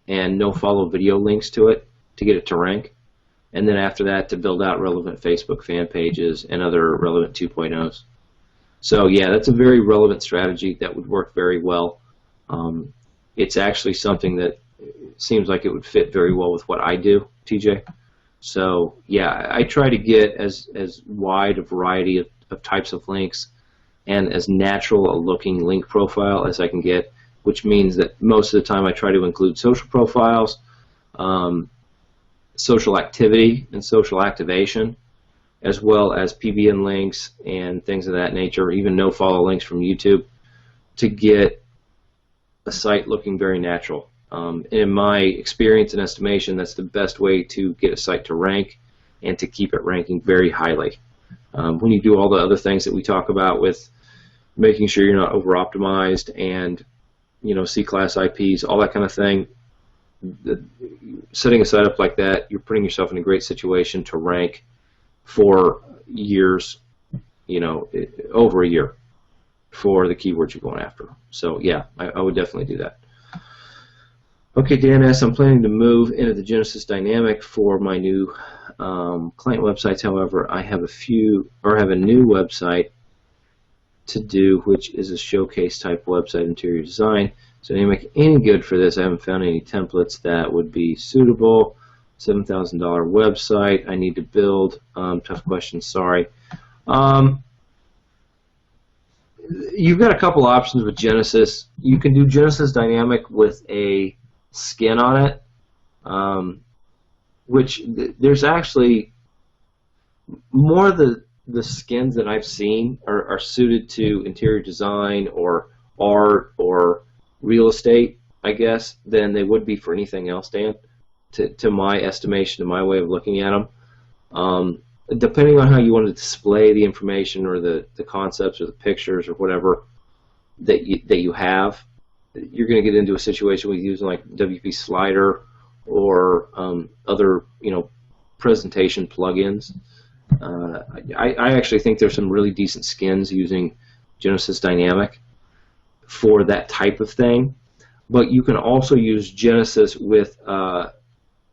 and no follow video links to it to get it to rank. And then after that, to build out relevant Facebook fan pages and other relevant 2.0s. So yeah, that's a very relevant strategy that would work very well. It's actually something that seems like it would fit very well with what I do, TJ. So yeah, I try to get as wide a variety of types of links and as natural a looking link profile as I can get, which means that most of the time I try to include social profiles, social activity and social activation, as well as PBN links and things of that nature, even no follow links from YouTube, to get a site looking very natural. In my experience and estimation, that's the best way to get a site to rank and to keep it ranking very highly. When you do all the other things that we talk about with making sure you're not over-optimized and C-class IPs, all that kind of thing, setting a site up like that, you're putting yourself in a great situation to rank for years, over a year for the keywords you're going after. So yeah, I would definitely do that. Okay, Dan S., I'm planning to move into the Genesis Dynamic for my new client websites. However, I have a new website to do, which is a showcase type website, interior design. So Dynamic any good for this? I haven't found any templates that would be suitable. $7,000 website I need to build. Tough question, sorry. You've got a couple options with Genesis. You can do Genesis Dynamic with a skin on it, which there's actually more of the skins that I've seen are suited to interior design or art or real estate, I guess, than they would be for anything else, Dan, to my estimation, to my way of looking at them. Depending on how you want to display the information or the concepts or the pictures or whatever that you have, you're going to get into a situation with using like WP Slider or other presentation plugins. I actually think there's some really decent skins using Genesis Dynamic for that type of thing, but you can also use Genesis with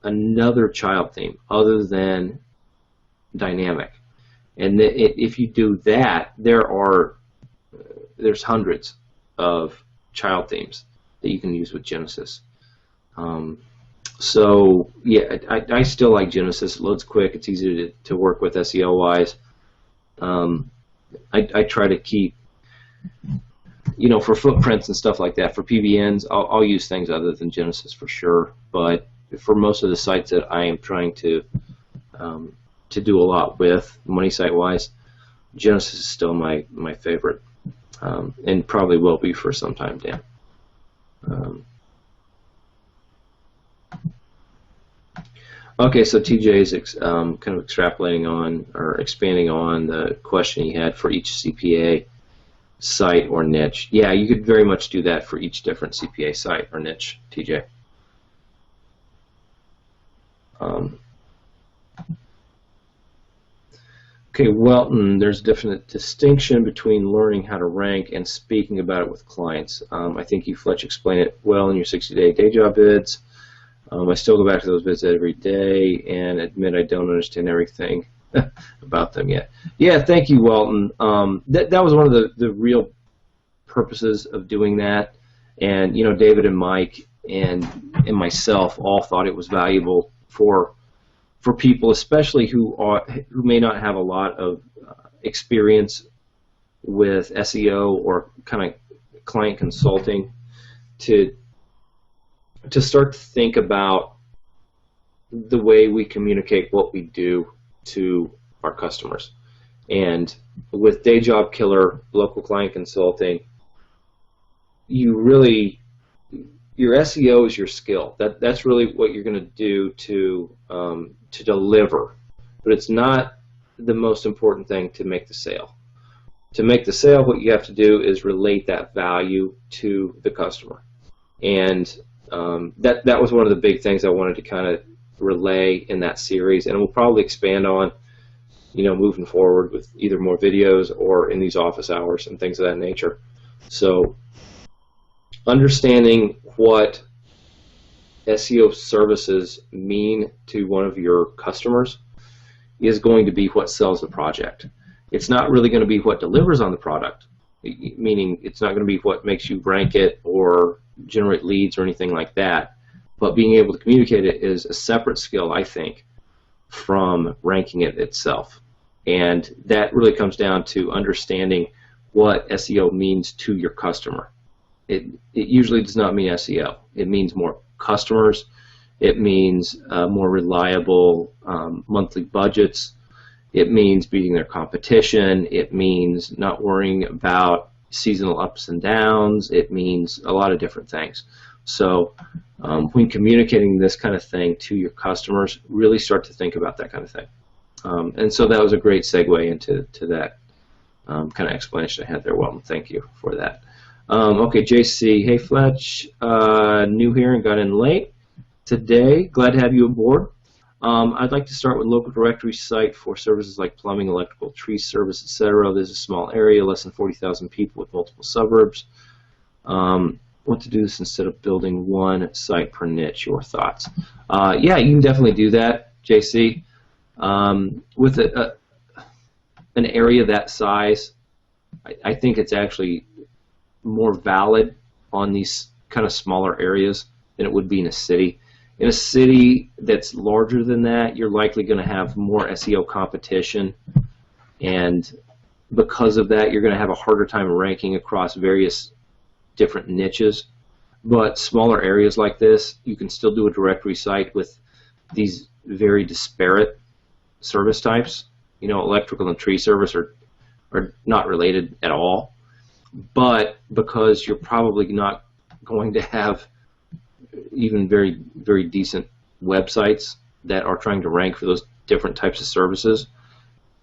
another child theme other than Dynamic, and if you do that, there's hundreds of child themes that you can use with Genesis. So yeah, I still like Genesis. It loads quick. It's easy to work with SEO wise. I try to keep, for footprints and stuff like that. For PBNs, I'll use things other than Genesis for sure. But for most of the sites that I am trying to do a lot with, money site wise, Genesis is still my favorite, and probably will be for some time, Dan. Okay, so TJ is kind of extrapolating on or expanding on the question he had for each CPA site or niche. Yeah, you could very much do that for each different CPA site or niche, TJ. Okay, Welton, there's a definite distinction between learning how to rank and speaking about it with clients. I think you, Fletch, explained it well in your 60-day day job bids. I still go back to those bids every day and admit I don't understand everything about them yet. Yeah, thank you, Welton. That was one of the real purposes of doing that. And, David and Mike and myself all thought it was valuable for people, especially who may not have a lot of experience with SEO or kind of client consulting, to start to think about the way we communicate what we do to our customers. And with Day Job Killer, local client consulting, your SEO is your skill. That's really what you're going to do to deliver, but it's not the most important thing to make the sale. To make the sale, what you have to do is relate that value to the customer, and that was one of the big things I wanted to kind of relay in that series, and we'll probably expand on, moving forward with either more videos or in these office hours and things of that nature. So understanding what SEO services mean to one of your customers is going to be what sells the project. It's not really going to be what delivers on the product, meaning it's not going to be what makes you rank it or generate leads or anything like that, but being able to communicate it is a separate skill, I think, from ranking it itself. And that really comes down to understanding what SEO means to your customer. It usually does not mean SEO. It means more customers. It means more reliable monthly budgets. It means beating their competition. It means not worrying about seasonal ups and downs. It means a lot of different things. So when communicating this kind of thing to your customers, really start to think about that kind of thing. And so that was a great segue into that kind of explanation I had there. Well, thank you for that. Okay, JC, hey Fletch, new here and got in late today. Glad to have you aboard. I'd like to start with local directory site for services like plumbing, electrical, tree service, etc. There's a small area, less than 40,000 people with multiple suburbs. What to do this instead of building one site per niche? Your thoughts? Yeah, you can definitely do that, JC. With an area that size, I think it's actually more valid on these kind of smaller areas than it would be in a city. In a city that's larger than that, you're likely going to have more SEO competition, and because of that, you're going to have a harder time ranking across various different niches. But smaller areas like this, you can still do a directory site with these very disparate service types. Electrical and tree service are not related at all, but because you're probably not going to have even very, very decent websites that are trying to rank for those different types of services,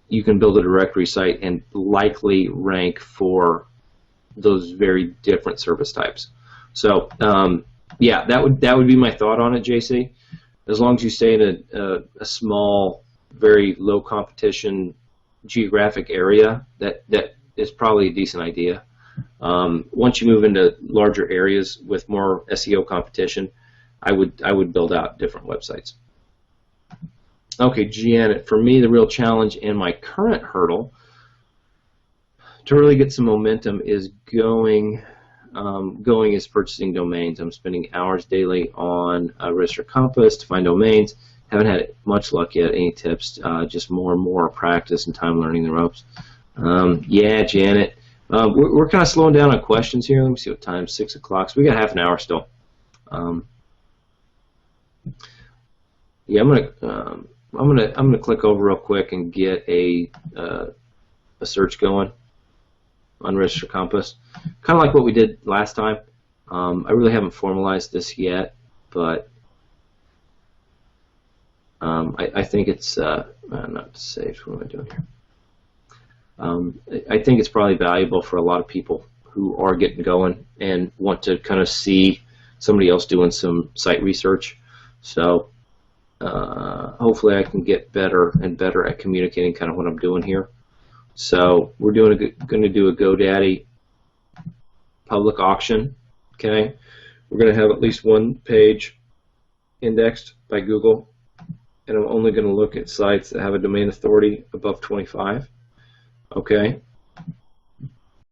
you can build a directory site and likely rank for those very different service types. So yeah, that would be my thought on it, JC. As long as you stay in a small, very low competition geographic area, that is probably a decent idea. Once you move into larger areas with more SEO competition, I would build out different websites. Okay, Janet, for me the real challenge and my current hurdle to really get some momentum is going is purchasing domains. I'm spending hours daily on Register Compass to find domains. Haven't had much luck yet. Any tips? Just more and more practice and time learning the ropes. Yeah, Janet. We're kind of slowing down on questions here. Let me see what time. 6 o'clock. So we got half an hour still. Yeah, I'm gonna click over real quick and get a search going on Register Compass. Kind of like what we did last time. I really haven't formalized this yet, but I think it's not saved. What am I doing here? I think it's probably valuable for a lot of people who are getting going and want to kind of see somebody else doing some site research. So hopefully I can get better and better at communicating kind of what I'm doing here. So we're going to do a GoDaddy public auction. Okay, we're going to have at least one page indexed by Google, and I'm only going to look at sites that have a domain authority above 25. Okay,